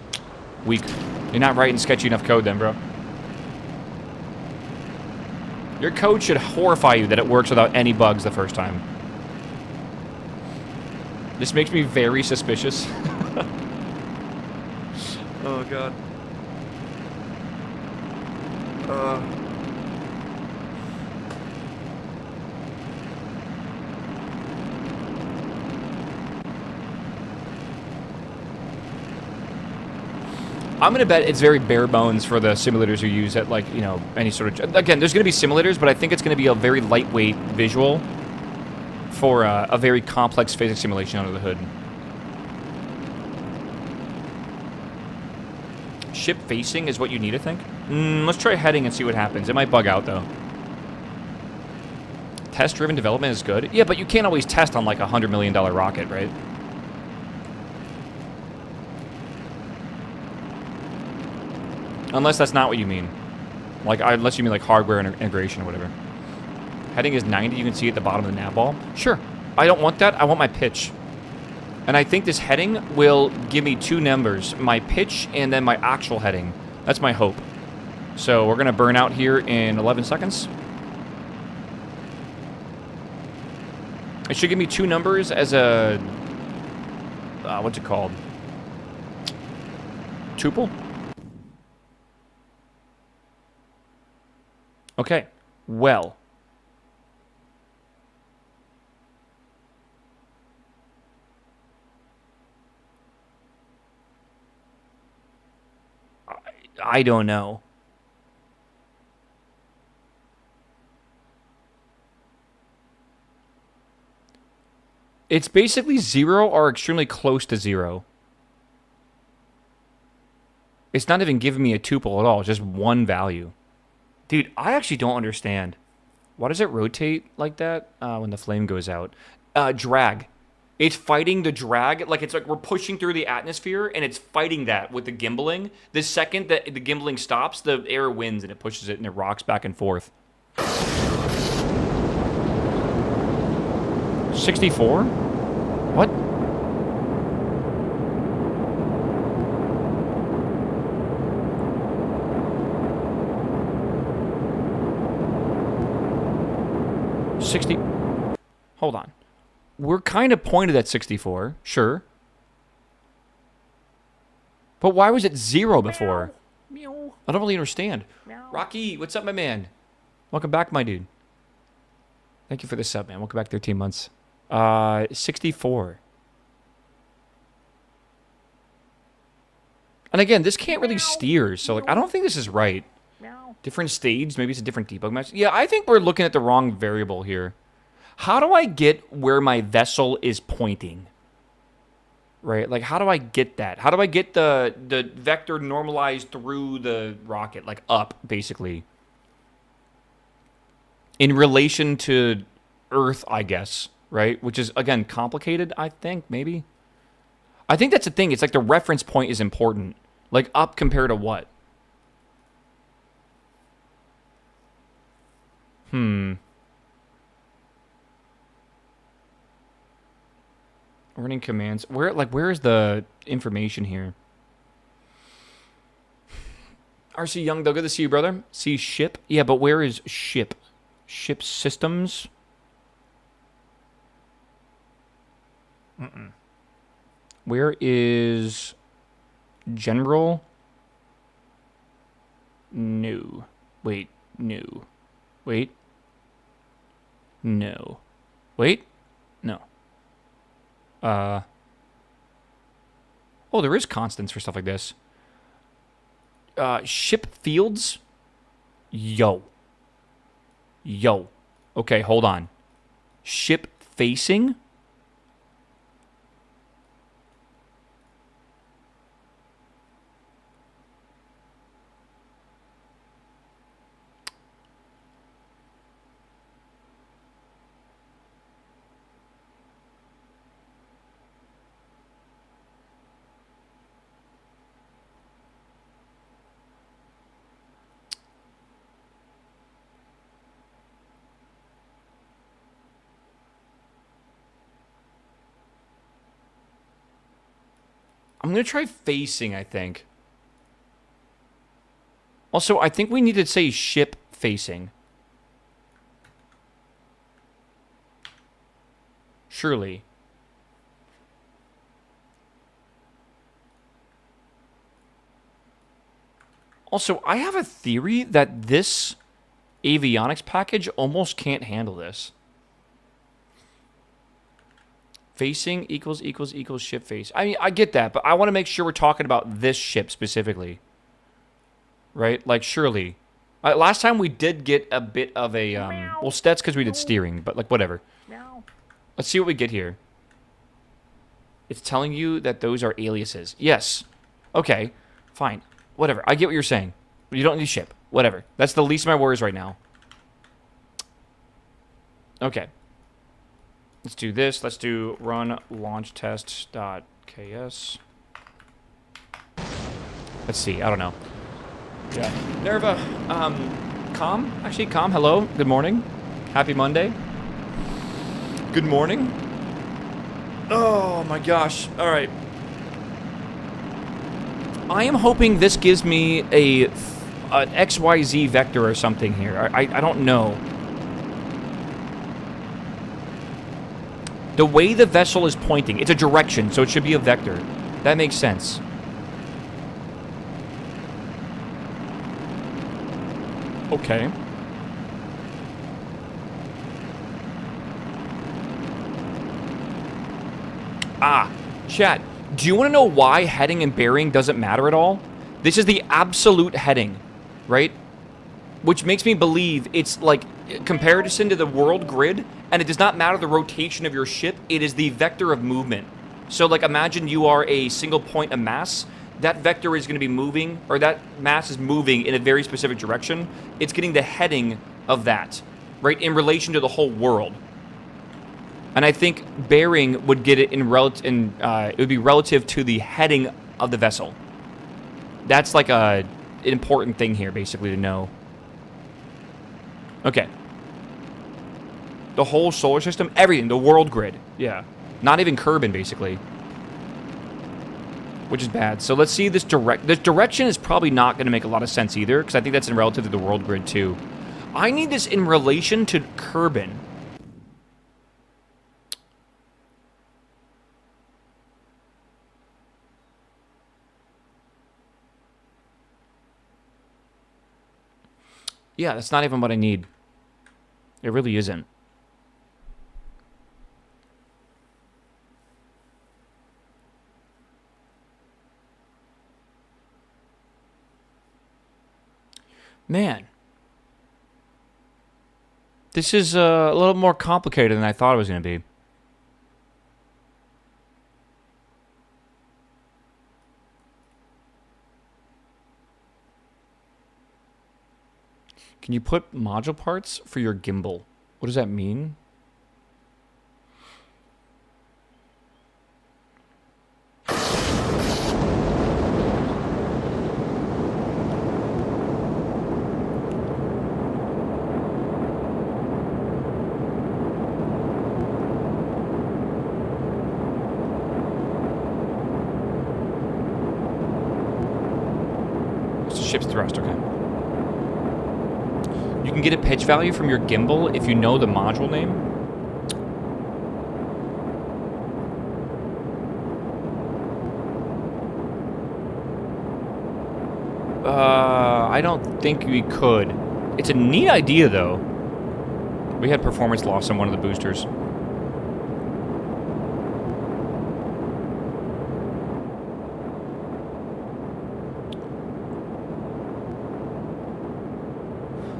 Weak. You're not writing sketchy enough code then, bro. Your code should horrify you that it works without any bugs the first time. This makes me very suspicious. Oh, God. I'm gonna bet it's very bare bones for the simulators you use at, like, you know, any sort of... Again, there's gonna be simulators, but I think it's gonna be a very lightweight visual for a very complex physics simulation under the hood. Ship facing is what you need, I think. Let's try heading and see what happens. It might bug out, though. Test-driven development is good. Yeah, but you can't always test on, like, a $100 million rocket, right? Unless that's not what you mean. Like, unless you mean, like, hardware integration or whatever. Heading is 90, you can see at the bottom of the nav ball. Sure. I don't want that. I want my pitch. And I think this heading will give me two numbers. My pitch and then my actual heading. That's my hope. So we're going to burn out here in 11 seconds. It should give me two numbers as a... what's it called? Tuple? Okay. Well... I don't know. It's basically 0 or extremely close to 0. It's not even giving me a tuple at all, just one value. Dude, I actually don't understand. Why does it rotate like that when the flame goes out? Drag. It's fighting the drag, like it's like we're pushing through the atmosphere, and it's fighting that with the gimbaling. The second that the gimbaling stops, the air wins, and it pushes it, and it rocks back and forth. 64? What? Hold on. We're kind of pointed at 64, sure. But why was it 0 before?
Meow.
I don't really understand.
Meow.
Rocky, what's up, my man? Welcome back, my dude. Thank you for the sub, man. Welcome back 13 months. 64. And again, this can't really steer, so like I don't think this is right.
Meow.
Different stage, maybe it's a different debug match. Yeah, I think we're looking at the wrong variable here. How do I get where my vessel is pointing? Right? Like, how do I get that? How do I get the vector normalized through the rocket? Like, up, basically. In relation to Earth, I guess. Right? Which is, again, complicated, I think, maybe. I think that's the thing. It's like the reference point is important. Like, up compared to what? Running commands. Where is the information here? RC Young, though, good to see you, brother. See ship? Yeah, but where is ship? Ship systems? Where is general? No. Wait. No. Wait. No. Wait. No. Oh, there is constants for stuff like this. Ship fields? Yo. Yo. Okay, hold on. Ship facing? I'm going to try facing, I think. Also, I think we need to say ship facing. Surely. Also, I have a theory that this avionics package almost can't handle this. Facing equals ship face. I mean, I get that, but I want to make sure we're talking about this ship specifically. Right? Like, surely. Last time we did get a bit of a, well, that's because we did steering, but, like, whatever.
Meow.
Let's see what we get here. It's telling you that those are aliases. Yes. Okay. Fine. Whatever. I get what you're saying. You don't need ship. Whatever. That's the least of my worries right now. Okay. Let's do this. Let's do run launch test.ks. Let's see. I don't know. Yeah. Nerva. Com? Actually, Com, hello. Good morning. Happy Monday. Good morning. Oh my gosh. All right. I am hoping this gives me an XYZ vector or something here. I don't know. The way the vessel is pointing, it's a direction, so it should be a vector. That makes sense. Okay. Chat, do you want to know why heading and bearing doesn't matter at all? This is the absolute heading, right? Which makes me believe it's like comparison to the world grid, and it does not matter the rotation of your ship, it is the vector of movement. So like imagine you are a single point of mass, that vector is going to be moving, or that mass is moving in a very specific direction. It's getting the heading of that, right, in relation to the whole world. And I think bearing would get it in it would be relative to the heading of the vessel. That's like an important thing here, basically, to know. Okay. The whole solar system, everything, the world grid. Yeah. Not even Kerbal, basically. Which is bad. So let's see this direction is probably not going to make a lot of sense either, because I think that's in relative to the world grid too. I need this in relation to Kerbal. Yeah, that's not even what I need. It really isn't. Man. This is a little more complicated than I thought it was going to be. Can you put module parts for your gimbal? What does that mean? It's a ship's thrust, okay. You can get a pitch value from your gimbal if you know the module name. I don't think we could. It's a neat idea, though. We had performance loss on one of the boosters.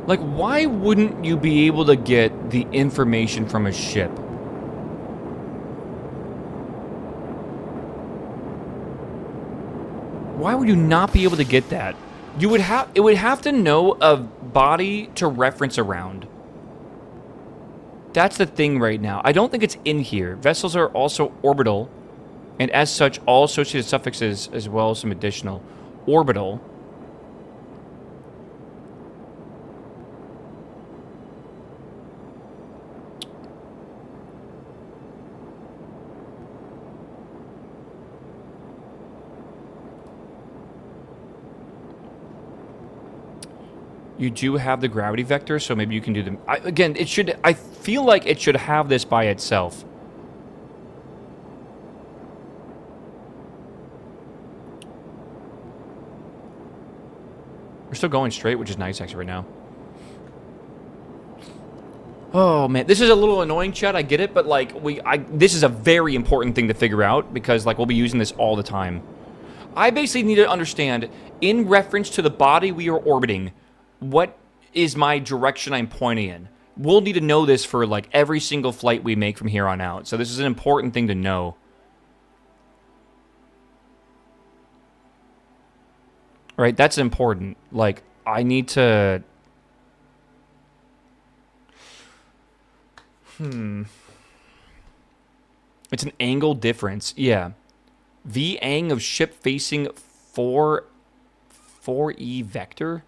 Like, why wouldn't you be able to get the information from a ship? Why would you not be able to get that? You would have, it would have to know a body to reference around. That's the thing right now. I don't think it's in here. Vessels are also orbital, and as such, all associated suffixes as well as some additional. Orbital. You do have the gravity vector, so maybe you can do them. Again, it should. I feel like it should have this by itself. We're still going straight, which is nice actually right now. Oh man, this is a little annoying, chat. I get it, but like this is a very important thing to figure out because like we'll be using this all the time. I basically need to understand in reference to the body we are orbiting. What is my direction I'm pointing in? We'll need to know this for, like, every single flight we make from here on out. So this is an important thing to know. Right? That's important. Like, I need to... It's an angle difference. Yeah. V-ang of ship facing 4E vector?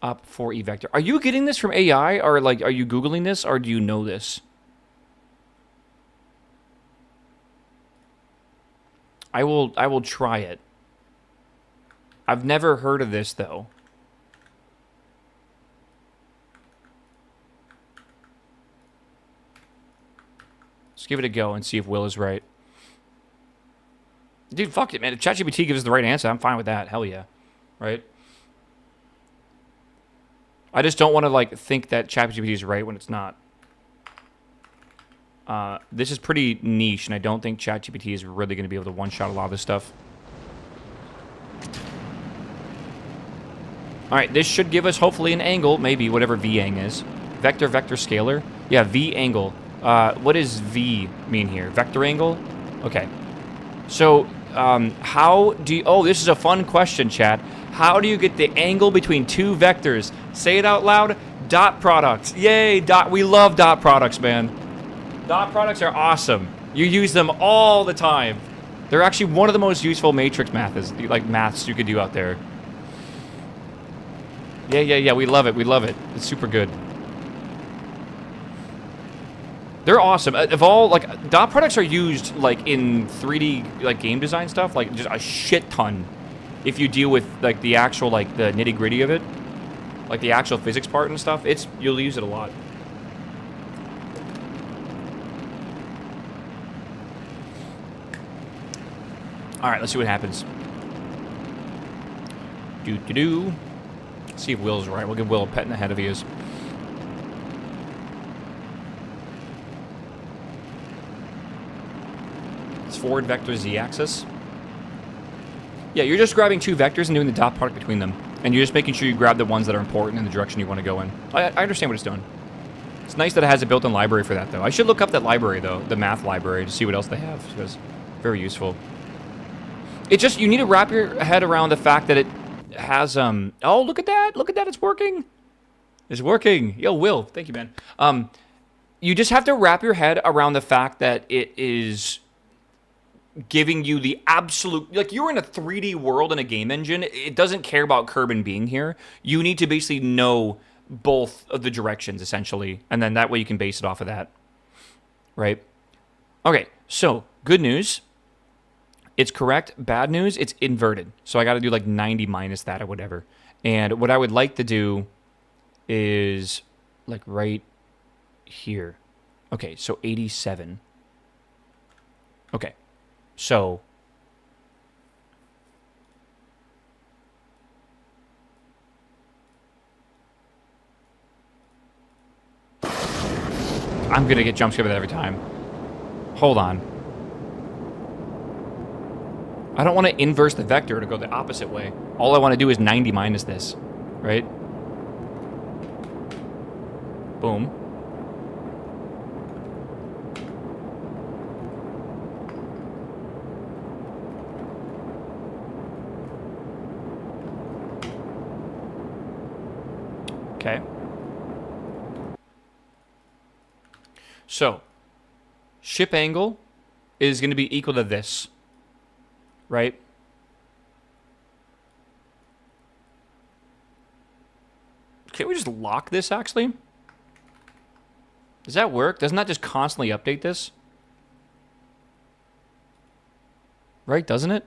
Up 4E vector. Are you getting this from AI, or like, are you Googling this, or do you know this? I will try it. I've never heard of this, though. Let's give it a go and see if Will is right. Dude, fuck it, man. If ChatGPT gives us the right answer, I'm fine with that. Hell yeah. Right? I just don't want to, like, think that ChatGPT is right when it's not. This is pretty niche, and I don't think ChatGPT is really going to be able to one-shot a lot of this stuff. Alright, this should give us, hopefully, an angle. Maybe, whatever V-ang is. Vector, scalar? Yeah, V-angle. What does V mean here? Vector angle? Okay. So, how do you... Oh, this is a fun question, chat. How do you get the angle between two vectors? Say it out loud. Dot products. Yay, we love dot products, man. Dot products are awesome. You use them all the time. They're actually one of the most useful matrix maths you could do out there. Yeah, we love it. It's super good. They're awesome. Of all, like, dot products are used, like, in 3D, like, game design stuff, like, just a shit ton. If you deal with, like, the actual, like, the nitty-gritty of it, like, the actual physics part and stuff, you'll use it a lot. Alright, let's see what happens. Let's see if Will's right. We'll give Will a pet in the head if he is. It's forward vector z-axis. Yeah, you're just grabbing two vectors and doing the dot product between them. And you're just making sure you grab the ones that are important in the direction you want to go in. I understand what it's doing. It's nice that it has a built-in library for that, though. I should look up that library, though, the math library, to see what else they have. Because very useful. It just, you need to wrap your head around the fact that it has, oh, look at that. Look at that. It's working. It's working. Yo, Will. Thank you, man. You just have to wrap your head around the fact that it is giving you the absolute, like, you're in a 3D world in a game engine. It doesn't care about Kerbal being here. You need to basically know both of the directions, essentially, and then that way you can base it off of that, right? Okay, so good news, it's correct. Bad news, it's inverted. So I got to do like 90 minus that or whatever. And what I would like to do is like right here. Okay, so 87. Okay. So, I'm gonna get jump scared with that every time. Hold on. I don't want to inverse the vector to go the opposite way. All I want to do is 90 minus this, right? Boom. Okay. So, ship angle is going to be equal to this, right? Can't we just lock this, actually? Does that work? Doesn't that just constantly update this? Right, doesn't it?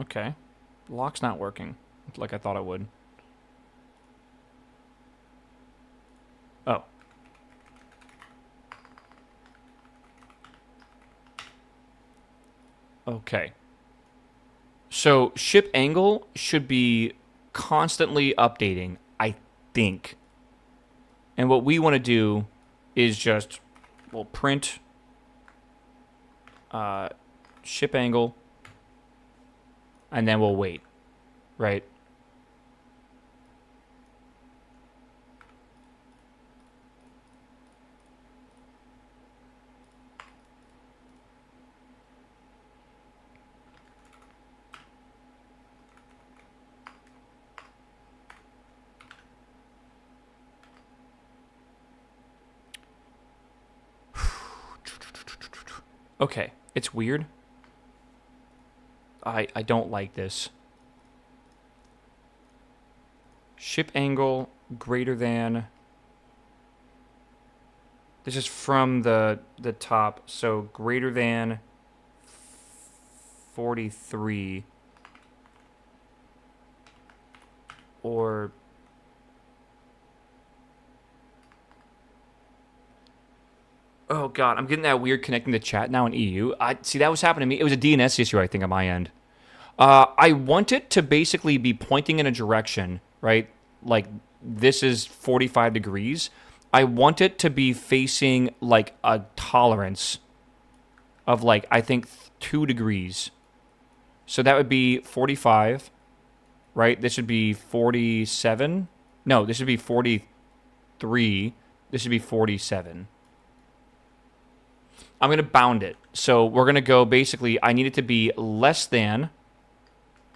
Okay. Lock's not working like I thought it would. Oh. Okay. So ship angle should be constantly updating, I think. And what we want to do is just, we'll print ship angle, and then we'll wait, right? Okay, it's weird. I don't like this. Ship angle greater than. This is from the top, so greater than 43 or oh god, I'm getting that weird connecting to chat now in EU. See, that was happening to me. It was a DNS issue, I think, on my end. I want it to basically be pointing in a direction, right? Like, this is 45 degrees. I want it to be facing, like, a tolerance of, like, I think 2 degrees. So that would be 45, right? This would be 47. No, this would be 43. This would be 47. I'm going to bound it. So we're going to go, basically, I need it to be less than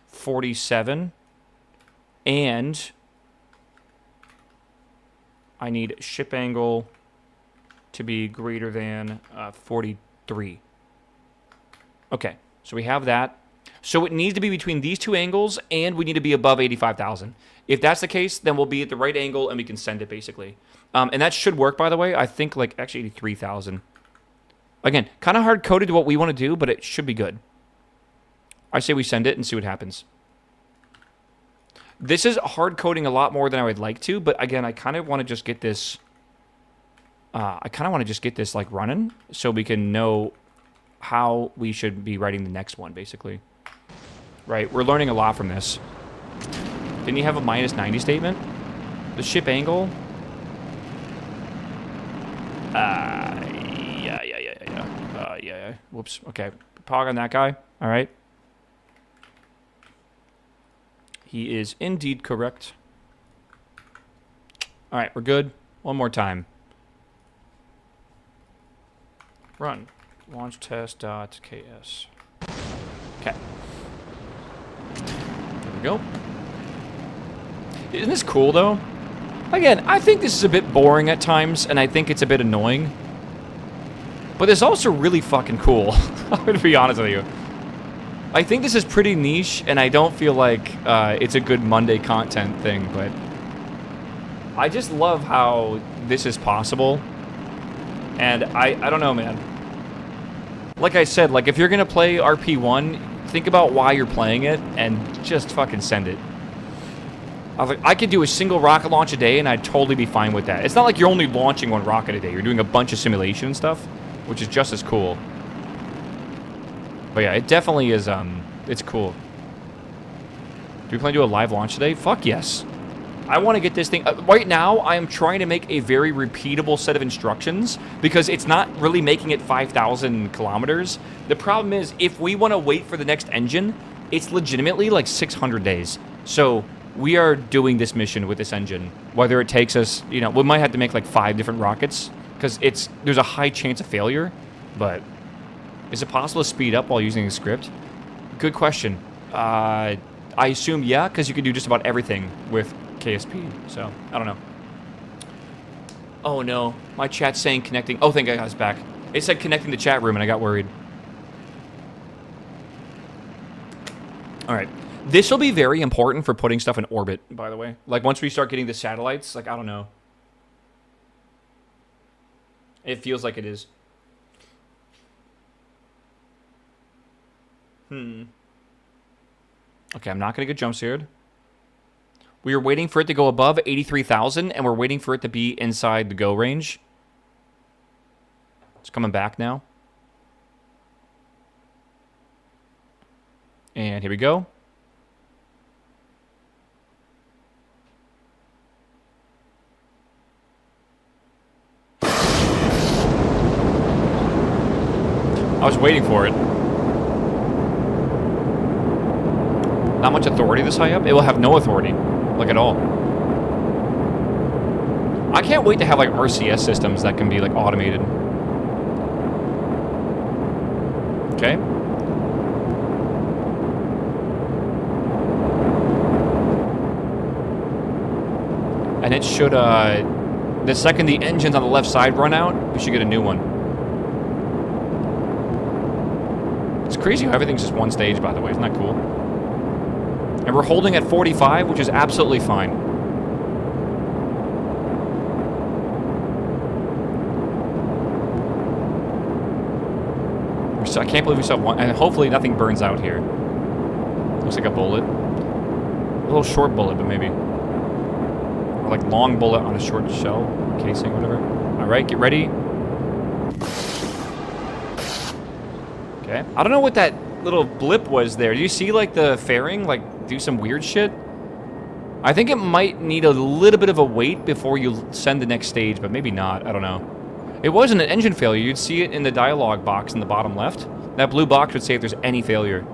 47, and I need ship angle to be greater than 43. Okay, so we have that. So it needs to be between these two angles, and we need to be above 85,000. If that's the case, then we'll be at the right angle, and we can send it, basically. And that should work, by the way. I think, like, actually 83,000. Again, kind of hard-coded to what we want to do, but it should be good. I say we send it and see what happens. This is hard-coding a lot more than I would like to, but again, I kind of want to just get this... like, running, so we can know how we should be writing the next one, basically. Right? We're learning a lot from this. Didn't you have a minus 90 statement? The ship angle? Yeah. Whoops. Okay. Pog on that guy. All right. He is indeed correct. All right, we're good. One more time. Run. Launch test.ks. Okay. There we go. Isn't this cool, though? Again, I think this is a bit boring at times, and I think it's a bit annoying. But it's also really fucking cool. I'm gonna be honest with you. I think this is pretty niche, and I don't feel like it's a good Monday content thing, but I just love how this is possible. And I don't know, man. Like I said, like if you're gonna play RP-1, think about why you're playing it, and just fucking send it. I was like, I could do a single rocket launch a day, and I'd totally be fine with that. It's not like you're only launching one rocket a day. You're doing a bunch of simulation and stuff, which is just as cool. But yeah, it definitely is, it's cool. Do we plan to do a live launch today? Fuck yes. I want to get this thing... right now, I am trying to make a very repeatable set of instructions because it's not really making it 5,000 kilometers. The problem is, if we want to wait for the next engine, it's legitimately like 600 days. So we are doing this mission with this engine. Whether it takes us... You know, we might have to make like 5 different rockets because there's a high chance of failure. But is it possible to speed up while using the script? Good question. I assume yeah, because you can do just about everything with KSP, so I don't know. Oh no, my chat's saying connecting. Oh, thank God I was back. It said connecting the chat room and I got worried. Alright. This will be very important for putting stuff in orbit, by the way. Like once we start getting the satellites, like I don't know. It feels like it is. Okay, I'm not going to get jump scared. We are waiting for it to go above 83,000, and we're waiting for it to be inside the go range. It's coming back now. And here we go. I was waiting for it. Not much authority this high up. It will have no authority. Like at all. I can't wait to have like RCS systems that can be like automated. Okay. And it should, the second the engines on the left side run out, we should get a new one. It's crazy how everything's just one stage, by the way. Isn't that cool? And we're holding at 45, which is absolutely fine. I can't believe we saw one, and hopefully nothing burns out here. Looks like a bullet. A little short bullet, but maybe. Or like long bullet on a short shell, casing, whatever. Alright, get ready. Okay. I don't know what that little blip was there. Do you see like the fairing like do some weird shit? I think it might need a little bit of a wait before you send the next stage, but maybe not. I don't know. It wasn't an engine failure. You'd see it in the dialogue box in the bottom left. That blue box would say if there's any failure.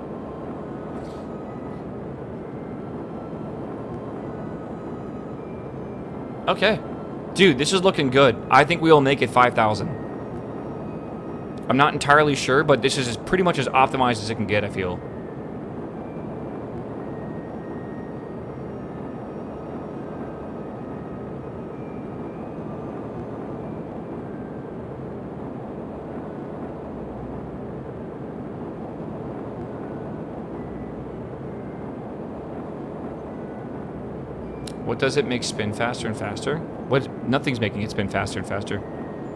Okay. Dude, this is looking good. I think we will make it 5,000. I'm not entirely sure, but this is pretty much as optimized as it can get, I feel. What does it make spin faster and faster? What? Nothing's making it spin faster and faster.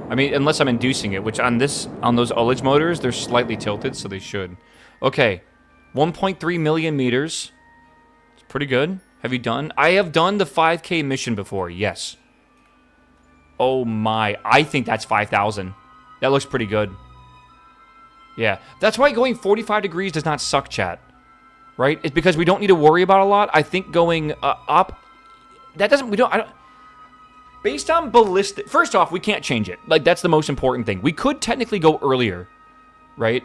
I mean, unless I'm inducing it, which on those ullage motors, they're slightly tilted, so they should. Okay, 1.3 million meters. It's pretty good. Have you done? I have done the 5K mission before, yes. Oh my, I think that's 5,000. That looks pretty good. Yeah, that's why going 45 degrees does not suck, chat. Right? It's because we don't need to worry about a lot. I think going up, that doesn't, I don't, based on ballistic, first off, we can't change it. Like, that's the most important thing. We could technically go earlier, right?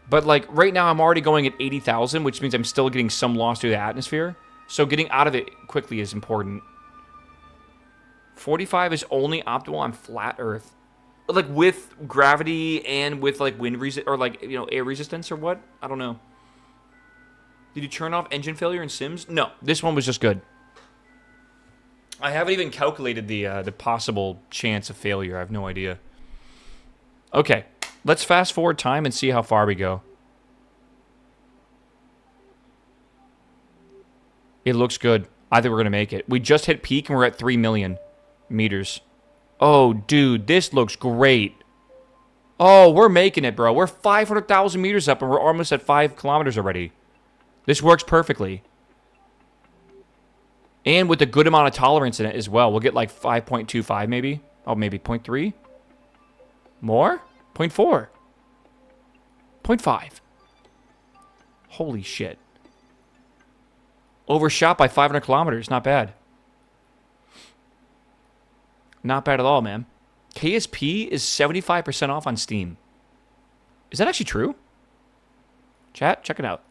But, like, right now I'm already going at 80,000, which means I'm still getting some loss through the atmosphere. So getting out of it quickly is important. 45 is only optimal on flat Earth. Like, with gravity and with, like, wind resistance, or, like, you know, air resistance or what? I don't know. Did you turn off engine failure in Sims? No, this one was just good. I haven't even calculated the possible chance of failure. I have no idea. Okay, let's fast forward time and see how far we go. It looks good. I think we're going to make it. We just hit peak and we're at 3 million meters. Oh, dude, this looks great. Oh, we're making it, bro. We're 500,000 meters up and we're almost at 5 kilometers already. This works perfectly. And with a good amount of tolerance in it as well. We'll get like 5.25 maybe. Oh, maybe 0.3? More? 0.4. 0.5. Holy shit. Overshot by 500 kilometers. Not bad. Not bad at all, man. KSP is 75% off on Steam. Is that actually true? Chat, check it out.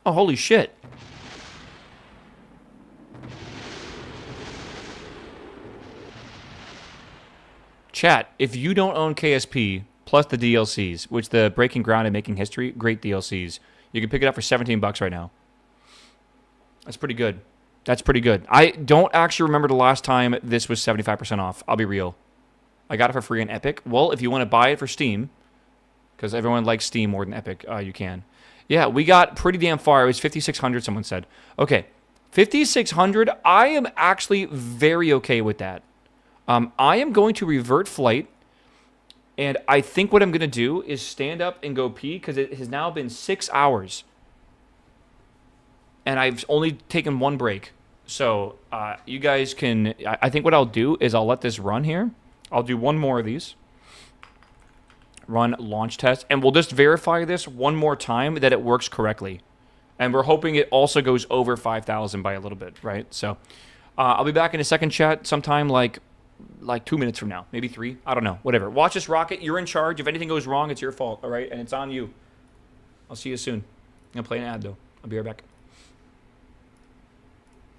Oh, holy shit. Chat, if you don't own KSP plus the DLCs, which the Breaking Ground and Making History, great DLCs, you can pick it up for 17 bucks right now. That's pretty good. That's pretty good. I don't actually remember the last time this was 75% off. I'll be real. I got it for free on Epic. Well, if you want to buy it for Steam, because everyone likes Steam more than Epic, you can. Yeah, we got pretty damn far. It was 5,600, someone said. Okay, 5,600, I am actually very okay with that. I am going to revert flight, and I think what I'm going to do is stand up and go pee, because it has now been 6 hours. And I've only taken one break. So you guys can... I think what I'll do is I'll let this run here. I'll do one more of these. Run launch test. And we'll just verify this one more time that it works correctly. And we're hoping it also goes over 5,000 by a little bit, right? So I'll be back in a second, chat, sometime like 2 minutes from now. Maybe 3. I don't know. Whatever. Watch this rocket. You're in charge. If anything goes wrong, it's your fault, all right? And it's on you. I'll see you soon. I'm going to play an ad, though. I'll be right back.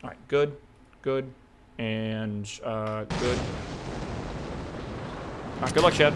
All right, good, and good. All right, good luck, Chad.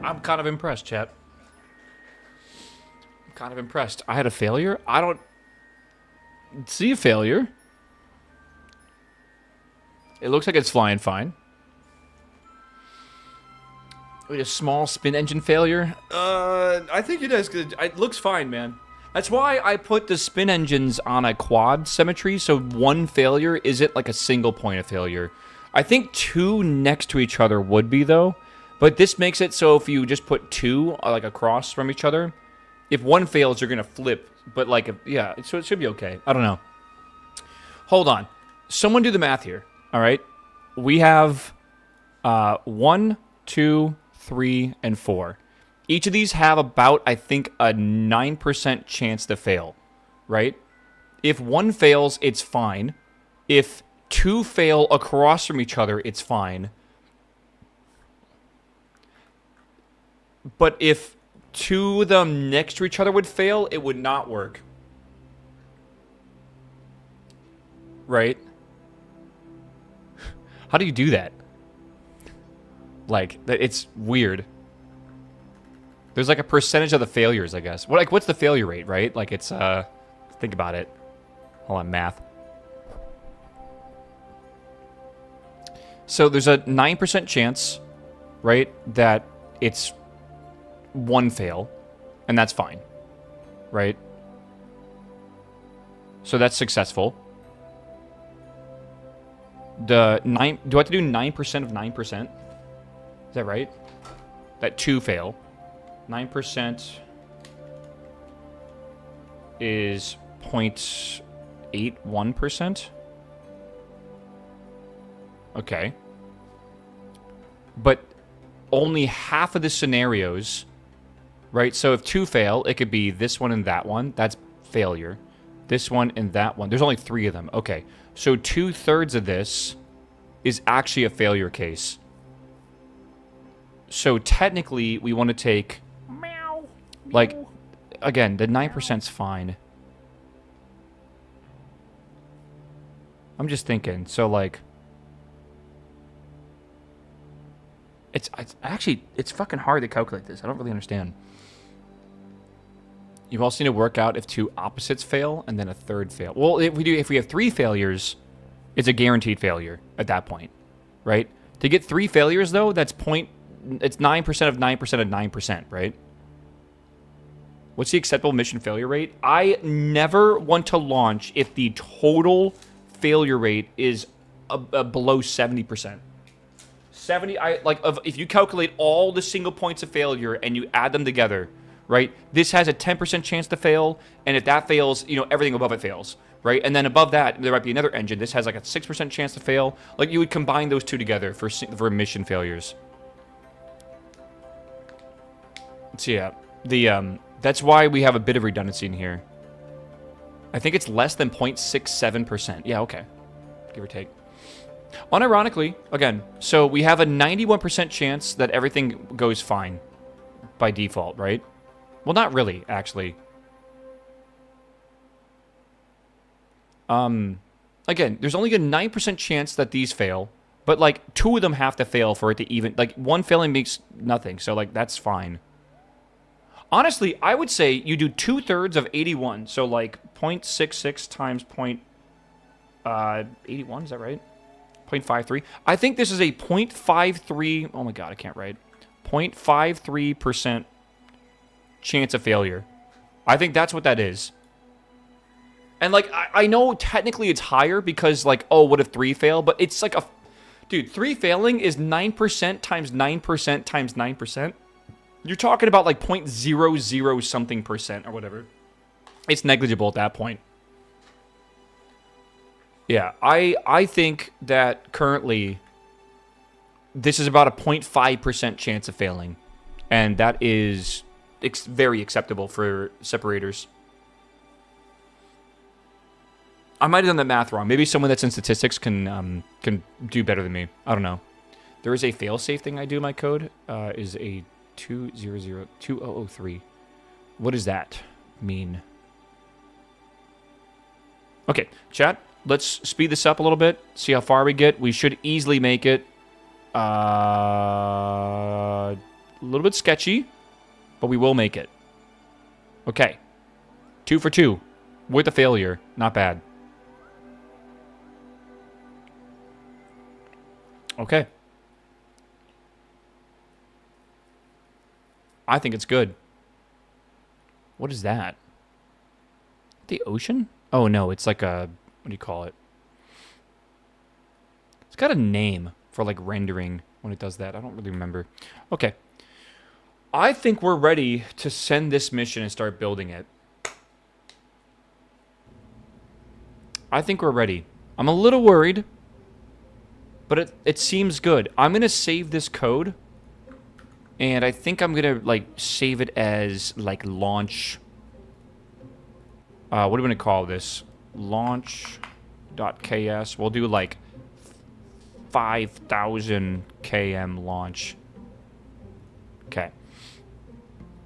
I'm kind of impressed, chat. I'm kind of impressed. I had a failure? I don't see a failure. It looks like it's flying fine. Wait, a small spin engine failure? I think it is good. It looks fine, man. That's why I put the spin engines on a quad symmetry, so one failure isn't like a single point of failure. I think two next to each other would be, though. But this makes it so if you just put two, like, across from each other, if one fails, you're going to flip. But, like, yeah, so it should be okay. I don't know. Hold on. Someone do the math here, all right? We have 1, 2, 3, and 4. Each of these have about, I think, a 9% chance to fail, right? If one fails, it's fine. If two fail across from each other, it's fine. But if two of them next to each other would fail, it would not work. Right? How do you do that? Like, it's weird. There's like a percentage of the failures, I guess. What's the failure rate, right? Like it's, think about it. Hold on, math. So there's a 9% chance, right, that it's one fail, and that's fine, right? So that's successful. Do I have to do 9% of 9%? Is that right? That two fail. 9% is 0.81%. Okay. But only half of the scenarios, right? So if two fail, it could be this one and that one. That's failure. This one and that one. There's only 3 of them. Okay. So 2/3 of this is actually a failure case. So technically, we want to take...
Meow.
Like, again, the 9%'s fine. I'm just thinking. So, like... It's fucking hard to calculate this. I don't really understand. You also need to work out if 2 opposites fail and then a third fail. Well, if we have 3 failures, it's a guaranteed failure at that point, right? To get 3 failures though, it's 9% of 9% of 9%, right? What's the acceptable mission failure rate? I never want to launch if the total failure rate is below 70%. If you calculate all the single points of failure and you add them together, right? This has a 10% chance to fail, and if that fails, everything above it fails, right? And then above that, there might be another engine. This has like a 6% chance to fail. Like, you would combine those two together for mission failures. So yeah, that's why we have a bit of redundancy in here. I think it's less than 0.67%. Yeah, okay. Give or take. Unironically, again, so we have a 91% chance that everything goes fine by default, right? Well, not really, actually. Again, there's only a 9% chance that these fail, but, like, 2 of them have to fail for it to even... Like, 1 failing makes nothing, so, like, that's fine. Honestly, I would say you do 2/3 of 81, so, like, 0.66 times 81, is that right? 0.53. I think this is a 0.53... Oh, my God, I can't write. 0.53% chance of failure. I think that's what that is. And, like, I know technically it's higher because, like, oh, what if 3 fail? But it's like a... Dude, 3 failing is 9% times 9% times 9%. You're talking about, like, 0.00 something percent or whatever. It's negligible at that point. Yeah, I think that currently this is about a 0.5% chance of failing. And that is very acceptable for separators. I might have done that math wrong. Maybe someone that's in statistics can do better than me. I don't know. There is a fail-safe thing I do in my code. Is a 2003. What does that mean? Okay, chat. Let's speed this up a little bit. See how far we get. We should easily make it. little bit sketchy, but we will make it. Okay. 2 for 2. With a failure. Not bad. Okay. I think it's good. What is that? The ocean? Oh, no. It's like a... What do you call it? It's got a name for, like, rendering when it does that. I don't really remember. Okay. I think we're ready to send this mission and start building it. I think we're ready. I'm a little worried, but it seems good. I'm going to save this code, and I think I'm going to, like, save it as, like, launch... what are we going to call this? Launch.ks. We'll do, like, 5,000 km launch. Okay.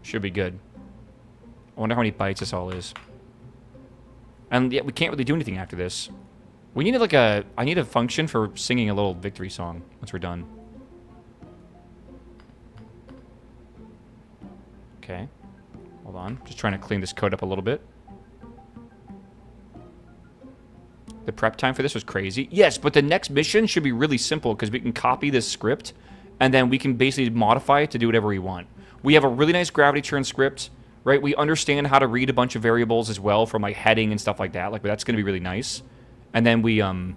Should be good. I wonder how many bytes this all is. And yeah, we can't really do anything after this. We need like a... I need a function for singing a little victory song once we're done. Okay. Hold on. Just trying to clean this code up a little bit. The prep time for this was crazy. Yes, but the next mission should be really simple because we can copy this script and then we can basically modify it to do whatever we want. We have a really nice gravity churn script, right? We understand how to read a bunch of variables as well from like heading and stuff like that. Like that's going to be really nice. And then we, you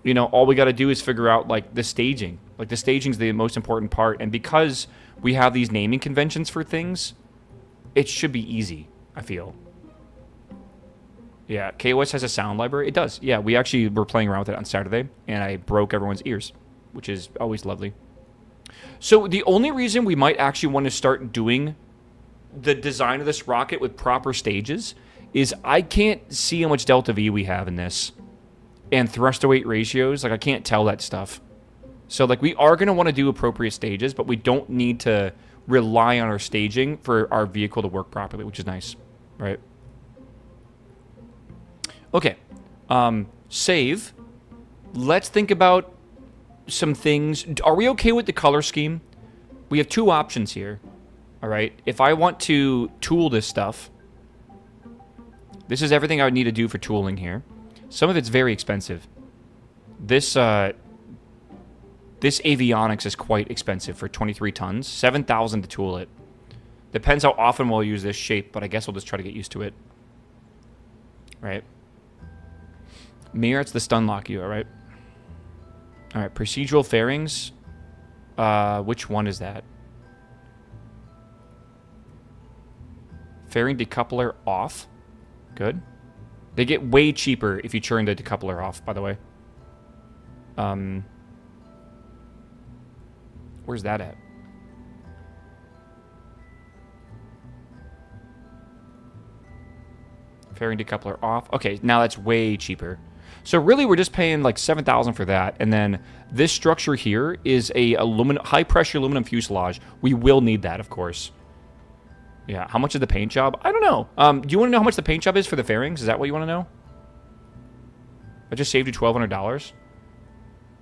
know, all we got to do is figure out like the staging. Like the staging is the most important part. And because we have these naming conventions for things, it should be easy, I feel. Yeah, KOS has a sound library. It does. Yeah, we actually were playing around with it on Saturday, and I broke everyone's ears, which is always lovely. So the only reason we might actually want to start doing the design of this rocket with proper stages is I can't see how much delta V we have in this. And thrust to weight ratios, like I can't tell that stuff. So like we are going to want to do appropriate stages, but we don't need to rely on our staging for our vehicle to work properly, which is nice, right? Okay, save. Let's think about some things. Are we okay with the color scheme? We have two options here, all right? If I want to tool this stuff, this is everything I would need to do for tooling here. Some of it's very expensive. This avionics is quite expensive for 23 tons. 7,000 to tool it. Depends how often we'll use this shape, but I guess we'll just try to get used to it. Right? Mirror, it's the stun lock you, alright? Alright, procedural fairings. Which one is that? Fairing decoupler off. Good. They get way cheaper if you turn the decoupler off, by the way. Where's that at? Fairing decoupler off. Okay, now that's way cheaper. So really, we're just paying like 7,000 for that, and then this structure here is a high-pressure aluminum fuselage. We will need that, of course. Yeah, how much is the paint job? I don't know. Do you want to know how much the paint job is for the fairings? Is that what you want to know? I just saved you $1,200.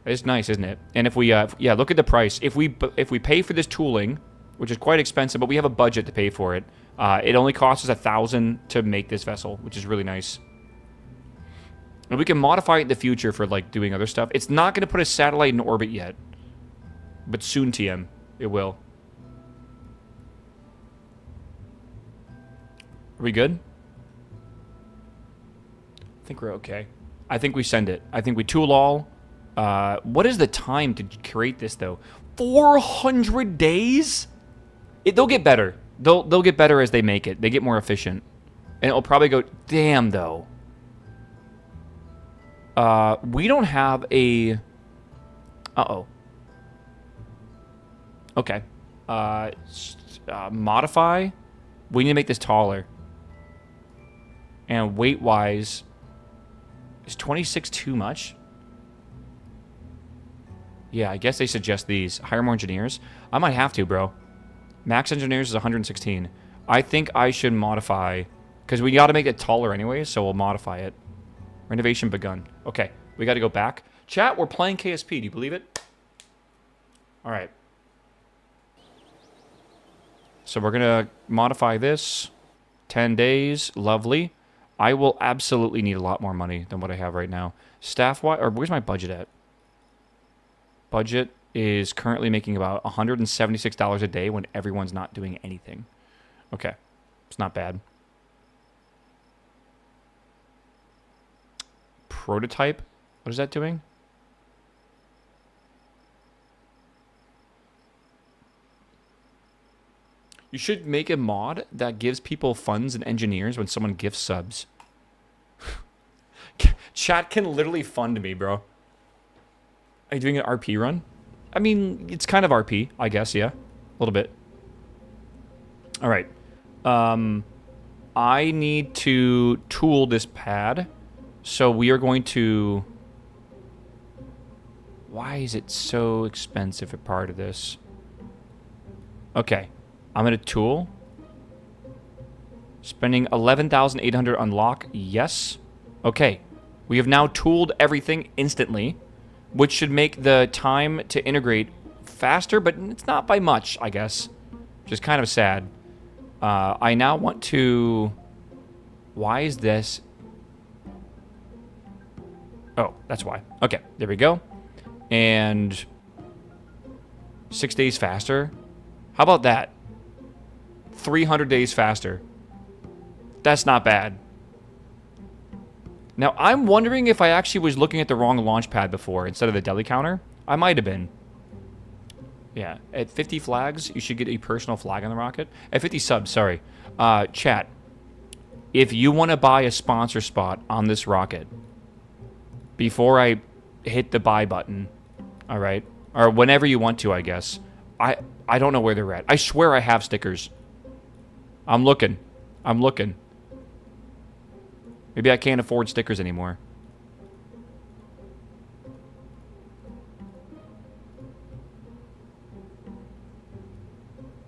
It's nice, isn't it? And if we, yeah, look at the price. If we pay for this tooling, which is quite expensive, but we have a budget to pay for it, it only costs us $1,000 to make this vessel, which is really nice. And we can modify it in the future for, like, doing other stuff. It's not going to put a satellite in orbit yet. But soon, TM. It will. Are we good? I think we're okay. I think we send it. I think we tool all. What is the time to create this, though? 400 days? They'll get better. They'll get better as they make it. They get more efficient. And it'll probably go... Damn, though. We don't have a... Uh-oh. Okay. Modify. We need to make this taller. And weight-wise... Is 26 too much? Yeah, I guess they suggest these. Hire more engineers? I might have to, bro. Max engineers is 116. I think I should modify... Because we got to make it taller anyway, so we'll modify it. Renovation begun. Okay, we got to go back. Chat, we're playing KSP. Do you believe it? All right. So we're going to modify this. 10 days. Lovely. I will absolutely need a lot more money than what I have right now. Staff-wise, or where's my budget at? Budget is currently making about $176 a day when everyone's not doing anything. Okay. It's not bad. Prototype. What is that doing? You should make a mod that gives people funds and engineers when someone gifts subs. Chat can literally fund me, bro. Are you doing an RP run? I mean, it's kind of RP, I guess, yeah. A little bit. All right. I need to tool this pad. So we are going to... Why is it so expensive a part of this? Okay. I'm going to tool. Spending 11,800 on lock. Yes. Okay. We have now tooled everything instantly, which should make the time to integrate faster, but it's not by much, I guess. Which is kind of sad. I now want to... Why is this... Oh, that's why. Okay, there we go. And 6 days faster. How about that? 300 days faster. That's not bad. Now, I'm wondering if I actually was looking at the wrong launch pad before instead of the deli counter. I might have been. Yeah, at 50 flags, you should get a personal flag on the rocket. At 50 subs, sorry. Chat, if you want to buy a sponsor spot on this rocket, before I hit the buy button, all right? Or whenever you want to, I guess. I don't know where they're at. I swear I have stickers. I'm looking. I'm looking. Maybe I can't afford stickers anymore.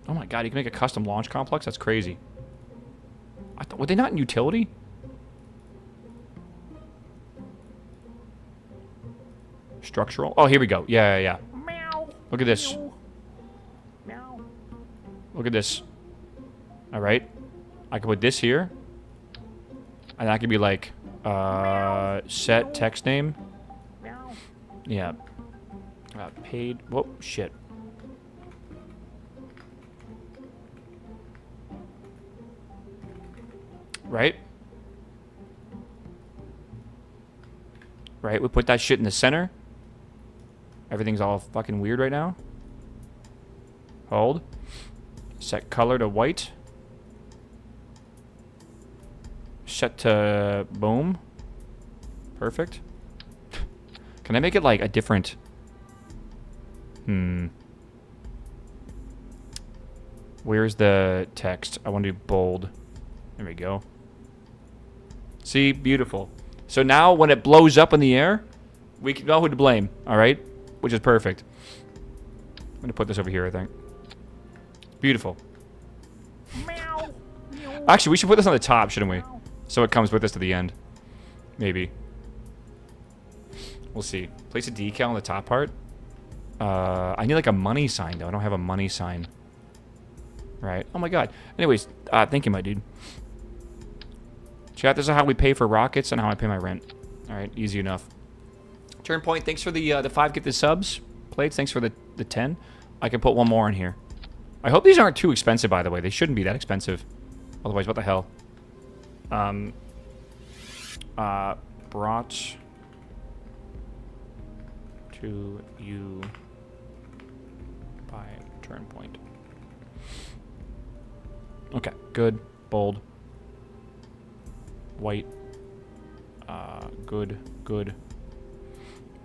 Oh my god, you can make a custom launch complex? That's crazy. Were they not in utility? Structural? Oh, here we go. Yeah.
Meow.
Look at this.
Meow.
Look at this. All right. I can put this here. And that could be like, set text name.
Meow.
Yeah. Paid. Whoa, shit. Right? Right, we put that shit in the center. Everything's all fucking weird right now. Hold. Set color to white. Set to boom. Perfect. Can I make it like a different... Where's the text? I want to do bold. There we go. See? Beautiful. So now when it blows up in the air, we can know who to blame. Alright? Which is perfect. I'm going to put this over here, I think. Beautiful.
Meow. Meow.
Actually, we should put this on the top, shouldn't we? So it comes with us to the end. Maybe. We'll see. Place a decal on the top part. I need like a money sign, though. I don't have a money sign. Right. Oh my god. Anyways, thank you, my dude. Chat, this is how we pay for rockets and how I pay my rent. Alright, easy enough. Turn Point, thanks for the 5 gifted subs. Plates, thanks for the 10. I can put one more in here. I hope these aren't too expensive, by the way. They shouldn't be that expensive. Otherwise, what the hell? Brought to you by Turn Point. Okay, good. Bold. White. Good.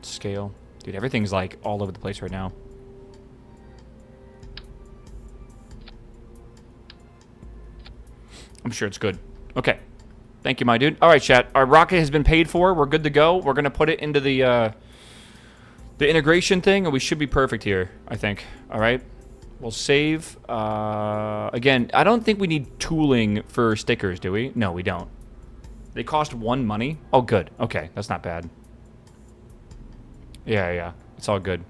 Scale. Dude, everything's like all over the place right now. I'm sure it's good. Okay. Thank you, my dude. All right, chat. Our rocket has been paid for. We're good to go. We're going to put it into the integration thing, and we should be perfect here, I think. All right. We'll save. Again, I don't think we need tooling for stickers, do we? No, we don't. They cost 1 money. Oh, good. Okay, that's not bad. Yeah. It's all good.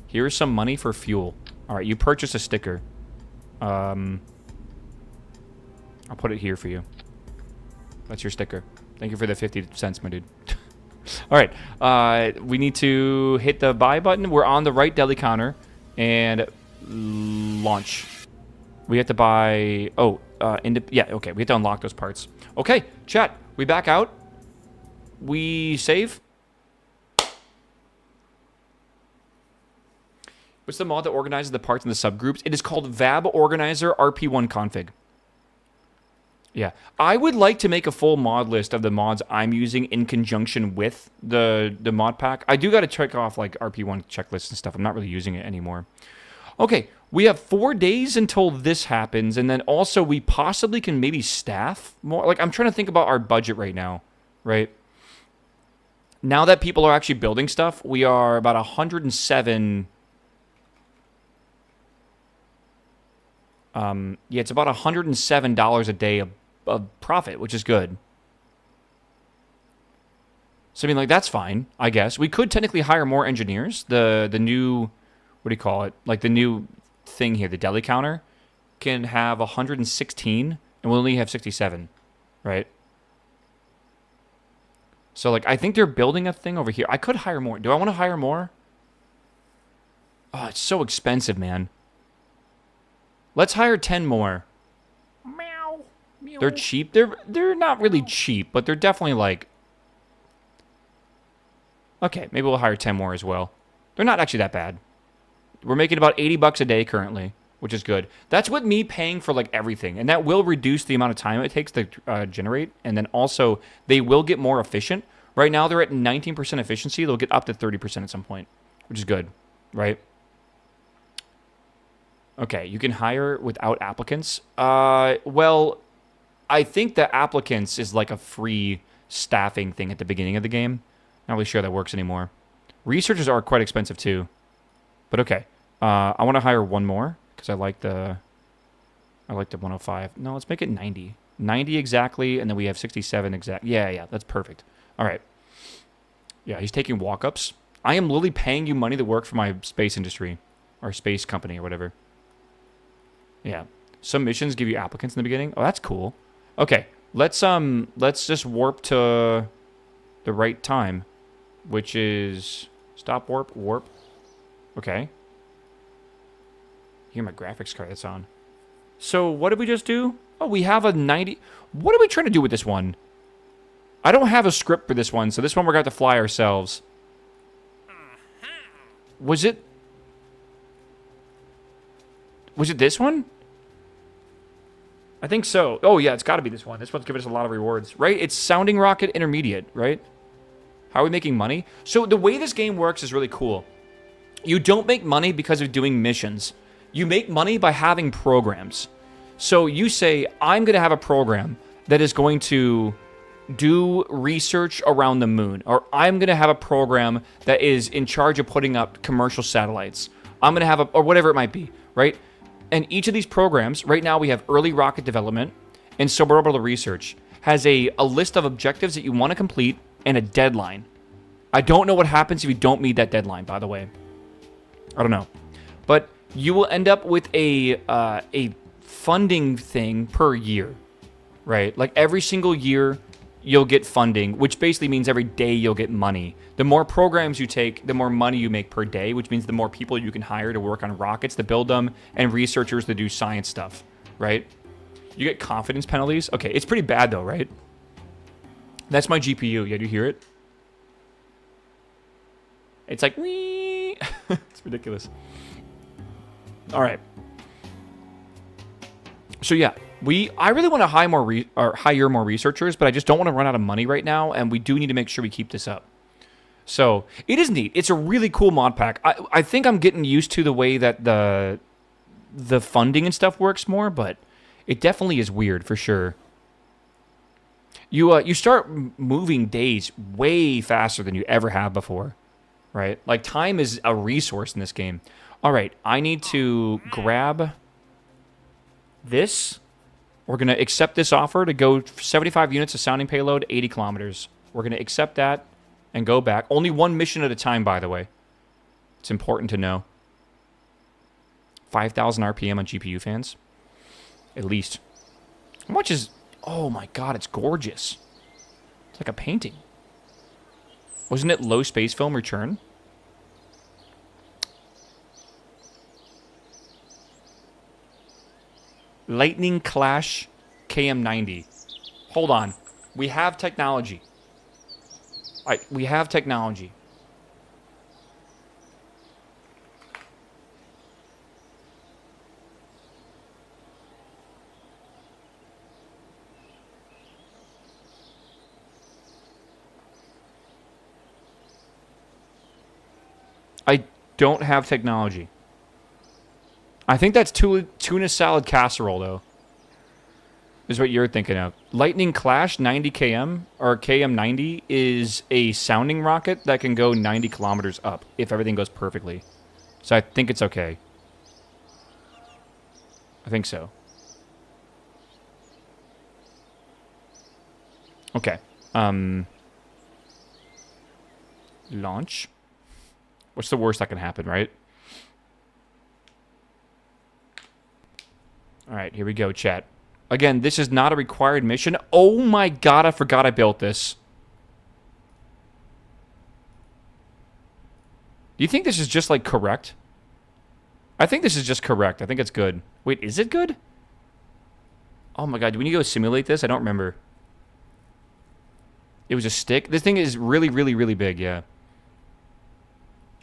Here's some money for fuel. All right, you purchase a sticker. I'll put it here for you. That's your sticker. Thank you for the 50 cents, my dude. All right. We need to hit the buy button. We're on the right deli counter. And launch. We have to buy... Oh, yeah, okay. We have to unlock those parts. Okay, chat. We back out. We save. What's the mod that organizes the parts in the subgroups? It is called VAB Organizer RP-1 config. Yeah. I would like to make a full mod list of the mods I'm using in conjunction with the mod pack. I do got to check off like RP-1 checklists and stuff. I'm not really using it anymore. Okay. We have 4 days until this happens, and then also we possibly can maybe staff more. Like, I'm trying to think about our budget right now, right? Now that people are actually building stuff, we are about 107... yeah, it's about $107 a day of profit, which is good. So, I mean, like, that's fine, I guess. We could technically hire more engineers. The new, what do you call it? Like, the new thing here, the deli counter, can have 116, and we'll only have 67, right? So, like, I think they're building a thing over here. I could hire more. Do I want to hire more? Oh, it's so expensive, man. Let's hire 10 more.
Meow. Meow.
They're cheap. They're not really cheap, but they're definitely like... Okay, maybe we'll hire 10 more as well. They're not actually that bad. We're making about 80 bucks a day currently, which is good. That's with me paying for like everything, and that will reduce the amount of time it takes to generate, and then also they will get more efficient. Right now they're at 19% efficiency. They'll get up to 30% at some point, which is good, right? Okay, you can hire without applicants. Well, I think the applicants is like a free staffing thing at the beginning of the game. Not really sure that works anymore. Researchers are quite expensive too. But okay, I want to hire one more because I like the 105. No, let's make it 90. 90 exactly, and then we have 67 exact. Yeah, that's perfect. All right. Yeah, he's taking walk-ups. I am literally paying you money to work for my space industry or space company or whatever. Yeah. Some missions give you applicants in the beginning. Oh, that's cool. Okay. Let's just warp to the right time, which is stop warp. Okay. Hear my graphics card that's on. So, what did we just do? Oh, we have a 90. What are we trying to do with this one? I don't have a script for this one, so this one we're going to have to fly ourselves. Was it this one? I think so. Oh, yeah, it's got to be this one. This one's giving us a lot of rewards, right? It's Sounding Rocket Intermediate, right? How are we making money? So the way this game works is really cool. You don't make money because of doing missions. You make money by having programs. So you say, I'm going to have a program that is going to do research around the moon. Or I'm going to have a program that is in charge of putting up commercial satellites. I'm going to have or whatever it might be, right? And each of these programs, right now we have early rocket development and suborbital research, has a list of objectives that you want to complete and a deadline. I don't know what happens if you don't meet that deadline, by the way. I don't know. But you will end up with a funding thing per year, right? Like every single year, you'll get funding, which basically means every day you'll get money. The more programs you take, the more money you make per day, which means the more people you can hire to work on rockets to build them and researchers to do science stuff, right? You get confidence penalties. Okay, it's pretty bad though, right? That's my GPU. Yeah, do you hear it? It's like, wee. It's ridiculous. All right. So yeah, I really want to hire more researchers, but I just don't want to run out of money right now, and we do need to make sure we keep this up. So it is neat. It's a really cool mod pack. I think I'm getting used to the way that the funding and stuff works more, but it definitely is weird for sure. You start moving days way faster than you ever have before, right? Like time is a resource in this game. All right, I need to grab this. We're going to accept this offer to go 75 units of sounding payload, 80 kilometers. We're going to accept that and go back. Only one mission at a time, by the way. It's important to know. 5,000 RPM on GPU fans. At least. How much is... Oh my god, it's gorgeous. It's like a painting. Wasn't it low space film return? Lightning Clash KM90. Hold on. We have technology. We have technology. I don't have technology. I think that's tuna salad casserole, though. Is what you're thinking of. Lightning Clash 90 km, or KM90, is a sounding rocket that can go 90 kilometers up if everything goes perfectly. So I think it's okay. I think so. Okay. Launch. What's the worst that can happen, right? Alright, here we go, chat. Again, this is not a required mission. Oh my god, I forgot I built this. Do you think this is just, like, correct? I think this is just correct. I think it's good. Wait, is it good? Oh my god, do we need to go simulate this? I don't remember. It was a stick? This thing is really, really, really big, yeah.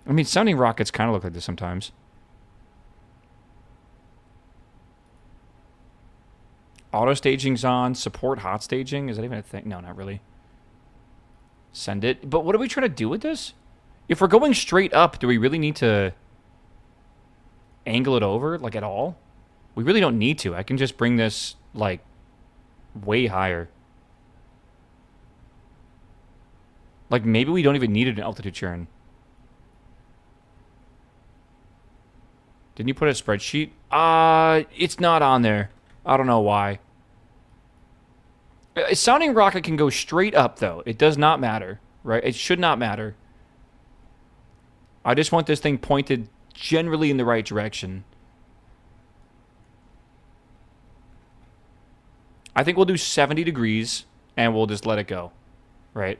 I mean, sounding rockets kind of look like this sometimes. Auto staging's on. Support hot staging. Is that even a thing? No, not really. Send it. But what are we trying to do with this? If we're going straight up, do we really need to angle it over, like, at all? We really don't need to. I can just bring this, like, way higher. Like, maybe we don't even need an altitude churn. Didn't you put a spreadsheet? It's not on there. I don't know why. A sounding rocket can go straight up, though. It does not matter, right? It should not matter. I just want this thing pointed generally in the right direction. I think we'll do 70 degrees, and we'll just let it go, right?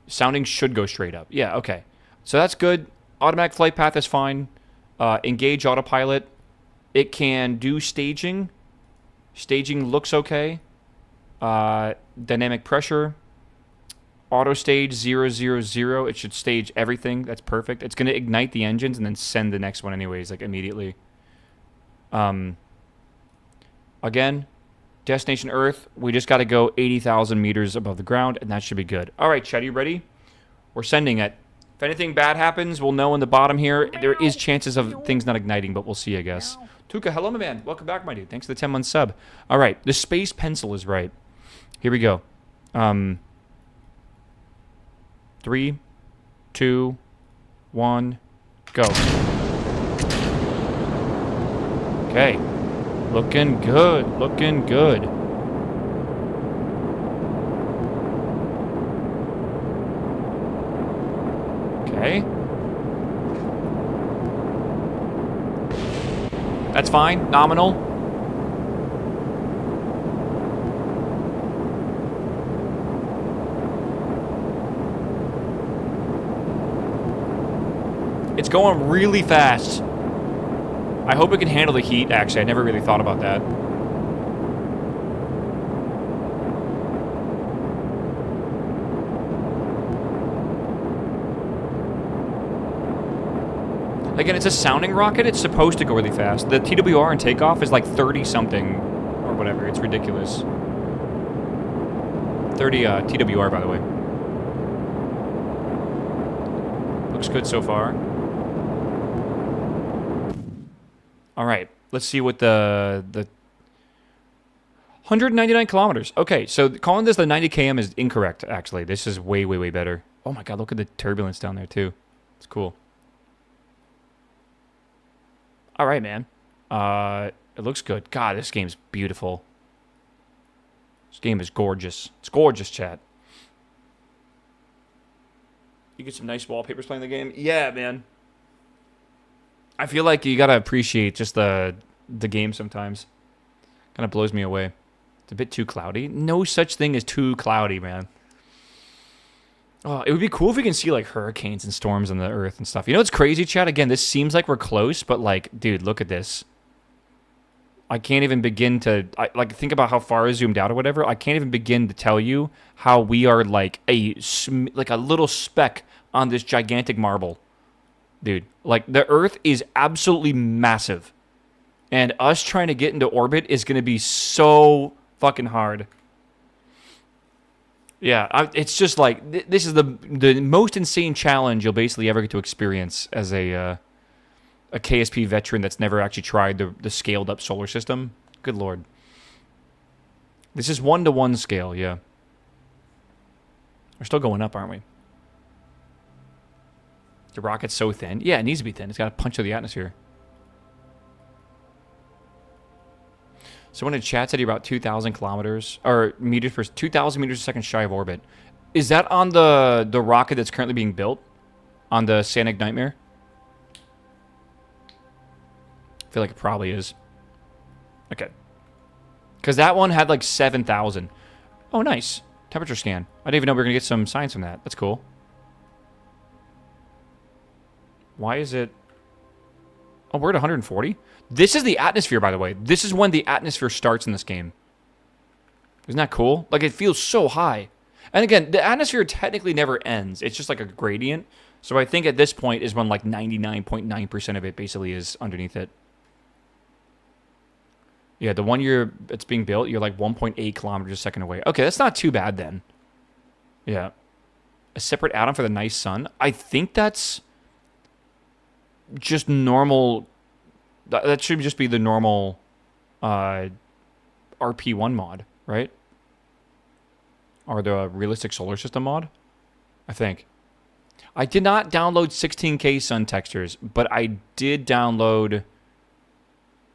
Sounding should go straight up. Yeah, okay. So that's good. Automatic flight path is fine. Engage autopilot. It can do staging. Staging looks okay. Dynamic pressure. Auto stage 000. It should stage everything. That's perfect. It's going to ignite the engines and then send the next one anyways, like immediately. Again, destination Earth. We just got to go 80,000 meters above the ground, and that should be good. All right, Chet, you ready? We're sending it. If anything bad happens, we'll know in the bottom here. There is chances of things not igniting, but we'll see, I guess. Tuka, hello, my man. Welcome back, my dude. Thanks for the 10-month sub. All right, the space pencil is right. Here we go. 3, 2, 1, go. Okay. Looking good. Looking good. Okay. That's fine. Nominal. It's going really fast. I hope it can handle the heat, actually. I never really thought about that. Again, it's a sounding rocket. It's supposed to go really fast. The TWR in takeoff is like 30-something or whatever. It's ridiculous. 30 TWR, by the way. Looks good so far. All right. Let's see what the 199 kilometers. Okay, so calling this the 90 km is incorrect, actually. This is way, way, way better. Oh my god, look at the turbulence down there, too. It's cool. All right, man. It looks good. God, this game's beautiful. This game is gorgeous. It's gorgeous, chat. You get some nice wallpapers playing the game? Yeah, man. I feel like you gotta appreciate just the game sometimes. Kind of blows me away. It's a bit too cloudy. No such thing as too cloudy, man. Oh, it would be cool if we can see like hurricanes and storms on the Earth and stuff. You know what's crazy, Chad? Again, this seems like we're close, but like, dude, look at this. I can't even begin to like think about how far I zoomed out or whatever. I can't even begin to tell you how we are like a little speck on this gigantic marble, dude. Like the Earth is absolutely massive, and us trying to get into orbit is going to be so fucking hard. Yeah, it's just like this is the most insane challenge you'll basically ever get to experience as a KSP veteran that's never actually tried the scaled up solar system. Good lord. This is 1-to-1 scale, yeah. We're still going up, aren't we? The rocket's so thin. Yeah, it needs to be thin. It's got to punch through the atmosphere. Someone in chat said you're about 2,000 kilometers or meters per 2,000 meters a second shy of orbit. Is that on the rocket that's currently being built on the Sonic Nightmare? I feel like it probably is. Okay. Because that one had like 7,000. Oh, nice. Temperature scan. I didn't even know we were going to get some science from that. That's cool. Why is it... Oh, we're at 140? This is the atmosphere, by the way. This is when the atmosphere starts in this game. Isn't that cool? Like, it feels so high. And again, the atmosphere technically never ends. It's just like a gradient. So I think at this point is when like 99.9% of it basically is underneath it. Yeah, the one year it's being built, you're like 1.8 kilometers a second away. Okay, that's not too bad then. Yeah. A separate atom for the nice sun. I think that's just normal. That should just be the normal RP-1 mod, right? Or the realistic solar system mod, I think. I did not download 16K sun textures, but I did download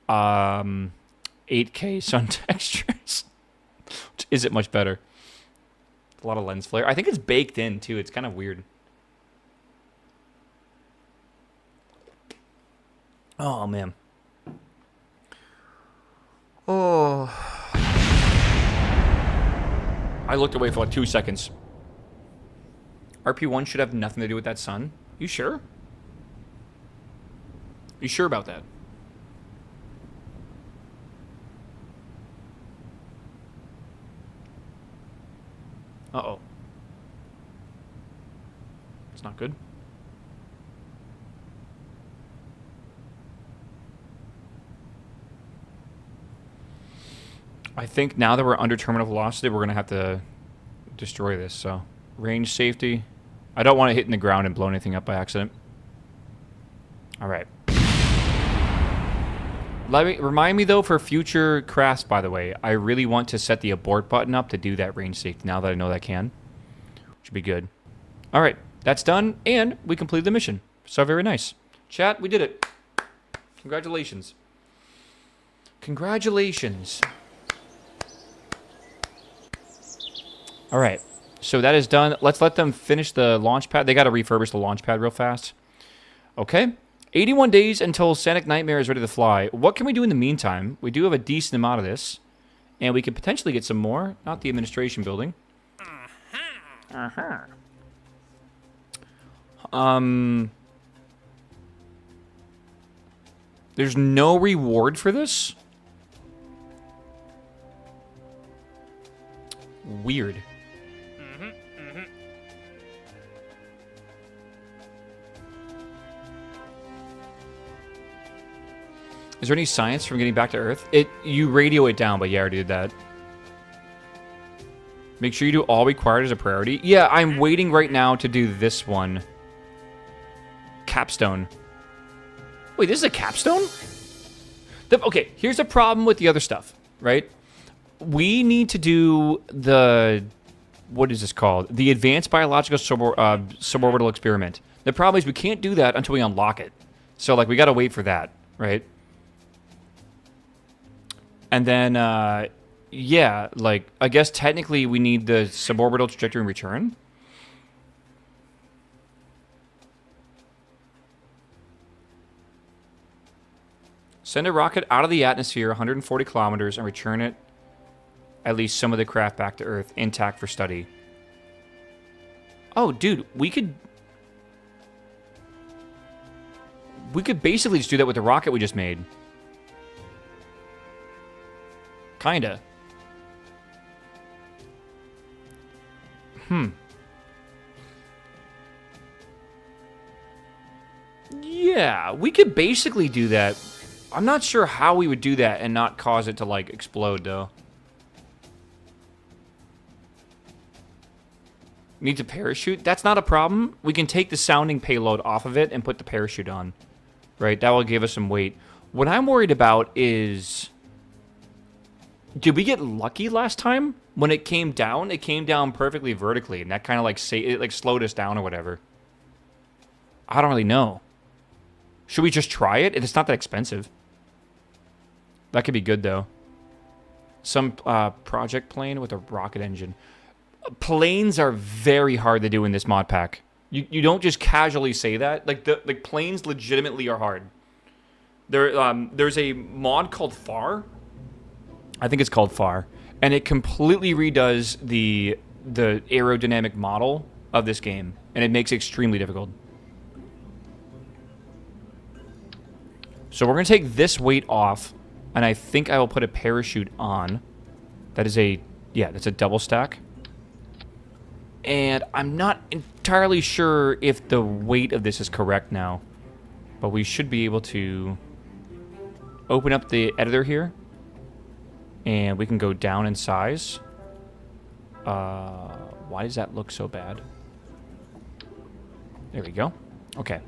8K sun textures. Is it much better? A lot of lens flare. I think it's baked in, too. It's kind of weird. Oh, man. Oh. I looked away for like 2 seconds. RP-1 should have nothing to do with that sun. You sure? You sure about that? Uh-oh. It's not good. I think now that we're under terminal velocity, we're going to have to destroy this, so... Range safety. I don't want to hit in the ground and blow anything up by accident. Alright. Remind me, though, for future crafts, by the way, I really want to set the abort button up to do that range safety, now that I know that I can. Should be good. Alright, that's done, and we completed the mission. So very nice. Chat, we did it. Congratulations. Congratulations. Alright, so that is done. Let's let them finish the launch pad. They got to refurbish the launch pad real fast. Okay. 81 days until Sonic Nightmare is ready to fly. What can we do in the meantime? We do have a decent amount of this. And we could potentially get some more. Not the administration building. There's no reward for this? Weird. Is there any science from getting back to Earth? You radio it down, but yeah, I already did that. Make sure you do all required as a priority. Yeah, I'm waiting right now to do this one. Capstone. Wait, this is a capstone? Okay, here's the problem with the other stuff, right? We need to do the... What is this called? The Advanced Biological Suborbital Experiment. The problem is we can't do that until we unlock it. So, like, we gotta wait for that, right? And then, yeah, like, I guess technically we need the suborbital trajectory and return. Send a rocket out of the atmosphere 140 kilometers and return it, at least some of the craft, back to Earth intact for study. Oh, dude, we could basically just do that with the rocket we just made. Kinda. Yeah, we could basically do that. I'm not sure how we would do that and not cause it to, like, explode, though. Needs a parachute? That's not a problem. We can take the sounding payload off of it and put the parachute on. Right? That will give us some weight. What I'm worried about is... Did we get lucky last time? When it came down perfectly vertically, and that kind of, like, it, like, slowed us down or whatever. I don't really know. Should we just try it? It's not that expensive. That could be good, though. Some project plane with a rocket engine. Planes are very hard to do in this mod pack. You don't just casually say that. Like planes legitimately are hard. There's a mod called FAR. I think it's called FAR, and it completely redoes the aerodynamic model of this game, and it makes it extremely difficult. So we're gonna take this weight off, and I think I will put a parachute on. That's a double stack. And I'm not entirely sure if the weight of this is correct now. But we should be able to open up the editor here. And we can go down in size. Why does that look so bad? There we go. Okay.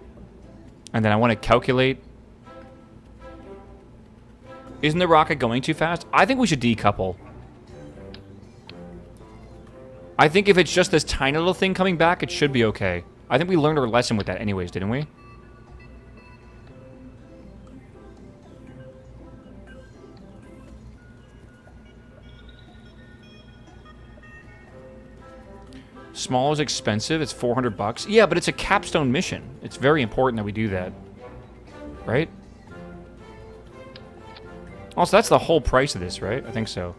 And then I want to calculate. Isn't the rocket going too fast? I think we should decouple. I think if it's just this tiny little thing coming back, it should be okay. I think we learned our lesson with that anyways, didn't we? Small is expensive. It's $400. Yeah, but it's a capstone mission. It's very important that we do that. Right? Also, that's the whole price of this, right? I think so.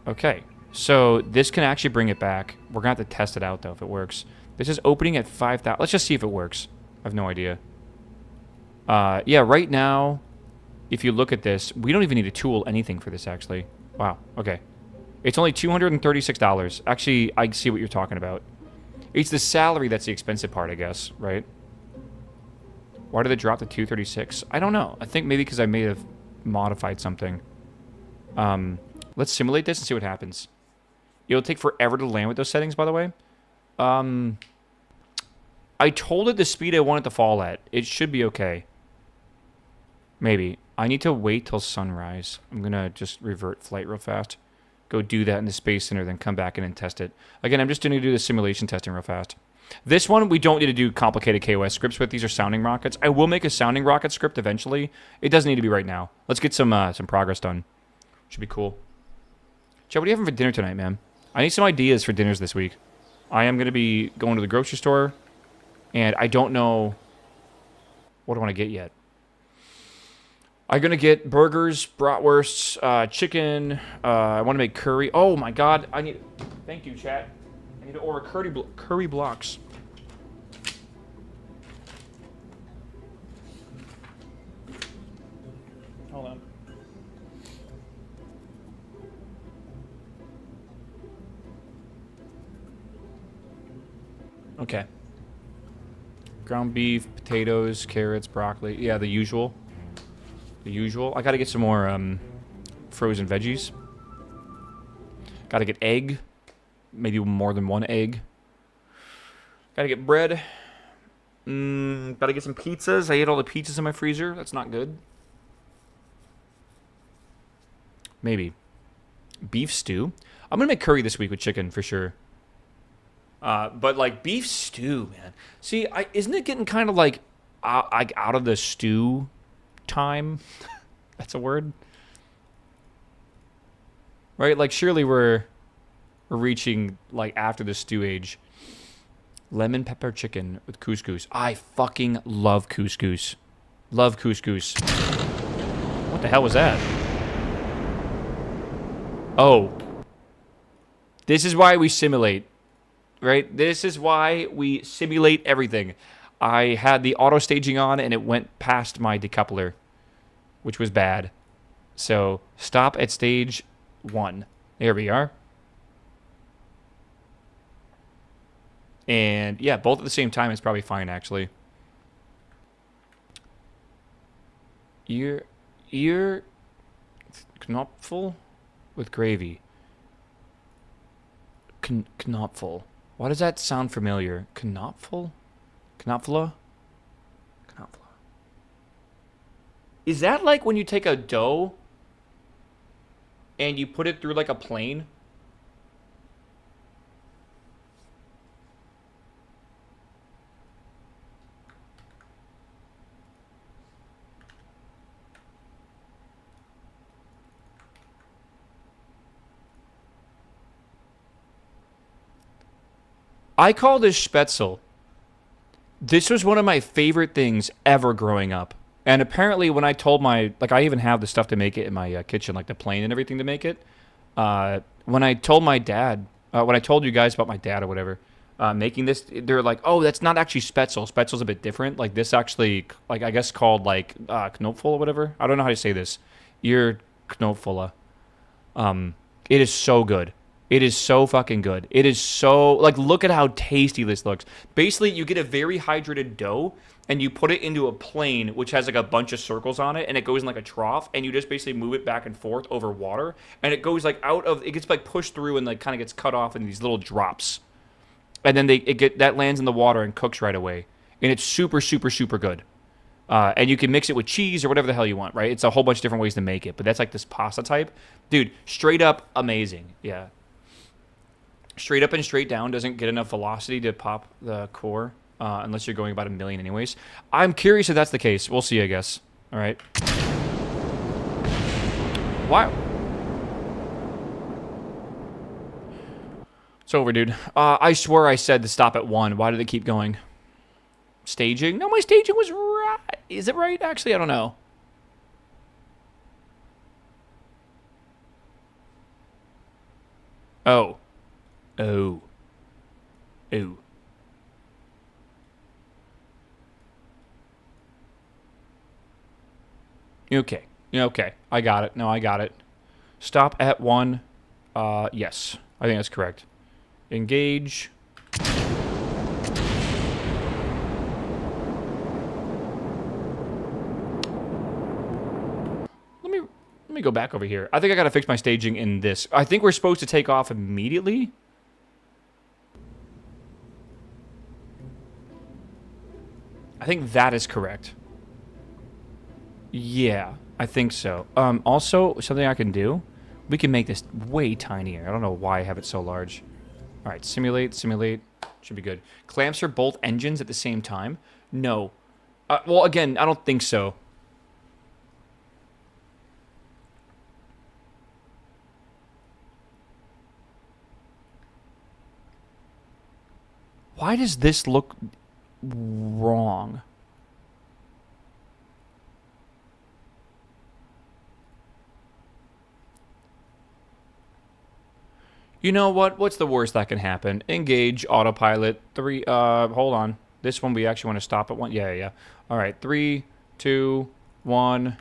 Okay. So this can actually bring it back. We're going to have to test it out, though, if it works. This is opening at 5,000. Let's just see if it works. I have no idea. Yeah, right now, if you look at this, we don't even need to tool anything for this, actually. Wow, okay. It's only $236. Actually, I see what you're talking about. It's the salary that's the expensive part, I guess, right? Why did it drop to $236? I don't know. I think maybe because I may have modified something. Let's simulate this and see what happens. It'll take forever to land with those settings, by the way. I told it the speed I want it to fall at. It should be okay. Maybe. I need to wait till sunrise. I'm going to just revert flight real fast. Go do that in the Space Center, then come back in and test it. Again, I'm just going to do the simulation testing real fast. This one, we don't need to do complicated KOS scripts with. These are sounding rockets. I will make a sounding rocket script eventually. It doesn't need to be right now. Let's get some progress done. Should be cool. Chad, what are you having for dinner tonight, man? I need some ideas for dinners this week. I am going to be going to the grocery store, and I don't know what I want to get yet. I'm going to get burgers, bratwursts, chicken. I want to make curry. Oh, my God. Thank you, chat. I need to order curry blocks. Hold on. Okay. Ground beef, potatoes, carrots, broccoli. Yeah, the usual. The usual. I gotta get some more frozen veggies. Gotta get egg. Maybe more than one egg. Gotta get bread. Gotta get some pizzas. I ate all the pizzas in my freezer. That's not good. Maybe. Beef stew. I'm gonna make curry this week with chicken for sure. But like beef stew, man. See, isn't it getting kind of like out of the stew time? That's a word, right? Like surely we're reaching like after the stew age. Lemon pepper chicken with couscous. I fucking love couscous. Love couscous. What the hell was that? Oh. This is why we simulate. Right? This is why we simulate everything. I had the auto staging on and it went past my decoupler, which was bad. So stop at stage 1. There we are. And yeah, both at the same time is probably fine actually. Ear Knopfel with gravy. Knopfel. Why does that sound familiar? Knopfel? Knopfler? Knopfler. Is that like when you take a dough and you put it through like a plane? I call this Spätzle. This was one of my favorite things ever growing up. And apparently when I told my... Like, I even have the stuff to make it in my kitchen, like the plane and everything to make it. When I told my dad... when I told you guys about my dad or whatever, making this, they're like, oh, that's not actually Spätzle. Spätzle's a bit different. Like, this actually, like, I guess called, like, Knopfel or whatever. I don't know how to say this. Ear Knopfel. It is so good. It is so fucking good. It is so... Like, look at how tasty this looks. Basically, you get a very hydrated dough, and you put it into a plane, which has, like, a bunch of circles on it, and it goes in, like, a trough, and you just basically move it back and forth over water, and it goes, like, out of... It gets, like, pushed through and, like, kind of gets cut off in these little drops. And then that lands in the water and cooks right away. And it's super, super, super good. And you can mix it with cheese or whatever the hell you want, right? It's a whole bunch of different ways to make it, but that's, like, this pasta type. Dude, straight up amazing. Yeah. Straight up and straight down doesn't get enough velocity to pop the core, unless you're going about 1 million anyways. I'm curious if that's the case. We'll see, I guess. All right. Wow. It's over, dude. I swear I said to stop at 1. Why did it keep going? Staging? No, my staging was right. Is it right? Actually, I don't know. Oh. Oh. Oh. Okay. Okay. I got it. No, I got it. Stop at 1. Yes. I think that's correct. Engage. Let me go back over here. I think I gotta fix my staging in this. I think we're supposed to take off immediately. I think that is correct. Yeah, I think so. Also, something I can do, we can make this way tinier. I don't know why I have it so large. All right, simulate. Should be good. Clamps for both engines at the same time? No. Well, again, I don't think so. Why does this look wrong? You know what? What's the worst that can happen? Engage autopilot. 3. Hold on. This one we actually want to stop at 1. Yeah. All right. 3, 2, 1.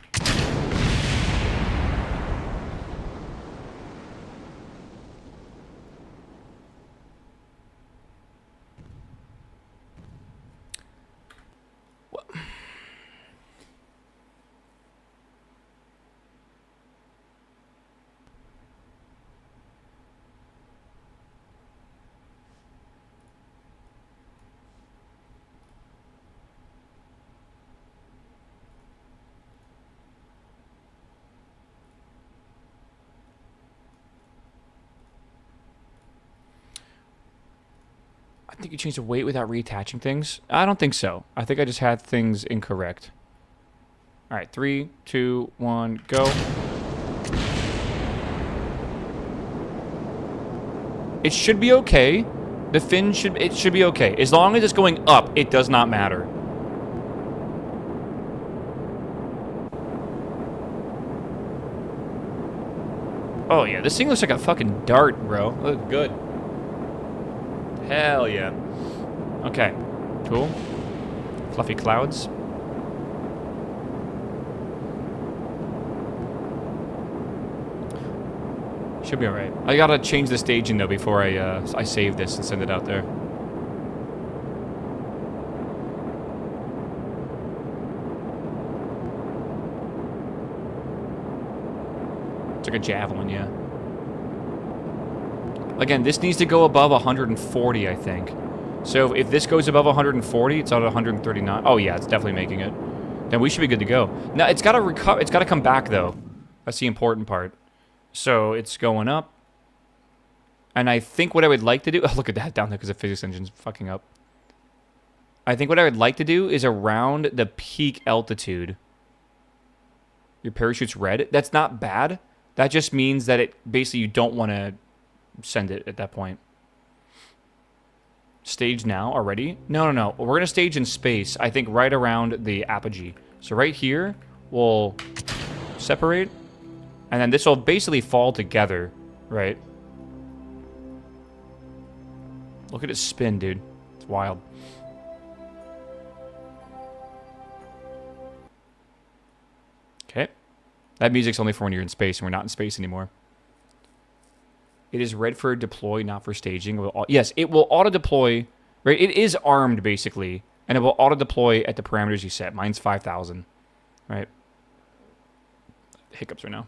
I think you changed the weight without reattaching things. I don't think so. I think I just had things incorrect. All right, 3, 2, 1, go. It should be okay. The fin should be okay. As long as it's going up, it does not matter. Oh, yeah. This thing looks like a fucking dart, bro. Look good. Hell yeah. Okay. Cool. Fluffy clouds. Should be alright. I gotta change the staging, though, before I save this and send it out there. It's like a javelin, yeah. Again, this needs to go above 140, I think. So if this goes above 140, it's at 139. Oh yeah, it's definitely making it. Then we should be good to go. Now it's gotta recover. It's gotta come back though. That's the important part. So it's going up. And I think what I would like to do. Oh, look at that down there because the physics engine's fucking up. I think what I would like to do is around the peak altitude. Your parachute's red. That's not bad. That just means that it basically you don't want to send it at that point. Stage now already? No. We're going to stage in space, I think right around the apogee. So right here, we'll separate. And then this will basically fall together, right? Look at it spin, dude. It's wild. Okay. That music's only for when you're in space, and we're not in space anymore. It is red for deploy, not for staging. Yes, it will auto-deploy. Right? It is armed, basically. And it will auto-deploy at the parameters you set. Mine's 5,000. Right? Hiccups right now.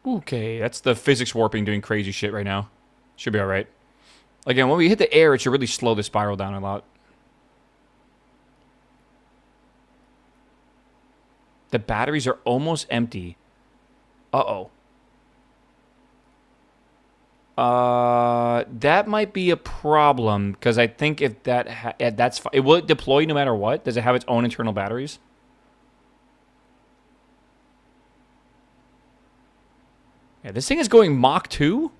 Okay, that's the physics warping doing crazy shit right now. Should be alright. Again, when we hit the air, it should really slow the spiral down a lot. The batteries are almost empty. Uh-oh. That might be a problem, because I think if that's... Will it deploy no matter what? Does it have its own internal batteries? Yeah, this thing is going Mach 2?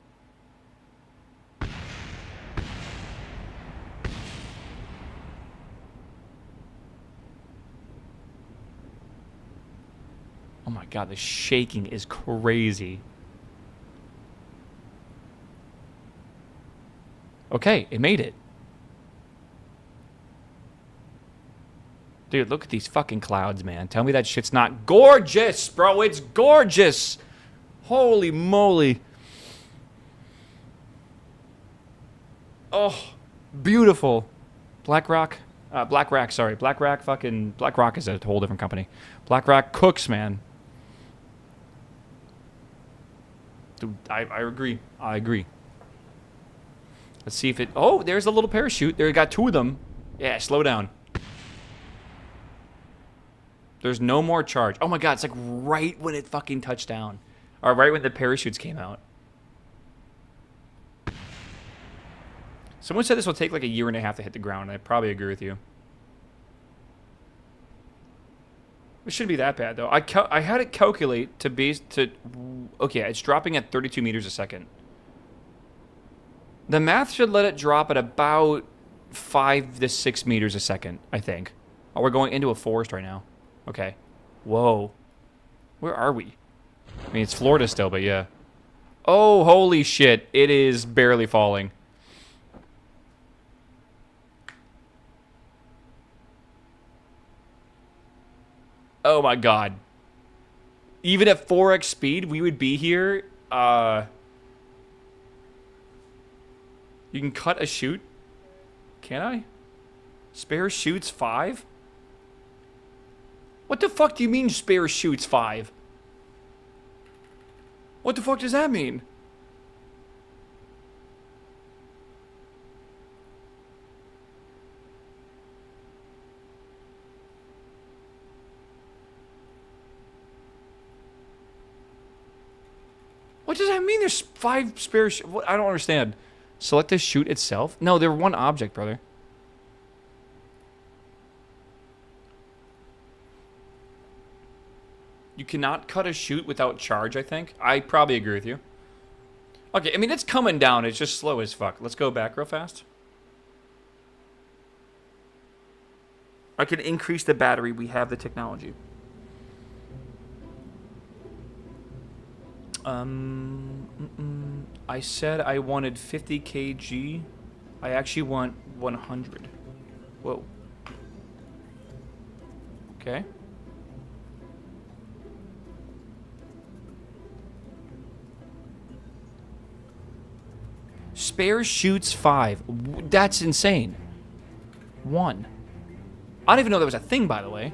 Oh my god, the shaking is crazy. Okay, it made it. Dude, look at these fucking clouds, man. Tell me that shit's not gorgeous, bro. It's gorgeous. Holy moly. Oh, beautiful. Black Rock, sorry. Black Rock is a whole different company. Black Rock cooks, man. Dude, I agree. I agree. Let's see if it... Oh, there's a little parachute. There, got two of them. Yeah, slow down. There's no more charge. Oh my god, it's like right when it fucking touched down. Or right when the parachutes came out. Someone said this will take like 1.5 years to hit the ground. I probably agree with you. It shouldn't be that bad, though. I had it calculate to base to... Okay, it's dropping at 32 meters a second. The math should let it drop at about 5 to 6 meters a second, I think. Oh, we're going into a forest right now. Okay. Whoa. Where are we? I mean, it's Florida still, but yeah. Oh, holy shit. It is barely falling. Oh my god. Even at 4x speed, we would be here. You can cut a chute? Can I? Spare chutes 5? What the fuck do you mean spare chutes 5? What the fuck does that mean? What does that mean there's 5 spare chutes? I don't understand. Select the chute itself? No, they're one object, brother. You cannot cut a chute without charge, I think. I probably agree with you. Okay, I mean, it's coming down. It's just slow as fuck. Let's go back real fast. I can increase the battery. We have the technology. I said I wanted 50 kg. I actually want 100. Whoa. Okay. Spare shoots 5. That's insane. 1. I don't even know that was a thing, by the way.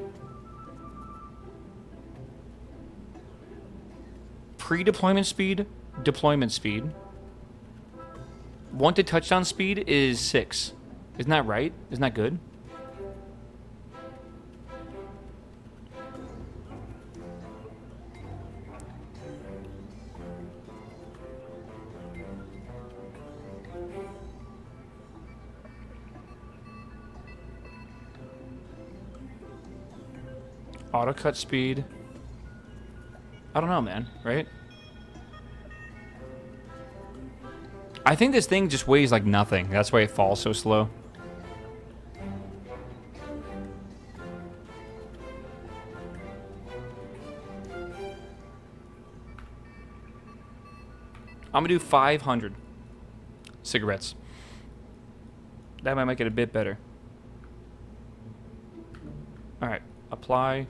Pre-deployment speed, deployment speed. Wanted touchdown speed is 6. Isn't that right? Isn't that good? Auto cut speed. I don't know, man, right? I think this thing just weighs like nothing. That's why it falls so slow. I'm gonna do 500 cigarettes. That might make it a bit better. All right, apply.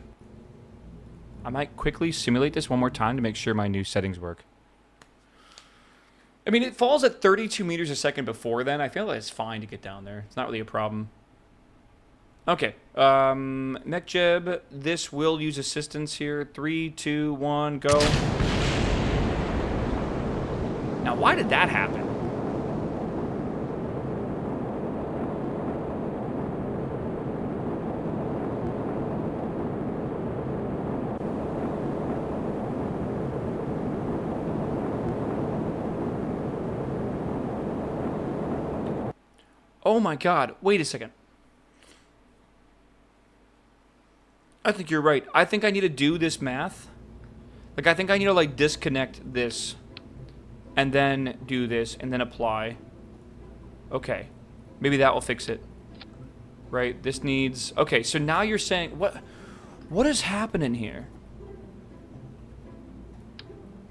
I might quickly simulate this one more time to make sure my new settings work. I mean, it falls at 32 meters a second before then. I feel like it's fine to get down there. It's not really a problem. Okay. MechJeb, this will use assistance here. 3, 2, 1, go. Now, why did that happen? Oh my god, wait a second. I think you're right. I think I need to do this math. Like, I think I need to, like, disconnect this. And then do this, and then apply. Okay. Maybe that will fix it. Right, this needs... Okay, so now you're saying... What is happening here?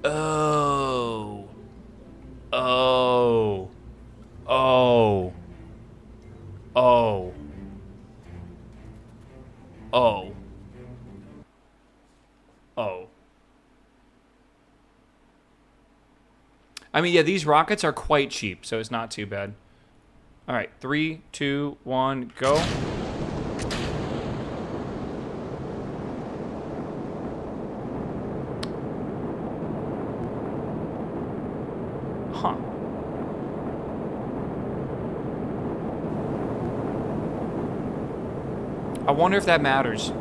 Oh. Oh. Oh. Oh. Oh. Oh. I mean, yeah, these rockets are quite cheap, so it's not too bad. All right, 3, 2, 1, go. Huh. I wonder if that matters.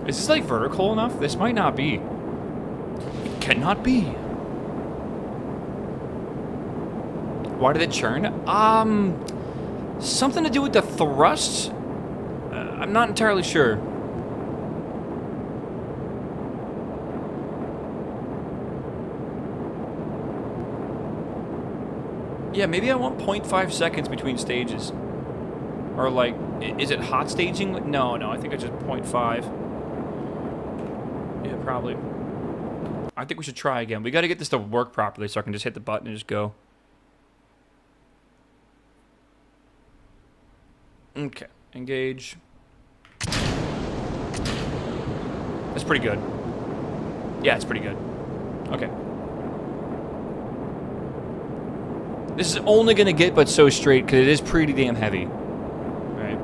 Is this like vertical enough? This might not be. It cannot be. Why did it churn? Something to do with the thrust? I'm not entirely sure. Yeah, maybe I want 0.5 seconds between stages. Or like, is it hot staging? No, I think it's just 0.5. Yeah, probably. I think we should try again. We got to get this to work properly so I can just hit the button and just go. Okay, engage. That's pretty good. Yeah, it's pretty good. Okay. This is only going to get but so straight because it is pretty damn heavy. Right?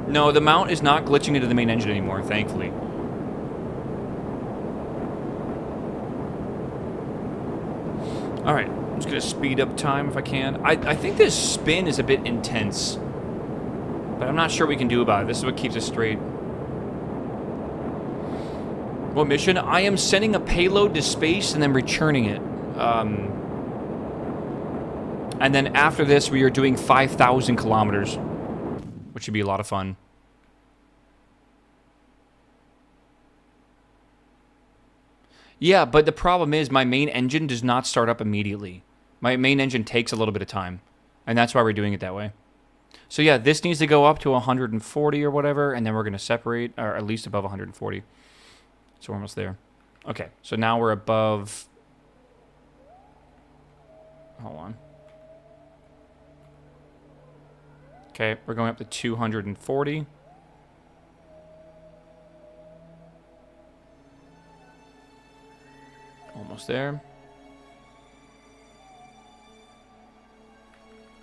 No, the mount is not glitching into the main engine anymore, thankfully. Alright, I'm just going to speed up time if I can. I think this spin is a bit intense. But I'm not sure what we can do about it. This is what keeps us straight. What mission? I am sending a payload to space and then returning it. And then after this, we are doing 5,000 kilometers. Which should be a lot of fun. Yeah, but the problem is my main engine does not start up immediately. My main engine takes a little bit of time. And that's why we're doing it that way. So yeah, this needs to go up to 140 or whatever, and then we're going to separate, or at least above 140. So we're almost there. Okay, so now we're above... Hold on. Okay, we're going up to 240. Almost there.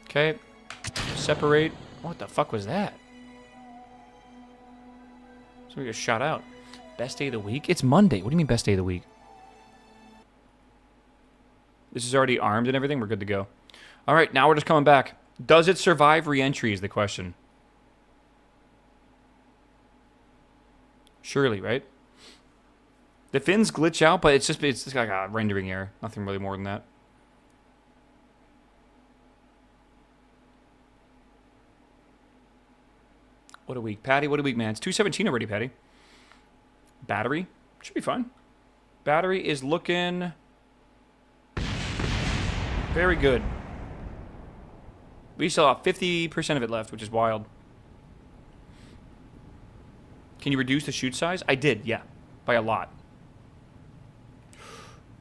Okay. Separate. What the fuck was that? Somebody just shot out. Best day of the week? It's Monday. What do you mean best day of the week? This is already armed and everything. We're good to go. All right, now we're just coming back. Does it survive re-entry is the question. Surely, right? The fins glitch out, but it's just like a rendering error. Nothing really more than that. What a week. Patty, what a week, man. It's 217 already, Patty. Battery. Should be fun. Battery is looking very good. We still have 50% of it left, which is wild. Can you reduce the chute size? I did, yeah. By a lot.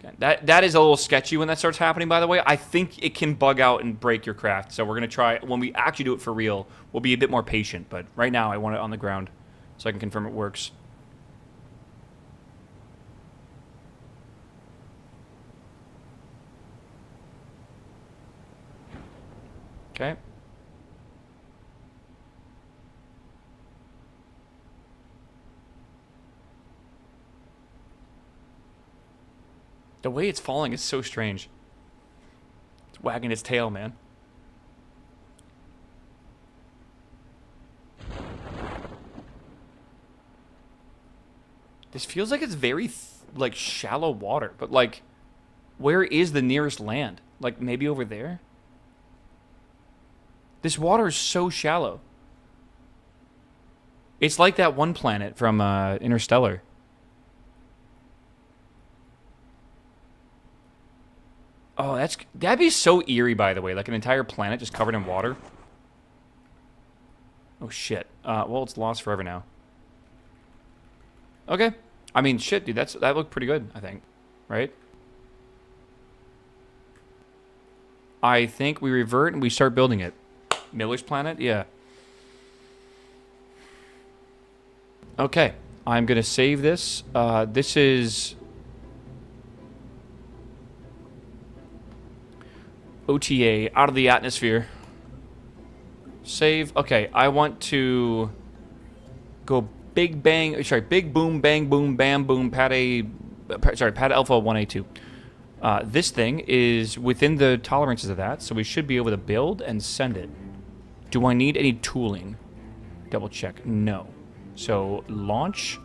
Okay. That is a little sketchy when that starts happening, by the way. I think it can bug out and break your craft. So we're going to try, when we actually do it for real, we'll be a bit more patient. But right now, I want it on the ground so I can confirm it works. Okay. The way it's falling is so strange. It's wagging its tail, man. This feels like it's very, like, shallow water. But, like, where is the nearest land? Like, maybe over there? This water is so shallow. It's like that one planet from Interstellar. Oh, that'd be so eerie, by the way. Like an entire planet just covered in water. Oh, shit. Well, it's lost forever now. Okay. I mean, shit, dude. That looked pretty good, I think. Right? I think we revert and we start building it. Miller's planet? Yeah. Okay. I'm going to save this. This is... OTA, out of the atmosphere. Save. Okay, I want to go big bang, sorry, big boom, bang, boom, bam, boom, pad alpha 1A2. This thing is within the tolerances of that, so we should be able to build and send it. Do I need any tooling? Double check. No. So, launch.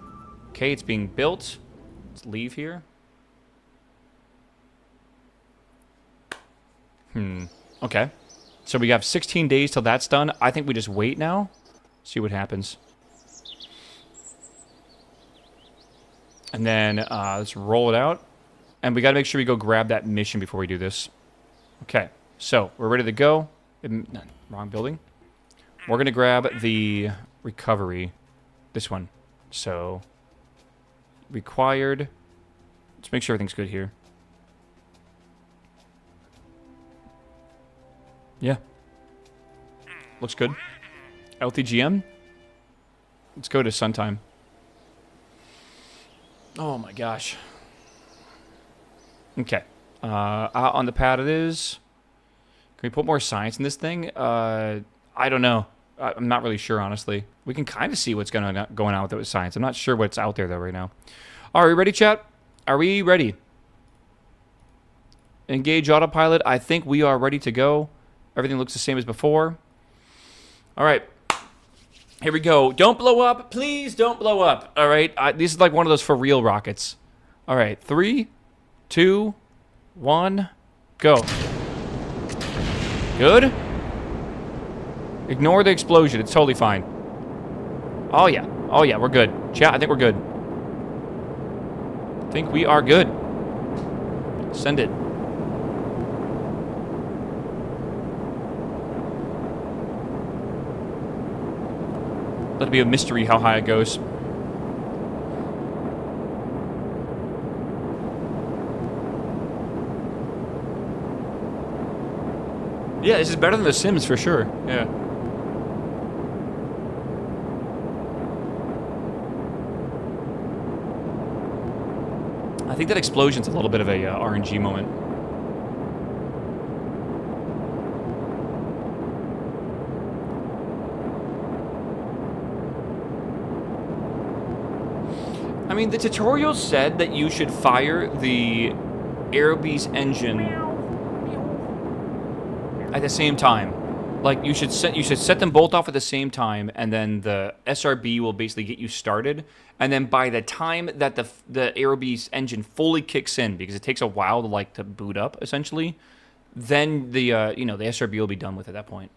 Okay, it's being built. Let's leave here. Okay. So we have 16 days till that's done. I think we just wait now. See what happens. And then let's roll it out. And we got to make sure we go grab that mission before we do this. Okay. So we're ready to go. Wrong building. We're going to grab the recovery. This one. So required. Let's make sure everything's good here. Yeah. Looks good. LTGM. Let's go to Suntime. Oh my gosh. Okay. Out on the pad it is. Can we put more science in this thing? I don't know. I'm not really sure, honestly. We can kind of see what's going on with it with science. I'm not sure what's out there, though, right now. Are we ready, chat? Are we ready? Engage autopilot. I think we are ready to go. Everything looks the same as before. All right. Here we go. Don't blow up. Please don't blow up. All right. This is like one of those for real rockets. All right. 3, 2, 1, go. Good. Ignore the explosion. It's totally fine. Oh, yeah. Oh, yeah. We're good. Chat, I think we're good. I think we are good. Send it. That'll be a mystery how high it goes. Yeah, this is better than The Sims for sure. Yeah. I think that explosion's a little bit of a RNG moment. I mean, the tutorial said that you should fire the Aerobeast engine at the same time. Like you should set them both off at the same time, and then the SRB will basically get you started. And then by the time that the Aerobeast engine fully kicks in, because it takes a while to boot up essentially, then the the SRB will be done with at that point.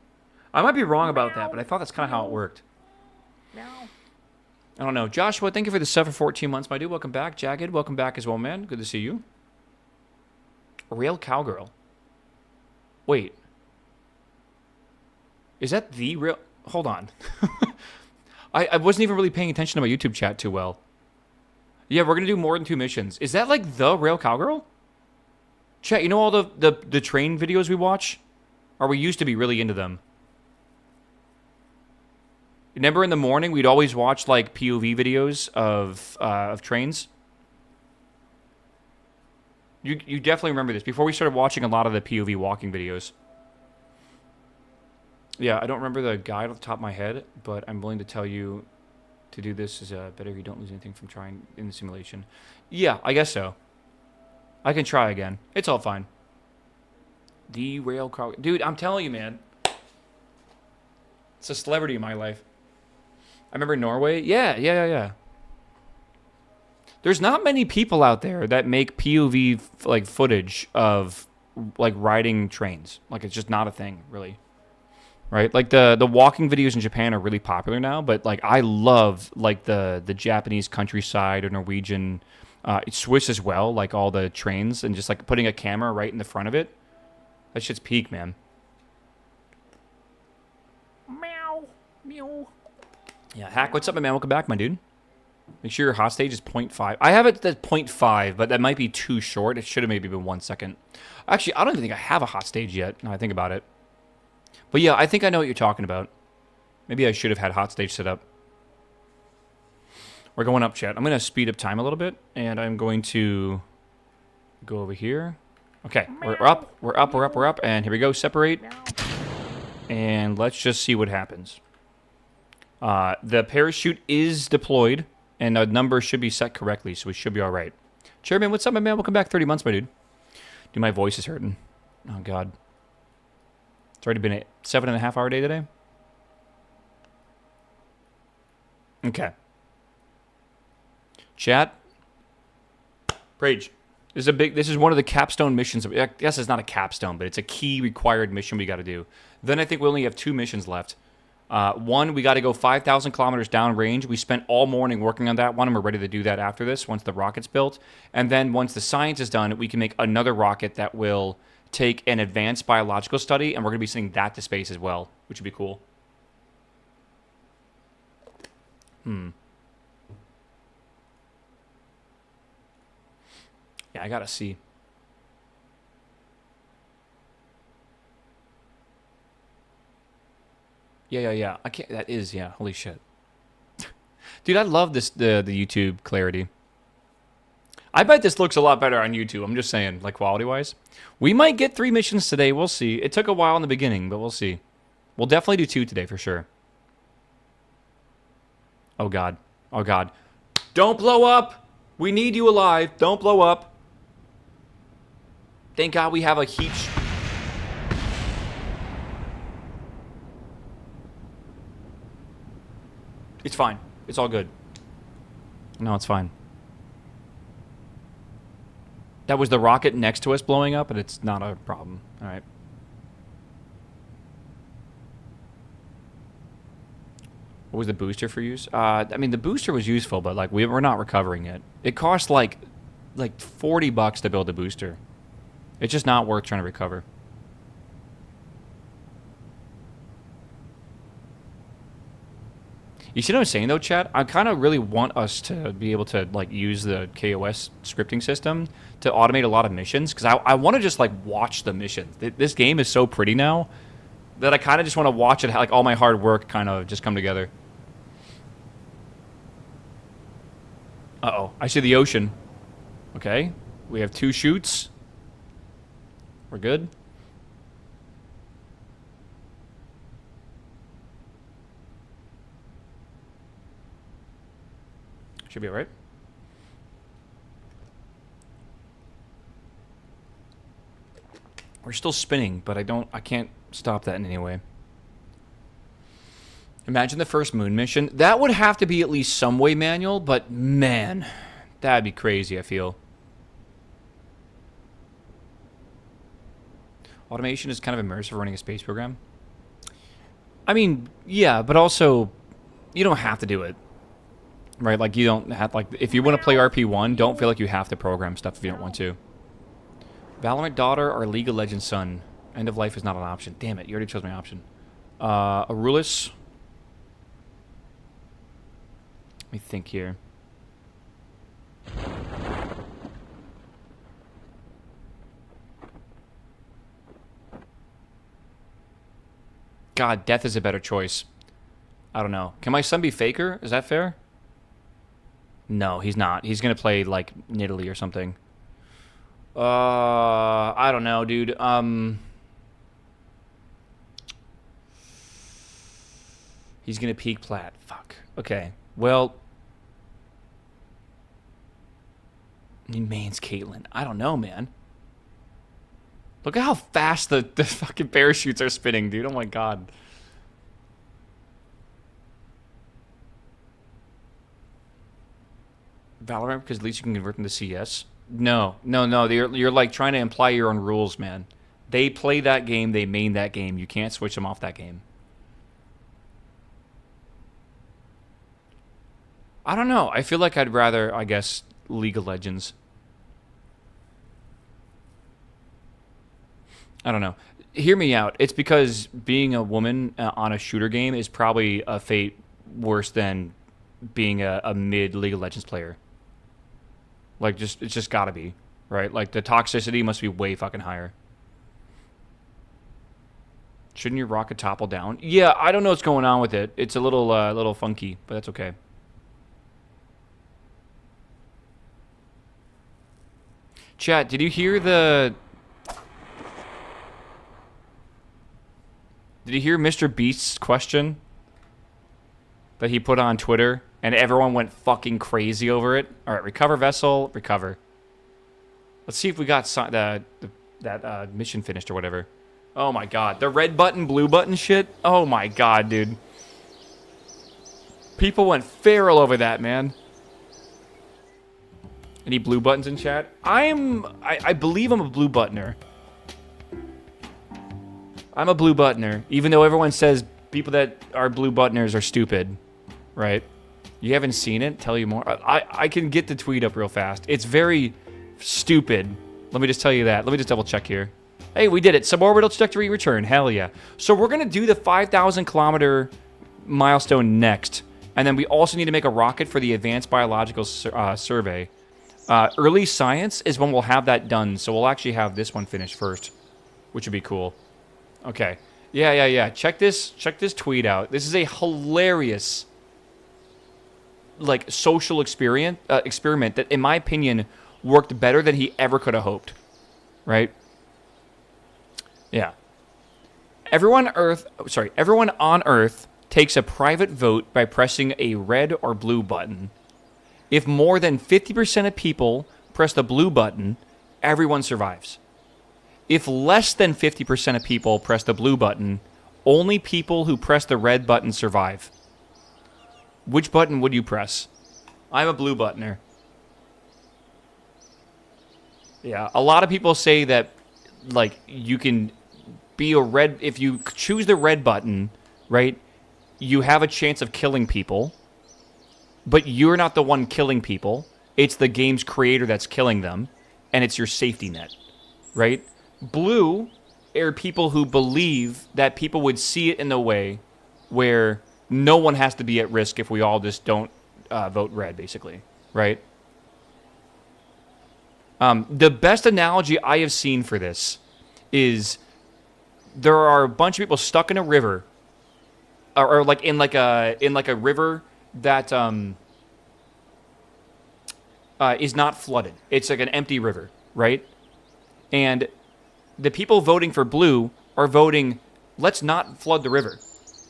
I might be wrong about that, but I thought that's kind of how it worked. I don't know. Joshua, thank you for the sub for 14 months, my dude. Welcome back. Jagged, welcome back as well, man. Good to see you. Rail Cowgirl. Wait. Is that the real... Hold on. I wasn't even really paying attention to my YouTube chat too well. Yeah, we're going to do more than 2 missions. Is that like the Rail Cowgirl? Chat, you know all the train videos we watch? Or we used to be really into them. Remember in the morning, we'd always watch like POV videos of trains? You definitely remember this. Before we started watching a lot of the POV walking videos. Yeah, I don't remember the guide off the top of my head, but I'm willing to tell you to do this is better if you don't lose anything from trying in the simulation. Yeah, I guess so. I can try again. It's all fine. Derail car... Dude, I'm telling you, man. It's a celebrity in my life. I remember Norway. Yeah. There's not many people out there that make POV like footage of like riding trains. Like it's just not a thing, really. Right? Like the walking videos in Japan are really popular now, but like I love like the Japanese countryside or Norwegian, Swiss as well, like all the trains and just like putting a camera right in the front of it. That shit's peak, man.
Meow. Meow.
Yeah, Hack, what's up, my man? Welcome back, my dude. Make sure your hot stage is 0.5. I have it at 0.5, but that might be too short. It should have maybe been 1 second. Actually, I don't even think I have a hot stage yet, now I think about it. But yeah, I think I know what you're talking about. Maybe I should have had hot stage set up. We're going up, chat. I'm going to speed up time a little bit, and I'm going to go over here. Okay, we're up, and here we go. Separate. And let's just see what happens. The parachute is deployed, and the number should be set correctly, so we should be all right. Chairman, what's up, my man? Welcome back. 30 months, my dude. Dude, my voice is hurting. Oh, God. It's already been a 7.5-hour day today. Okay. Chat. Rage. This is one of the capstone missions. I guess it's not a capstone, but it's a key required mission we got to do. Then I think we only have 2 missions left. One, we got to go 5,000 kilometers downrange. We spent all morning working on that one, and we're ready to do that after this, once the rocket's built. And then once the science is done, we can make another rocket that will take an advanced biological study, and we're going to be sending that to space as well, which would be cool. Yeah, I got to see. Yeah. I can't. That is, yeah. Holy shit, dude! I love this the YouTube clarity. I bet this looks a lot better on YouTube. I'm just saying, like quality wise. We might get 3 missions today. We'll see. It took a while in the beginning, but we'll see. We'll definitely do 2 today for sure. Oh God. Oh God. Don't blow up. We need you alive. Don't blow up. Thank God we have a heat. It's fine. It's all good. No, it's fine. That was the rocket next to us blowing up, and it's not a problem. All right. What was the booster for use? I mean, the booster was useful, but like we're not recovering it. It cost like $40 to build a booster. It's just not worth trying to recover. You see what I'm saying though, Chad? I kind of really want us to be able to like use the KOS scripting system to automate a lot of missions because I want to just like watch the missions. This game is so pretty now that I kind of just want to watch it, like all my hard work kind of just come together. Uh-oh, I see the ocean. Okay, we have 2 chutes. We're good. Should be all right. We're still spinning, but I can't stop that in any way. Imagine the first moon mission. That would have to be at least some way manual, but man, that'd be crazy, I feel. Automation is kind of immersive running a space program. I mean, yeah, but also, you don't have to do it. Right, like you don't have, like, if you want to play RP-1, don't feel like you have to program stuff if you don't want to. Valorant daughter or League of Legends son. End of life is not an option. Damn it, you already chose my option. Arulis. Let me think here. God, death is a better choice. I don't know. Can my son be Faker? Is that fair? No, he's not. He's gonna play like Nidalee or something. I don't know, dude. He's gonna peak plat. Fuck. Okay. Well, he mains Caitlyn. I don't know, man. Look at how fast the fucking parachutes are spinning, dude. Oh my god. Valorant, because at least you can convert them to CS. No. You're like trying to imply your own rules, man. They play that game. They main that game. You can't switch them off that game. I don't know. I feel like I'd rather, I guess, League of Legends. I don't know. Hear me out. It's because being a woman on a shooter game is probably a fate worse than being a mid League of Legends player. Like, it's just gotta be, right? Like, the toxicity must be way fucking higher. Shouldn't your rocket topple down? Yeah, I don't know what's going on with it. It's a little funky, but that's okay. Chat, did you hear the... Did you hear Mr. Beast's question that he put on Twitter? And everyone went fucking crazy over it. All right, recover vessel, recover. Let's see if we got that mission finished or whatever. Oh my god, the red button, blue button shit. Oh my god, dude. People went feral over that, man. Any blue buttons in chat? I believe I'm a blue buttoner. I'm a blue buttoner, even though everyone says people that are blue buttoners are stupid, right? You haven't seen it? Tell you more. I can get the tweet up real fast. It's very stupid. Let me just tell you that. Let me just double check here. Hey, we did it. Suborbital trajectory return. Hell yeah. So we're going to do the 5,000 kilometer milestone next. And then we also need to make a rocket for the Advanced Biological Survey. Early Science is when we'll have that done. So we'll actually have this one finished first, which would be cool. Okay. Yeah. Check this tweet out. This is a hilarious... like social experiment that in my opinion worked better than he ever could have hoped, right? Yeah. Everyone on Earth takes a private vote by pressing a red or blue button. If more than 50% of people press the blue button, everyone survives. If less than 50% of people press the blue button, only people who press the red button survive. Which button would you press? I'm a blue buttoner. Yeah, a lot of people say that, like, you can be a red... If you choose the red button, right, you have a chance of killing people, but you're not the one killing people. It's the game's creator that's killing them, and it's your safety net, right? Blue are people who believe that people would see it in the way where... No one has to be at risk if we all just don't vote red, basically, right? The best analogy I have seen for this is there are a bunch of people stuck in a river, or like in a river that is not flooded. It's like an empty river, right? And the people voting for blue are voting, let's not flood the river,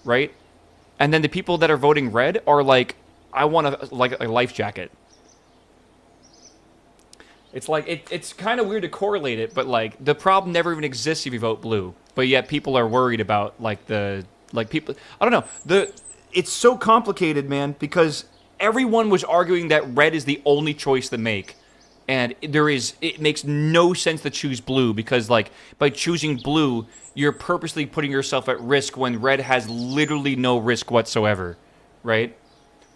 right? And then the people that are voting red are like, I want a life jacket. It's like it's kind of weird to correlate it, but like the problem never even exists if you vote blue. But yet people are worried about people. I don't know. It's so complicated, man, because everyone was arguing that red is the only choice to make. And it makes no sense to choose blue because, like, by choosing blue, you're purposely putting yourself at risk when red has literally no risk whatsoever, right?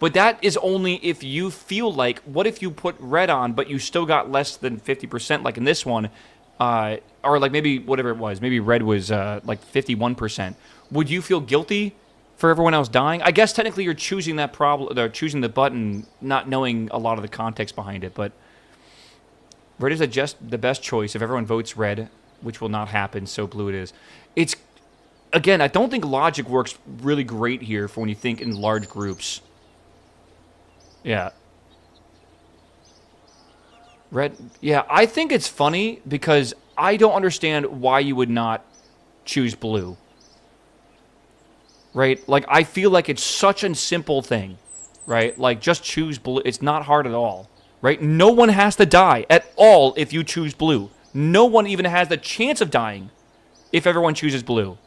But that is only if you feel like, what if you put red on, but you still got less than 50%, like in this one, or like maybe whatever it was, maybe red was like 51%. Would you feel guilty for everyone else dying? I guess technically you're choosing that problem, or choosing the button, not knowing a lot of the context behind it, but red is just the best choice if everyone votes red, which will not happen, so blue it is. It's, again, I don't think logic works really great here for when you think in large groups. Yeah. Red, yeah, I think it's funny because I don't understand why you would not choose blue. Right? Like, I feel like it's such a simple thing, right? Like, just choose blue. It's not hard at all. Right? No one has to die at all if you choose blue. No one even has the chance of dying if everyone chooses blue.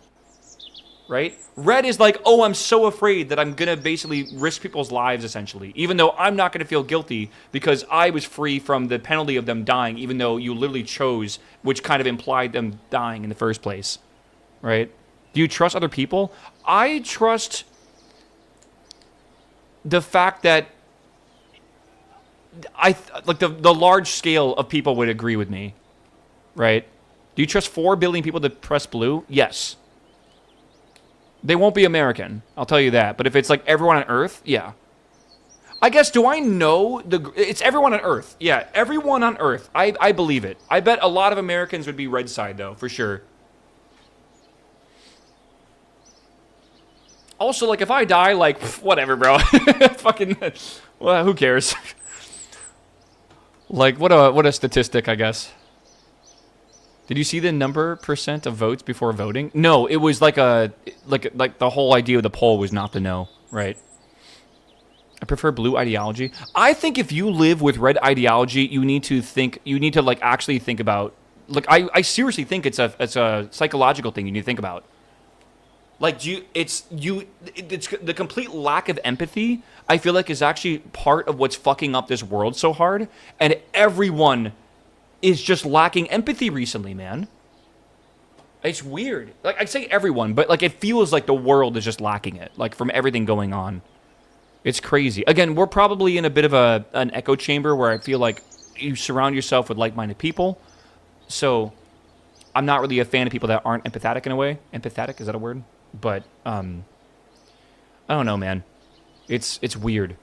Right? Red is like, oh, I'm so afraid that I'm going to basically risk people's lives, essentially. Even though I'm not going to feel guilty because I was free from the penalty of them dying, even though you literally chose, which kind of implied them dying in the first place. Right? Do you trust other people? I trust the fact that like the large scale of people would agree with me, right? Do you trust 4 billion people to press blue? Yes. They won't be American, I'll tell you that. But if it's like everyone on Earth, yeah. I guess, do I know it's everyone on Earth. Yeah, everyone on Earth. I believe it. I bet a lot of Americans would be red side, though, for sure. Also, like, if I die, like, whatever, bro. Fucking, well, who cares? Like, what a statistic, I guess. Did you see the % of votes before voting? No, it was like the whole idea of the poll was not to know, right? I prefer blue ideology. I think if you live with red ideology, you need to like actually think about, like, I seriously think it's a psychological thing you need to think about. Like, it's the complete lack of empathy, I feel like, is actually part of what's fucking up this world so hard. And everyone is just lacking empathy recently, man. It's weird. Like, I'd say everyone, but, like, it feels like the world is just lacking it. Like, from everything going on. It's crazy. Again, we're probably in a bit of an echo chamber where I feel like you surround yourself with like-minded people. So, I'm not really a fan of people that aren't empathetic in a way. Empathetic, is that a word? But, I don't know, man. It's weird.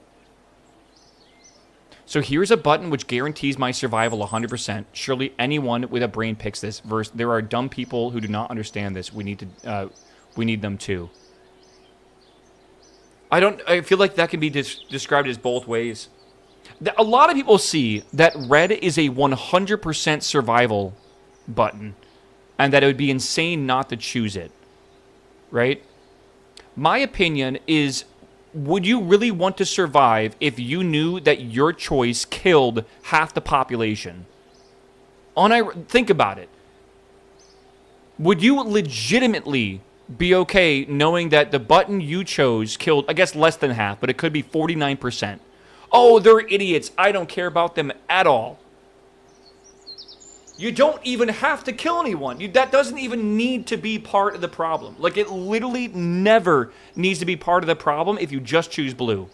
So here's a button which guarantees my survival 100%. Surely anyone with a brain picks this. Versus, there are dumb people who do not understand this. We need them too. I feel like that can be described as both ways. A lot of people see that red is a 100% survival button, and that it would be insane not to choose it. Right? My opinion is, would you really want to survive if you knew that your choice killed half the population? Think about it. Would you legitimately be okay knowing that the button you chose killed, I guess, less than half, but it could be 49%? Oh, they're idiots. I don't care about them at all. You don't even have to kill anyone. That doesn't even need to be part of the problem. Like, it literally never needs to be part of the problem if you just choose blue.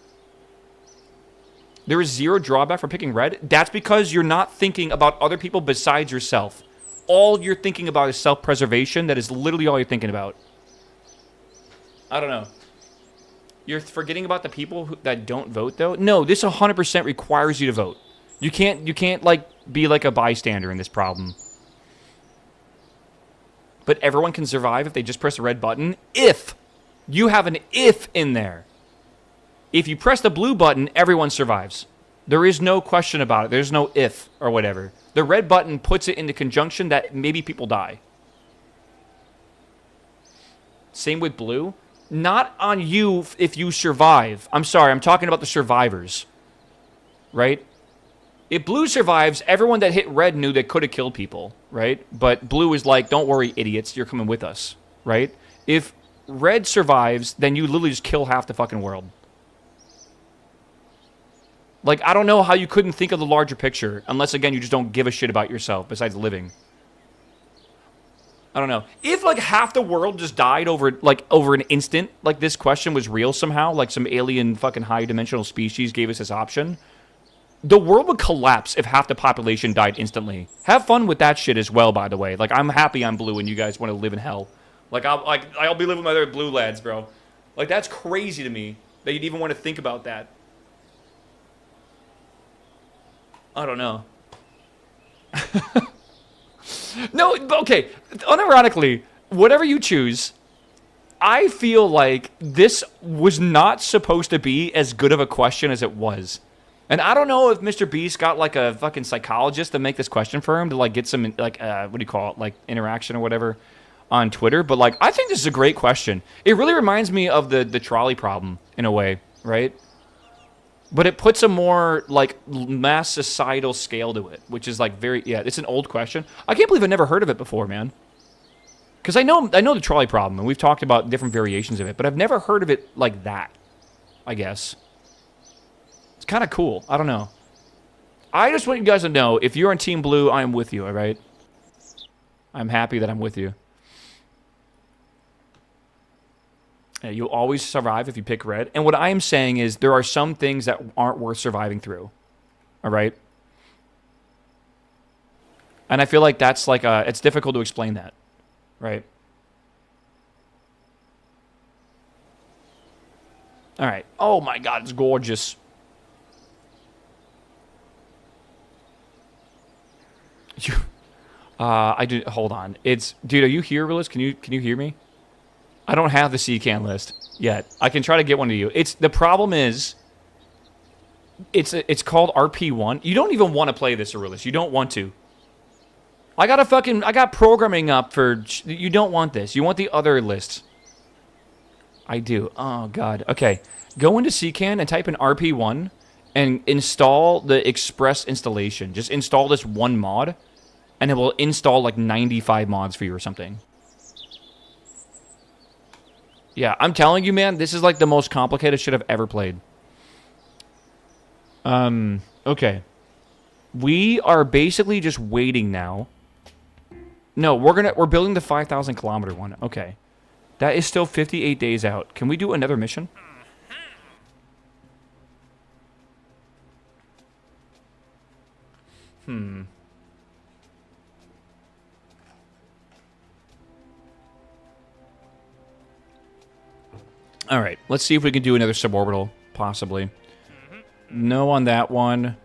There is zero drawback for picking red. That's because you're not thinking about other people besides yourself. All you're thinking about is self-preservation. That is literally all you're thinking about. I don't know. You're forgetting about the people that don't vote, though? No, this 100% requires you to vote. You can't, like, be like a bystander in this problem. But everyone can survive if they just press the red button. If you have an if in there. If you press the blue button, everyone survives. There is no question about it. There's no if or whatever. The red button puts it into conjunction that maybe people die. Same with blue. Not on you if you survive. I'm sorry, I'm talking about the survivors. Right? If blue survives, everyone that hit red knew they could have killed people, right? But blue is like, don't worry, idiots, you're coming with us, right? If red survives, then you literally just kill half the fucking world. Like, I don't know how you couldn't think of the larger picture, unless, again, you just don't give a shit about yourself, besides living. I don't know. If, like, half the world just died over an instant, like, this question was real somehow, like some alien fucking high-dimensional species gave us this option, the world would collapse if half the population died instantly. Have fun with that shit as well, by the way. Like, I'm happy I'm blue and you guys want to live in hell. Like, I'll be living with my other blue lads, bro. Like, that's crazy to me that you'd even want to think about that. I don't know. No, okay. Unironically, whatever you choose, I feel like this was not supposed to be as good of a question as it was. And I don't know if Mr. Beast got, like, a fucking psychologist to make this question for him to, like, get some, like, what do you call it, like, interaction or whatever on Twitter. But, like, I think this is a great question. It really reminds me of the trolley problem, in a way, right? But it puts a more, like, mass societal scale to it, which is, like, very, yeah, it's an old question. I can't believe I never heard of it before, man. Because I know the trolley problem, and we've talked about different variations of it, but I've never heard of it like that, I guess. It's kind of cool. I don't know. I just want you guys to know, if you're on Team Blue, I am with you, all right? I'm happy that I'm with you. You'll always survive if you pick red. And what I am saying is there are some things that aren't worth surviving through. All right? And I feel like that's like it's difficult to explain that. Right? All right. Oh my God, it's gorgeous. I do. Hold on. It's, dude. Are you here, Willis? Can you hear me? I don't have the CCAN list yet. I can try to get one to you. It's the problem is, it's called RP-1. You don't even want to play this, Aurelius. You don't want to. I got programming up for. You don't want this. You want the other list. I do. Oh God. Okay. Go into CCAN and type in RP-1 and install the Express installation. Just install this one mod, and it will install like 95 mods for you or something. Yeah, I'm telling you, man, this is like the most complicated shit I've ever played. Okay. We are basically just waiting now. No, we're building the 5,000 kilometer one. Okay. That is still 58 days out. Can we do another mission? All right, let's see if we can do another suborbital, possibly. No on that one.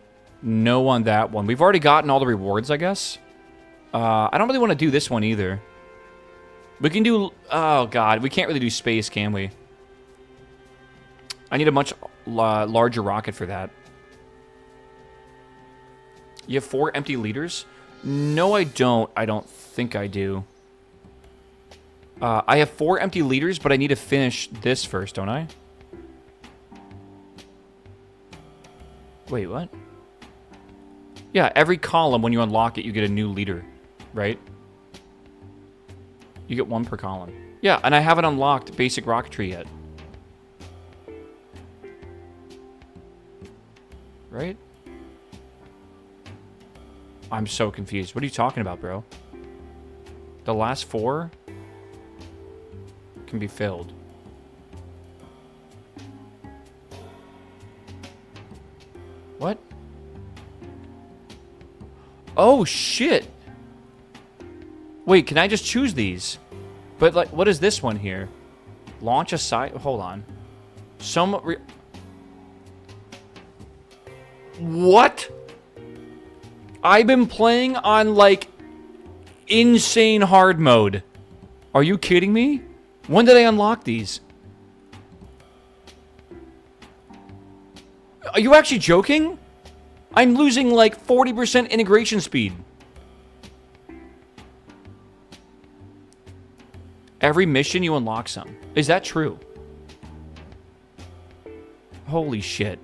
No on that one. We've already gotten all the rewards, I guess. I don't really want to do this one either. We can do... Oh, God. We can't really do space, can we? I need a much larger rocket for that. You have 4 empty liters? No, I don't. I don't think I do. I have 4 empty liters, but I need to finish this first, don't I? Wait, what? Yeah, every column, when you unlock it, you get a new liter, right? You get 1 per column. Yeah, and I haven't unlocked basic rocketry yet. Right? I'm so confused. What are you talking about, bro? The last 4 can be filled. What? Oh, shit. Wait, can I just choose these? But, like, what is this one here? Launch a site? Hold on. What? I've been playing on, like, insane hard mode. Are you kidding me? When did I unlock these? Are you actually joking? I'm losing, like, 40% integration speed. Every mission you unlock some. Is that true? Holy shit.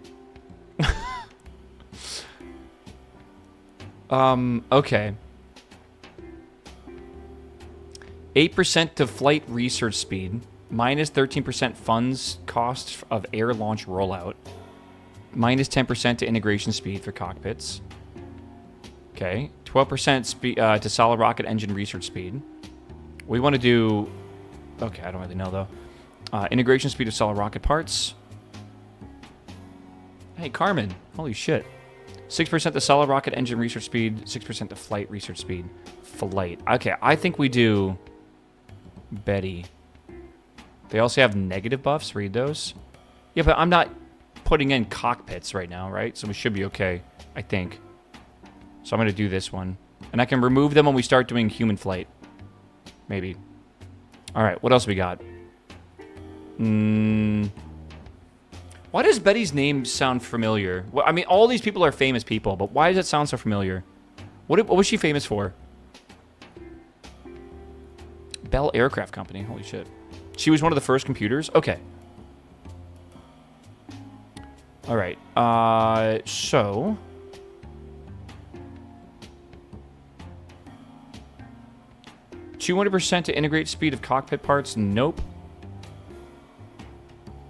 Okay. 8% to flight research speed. Minus 13% funds cost of air launch rollout. Minus 10% to integration speed for cockpits. Okay. 12% speed to solid rocket engine research speed. We want to do... Okay, I don't really know, though. Integration speed of solid rocket parts. Hey, Carmen. Holy shit. 6% to solid rocket engine research speed. 6% to flight research speed. Flight. Okay, I think we do... Betty. They also have negative buffs. Read those. Yeah, but I'm not putting in cockpits right now, right? So we should be okay, I think. So I'm going to do this one. And I can remove them when we start doing human flight. Maybe. All right, what else we got? Why does Betty's name sound familiar? Well, I mean, all these people are famous people, but why does it sound so familiar? What was she famous for? Bell Aircraft Company. Holy shit. She was one of the first computers? Okay. All right. So... 200% to integrate speed of cockpit parts? Nope.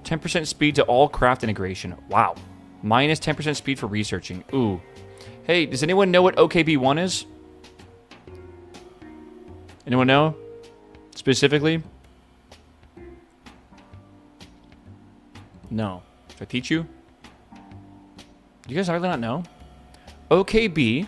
10% speed to all craft integration. Wow. Minus 10% speed for researching. Ooh. Hey, does anyone know what OKB1 is? Anyone know? Specifically? No. Should I teach you? Do you guys hardly not know? OKB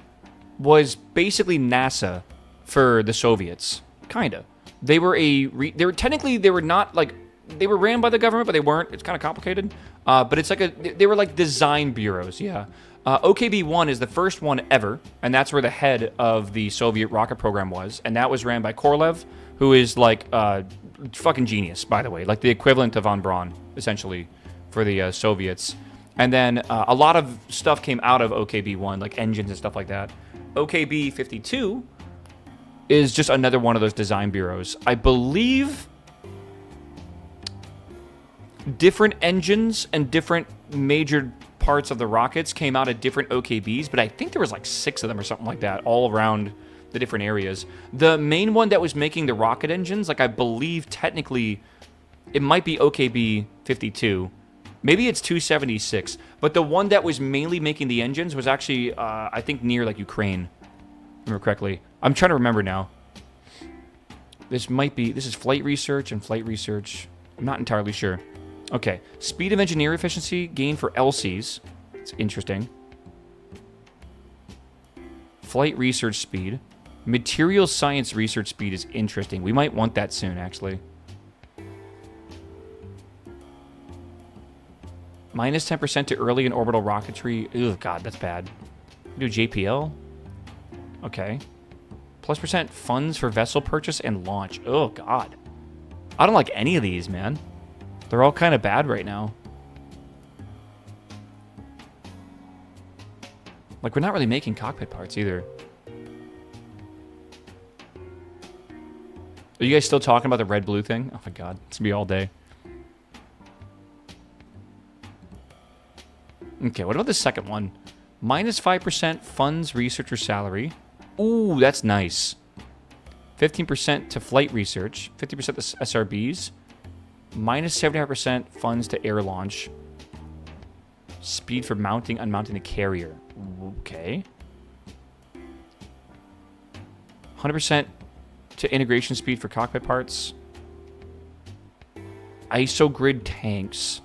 was basically NASA for the Soviets. Kinda. They were technically they were not like they were ran by the government, but they weren't. It's kind of complicated. But it's like they were like design bureaus. Yeah. OKB-1 is the first one ever, and that's where the head of the Soviet rocket program was, and that was ran by Korolev, who is like fucking genius, by the way, like the equivalent of von Braun, essentially, for the Soviets. And then a lot of stuff came out of OKB-1, like engines and stuff like that. OKB-52 is just another one of those design bureaus. I believe different engines and different major parts of the rockets came out of different OKBs, but I think there was like 6 of them or something like that all around the different areas. The main one that was making the rocket engines, like I believe technically it might be OKB-52. Maybe it's 276, but the one that was mainly making the engines was actually, I think, near like Ukraine, if I remember correctly. I'm trying to remember now. This is flight research and flight research. I'm not entirely sure. Okay, speed of engineer efficiency gain for LCs. It's interesting. Flight research speed. Material science research speed is interesting. We might want that soon, actually. Minus 10% to early and orbital rocketry. Ugh, God, that's bad. Do JPL? Okay. Plus % funds for vessel purchase and launch. Oh, God. I don't like any of these, man. They're all kind of bad right now. Like, we're not really making cockpit parts either. Are you guys still talking about the red-blue thing? Oh, my God. It's going to be all day. Okay, what about the second one? Minus 5% funds researcher salary. Ooh, that's nice. 15% to flight research. 50% to SRBs. Minus 75% funds to air launch. Speed for mounting, unmounting the carrier. Okay. 100% to integration speed for cockpit parts. ISO grid tanks.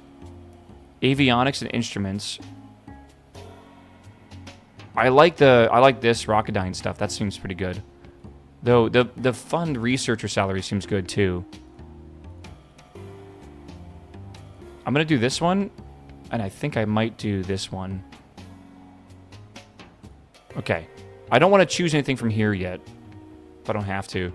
Avionics and instruments. I like this Rocketdyne stuff. That seems pretty good. Though the fund researcher salary seems good too. I'm going to do this one, and I think I might do this one. Okay. I don't want to choose anything from here yet, if I don't have to.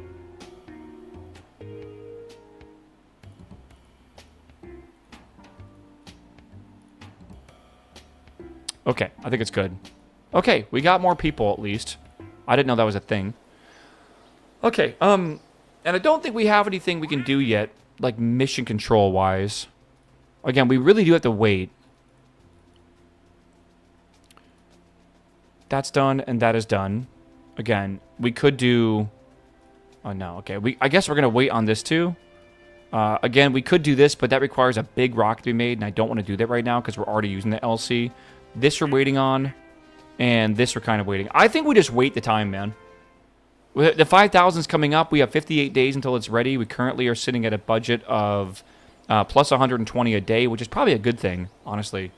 Okay, I think it's good. Okay, we got more people at least. I didn't know that was a thing. Okay, and I don't think we have anything we can do yet, like mission control-wise. Again, we really do have to wait. That's done, and that is done. Again, we could do... Oh, no, okay. I guess we're going to wait on this, too. Again, we could do this, but that requires a big rock to be made, and I don't want to do that right now because we're already using the LC. This we're waiting on, and this we're kind of waiting. I think we just wait the time, man. The 5,000's coming up. We have 58 days until it's ready. We currently are sitting at a budget of plus 120 a day, which is probably a good thing, honestly.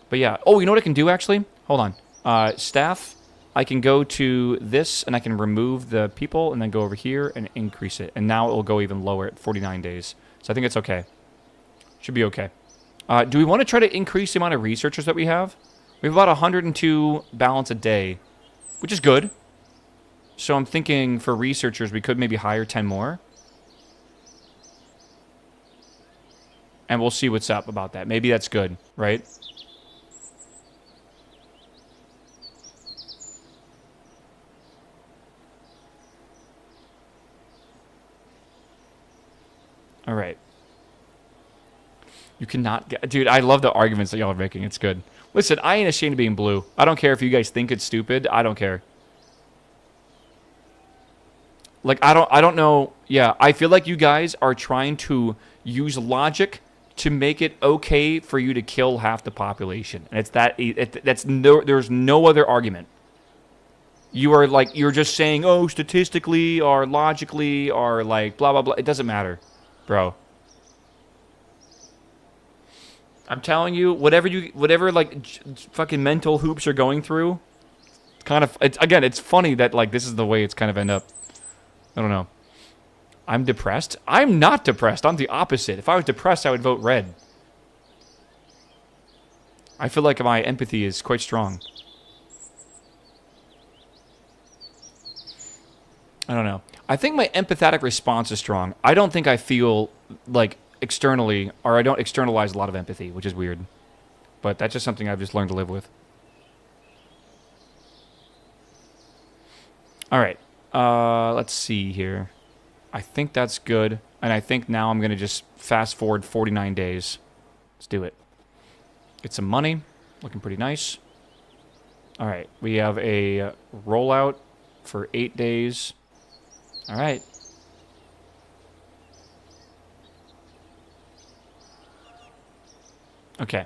But yeah. Oh, you know what I can do, actually? Hold on. Staff, I can go to this, and I can remove the people, and then go over here and increase it. And now it will go even lower at 49 days. So I think it's okay. Should be okay. Do we want to try to increase the amount of researchers that we have? We have about 102 balance a day, which is good. So I'm thinking for researchers, we could maybe hire 10 more. And we'll see what's up about that. Maybe that's good, right? All right. You cannot get... Dude, I love the arguments that y'all are making. It's good. Listen, I ain't ashamed of being blue. I don't care if you guys think it's stupid. I don't care. Like, I don't know. Yeah, I feel like you guys are trying to use logic to make it okay for you to kill half the population. And it's that... there's no other argument. You are like... You're just saying, oh, statistically or logically or like blah, blah, blah. It doesn't matter, bro. I'm telling you, whatever like fucking mental hoops you're going through, again, it's funny that like this is the way it's kind of end up. I don't know. I'm depressed. I'm not depressed. I'm the opposite. If I was depressed, I would vote red. I feel like my empathy is quite strong. I don't know. I think my empathetic response is strong. I don't think I feel like externally, or I don't externalize a lot of empathy, which is weird. But that's just something I've just learned to live with. All right. Let's see here. I think that's good. And I think now I'm going to just fast forward 49 days. Let's do it. Get some money. Looking pretty nice. All right. We have a rollout for 8 days. All right. Okay.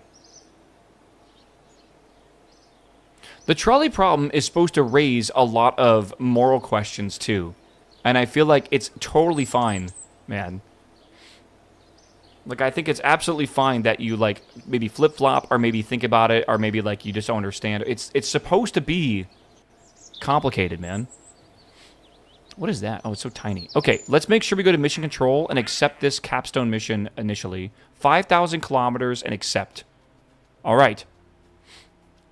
The trolley problem is supposed to raise a lot of moral questions, too. And I feel like it's totally fine, man. Like, I think it's absolutely fine that you, like, maybe flip-flop or maybe think about it or maybe, like, you just don't understand. It's supposed to be complicated, man. What is that? Oh, it's so tiny. Okay, let's make sure we go to mission control and accept this capstone mission initially. 5,000 kilometers and accept. All right.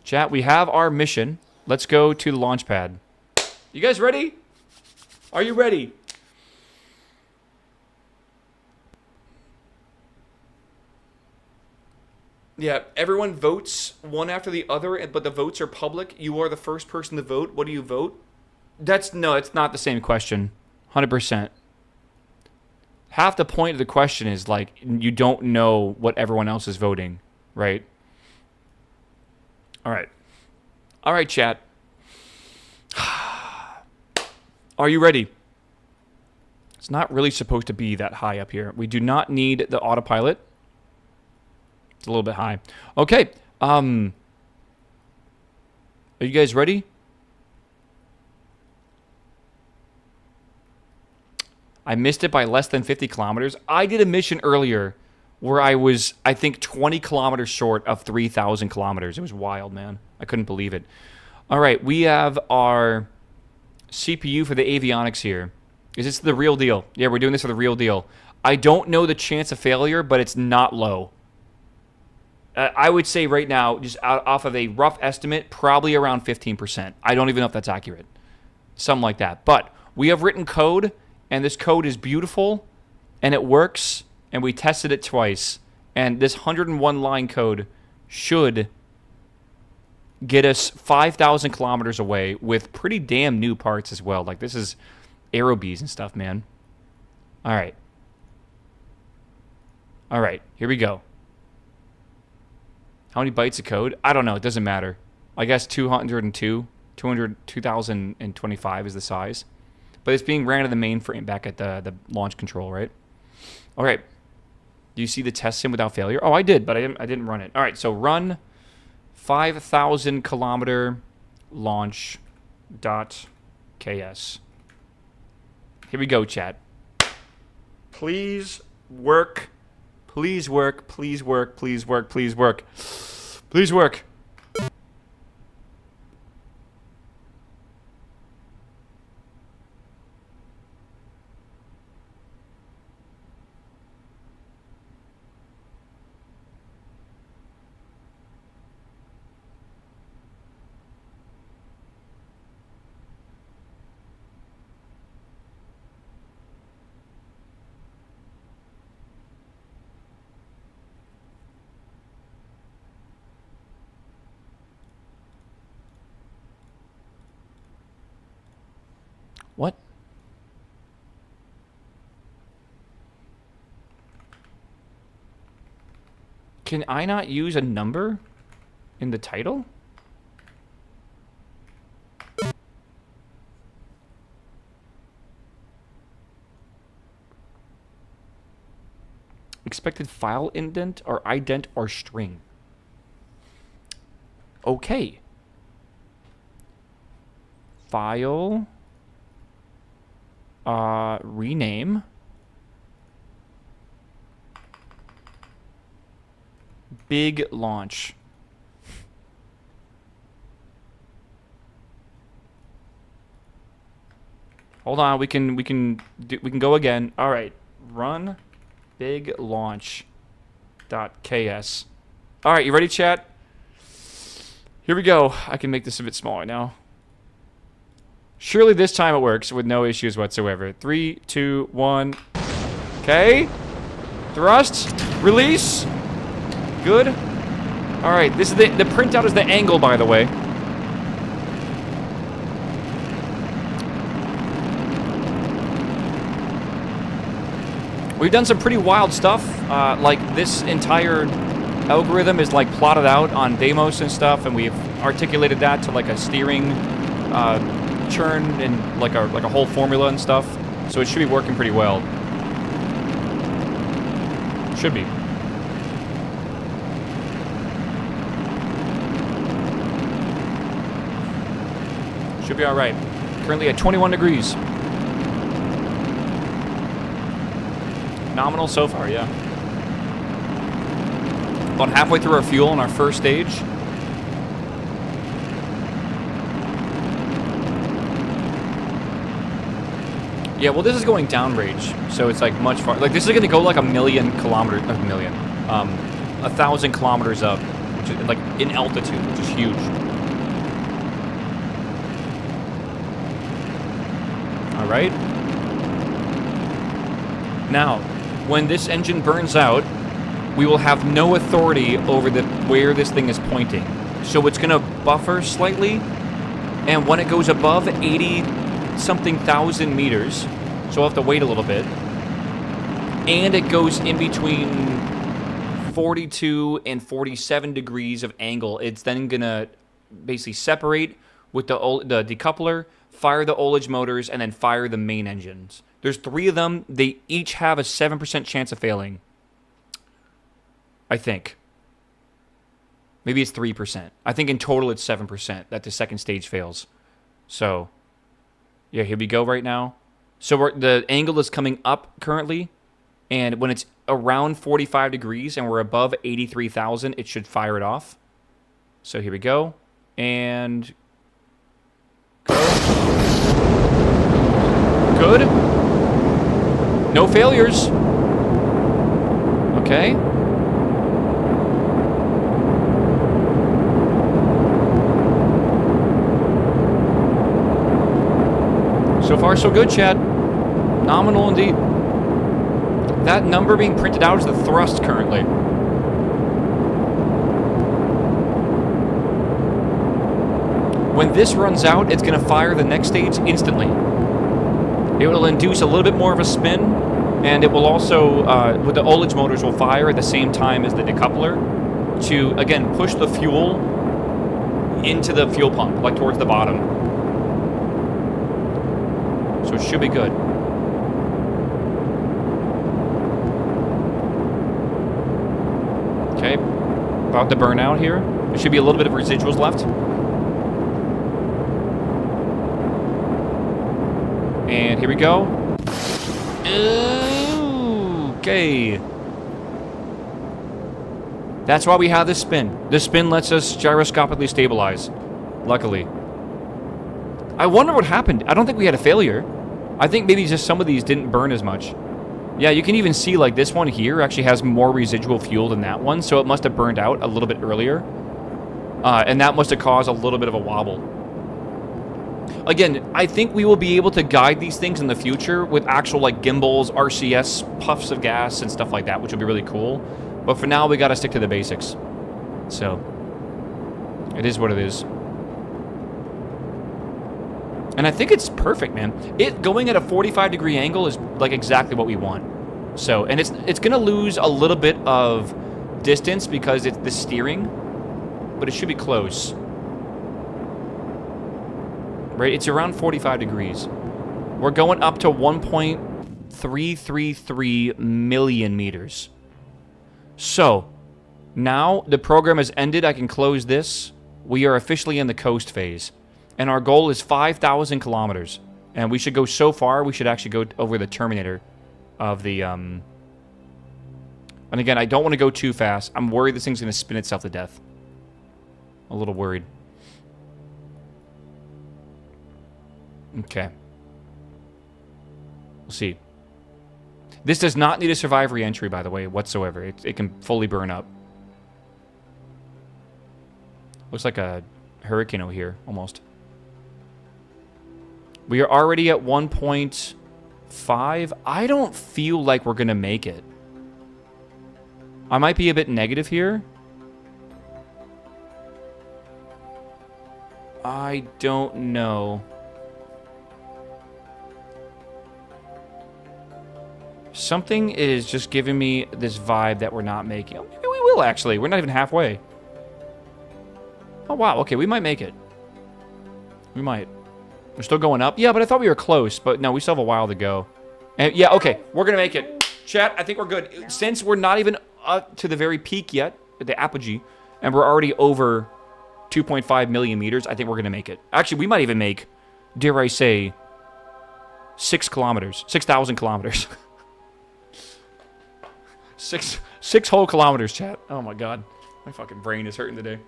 Chat, we have our mission. Let's go to the launch pad. You guys ready? Are you ready? Yeah, everyone votes one after the other, but the votes are public. You are the first person to vote. What do you vote? No, it's not the same question. 100%. Half the point of the question is, like, you don't know what everyone else is voting, right? All right. All right, chat. Are you ready? It's not really supposed to be that high up here. We do not need the autopilot. It's a little bit high. Okay. Are you guys ready? I missed it by less than 50 kilometers. I did a mission earlier where I was, I think, 20 kilometers short of 3,000 kilometers. It was wild, man. I couldn't believe it. All right, we have our CPU for the avionics here. Is this the real deal? Yeah, we're doing this for the real deal. I don't know the chance of failure, but it's not low. I would say right now, just off of a rough estimate, probably around 15%. I don't even know if that's accurate. Something like that. But we have written code, and this code is beautiful, and it works, and we tested it twice. And this 101 line code should get us 5,000 kilometers away with pretty damn new parts as well. Like, this is aerobees and stuff, man. All right. All right, here we go. How many bytes of code? I don't know. It doesn't matter. I guess 2025 is the size. But it's being ran in the mainframe back at the launch control, right? All right. Do you see the test sim without failure? Oh, I did, but I didn't run it. All right, so run 5,000 kilometer launch .ks. Here we go, chat. Please work. Please work. Please work. Please work. Please work. Please work. What? Can I not use a number in the title? Expected file indent or ident or string. Okay. File. Rename. Big launch. Hold on, we can go again. All right, run big launch .ks. All right, you ready, chat? Here we go. I can make this a bit smaller now. Surely this time it works with no issues whatsoever. 3, 2, 1. Okay. Thrust. Release. Good. All right. This is the printout is the angle, by the way. We've done some pretty wild stuff. Like this entire algorithm is like plotted out on Deimos and stuff, and we've articulated that to like a steering churn and like a whole formula and stuff. So it should be working pretty well. Should be. Should be all right. Currently at 21 degrees. Nominal so far, yeah. About halfway through our fuel on our first stage. Yeah, well, this is going downrange, so it's like much far. Like this is gonna go like a million kilometers, 1,000 kilometers up, which is like in altitude, which is huge. All right. Now, when this engine burns out, we will have no authority over where this thing is pointing. So it's gonna buffer slightly, and when it goes above 80-something thousand meters, so we'll have to wait a little bit, and it goes in between 42 and 47 degrees of angle, it's then gonna basically separate with the decoupler, fire the ullage motors, and then fire the main engines. There's 3 of them. They each have a 7% chance of failing. I think. Maybe it's 3%. I think in total it's 7% that the second stage fails. So, yeah, here we go right now. So the angle is coming up currently, and when it's around 45 degrees and we're above 83,000, it should fire it off. So here we go. And go. Good. No failures. Okay. So far, so good, Chad. Nominal indeed. That number being printed out is the thrust currently. When this runs out, it's going to fire the next stage instantly. It will induce a little bit more of a spin, and it will also, with the ullage motors, will fire at the same time as the decoupler to, again, push the fuel into the fuel pump, like towards the bottom. So it should be good. Okay, about to burn out here. There should be a little bit of residuals left. And here we go. Okay. That's why we have this spin. This spin lets us gyroscopically stabilize. Luckily. I wonder what happened. I don't think we had a failure. I think maybe just some of these didn't burn as much. Yeah, you can even see like this one here actually has more residual fuel than that one, so it must have burned out a little bit earlier. And that must have caused a little bit of a wobble. Again, I think we will be able to guide these things in the future with actual like gimbals, RCS, puffs of gas, and stuff like that, which would be really cool. But for now, we got to stick to the basics. So, it is what it is. And I think it's perfect, man. It going at a 45-degree angle is like exactly what we want. So, and it's going to lose a little bit of distance because it's the steering, but it should be close. Right? It's around 45 degrees. We're going up to 1.333 million meters. So, now the program has ended. I can close this. We are officially in the coast phase. And our goal is 5,000 kilometers. And we should go so far, we should actually go over the terminator of the... And again, I don't want to go too fast. I'm worried this thing's going to spin itself to death. A little worried. Okay. We'll see. This does not need a survive re-entry, by the way, whatsoever. It can fully burn up. Looks like a hurricane over here, almost. We are already at 1.5. I don't feel like we're going to make it. I might be a bit negative here. I don't know. Something is just giving me this vibe that we're not making. Oh, maybe we will, actually. We're not even halfway. Oh, wow. Okay, we might make it. We might. We're still going up. Yeah, but I thought we were close. But no, we still have a while to go. And yeah, okay. We're going to make it. Chat, I think we're good. Since we're not even up to the very peak yet, at the apogee, and we're already over 2.5 million meters, I think we're going to make it. Actually, we might even make, dare I say, 6 kilometers. 6,000 kilometers. Six whole kilometers, chat. Oh my god. My fucking brain is hurting today.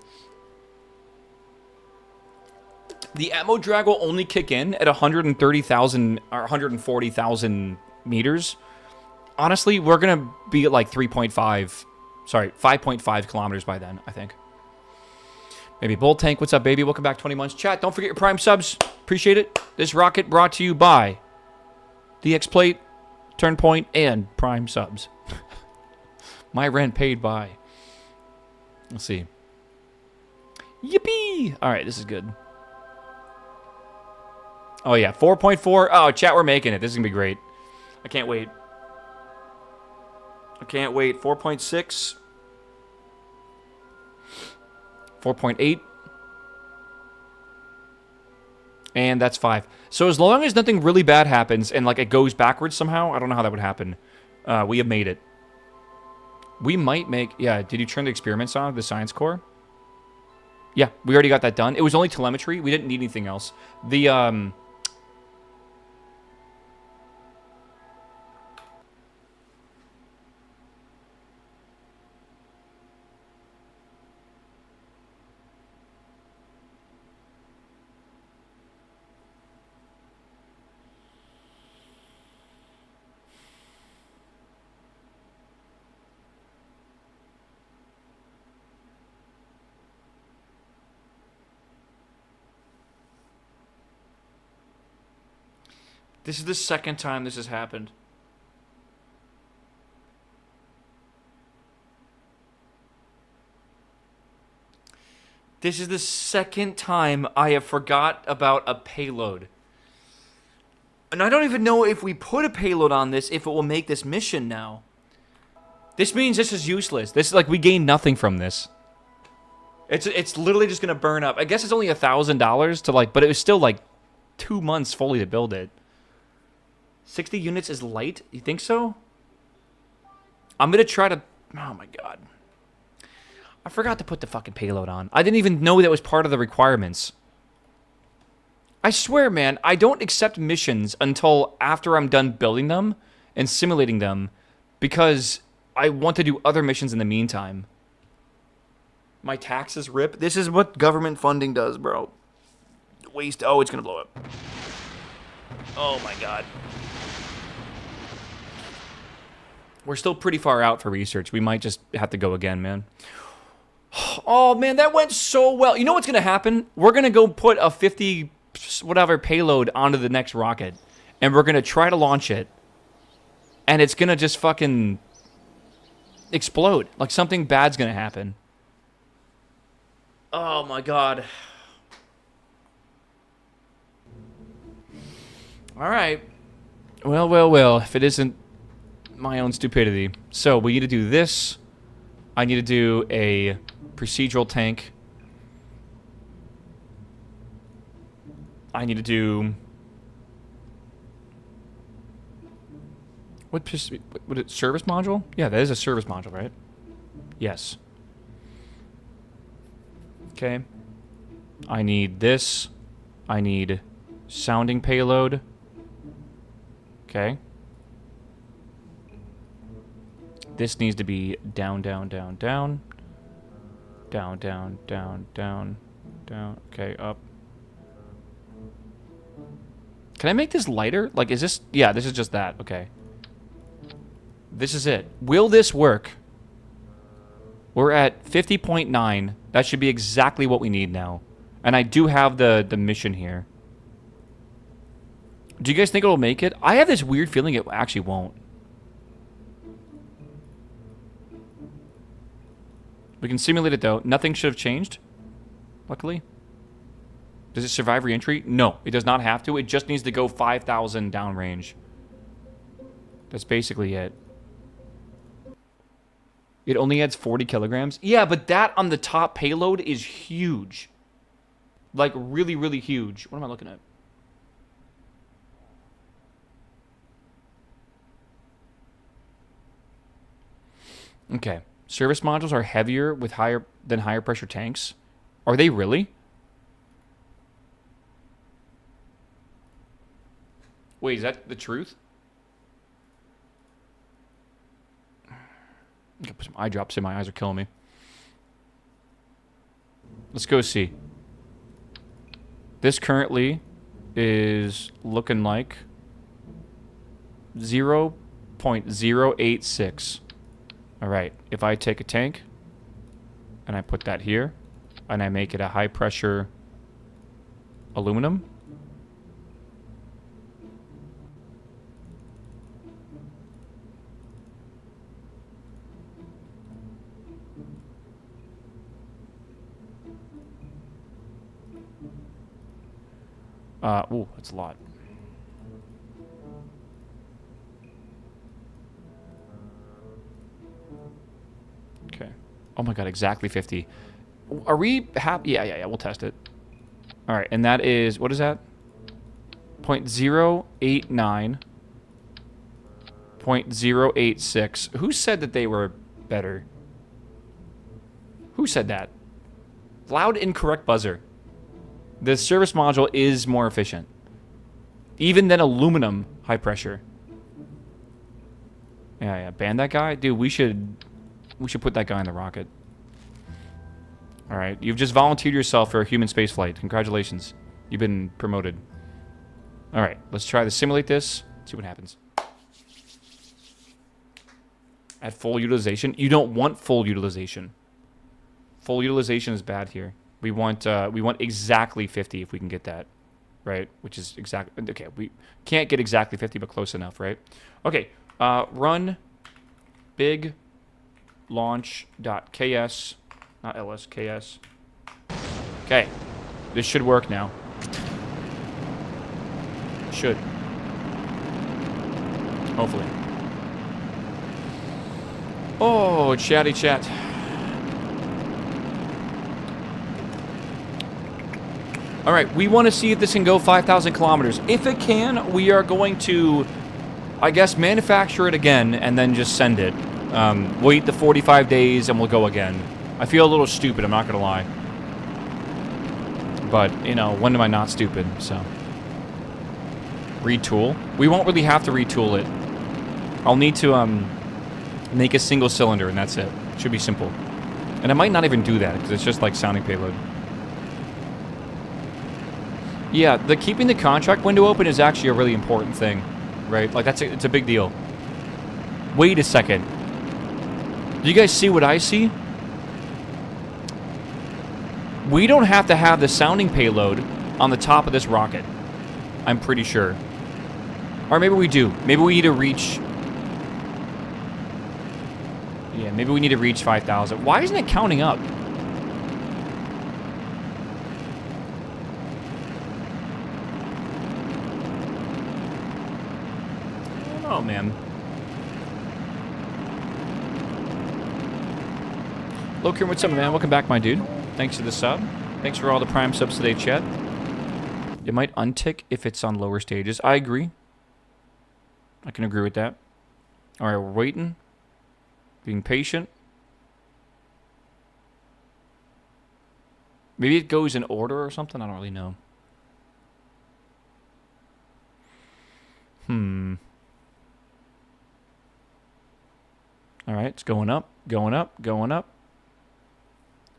The ammo drag will only kick in at 130,000 or 140,000 meters. Honestly, we're going to be at like 5.5 kilometers by then, I think. Maybe Bull Tank, what's up, baby? Welcome back, 20 months. Chat, don't forget your Prime subs. Appreciate it. This rocket brought to you by the X-Plate, Turnpoint, and Prime subs. My rent paid by. Let's see. Yippee! All right, this is good. Oh, yeah, 4.4. Oh, chat, we're making it. This is going to be great. I can't wait. I can't wait. 4.6. 4.8. And that's 5. So as long as nothing really bad happens and like it goes backwards somehow, I don't know how that would happen. We have made it. We might make... Yeah, did you turn the experiments on, the science core? Yeah, we already got that done. It was only telemetry. We didn't need anything else. The, This is the second time this has happened. This is the second time I have forgot about a payload. And I don't even know if we put a payload on this, if it will make this mission now. This means this is useless. This is like, we gain nothing from this. It's literally just gonna burn up. I guess it's only $1,000 to like, but it was still like 2 months fully to build it. 60 units is light? You think so? I'm gonna try to, oh my god. I forgot to put the fucking payload on. I didn't even know that was part of the requirements. I swear, man, I don't accept missions until after I'm done building them and simulating them because I want to do other missions in the meantime. My taxes rip. This is what government funding does, bro. Waste. Oh, it's going to blow up. Oh, my God. We're still pretty far out for research. We might just have to go again, man. Oh, man, that went so well. You know what's going to happen? We're going to go put a 50 whatever payload onto the next rocket, and we're going to try to launch it, and it's going to just fucking explode. Like, something bad's going to happen. Oh, my God. All right. Well, well, well, if it isn't my own stupidity. So, we need to do this. I need to do a procedural tank. I need to do... What it service module? Yeah, that is a service module, right? Yes. Okay. I need this. I need sounding payload. Okay. This needs to be down, down, down, down. Down, down, down, down, down. Okay, up. Can I make this lighter? Like, is this... Yeah, this is just that. Okay. This is it. Will this work? We're at 50.9. That should be exactly what we need now. And I do have the mission here. Do you guys think it'll make it? I have this weird feeling it actually won't. We can simulate it, though. Nothing should have changed, luckily. Does it survive re-entry? No, it does not have to. It just needs to go 5,000 downrange. That's basically it. It only adds 40 kilograms? Yeah, but that on the top payload is huge. Like, really, really huge. What am I looking at? Okay. Service modules are heavier with higher pressure tanks. Are they really? Wait, is that the truth? I'm gonna put some eye drops in. My eyes are killing me. Let's go see. This currently is looking like 0.086. All right, if I take a tank and I put that here and I make it a high pressure aluminum. Ooh, that's a lot. Okay. Oh my god, exactly 50. Are we happy? Yeah, we'll test it. All right, and that is, what is that? 0.089. 0.086. Who said that they were better? Who said that? Loud incorrect buzzer. The service module is more efficient. Even than aluminum high pressure. Yeah, ban that guy? Dude, we should put that guy in the rocket. Alright, you've just volunteered yourself for a human spaceflight. Congratulations. You've been promoted. Alright, let's try to simulate this. See what happens. At full utilization? You don't want full utilization. Full utilization is bad here. We want exactly 50 if we can get that. right? Which is exactly, okay, we can't get exactly 50, but close enough, right? Okay, run big launch.ks, not lsks. Okay, this should work now. Should. Hopefully. Oh, chatty chat. All right, we want to see if this can go 5,000 kilometers. If it can, we are going to, I guess, manufacture it again and then just send it. Wait the 45 days and we'll go again. I feel a little stupid, I'm not going to lie. But, you know, when am I not stupid, so. Retool. We won't really have to retool it. I'll need to, make a single cylinder and that's it. Should be simple. And I might not even do that because it's just like sounding payload. Yeah, keeping the contract window open is actually a really important thing, right? Like it's a big deal. Wait a second. Do you guys see what I see? We don't have to have the sounding payload on the top of this rocket. I'm pretty sure. Or maybe we do. Maybe we need to reach... Yeah, maybe we need to reach 5,000. Why isn't it counting up? Oh, man. Lokirin, what's up, man? Welcome back, my dude. Thanks for the sub. Thanks for all the Prime subs today, chat. It might untick if it's on lower stages. I agree. I can agree with that. All right, we're waiting. Being patient. Maybe it goes in order or something? I don't really know. All right, it's going up, going up, going up.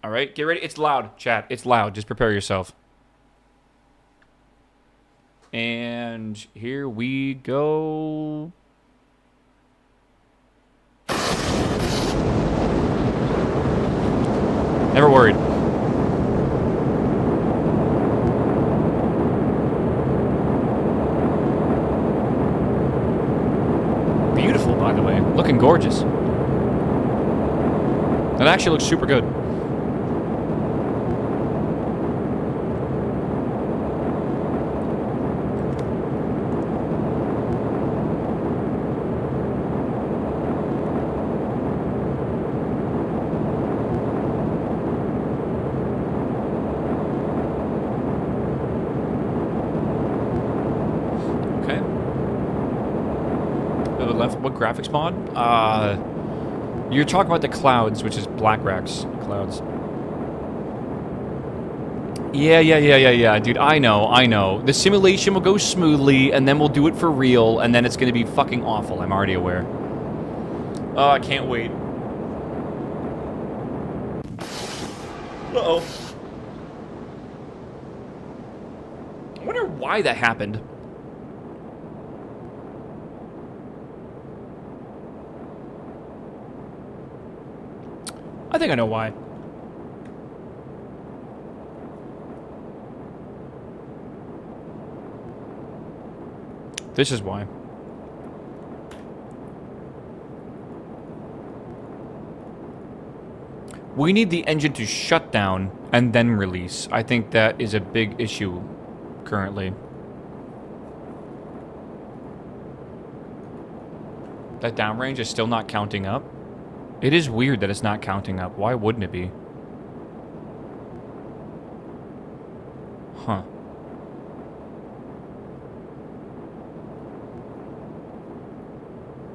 All right, get ready. It's loud, chat. It's loud. Just prepare yourself. And here we go. Never worried. Beautiful, by the way. Looking gorgeous. That actually looks super good. What graphics mod? You're talking about the clouds, which is BlackRack's clouds. Yeah, dude. I know. The simulation will go smoothly, and then we'll do it for real, and then it's gonna be fucking awful. I'm already aware. Oh, I can't wait. Uh-oh. I wonder why that happened. I think I know why. This is why. We need the engine to shut down and then release. I think that is a big issue currently. That downrange is still not counting up. It is weird that it's not counting up. Why wouldn't it be? Huh.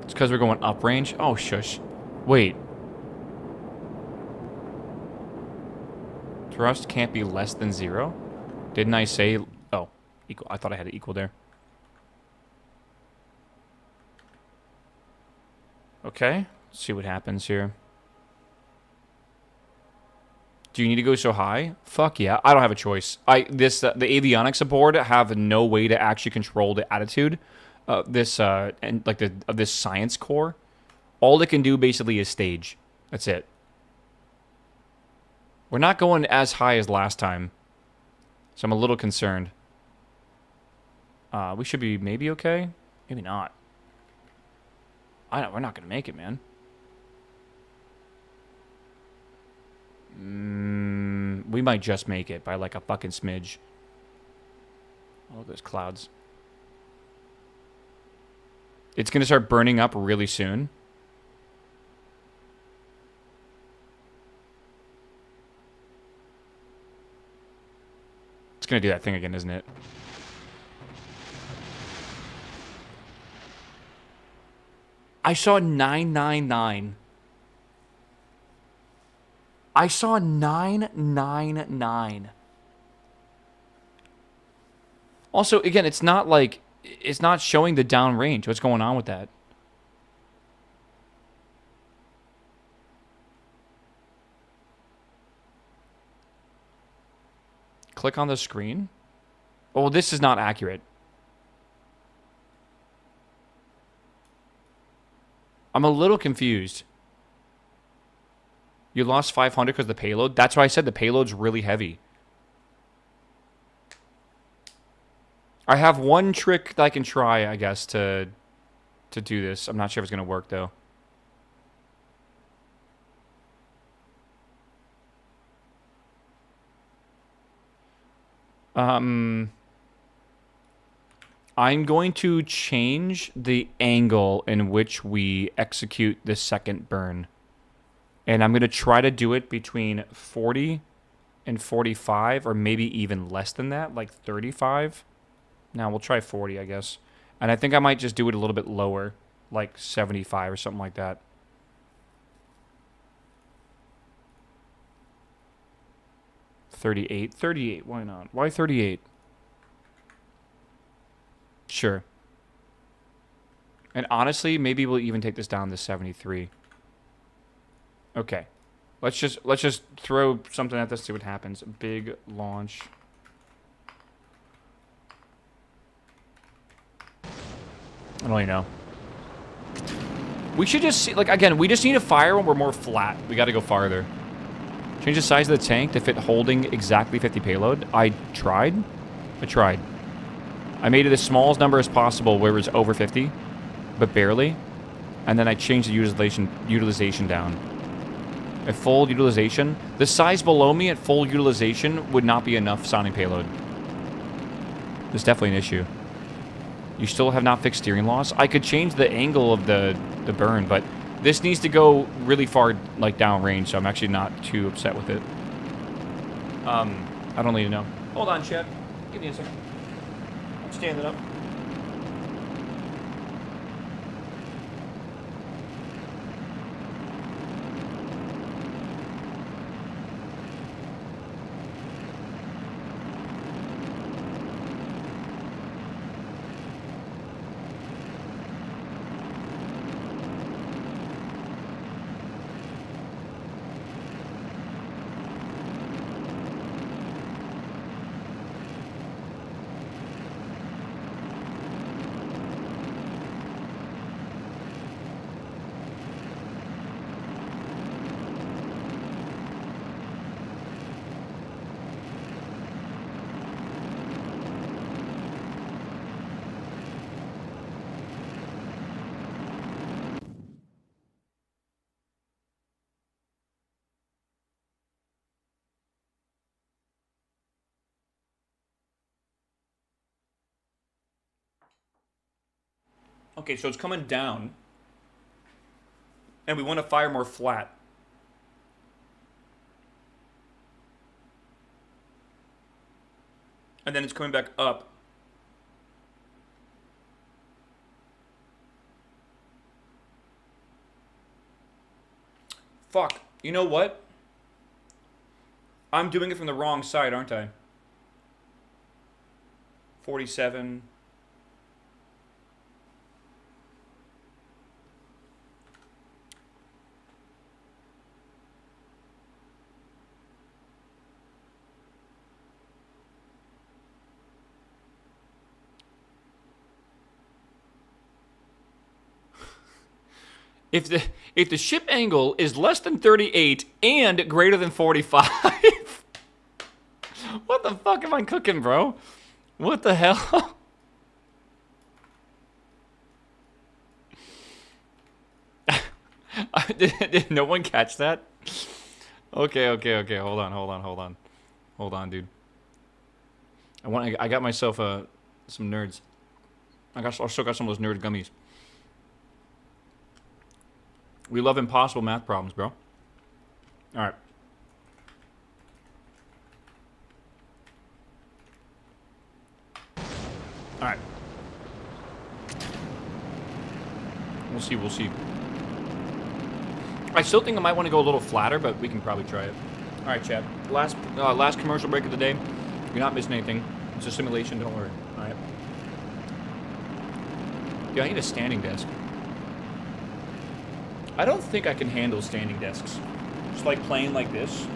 It's because we're going uprange? Oh, shush. Wait. Thrust can't be less than 0? Didn't I say... Oh, equal. I thought I had it equal there. Okay. Let's see what happens here. Do you need to go so high? Fuck yeah. I don't have a choice. The avionics aboard have no way to actually control the attitude of this this science core. All it can do basically is stage. That's it. We're not going as high as last time, so I'm a little concerned. We should be maybe okay. Maybe not. We're not going to make it, man. We might just make it by like a fucking smidge. Oh, those clouds. It's going to start burning up really soon. It's going to do that thing again, isn't it? I saw 999. I saw 999. Also, again, it's not like... It's not showing the down range. What's going on with that? Click on the screen. Oh, this is not accurate. I'm a little confused. You lost 500 because of the payload? That's why I said the payload's really heavy. I have one trick that I can try, I guess, to do this. I'm not sure if it's going to work, though. I'm going to change the angle in which we execute the second burn. And I'm going to try to do it between 40 and 45, or maybe even less than that, like 35. Now, we'll try 40, I guess. And I think I might just do it a little bit lower, like 75 or something like that. $38, why not? Why 38? Sure. And honestly, maybe we'll even take this down to 73. Okay. Let's just throw something at this, see what happens. Big launch. I don't really know. We should just see, like, again, we just need to fire when we're more flat. We got to go farther. Change the size of the tank to fit holding exactly 50 payload. I tried. I made it as small as number as possible where it was over 50, but barely. And then I changed the utilization down. At full utilization, the size below me at full utilization would not be enough sounding payload. There's definitely an issue. You still have not fixed steering loss. I could change the angle of the burn, but this needs to go really far, like, down range, so I'm actually not too upset with it. I don't need to know. Hold on, chat. Give me a second. I'm standing up. Okay, so it's coming down, and we want to fire more flat. And then it's coming back up. Fuck. You know what? I'm doing it from the wrong side, aren't I? 47... If the ship angle is less than 38 and greater than 45, what the fuck am I cooking, bro? What the hell? Did no one catch that? Okay. Hold on, dude. I got myself some nerds. I still got some of those nerd gummies. We love impossible math problems, bro. All right. All right. We'll see. I still think I might want to go a little flatter, but we can probably try it. All right, Chad. Last commercial break of the day. You're not missing anything. It's a simulation. Don't worry. All right. Yeah, I need a standing desk. I don't think I can handle standing desks. Just like playing like this.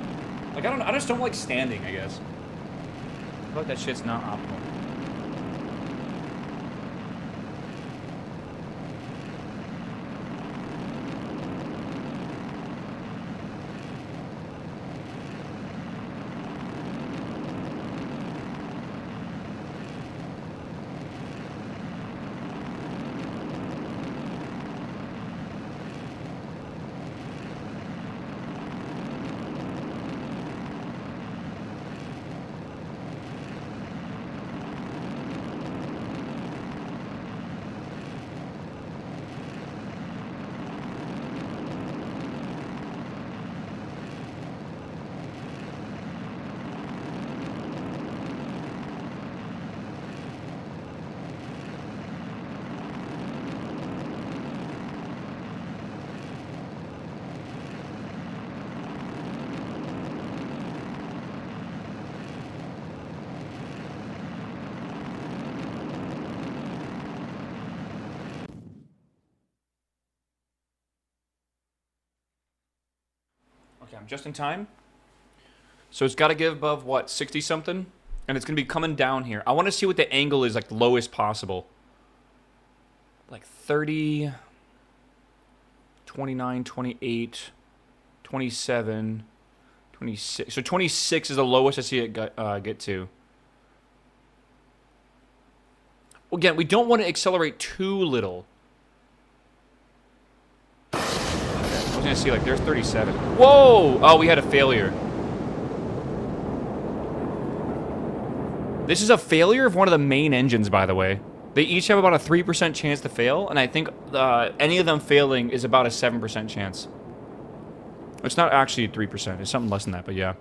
Like I just don't like standing, I guess. I feel like that shit's not optimal. Okay, I'm just in time. So it's got to give above, what, 60 something? And it's going to be coming down here. I want to see what the angle is, like, lowest possible. Like 30, 29, 28, 27, 26. So 26 is the lowest I see it get to. Again, we don't want to accelerate too little. I was going to see, like, there's 37. Whoa! Oh, we had a failure. This is a failure of one of the main engines, by the way. They each have about a 3% chance to fail, and I think any of them failing is about a 7% chance. It's not actually 3%. It's something less than that, but yeah.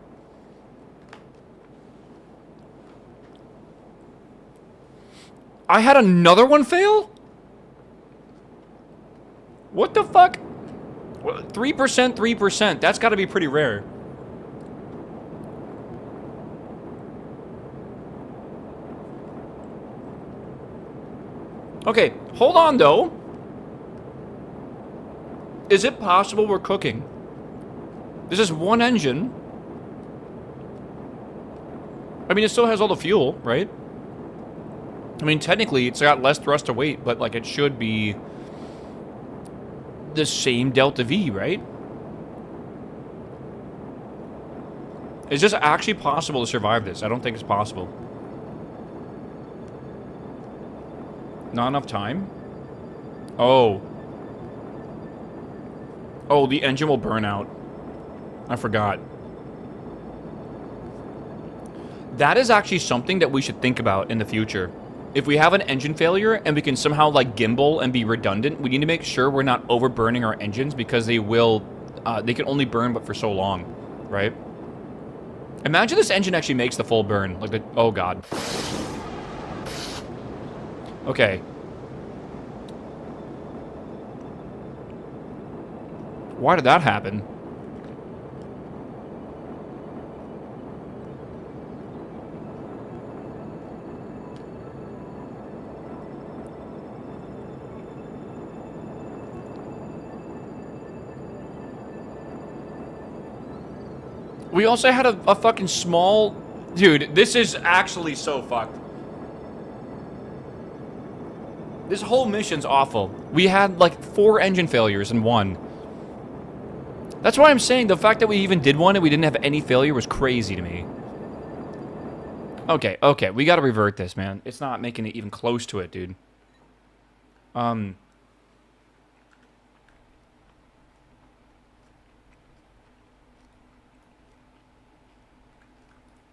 I had another one fail? What the fuck? 3%, 3%. That's got to be pretty rare. Okay, hold on, though. Is it possible we're cooking? This is one engine. I mean, it still has all the fuel, right? I mean, technically, it's got less thrust to weight, but, like, it should be the same delta V, right? Is this actually possible to survive this? I don't think it's possible. Not enough time? Oh. Oh, the engine will burn out. I forgot. That is actually something that we should think about in the future. If we have an engine failure and we can somehow, like, gimbal and be redundant, we need to make sure we're not overburning our engines because they will, they can only burn but for so long, right? Imagine this engine actually makes the full burn. Like the, oh god. Okay. Why did that happen? We also had a fucking small... Dude, this is actually so fucked. This whole mission's awful. We had, like, 4 engine failures in one. That's why I'm saying the fact that we even did one and we didn't have any failure was crazy to me. Okay, okay. We gotta revert this, man. It's not making it even close to it, dude.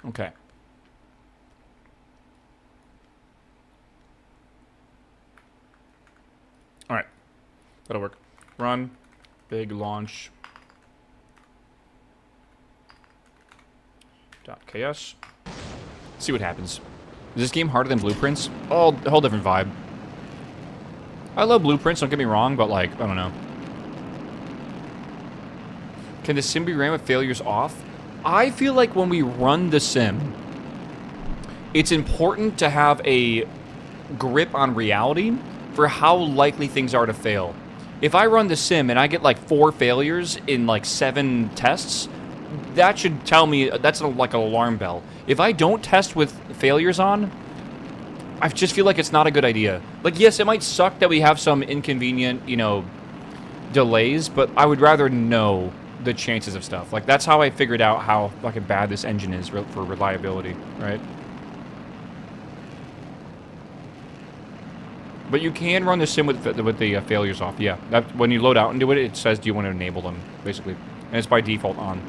Okay. All right. That'll work. Run. Big launch. .ks. See what happens. Is this game harder than Blueprints? Oh, a whole different vibe. I love Blueprints, don't get me wrong, but like, I don't know. Can the sim be ran with failures off? I feel like when we run the sim, it's important to have a grip on reality for how likely things are to fail. If I run the sim and I get like 4 failures in like 7 tests, that should tell me, that's like an alarm bell. If I don't test with failures on, I just feel like it's not a good idea. Like, yes, it might suck that we have some inconvenient, you know, delays, but I would rather know the chances of stuff. Like, that's how I figured out how fucking bad this engine is for reliability, right? But you can run the sim with the failures off, yeah. When you load out into it, it says, do you want to enable them, basically. And it's by default on.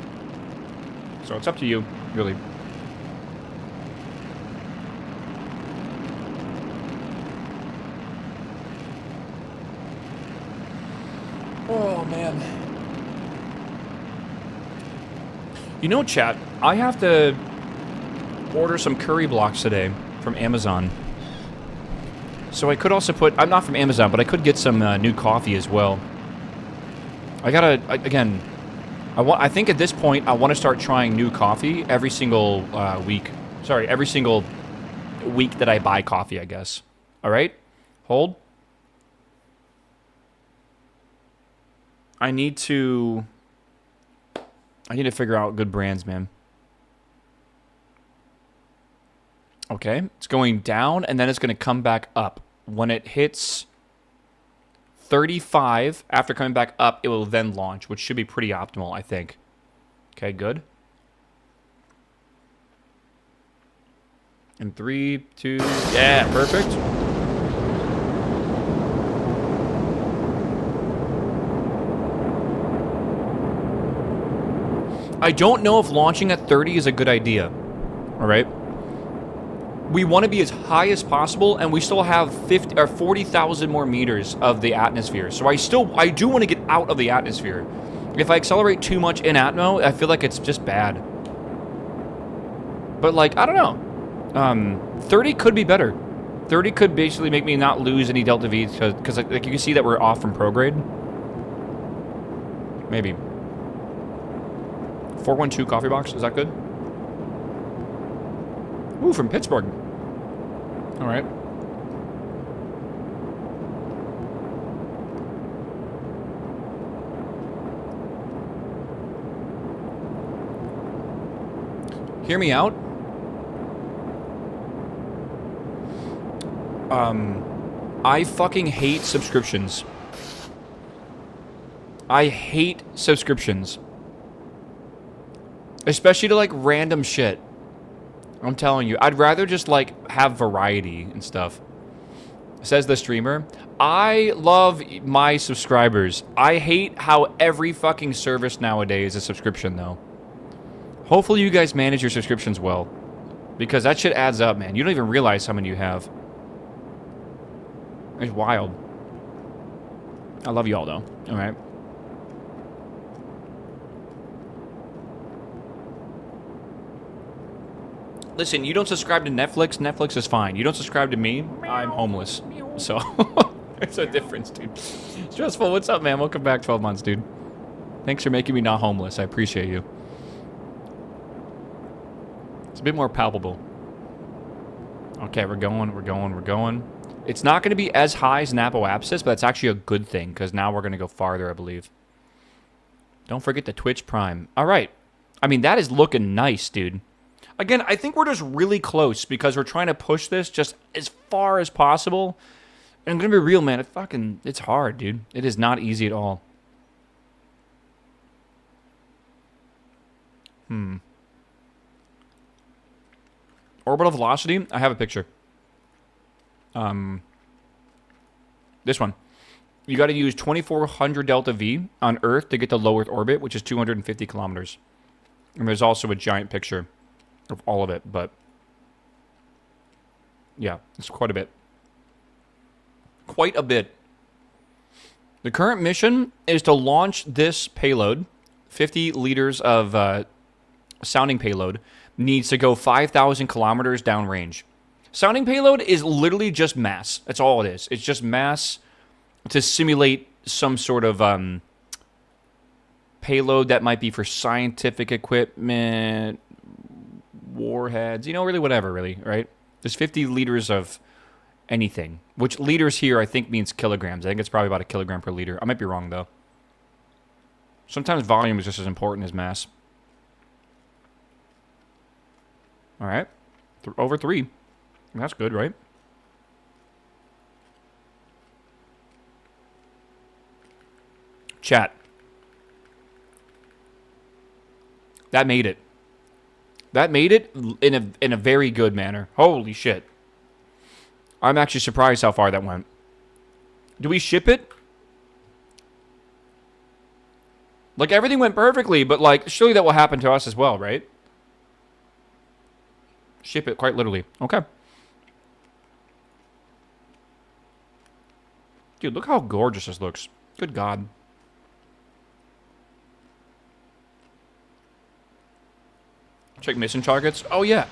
So it's up to you, really. Oh, man. You know, chat, I have to order some curry blocks today from Amazon. So I could also put... I'm not from Amazon, but I could get some new coffee as well. I gotta... Again, I think at this point, I want to start trying new coffee every single week. Sorry, every single week that I buy coffee, I guess. All right? Hold. I need to figure out good brands, man. Okay, it's going down, and then it's going to come back up. When it hits 35, after coming back up, it will then launch, which should be pretty optimal, I think. Okay, good. And 3, 2, yeah, perfect. I don't know if launching at 30 is a good idea. All right. We want to be as high as possible, and we still have 50 or 40,000 more meters of the atmosphere. So I do want to get out of the atmosphere. If I accelerate too much in Atmo, I feel like it's just bad. But like, I don't know. 30 could be better. 30 could basically make me not lose any delta V, because like you can see that we're off from prograde. Maybe. 412 coffee box, is that good? Ooh, from Pittsburgh. All right. Hear me out. I fucking hate subscriptions. I hate subscriptions. Especially to, like, random shit. I'm telling you. I'd rather just, like, have variety and stuff. Says the streamer. I love my subscribers. I hate how every fucking service nowadays is a subscription, though. Hopefully you guys manage your subscriptions well. Because that shit adds up, man. You don't even realize how many you have. It's wild. I love you all, though. All right. Listen, you don't subscribe to Netflix, Netflix is fine. You don't subscribe to me, I'm homeless. So, there's a difference, dude. Stressful, what's up, man? Welcome back, 12 months, dude. Thanks for making me not homeless. I appreciate you. It's a bit more palpable. Okay, we're going. It's not going to be as high as an apoapsis, but that's actually a good thing, because now we're going to go farther, I believe. Don't forget the Twitch Prime. All right. I mean, that is looking nice, dude. Again, I think we're just really close because we're trying to push this just as far as possible. And I'm going to be real, man. It's hard, dude. It is not easy at all. Orbital velocity. I have a picture. This one. You got to use 2400 delta V on Earth to get to low Earth orbit, which is 250 kilometers. And there's also a giant picture of all of it, but yeah, it's quite a bit. Quite a bit. The current mission is to launch this payload, 50 liters of sounding payload, needs to go 5,000 kilometers downrange. Sounding payload is literally just mass. That's all it is. It's just mass to simulate some sort of payload that might be for scientific equipment, warheads, you know, really whatever, really, right? There's 50 liters of anything, which liters here I think means kilograms. I think it's probably about a kilogram per liter. I might be wrong, though. Sometimes volume is just as important as mass. All right. Over 3. That's good, right? Chat. That made it. That made it in a very good manner. Holy shit. I'm actually surprised how far that went. Do we ship it? Like, everything went perfectly, but, like, surely that will happen to us as well, right? Ship it, quite literally. Okay. Dude, look how gorgeous this looks. Good God. Check mission targets. Oh, yeah.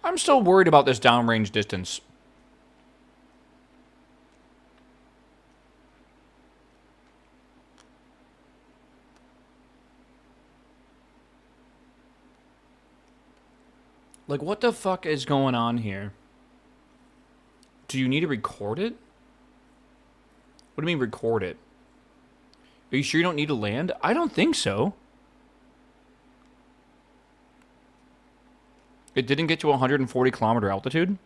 I'm still worried about this downrange distance. Like, what the fuck is going on here? Do you need to record it? What do you mean record it? Are you sure you don't need to land? I don't think so. It didn't get to 140 kilometer altitude?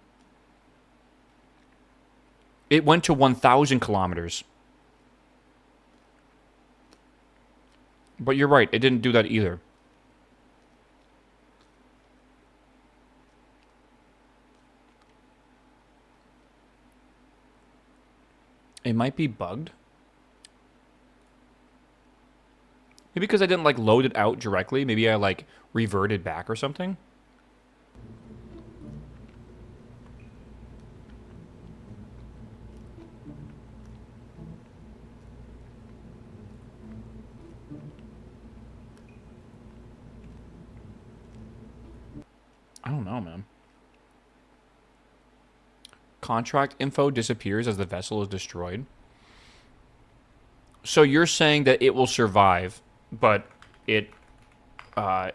It went to 1,000 kilometers. But you're right, it didn't do that either. It might be bugged. Maybe because I didn't, like, load it out directly. Maybe I, like, reverted back or something. I don't know, man. Contract info disappears as the vessel is destroyed. So you're saying that it will survive, but it, I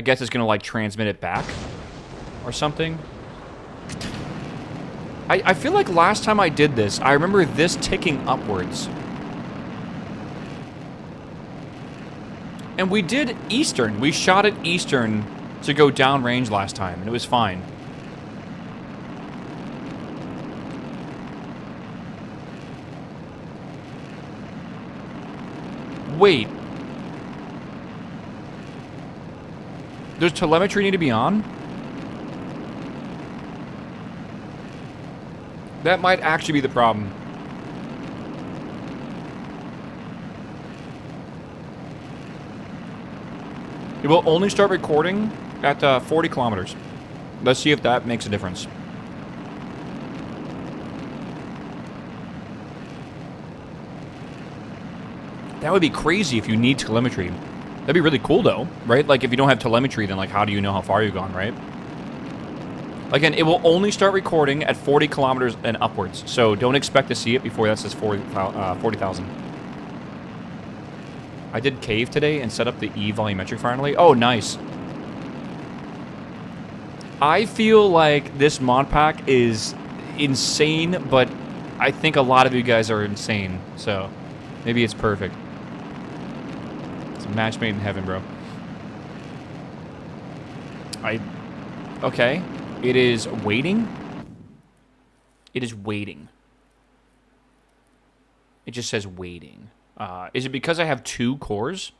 guess it's gonna, like, transmit it back or something. I feel like last time I did this, I remember this ticking upwards. And we did Eastern. We shot at Eastern to go downrange last time, and it was fine. Wait. Does telemetry need to be on? That might actually be the problem. It will only start recording at 40 kilometers. Let's see if that makes a difference. That would be crazy if you need telemetry. That'd be really cool, though, right? Like, if you don't have telemetry, then, like, how do you know how far you've gone, right? Again, it will only start recording at 40 kilometers and upwards, so don't expect to see it before that says 40,000. I did cave today and set up the E volumetric finally. Oh, nice. I feel like this mod pack is insane, but I think a lot of you guys are insane, so maybe it's perfect. It's a match made in heaven, bro. Okay. It is waiting. It is waiting. It just says waiting. Is it because I have 2 cores?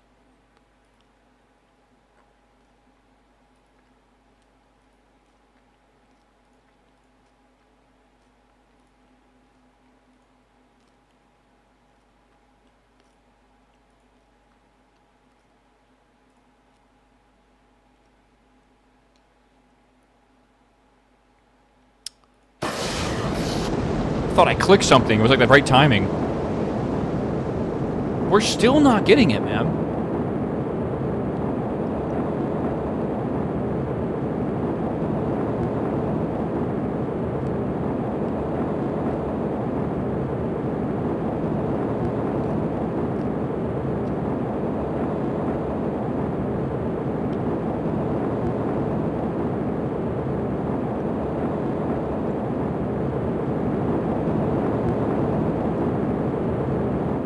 thought I clicked something. It was like the right timing. We're still not getting it, man.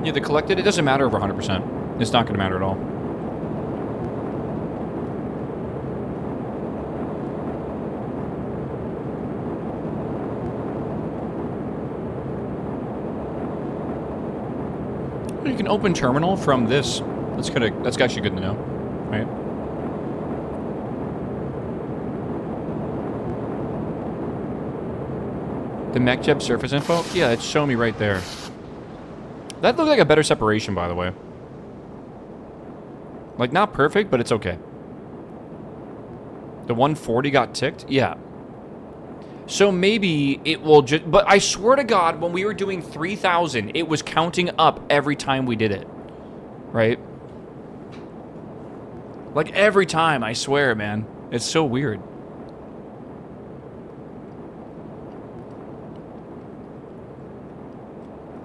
Yeah, the collected, it doesn't matter over 100%. It's not going to matter at all. You can open terminal from this. That's actually good to know, right? The MechJeb surface info? Yeah, it's showing me right there. That looked like a better separation, by the way. Like, not perfect, but it's okay. The 140 got ticked? Yeah. So maybe it will just... But I swear to God, when we were doing 3,000, it was counting up every time we did it. Right? Like, every time, I swear, man. It's so weird.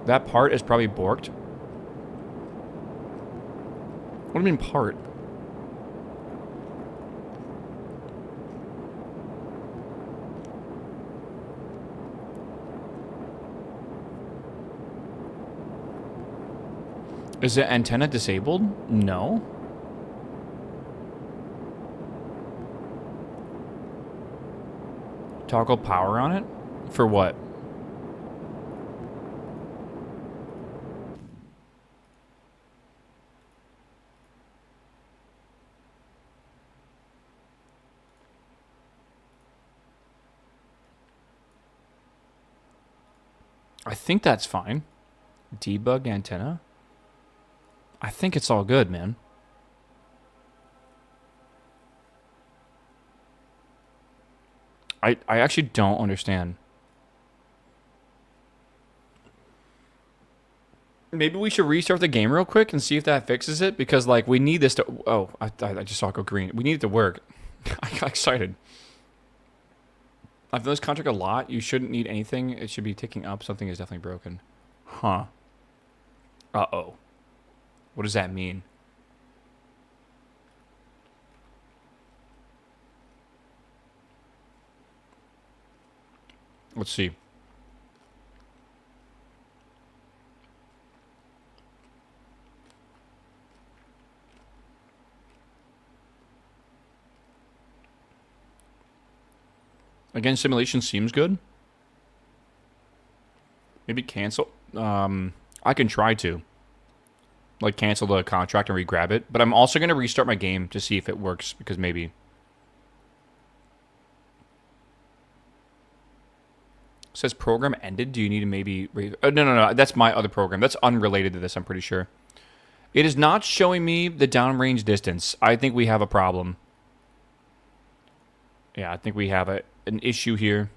That part is probably borked. What do you mean part? Is the antenna disabled? No. Toggle power on it? For what? I think that's fine. Debug antenna? I think it's all good, man. I actually don't understand. Maybe we should restart the game real quick and see if that fixes it, because, like, we need this to... Oh, I just saw it go green. We need it to work. I got excited. I've done this contract a lot. You shouldn't need anything. It should be ticking up. Something is definitely broken. Huh. Uh-oh. What does that mean? Let's see. Again, simulation seems good. Maybe cancel. I can try to. Like, cancel the contract and re-grab it. But I'm also going to restart my game to see if it works, because maybe... It says program ended. Do you need to maybe... No. That's my other program. That's unrelated to this, I'm pretty sure. It is not showing me the downrange distance. I think we have a problem. Yeah, I think we have an issue here.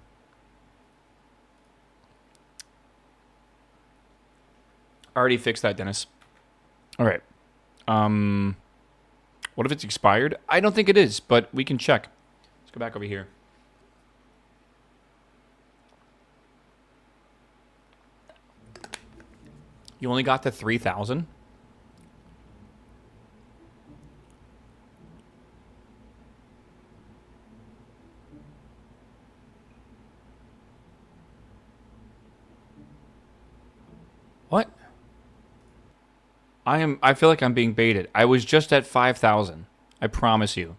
Already fixed that, Dennis. All right. What if it's expired? I don't think it is, but we can check. Let's go back over here. You only got to 3,000? What? I feel like I'm being baited. I was just at 5,000. I promise you.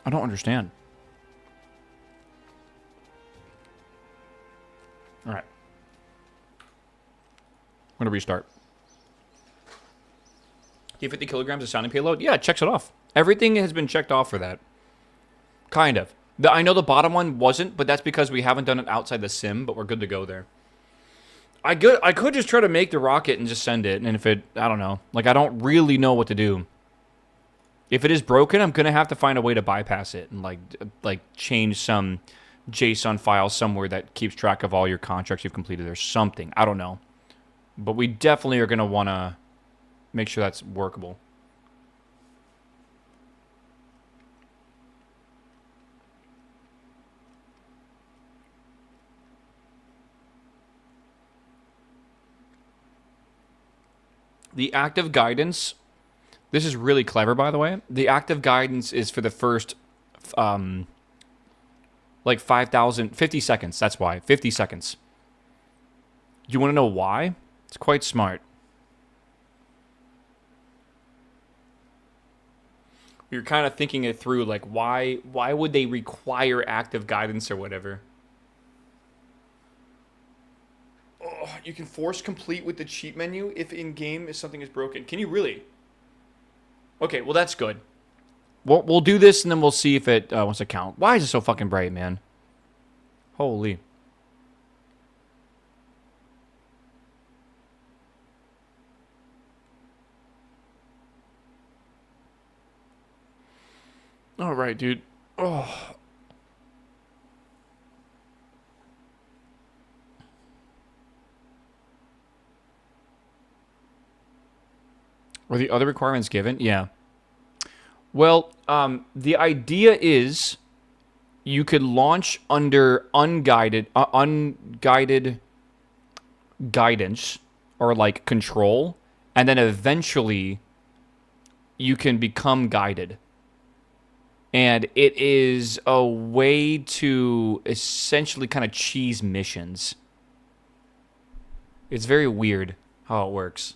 I don't understand. All right. I'm going to restart. The 50 kilograms of sounding payload? Yeah, it checks it off. Everything has been checked off for that. Kind of. I know the bottom one wasn't, but that's because we haven't done it outside the sim, but we're good to go there. I could just try to make the rocket and just send it, and if it, I don't know. Like, I don't really know what to do. If it is broken, I'm going to have to find a way to bypass it and, like change some JSON file somewhere that keeps track of all your contracts you've completed or something. I don't know. But we definitely are going to want to make sure that's workable. The active guidance, this is really clever, by the way. The active guidance is for the first, like 50 seconds. That's why. 50 seconds. You want to know why? It's quite smart. You're kind of thinking it through, like, why would they require active guidance or whatever? Oh, you can force complete with the cheat menu if in-game if something is broken. Can you really? Okay, well, that's good. We'll do this, and then we'll see if it wants to count. Why is it so fucking bright, man? Holy. All right, dude. Oh. Were the other requirements given? Yeah. Well, the idea is you could launch under unguided guidance or like control, and then eventually you can become guided. And it is a way to essentially kind of cheese missions. It's very weird how it works.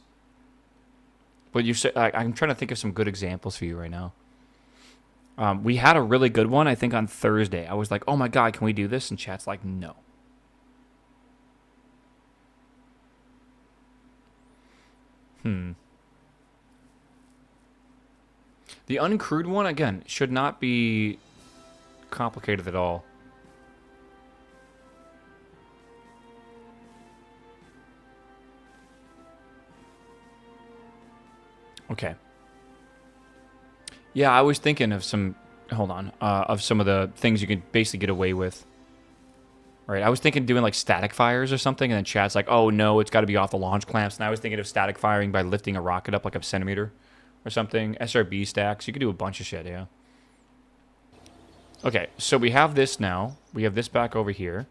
But you say, I'm trying to think of some good examples for you right now. We had a really good one, I think, on Thursday. I was like, oh my God, can we do this? And chat's like, no. The uncrewed one, again, should not be complicated at all. Okay. Yeah, I was thinking of some... Hold on. Of some of the things you could basically get away with. Right, I was thinking doing like static fires or something, and then chat's like, oh no, it's got to be off the launch clamps. And I was thinking of static firing by lifting a rocket up like a centimeter or something. SRB stacks. You could do a bunch of shit, yeah. Okay, so we have this now. We have this back over here.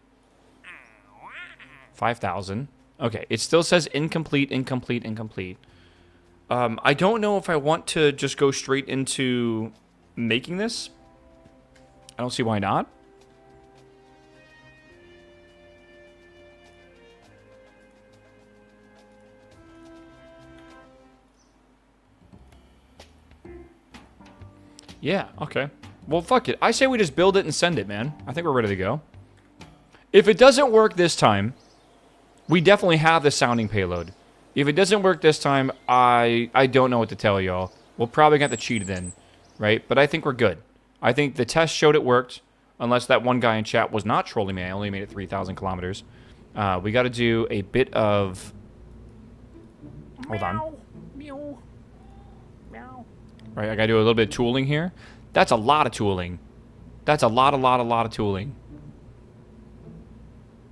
5,000. Okay, it still says incomplete, incomplete, incomplete. I don't know if I want to just go straight into making this. I don't see why not. Yeah, okay. Well, fuck it. I say we just build it and send it, man. I think we're ready to go. If it doesn't work this time, we definitely have the sounding payload. If it doesn't work this time, I don't know what to tell y'all. We'll probably get to cheat it in, right? But I think we're good. I think the test showed it worked, unless that one guy in chat was not trolling me. I only made it 3,000 kilometers. We got to do a bit of... Hold on.
Meow. Meow.
Right, I got to do a little bit of tooling here. That's a lot of tooling. That's a lot of tooling.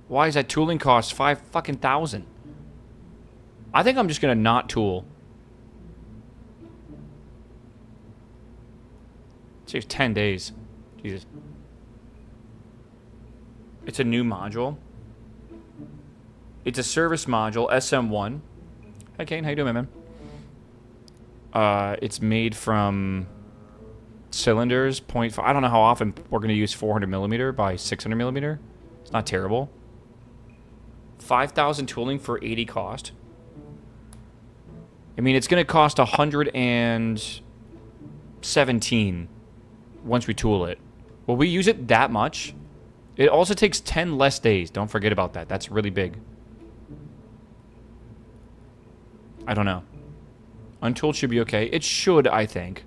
Why is that tooling cost 5,000? I think I'm just gonna not tool. It saves 10 days. Jesus. It's a new module. It's a service module, SM1. Hey Kane, how you doing, man? It's made from cylinders, 0.5. I don't know how often we're gonna use 400 millimeter by 600 millimeter. It's not terrible. 5,000 tooling for 80 cost. I mean, it's going to cost 117 once we tool it. Will we use it that much? It also takes 10 less days. Don't forget about that. That's really big. I don't know. Untooled should be okay. It should, I think.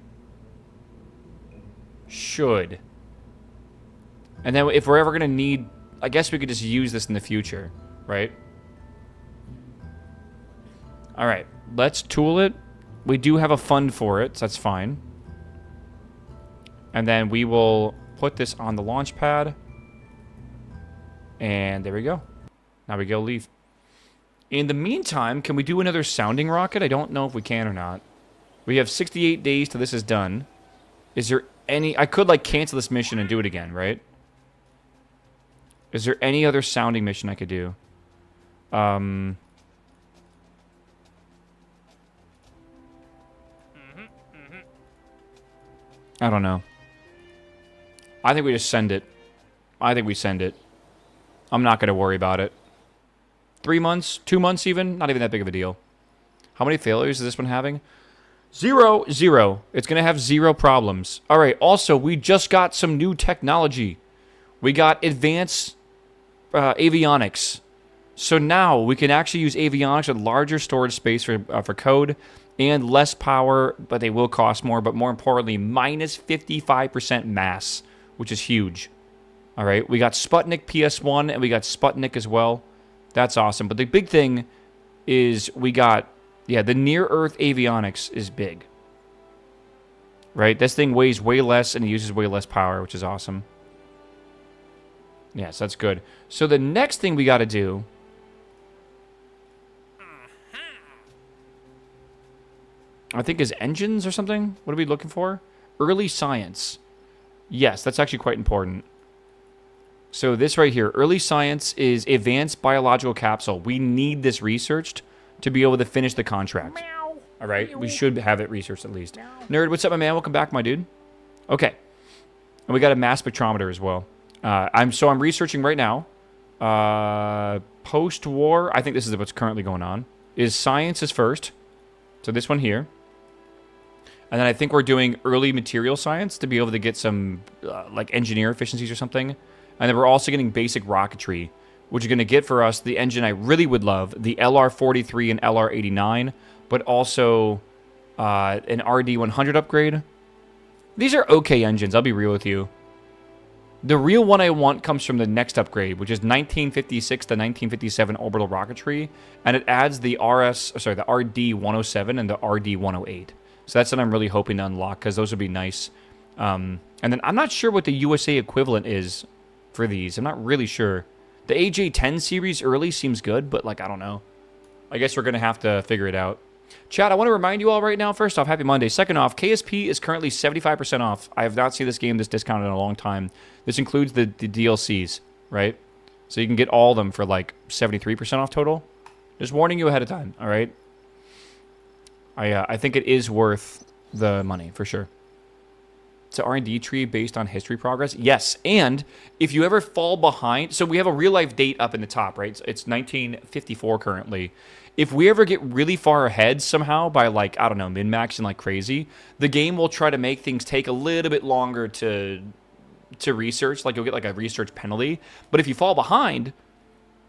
Should. And then if we're ever going to need... I guess we could just use this in the future, right? Alright, let's tool it. We do have a fund for it, so that's fine. And then we will put this on the launch pad. And there we go. Now we go leave. In the meantime, can we do another sounding rocket? I don't know if we can or not. We have 68 days till this is done. Is there any... I could, like, cancel this mission and do it again, right? Is there any other sounding mission I could do? I don't know. I think we just send it. I think we send it. I'm not going to worry about it. 3 months? 2 months even? Not even that big of a deal. How many failures is this one having? 0. It's going to have 0 problems. Alright, also, we just got some new technology. We got advanced avionics. So now we can actually use avionics with larger storage space for code and less power, but they will cost more. But more importantly, minus 55% mass, which is huge. All right, we got Sputnik PS1 and we got Sputnik as well. That's awesome. But the big thing is we got, yeah, the near-Earth avionics is big. Right, this thing weighs way less and it uses way less power, which is awesome. Yes, that's good. So the next thing we got to do... I think is engines or something? What are we looking for? Early science. Yes, that's actually quite important. So this right here, early science is advanced biological capsule. We need this researched to be able to finish the contract.
Meow.
All right, we should have it researched at least. Nerd, what's up, my man? Welcome back, my dude. Okay, and we got a mass spectrometer as well. I'm researching right now. Post-war, I think this is what's currently going on. Is science is first, so this one here. And then I think we're doing early material science to be able to get some like engineer efficiencies or something. And then we're also getting basic rocketry, which is going to get for us the engine I really would love, the LR-43 and LR-89, but also an RD-100 upgrade. These are okay engines, I'll be real with you. The real one I want comes from the next upgrade, which is 1956 to 1957 orbital rocketry, and it adds the RD-107 and the RD-108. So that's what I'm really hoping to unlock, because those would be nice. And then I'm not sure what the USA equivalent is for these. I'm not really sure. The AJ-10 series early seems good, but, like, I don't know. I guess we're going to have to figure it out. Chat, I want to remind you all right now, first off, happy Monday. Second off, KSP is currently 75% off. I have not seen this game this discounted in a long time. This includes the DLCs, right? So you can get all of them for, like, 73% off total. Just warning you ahead of time, all right? I think it is worth the money, for sure. It's an R&D tree based on history progress. Yes, and if you ever fall behind... So we have a real-life date up in the top, right? It's 1954 currently. If we ever get really far ahead somehow by, like, I don't know, min-maxing like crazy, the game will try to make things take a little bit longer to research. Like, you'll get, like, a research penalty. But if you fall behind...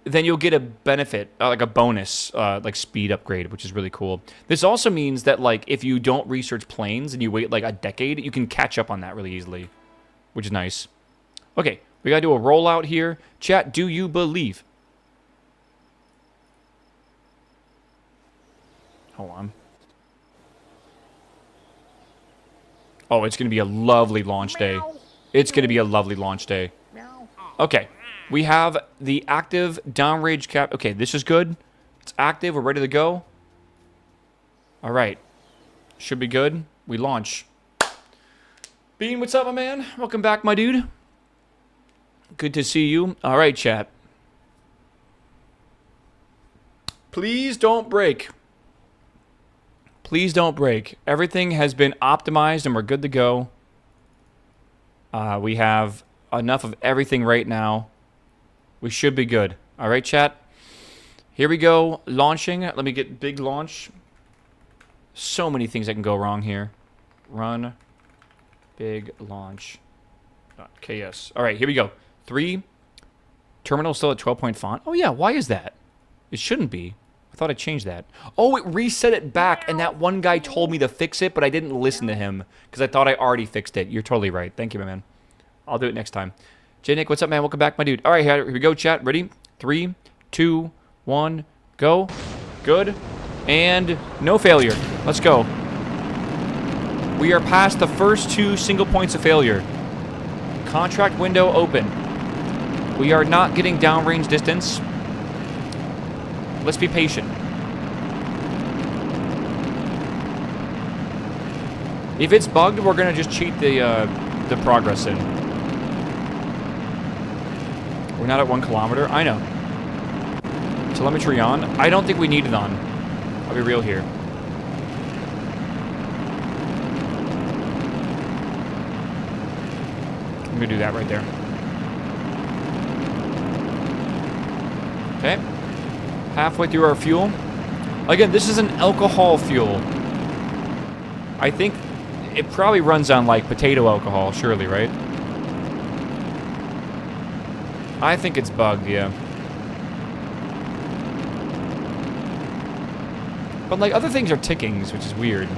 then you'll get a benefit, like a bonus, like speed upgrade, which is really cool. This also means that, like, if you don't research planes and you wait, like, a decade, you can catch up on that really easily, which is nice. Okay, we gotta do a rollout here. Chat, do you believe? Hold on. Oh, it's gonna be a lovely launch day. It's gonna be a lovely launch day. Okay. We have the active downrange cap. Okay, this is good. It's active. We're ready to go. All right. Should be good. We launch. Bean, what's up, my man? Welcome back, my dude. Good to see you. All right, chat. Please don't break. Please don't break. Everything has been optimized and we're good to go. We have enough of everything right now. We should be good. All right, chat. Here we go. Launching. Let me get big launch. So many things that can go wrong here. Run. Big launch. .ks. All right, here we go. 3. Terminal still at 12-point font. Oh, yeah. Why is that? It shouldn't be. I thought I changed that. Oh, it reset it back, and that one guy told me to fix it, but I didn't listen to him because I thought I already fixed it. You're totally right. Thank you, my man. I'll do it next time. J Nick, what's up, man? Welcome back, my dude. All right, here we go, chat. Ready? 3, 2, 1, go. Good. And no failure. Let's go. We are past the first 2 single points of failure. Contract window open. We are not getting downrange distance. Let's be patient. If it's bugged, we're gonna just cheat the progress in. We're not at 1 kilometer. I know. Telemetry on. I don't think we need it on. I'll be real here. I'm gonna do that right there. Okay. Halfway through our fuel. Again, this is an alcohol fuel. I think it probably runs on like potato alcohol, surely, right? I think it's bugged, yeah. But like other things are tickings, which is weird.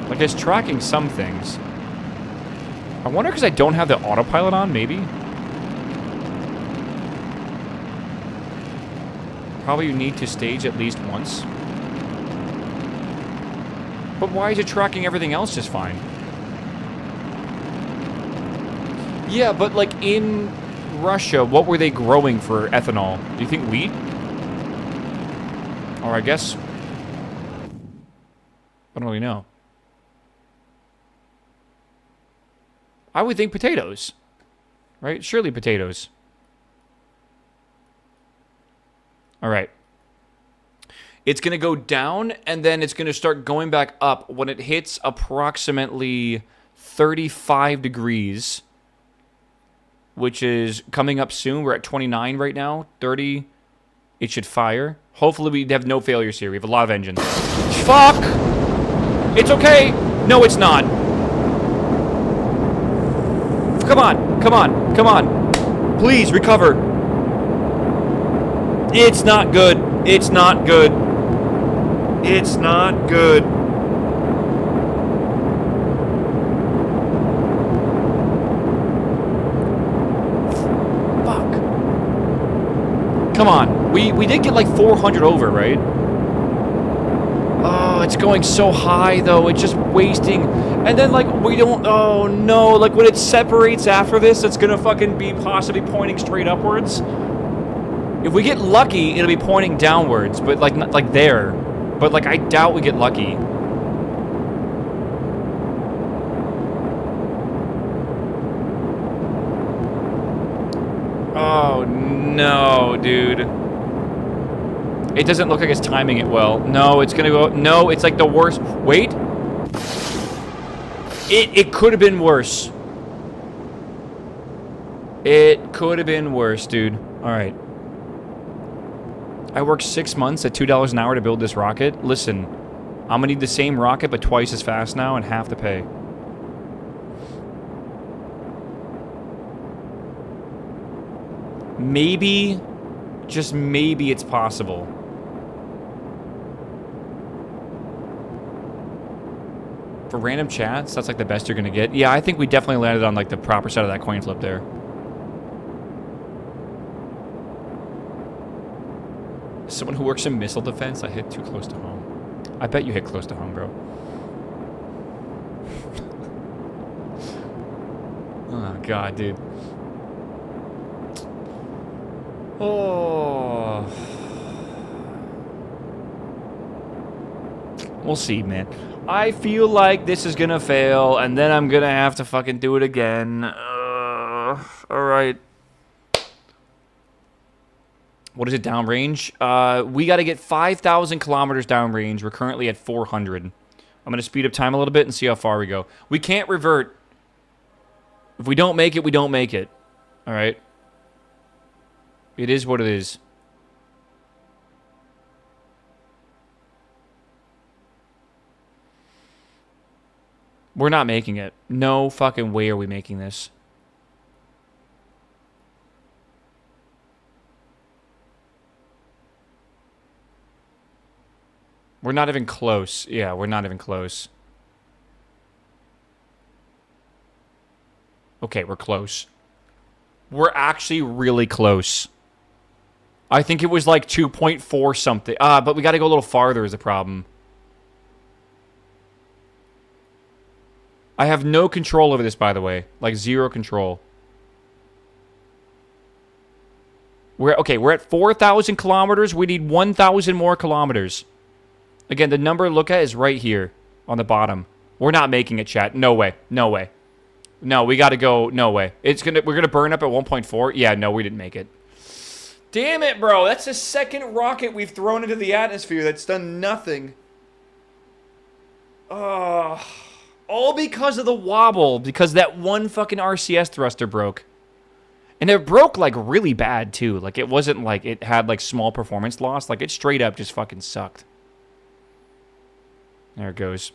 Like it's tracking some things. I wonder because I don't have the autopilot on, maybe? Probably you need to stage at least once. But why is it tracking everything else just fine? Yeah, but like in Russia, what were they growing for ethanol? Do you think wheat? Or I guess... I don't really know. I would think potatoes. Right? Surely potatoes. Alright. It's going to go down, and then it's going to start going back up when it hits approximately 35 degrees, which is coming up soon. We're at 29 right now. 30. It should fire. Hopefully we have no failures here. We have a lot of engines. Fuck! It's okay! No, it's not. Come on, come on, come on. Please, recover. It's not good. It's not good. It's not good. Fuck. Come on. We did get like 400 over, right? Oh, it's going so high, though. It's just wasting. And then, like, we don't... Oh, no. Like, when it separates after this, it's gonna fucking be possibly pointing straight upwards. If we get lucky, it'll be pointing downwards, but, like, not, like there. But, like, I doubt we get lucky. Oh, no, dude. It doesn't look like it's timing it well. No, it's gonna go... No, it's like the worst... Wait. It could have been worse. It could have been worse, dude. Alright. I worked 6 months at $2 an hour to build this rocket. Listen, I'm gonna need the same rocket, but twice as fast now and half the pay. Maybe, just maybe it's possible. For random chats, that's like the best you're gonna get. Yeah, I think we definitely landed on like the proper side of that coin flip there. Someone who works in missile defense, I hit too close to home. I bet you hit close to home, bro. Oh, God, dude. Oh. We'll see, man. I feel like this is gonna fail, and then I'm gonna have to fucking do it again. Alright. What is it, downrange? We gotta get 5,000 kilometers downrange. We're currently at 400. I'm gonna speed up time a little bit and see how far we go. We can't revert. If we don't make it, we don't make it. Alright? It is what it is. We're not making it. No fucking way are we making this. We're not even close. Yeah, we're not even close. Okay, we're close. We're actually really close. I think it was like 2.4 something. But we got to go a little farther is the problem. I have no control over this, by the way. Like, zero control. We're at 4,000 kilometers. We need 1,000 more kilometers. Again, the number to look at is right here on the bottom. We're not making it, chat. No way. No way. No, we got to go. No way. We're going to burn up at 1.4. Yeah, no, we didn't make it. Damn it, bro. That's the second rocket we've thrown into the atmosphere that's done nothing. All because of the wobble. Because that one fucking RCS thruster broke. And it broke, like, really bad, too. Like, it wasn't like it had, like, small performance loss. Like, it straight up just fucking sucked. There it goes.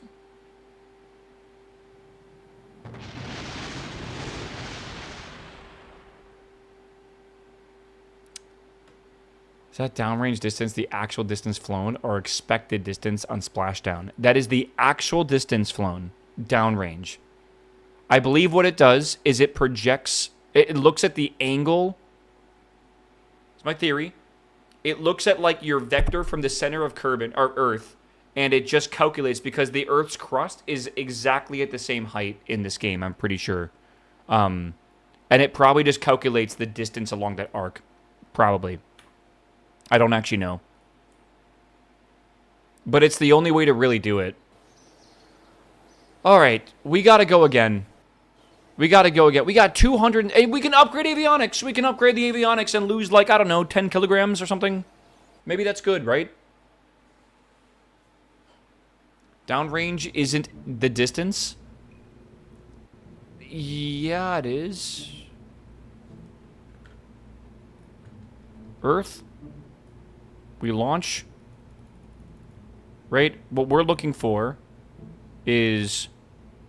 Is that downrange distance the actual distance flown or expected distance on splashdown? That is the actual distance flown, downrange. I believe what it does is it projects, it looks at the angle. It's my theory. It looks at like your vector from the center of Kerbal or Earth, and it just calculates because the Earth's crust is exactly at the same height in this game, I'm pretty sure. And it probably just calculates the distance along that arc. Probably. I don't actually know. But it's the only way to really do it. Alright, we gotta go again. We gotta go again. We got 200... Hey, we can upgrade avionics. We can upgrade the avionics and lose, like, I don't know, 10 kilograms or something. Maybe that's good, right? Downrange isn't the distance. Yeah, it is. Earth. We launch. Right? What we're looking for is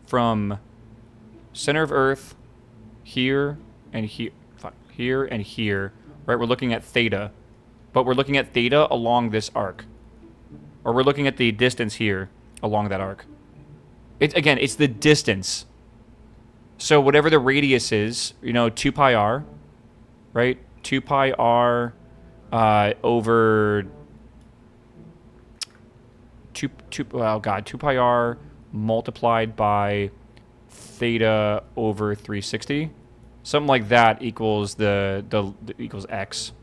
from center of Earth, here and here. Here and here. Right? We're looking at theta. But we're looking at theta along this arc. Or we're looking at the distance here along that arc. Again, it's the distance. So whatever the radius is, you know, 2 pi r, right? 2 pi r over 2 pi r multiplied by theta over 360. Something like that equals equals x.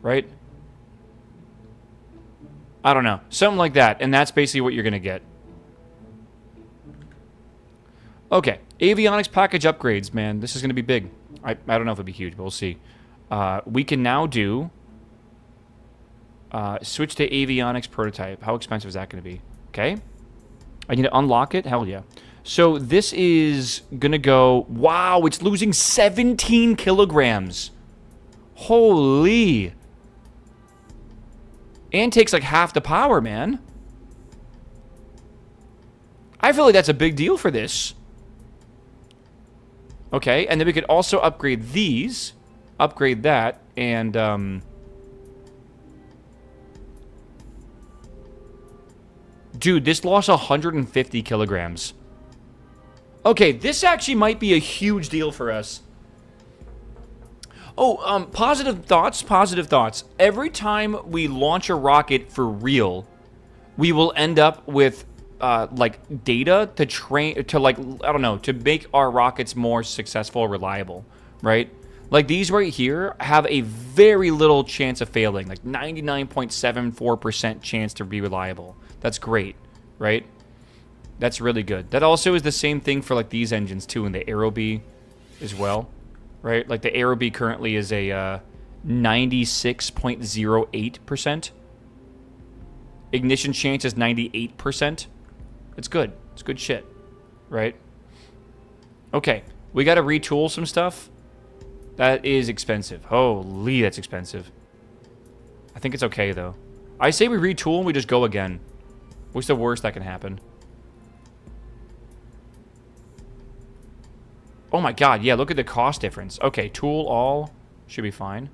Right? I don't know. Something like that. And that's basically what you're going to get. Okay. Avionics package upgrades, man. This is going to be big. I don't know if it'll be huge, but we'll see. We can now do... switch to avionics prototype. How expensive is that going to be? Okay. I need to unlock it? Hell yeah. So this is going to go... Wow, it's losing 17 kilograms. Holy... And takes like half the power, man. I feel like that's a big deal for this. Okay, and then we could also upgrade these. Upgrade that, and... Dude, this lost 150 kilograms. Okay, this actually might be a huge deal for us. Oh, positive thoughts. Every time we launch a rocket for real, we will end up with, like, data to train, to, like, I don't know, to make our rockets more successful or reliable, right? Like, these right here have a very little chance of failing, like 99.74% chance to be reliable. That's great, right? That's really good. That also is the same thing for, like, these engines, too, and the Aerobee as well. Right? Like the Aerobee currently is a 96.08%. Ignition chance is 98%. It's good. It's good shit. Right? Okay. We got to retool some stuff. That is expensive. Holy, that's expensive. I think it's okay, though. I say we retool and we just go again. What's the worst that can happen? Oh my god, yeah, look at the cost difference. Okay, tool all should be fine.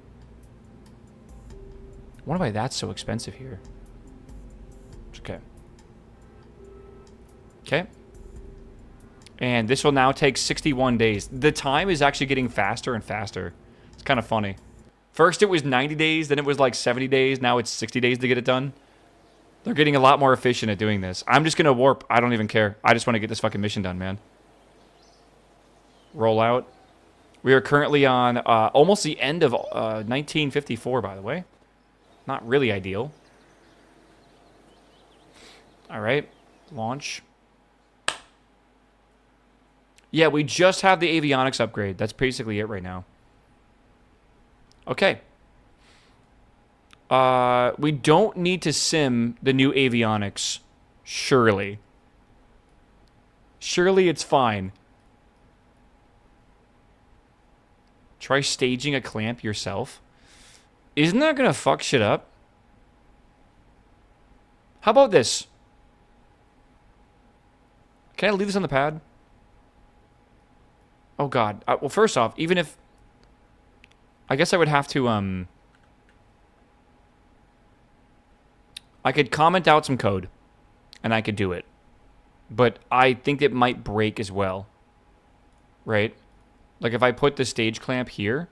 Wonder why that's so expensive here. Okay. Okay. And this will now take 61 days. The time is actually getting faster and faster. It's kind of funny. First it was 90 days, then it was like 70 days. Now it's 60 days to get it done. They're getting a lot more efficient at doing this. I'm just going to warp. I don't even care. I just want to get this fucking mission done, man. Roll out. We are currently on almost the end of 1954, by the way. Not really ideal. All right. Launch. Yeah, we just have the avionics upgrade. That's basically it right now. Okay. We don't need to sim the new avionics. Surely. Surely it's fine. Try staging a clamp yourself. Isn't that gonna fuck shit up? How about this? Can I leave this on the pad? Oh god. Well, first off, even if... I guess I would have to, I could comment out some code, and I could do it. But I think it might break as well. Right? Like, if I put the stage clamp here...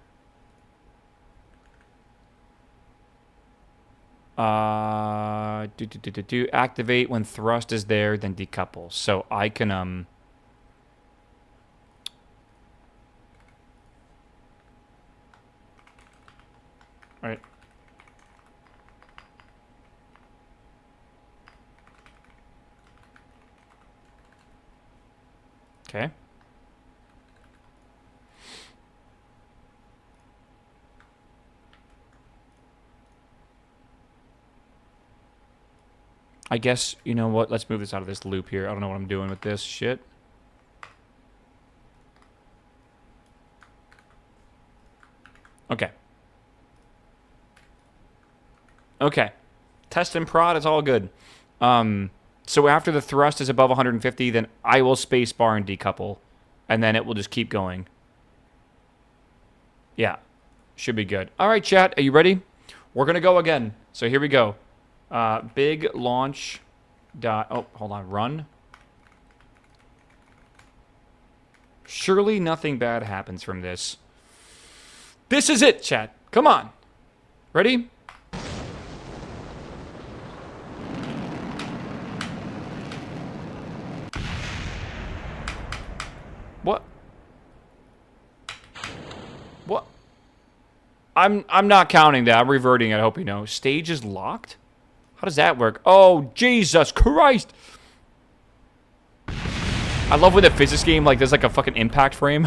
activate when thrust is there, then decouple. So I can, Alright. Okay. I guess, you know what? Let's move this out of this loop here. I don't know what I'm doing with this shit. Okay. Okay. Test and prod is all good. So after the thrust is above 150, then I will spacebar and decouple. And then it will just keep going. Yeah. Should be good. All right, chat. Are you ready? We're going to go again. So here we go. Big launch dot... Oh, hold on. Run. Surely nothing bad happens from this. This is it, chat. Come on. Ready? What? What? I'm not counting that. I'm reverting. I hope you know. Stage is locked? How does that work? Oh, Jesus Christ! I love when the physics game, like, there's like a fucking impact frame.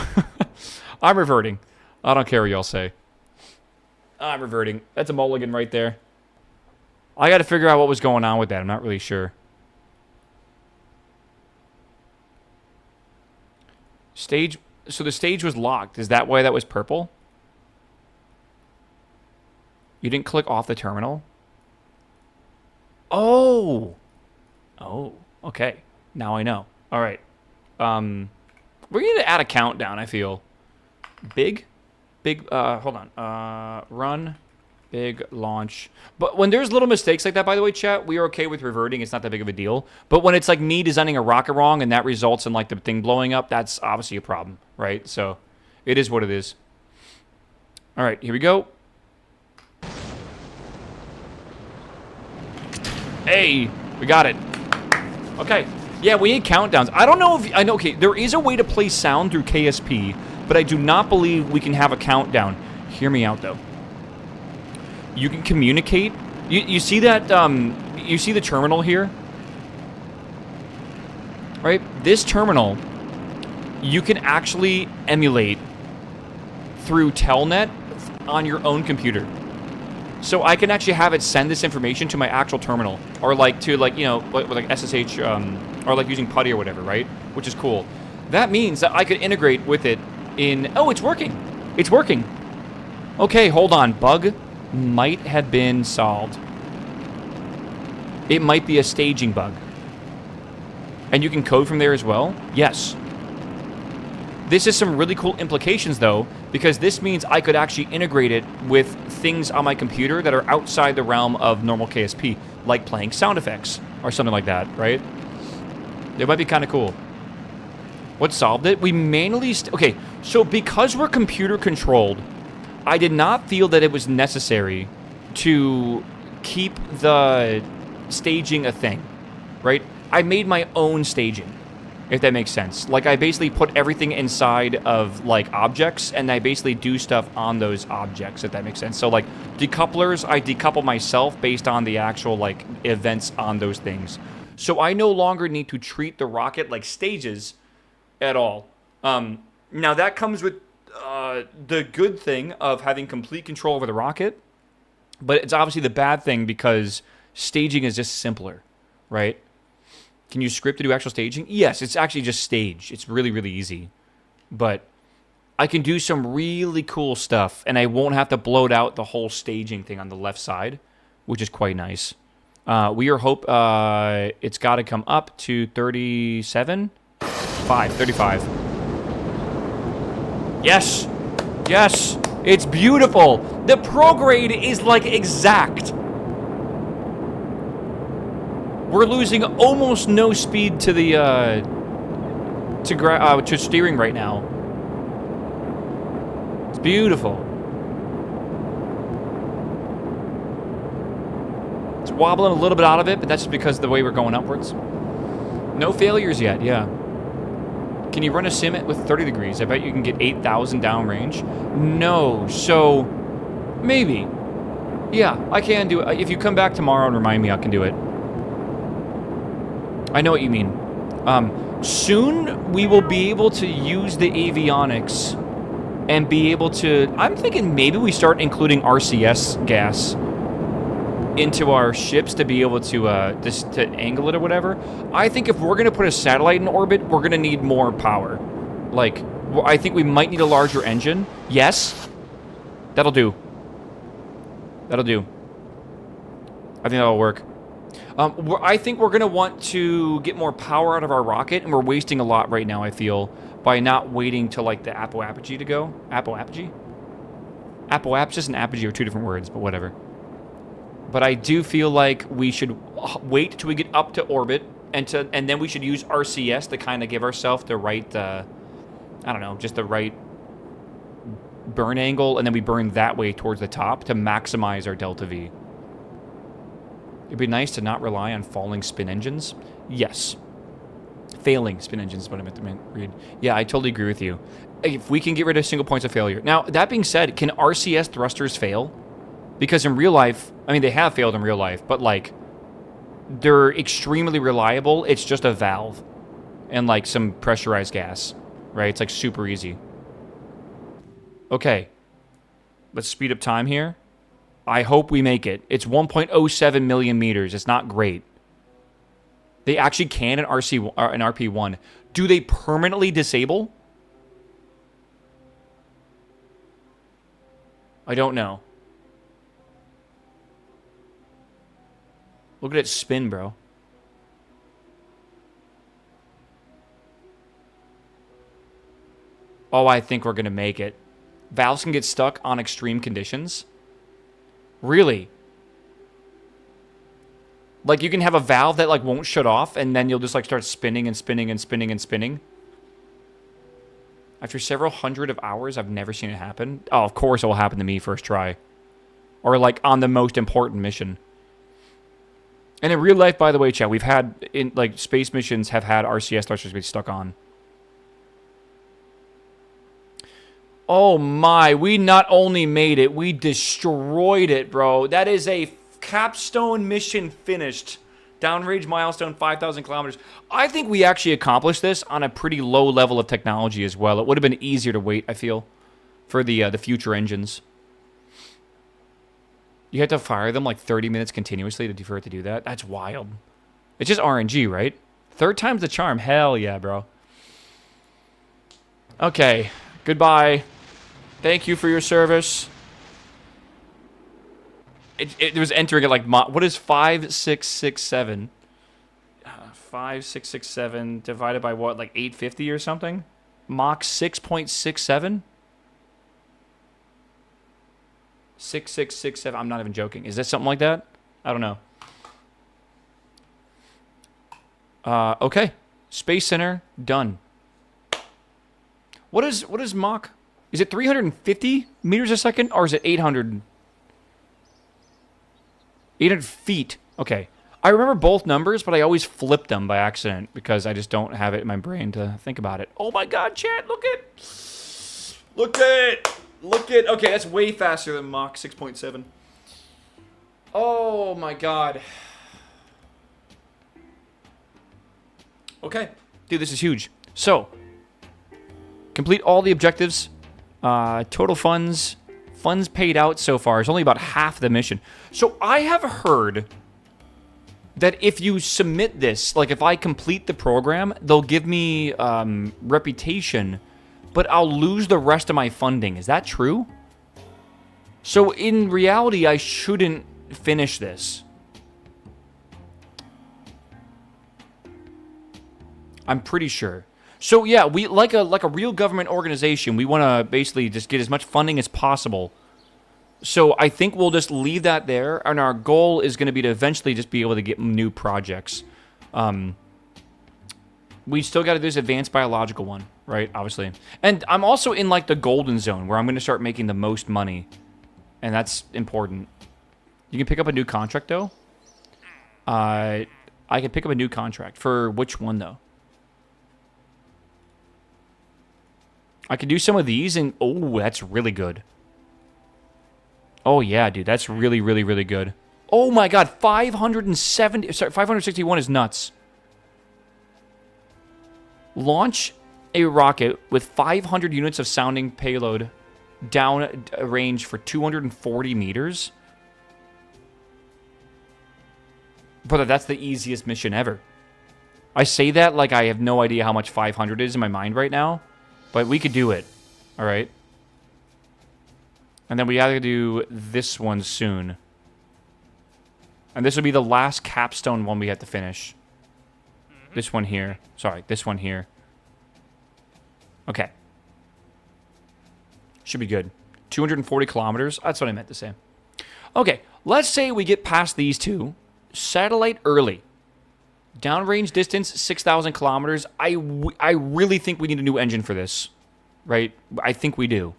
I'm reverting. I don't care what y'all say. I'm reverting. That's a mulligan right there. I gotta figure out what was going on with that. I'm not really sure. Stage... So the stage was locked. Is that why that was purple? You didn't click off the terminal? Oh! Oh, okay. Now I know. All right. We're going to add a countdown, I feel. Big, hold on. Run, big, launch. But when there's little mistakes like that, by the way, chat, we are okay with reverting. It's not that big of a deal. But when it's like me designing a rocket wrong and that results in like the thing blowing up, that's obviously a problem, right? So it is what it is. All right, here we go. Hey, we got it. Okay. Yeah, we need countdowns. I don't know if... I know, okay, there is a way to play sound through KSP, but I do not believe we can have a countdown. Hear me out, though. You can communicate. You see that... you see the terminal here? Right? This terminal, you can actually emulate through Telnet on your own computer. So I can actually have it send this information to my actual terminal, or like to like, you know, with like SSH, or like using PuTTY or whatever, right? Which is cool. That means that I could integrate with it in... Oh, it's working. It's working. Okay, hold on. Bug might have been solved. It might be a staging bug. And you can code from there as well? Yes. This is some really cool implications, though, because this means I could actually integrate it with things on my computer that are outside the realm of normal KSP, like playing sound effects or something like that, right? It might be kind of cool. What solved it? We manually... okay, so because we're computer controlled, I did not feel that it was necessary to keep the staging a thing, right? I made my own staging, if that makes sense. Like, I basically put everything inside of, like, objects, and I basically do stuff on those objects, if that makes sense. So, like, decouplers, I decouple myself based on the actual, like, events on those things. So I no longer need to treat the rocket like stages at all. Now, that comes with the good thing of having complete control over the rocket, but it's obviously the bad thing because staging is just simpler, right? Can you script to do actual staging? Yes, it's actually just stage. It's really, really easy. But I can do some really cool stuff, and I won't have to bloat out the whole staging thing on the left side, which is quite nice. We are hope it's got to come up to 35. Yes! Yes! It's beautiful! The prograde is, like, exact. We're losing almost no speed to the, to steering right now. It's beautiful. It's wobbling a little bit out of it, but that's just because of the way we're going upwards. No failures yet, yeah. Can you run a sim with 30 degrees? I bet you can get 8,000 downrange. No, so maybe. Yeah, I can do it. If you come back tomorrow and remind me, I can do it. I know what you mean. Soon we will be able to use the avionics and be able to... I'm thinking maybe we start including RCS gas into our ships to be able to to angle it or whatever. I think if we're going to put a satellite in orbit, we're going to need more power. Like, I think we might need a larger engine. Yes. That'll do. That'll do. I think that'll work. I think we're going to want to get more power out of our rocket, and we're wasting a lot right now, I feel, by not waiting till, like, the apogee to go. Apogee? Apoapsis and apogee are two different words, but whatever. But I do feel like we should wait till we get up to orbit, and then we should use RCS to kind of give ourselves the right, I don't know, just the right burn angle, and then we burn that way towards the top to maximize our delta V. It'd be nice to not rely on falling spin engines. Yes. Failing spin engines is what I meant to read. Yeah, I totally agree with you. If we can get rid of single points of failure. Now, that being said, can RCS thrusters fail? Because in real life, I mean, they have failed in real life, but, like, they're extremely reliable. It's just a valve and, like, some pressurized gas, right? It's, like, super easy. Okay. Let's speed up time here. I hope we make it. It's 1.07 million meters. It's not great. They actually can in RP-1. Do they permanently disable? I don't know. Look at it spin, bro. Oh, I think we're going to make it. Valves can get stuck on extreme conditions. Really? Like, you can have a valve that, like, won't shut off, and then you'll just, like, start spinning and spinning and spinning and spinning. After several hundred of hours, I've never seen it happen. Oh, of course it will happen to me first try. Or, like, on the most important mission. And in real life, by the way, chat, we've had, in like, space missions have had RCS thrusters be stuck on. Oh my, we not only made it, we destroyed it, bro. That is a capstone mission finished. Downrange milestone, 5,000 kilometers. I think we actually accomplished this on a pretty low level of technology as well. It would have been easier to wait, I feel, for the future engines. You have to fire them like 30 minutes continuously for it to do that? That's wild. It's just RNG, right? Third time's the charm. Hell yeah, bro. Okay. Goodbye. Thank you for your service. It was entering at like... What is 5667? 5667 divided by what? Like 850 or something? Mach 6.67? 6667. I'm not even joking. Is that something like that? I don't know. Okay. Space Center, done. What is Mach? Is it 350 meters a second, or is it 800? 800 feet. Okay. I remember both numbers, but I always flip them by accident because I just don't have it in my brain to think about it. Oh my god, chat, look it! Look it! Look it! Okay, that's way faster than Mach 6.7. Oh my god. Okay. Dude, this is huge. So, complete all the objectives. Total funds paid out so far is only about half the mission. So I have heard that if you submit this, like if I complete the program, they'll give me reputation, but I'll lose the rest of my funding. Is that true? So in reality, I shouldn't finish this. I'm pretty sure. So yeah, we like a real government organization, we want to basically just get as much funding as possible. So I think we'll just leave that there, and our goal is going to be to eventually just be able to get new projects. We still got to do this advanced biological one, right? Obviously. And I'm also in like the golden zone where I'm going to start making the most money, and that's important. You can pick up a new contract though. I can pick up a new contract for which one though? I could do some of these, and oh, that's really good. Oh yeah, dude, that's really, really, really good. Oh my god, 561 is nuts. Launch a rocket with 500 units of sounding payload down a range for 240 meters. Brother, that's the easiest mission ever. I say that like I have no idea how much 500 is in my mind right now. But we could do it, all right? And then we have to do this one soon. And this will be the last capstone one we have to finish. This one here. Sorry, this one here. Okay. Should be good. 240 kilometers. That's what I meant to say. Okay, let's say we get past these two. Satellite early. Downrange distance, 6,000 kilometers. I really think we need a new engine for this, right? I think we do.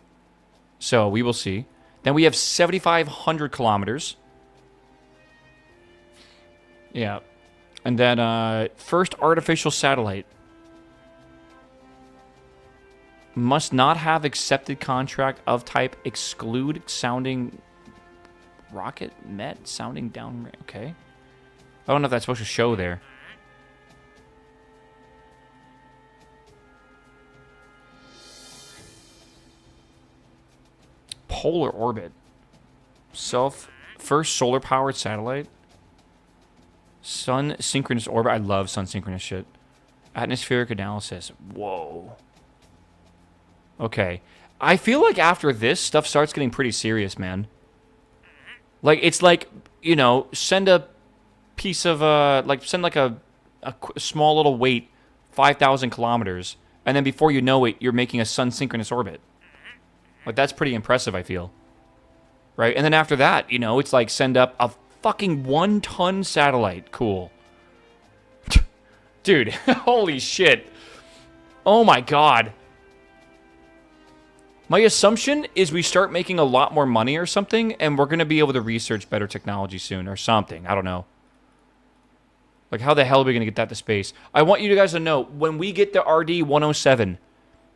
So we will see. Then we have 7,500 kilometers. Yeah. And then first artificial satellite. Must not have accepted contract of type exclude sounding rocket met sounding down. Okay. I don't know if that's supposed to show there. Polar orbit. First solar powered satellite. Sun synchronous orbit. I love sun synchronous shit. Atmospheric analysis. Whoa. Okay. I feel like after this, stuff starts getting pretty serious, man. Like, it's like, you know, send a piece of, send like a small little weight, 5,000 kilometers, and then before you know it, you're making a sun synchronous orbit. Like, that's pretty impressive, I feel. Right? And then after that, you know, it's like send up a fucking 1-ton satellite. Cool. Dude, holy shit. Oh my god. My assumption is we start making a lot more money or something, and we're going to be able to research better technology soon or something. I don't know. Like, how the hell are we going to get that to space? I want you guys to know, when we get the RD-107,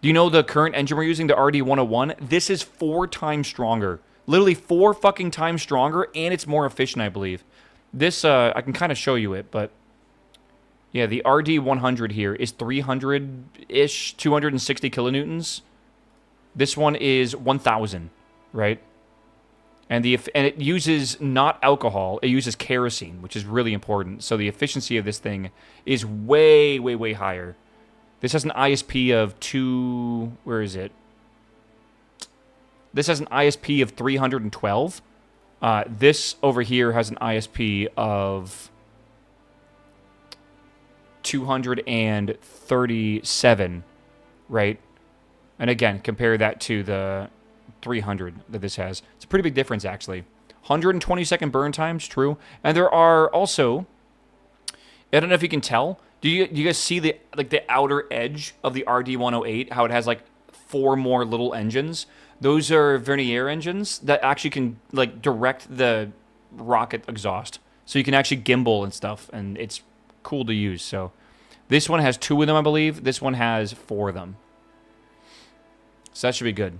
do you know the current engine we're using, the RD-101? This is 4 times stronger. Literally 4 fucking times stronger, and it's more efficient, I believe. This, I can kind of show you it, but... yeah, the RD-100 here is 300-ish, 260 kilonewtons. This one is 1,000, right? And it uses not alcohol, it uses kerosene, which is really important. So the efficiency of this thing is way, way, way higher. This has an ISP of 2... where is it? This has an ISP of 312. This over here has an ISP of 237, right? And again, compare that to the 300 that this has. It's a pretty big difference, actually. 120-second burn times, true. And there are also, I don't know if you can tell. Do you guys see the outer edge of the RD-108? How it has like 4 more little engines. Those are vernier engines that actually can like direct the rocket exhaust, so you can actually gimbal and stuff, and it's cool to use. So this one has 2 of them, I believe. This one has 4 of them. So that should be good.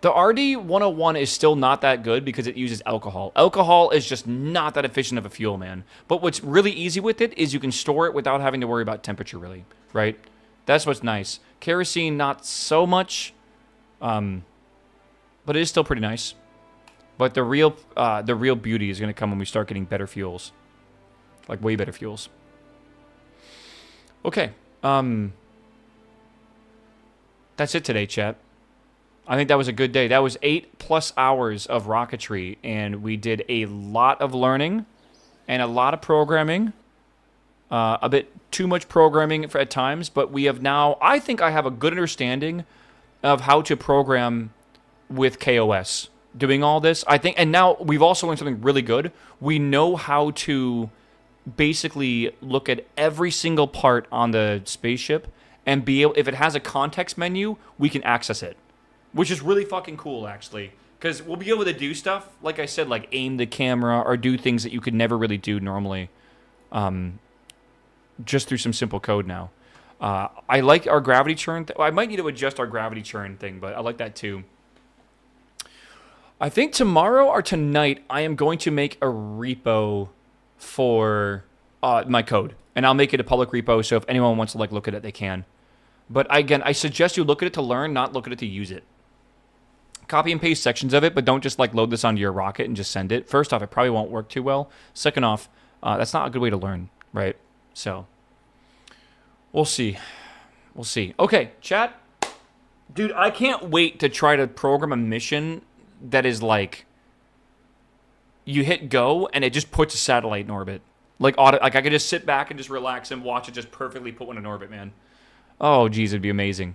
The RD-101 is still not that good because it uses alcohol. Alcohol is just not that efficient of a fuel, man. But what's really easy with it is you can store it without having to worry about temperature, really, right? That's what's nice. Kerosene, not so much, but it is still pretty nice. But the real beauty is going to come when we start getting better fuels, like way better fuels. Okay, that's it today, chat. I think that was a good day. That was 8+ hours of rocketry, and we did a lot of learning and a lot of programming. A bit too much programming at times, but we have now, I think I have a good understanding of how to program with KOS. Doing all this, I think, and now we've also learned something really good. We know how to basically look at every single part on the spaceship and be able, if it has a context menu, we can access it. Which is really fucking cool, actually. Because we'll be able to do stuff, like I said, like aim the camera or do things that you could never really do normally. Just through some simple code now. I like our gravity churn. I might need to adjust our gravity churn thing, but I like that too. I think tomorrow or tonight, I am going to make a repo for my code. And I'll make it a public repo, so if anyone wants to like look at it, they can. But again, I suggest you look at it to learn, not look at it to use it. Copy and paste sections of it, but don't just like load this onto your rocket and just send it. First off, it probably won't work too well. Second off, that's not a good way to learn, right? So, we'll see. We'll see. Okay, chat. Dude, I can't wait to try to program a mission that is like, you hit go and it just puts a satellite in orbit. Like I could just sit back and just relax and watch it just perfectly put one in orbit, man. Oh, geez, it'd be amazing.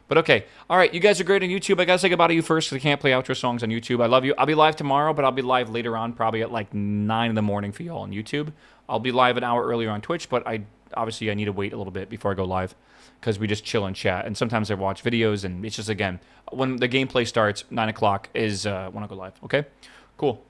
But okay. All right, you guys are great on YouTube. I got to say goodbye to you first because I can't play outro songs on YouTube. I love you. I'll be live tomorrow, but I'll be live later on, probably at like 9 in the morning for y'all on YouTube. I'll be live an hour earlier on Twitch, but obviously I need to wait a little bit before I go live because we just chill and chat. And sometimes I watch videos, and it's just, again, when the gameplay starts, 9 o'clock is when I go live. Okay? Cool.